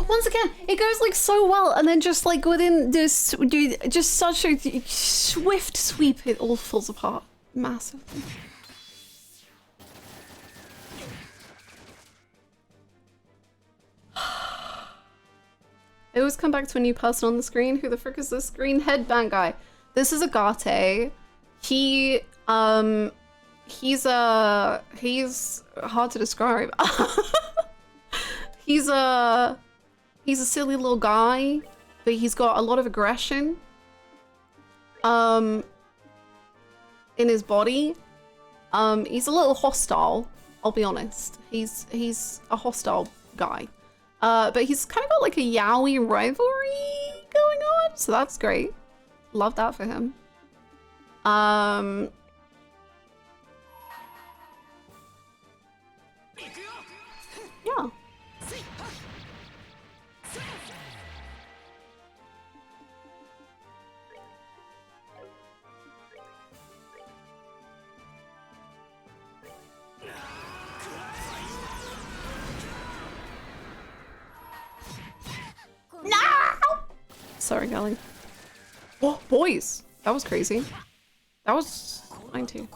Once again, it goes like so well, and then just like within this, dude, just such a swift sweep, it all falls apart massively. I always come back to a new person on the screen. Who the frick is this green headband guy? This is Agate. He's hard to describe. He's a silly little guy, but he's got a lot of aggression in his body. He's a little hostile, I'll be honest. He's a hostile guy. But he's kind of got like a yaoi rivalry going on, so that's great. Love that for him. Yeah. No! Sorry, Gally. Oh, boys! That was crazy. That was mine too.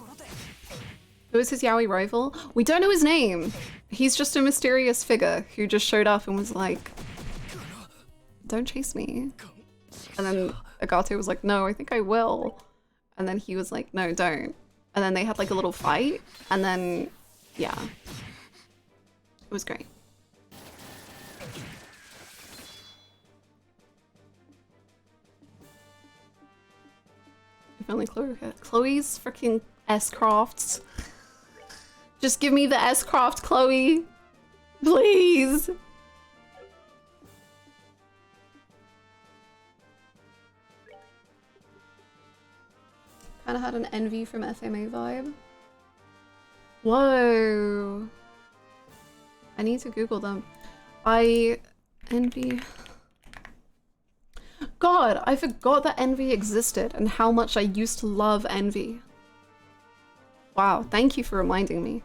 Who is his yaoi rival? We don't know his name. He's just a mysterious figure who just showed up and was like, don't chase me. And then Agate was like, no, I think I will. And then he was like, no, don't. And then they had like a little fight. And then, yeah. It was great. If only Chloe's freaking S-Crafts. Just give me the S-Craft, Chloe. Please. Kinda had an Envy from FMA vibe. Whoa. I need to Google them. Envy. God, I forgot that Envy existed and how much I used to love Envy. Wow, thank you for reminding me.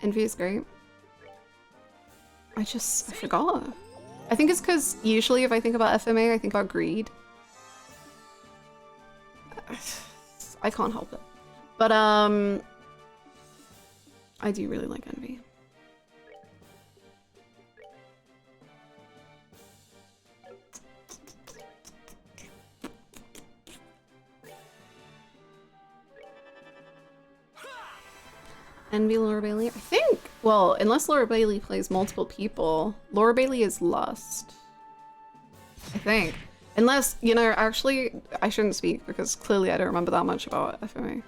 Envy is great. I forgot. I think it's because usually if I think about FMA, I think about Greed. I can't help it. But, I do really like Envy. Envy, Laura Bailey. I think, well, unless Laura Bailey plays multiple people, Laura Bailey is Lust. I think. Unless, you know, actually, I shouldn't speak because clearly I don't remember that much about FMA.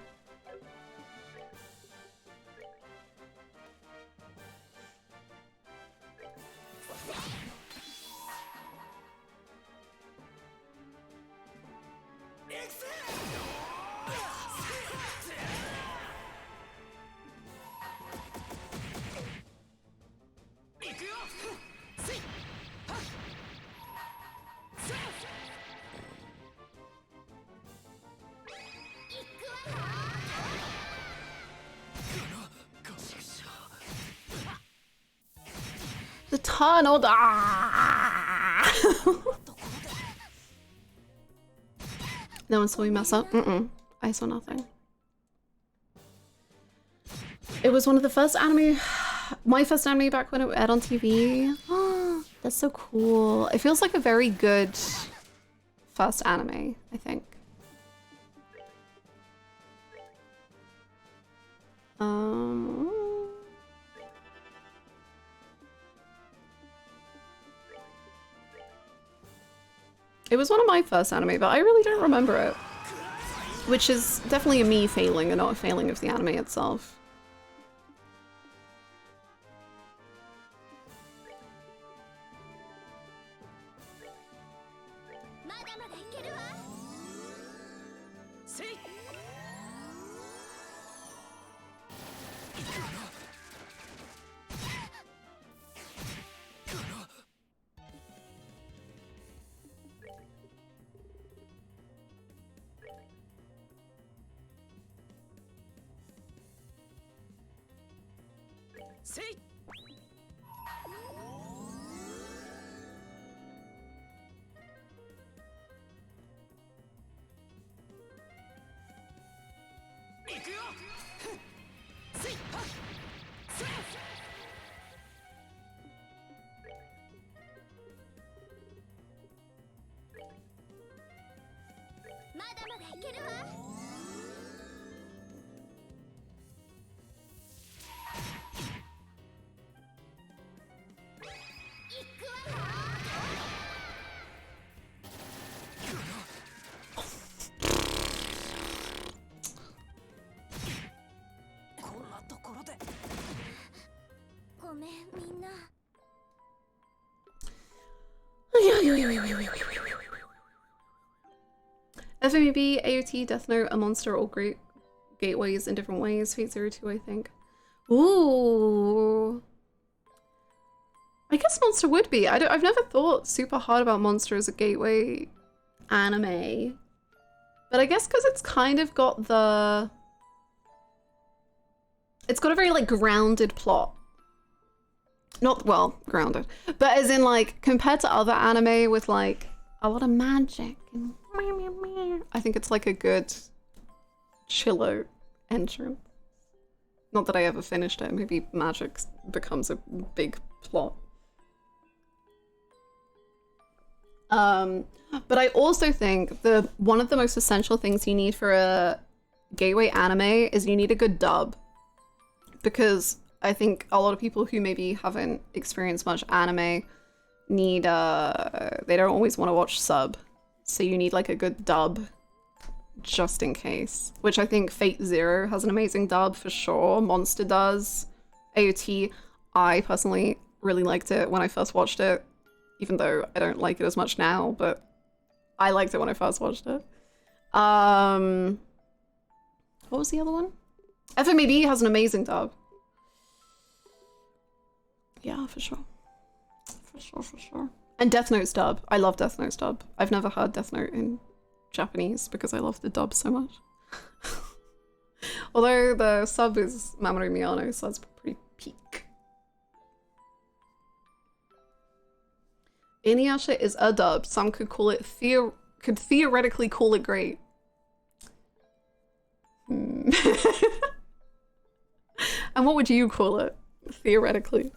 The tunnel. No one saw me mess up. I saw nothing. It was one of the first anime, my first anime back when it aired on TV. Oh, that's so cool. It feels like a very good first anime, I think. It was one of my first anime, but I really don't remember it. Which is definitely a me failing and not a failing of the anime itself. FMEB, AOT, Death Note, A Monster, all great gateways in different ways. Fate Zero 2, I think. Ooh. I guess Monster would be. I've never thought super hard about Monster as a gateway anime. But I guess because it's kind of got the... It's got a very, like, grounded plot. Not, well, grounded. But as in, like, compared to other anime with, like, a lot of magic and... I think it's, like, a good chillo entrance. Not that I ever finished it. Maybe magic becomes a big plot. But I also think one of the most essential things you need for a gateway anime is you need a good dub. Because I think a lot of people who maybe haven't experienced much anime need they don't always want to watch sub. So you need like a good dub just in case. Which I think Fate Zero has an amazing dub for sure. Monster does. AOT, I personally really liked it when I first watched it. Even though I don't like it as much now, but I liked it when I first watched it. What was the other one? FMAB has an amazing dub. Yeah, for sure. For sure. And Death Note's dub. I love Death Note's dub. I've never heard Death Note in Japanese because I love the dub so much. Although the sub is Mamoru Miyano, so that's pretty peak. Inuyasha is a dub. Some could call it could theoretically call it great. And what would you call it? Theoretically.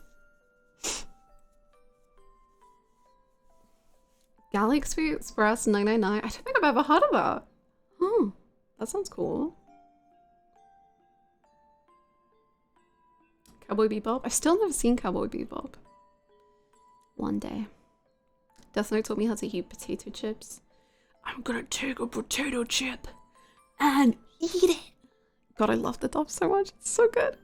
Galaxy Express 999. I don't think I've ever heard of that. Hmm. That sounds cool. Cowboy Bebop? I've still never seen Cowboy Bebop. One day. Death Note taught me how to eat potato chips. I'm gonna take a potato chip and eat it. God, I love the dub so much. It's so good.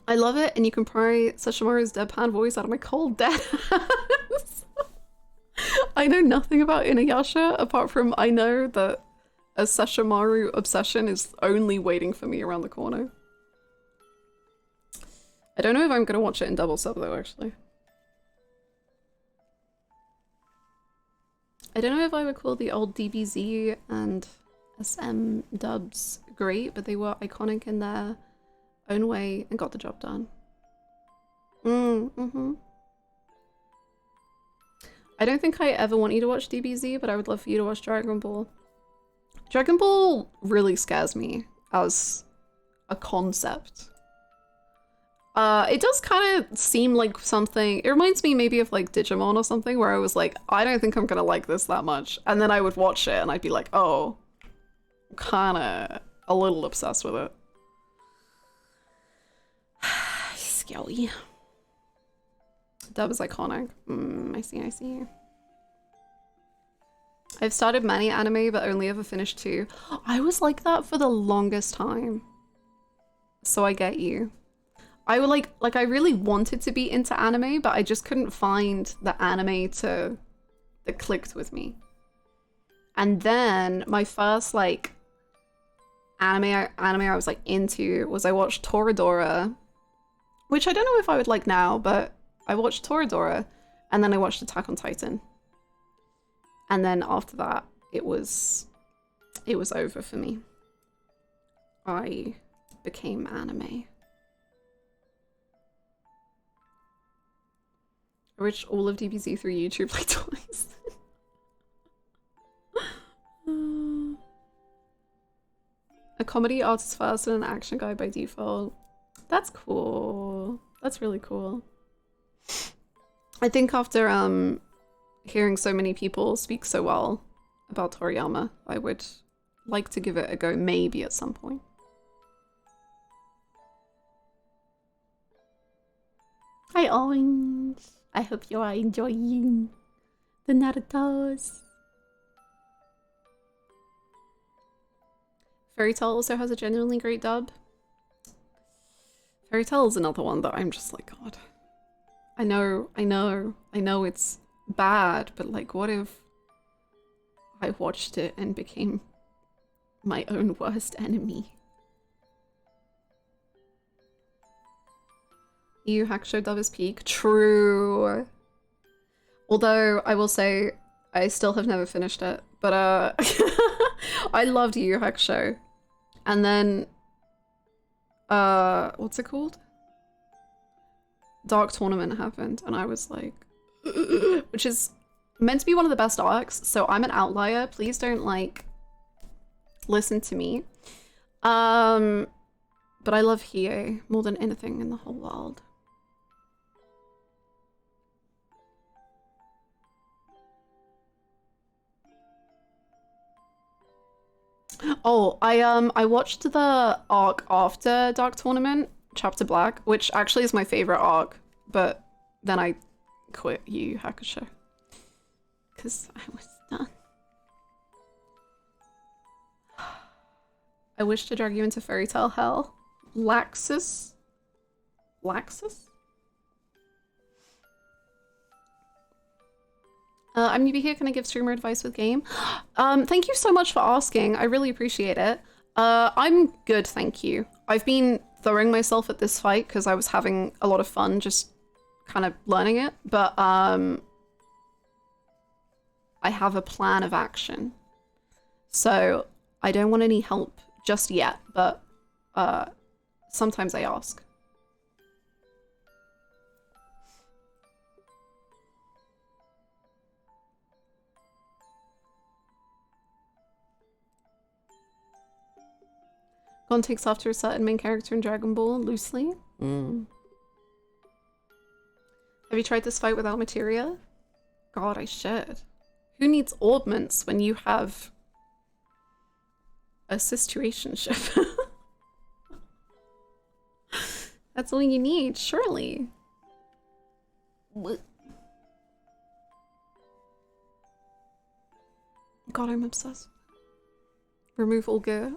I love it, and you can pry Sesshomaru's deadpan voice out of my cold dead hands. I know nothing about Inuyasha, apart from I know that a Sesshomaru obsession is only waiting for me around the corner. I don't know if I'm gonna watch it in double sub though, actually. I don't know if I would call the old DBZ and SM dubs great, but they were iconic in their own way and got the job done. I don't think I ever want you to watch DBZ, but I would love for you to watch Dragon Ball. Dragon Ball really scares me as a concept. It does kind of seem like something, it reminds me maybe of like Digimon or something, where I was like, I don't think I'm gonna like this that much. And then I would watch it and I'd be like, oh, I'm kinda a little obsessed with it. Scary. Dub is iconic. I see. I've started many anime, but only ever finished 2. I was like that for the longest time. So I get you. I would like I really wanted to be into anime, but I just couldn't find the anime that clicked with me. And then my first like anime I was like into was I watched Toradora, which I don't know if I would like now, but I watched Toradora, and then I watched Attack on Titan. And then after that, it was over for me. I became anime. I watched all of DBZ through YouTube like twice. A comedy artist first and an action guy by default. That's cool. That's really cool. I think after hearing so many people speak so well about Toriyama, I would like to give it a go maybe at some point. Hi Orange! I hope you are enjoying the Narutos. Fairy Tail also has a genuinely great dub. Fairy Tail is another one that I'm just like, God. I know it's bad, but like, what if I watched it and became my own worst enemy? Yu Hakusho dub is peak. True. Although I will say I still have never finished it, but I loved Yu Yu Hakusho. And then what's it called? Dark Tournament happened, and I was like, which is meant to be one of the best arcs, so I'm an outlier. Please don't like listen to me. But I love Hiei more than anything in the whole world. Oh, I watched the arc after Dark Tournament, Chapter Black, which actually is my favorite arc, but then I quit Yu Yu Hakusho because I was done. I wish to drag you into fairy tale hell. Laxus? Laxus? I'm newbie here. Can I give streamer advice with game? Thank you so much for asking. I really appreciate it. I'm good, thank you. I've been throwing myself at this fight because I was having a lot of fun just kind of learning it, but I have a plan of action. So I don't want any help just yet, but sometimes I ask. Gon takes after a certain main character in Dragon Ball, loosely. Have you tried this fight without materia? God, I should. Who needs orbments when you have a situationship? That's all you need, surely. What? God, I'm obsessed. Remove all gear.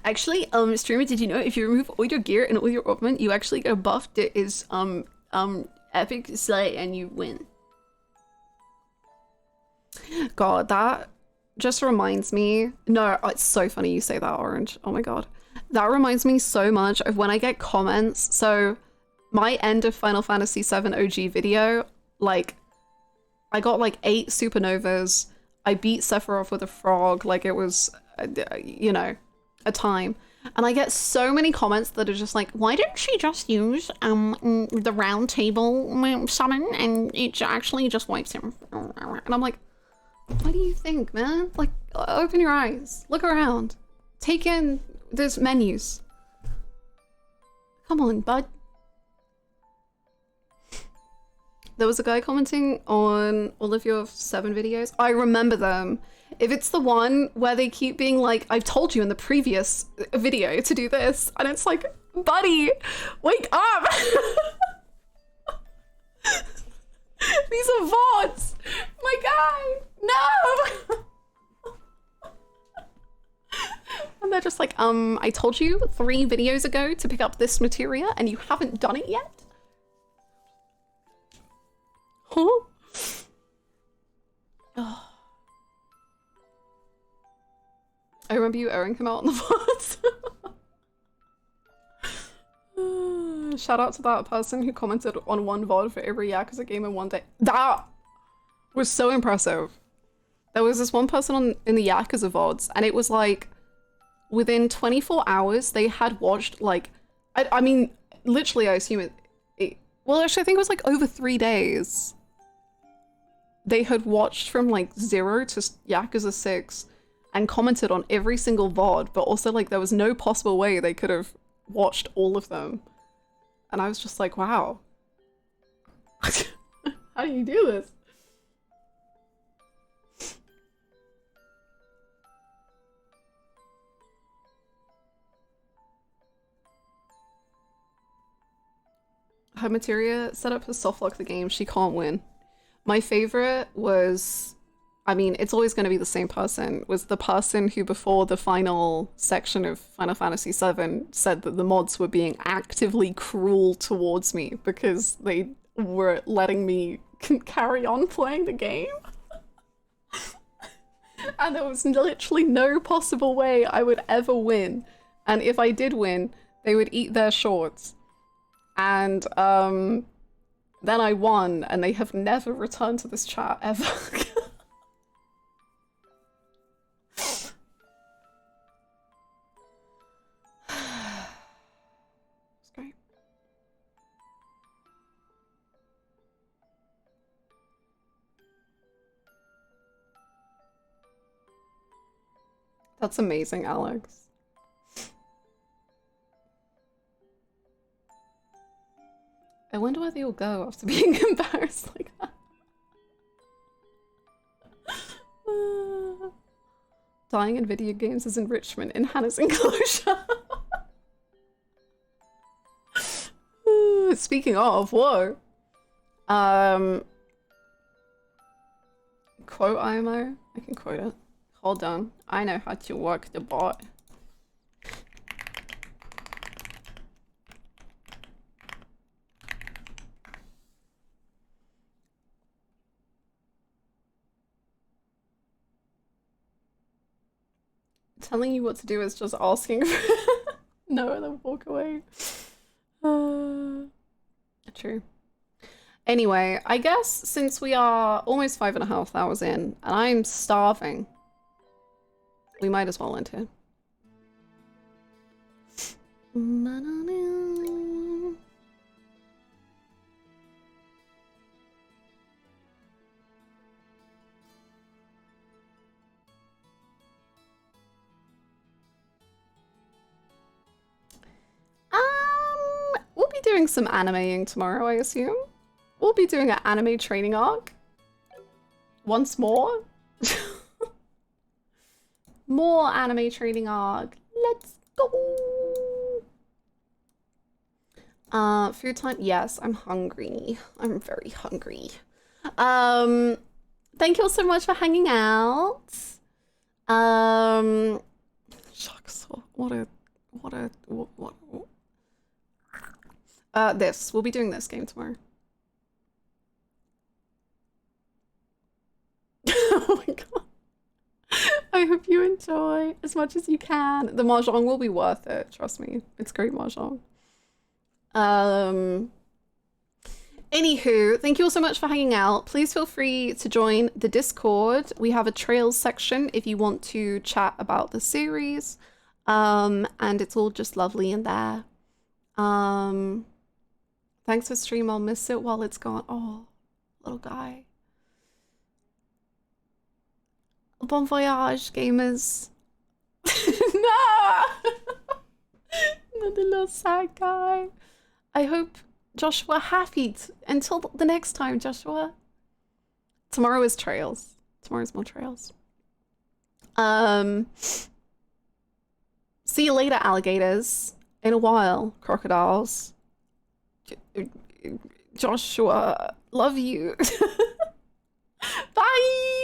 Actually, streamer, did you know if you remove all your gear and all your orbment, you actually get a buff that is epic slay and you win. God, that just reminds me. No, it's so funny you say that, Orange. Oh my god. That reminds me so much of when I get comments. So my end of Final Fantasy VII OG video, like, I got like 8 supernovas. I beat Sephiroth with a frog. Like, it was, you know, a time. And I get so many comments that are just like, why didn't she just use the round table summon and it actually just wipes him? And I'm like, what do you think, man? Like, open your eyes, look around, take in these menus. Come on, bud. There was a guy commenting on all of your 7 videos. I remember them. If it's the one where they keep being like, I've told you in the previous video to do this, and it's like, buddy, wake up! These are VODs! My guy! No! And they're just like, I told you 3 videos ago to pick up this materia and you haven't done it yet? Huh? Oh. I remember you airing him out on the VODs. Shout out to that person who commented on one VOD for every Yakuza game in one day. That was so impressive. There was this one person in the Yakuza VODs, and it was like, within 24 hours, they had watched like, I mean, literally, I assume it, well, actually, I think it was like over 3 days. They had watched from like 0 to Yakuza 6 and commented on every single VOD, but also like there was no possible way they could have watched all of them. And I was just like, wow. How do you do this? Her materia set up to softlock the game. She can't win. My favorite was, I mean, it's always going to be the same person, was the person who before the final section of Final Fantasy VII said that the mods were being actively cruel towards me because they were letting me carry on playing the game. And there was literally no possible way I would ever win. And if I did win, they would eat their shorts. And then I won, and they have never returned to this chat ever. It's great. That's amazing, Alex. I wonder where they all go after being embarrassed like that. Dying in video games is enrichment in Hannah's enclosure. Speaking of, whoa. Quote IMO? I can quote it. Hold on. I know how to work the bot. Telling you what to do is just asking for no and then walk away. True. Anyway, I guess since we are almost 5.5 hours in and I'm starving, we might as well enter. We'll be doing some animating tomorrow, I assume. We'll be doing an anime training arc. Once more. More anime training arc. Let's go. Food time? Yes, I'm hungry. I'm very hungry. Thank you all so much for hanging out. Shucks, what this. We'll be doing this game tomorrow. Oh my god. I hope you enjoy as much as you can. The mahjong will be worth it, trust me. It's great mahjong. Anywho, thank you all so much for hanging out. Please feel free to join the Discord. We have a Trails section if you want to chat about the series. And it's all just lovely in there. Thanks for stream. I'll miss it while it's gone. Oh, little guy. Bon voyage, gamers. No! Not the little sad guy. I hope Joshua happy until the next time, Joshua. Tomorrow is Trails. Tomorrow's more Trails. See you later, alligators. In a while, crocodiles. Joshua, love you. Bye!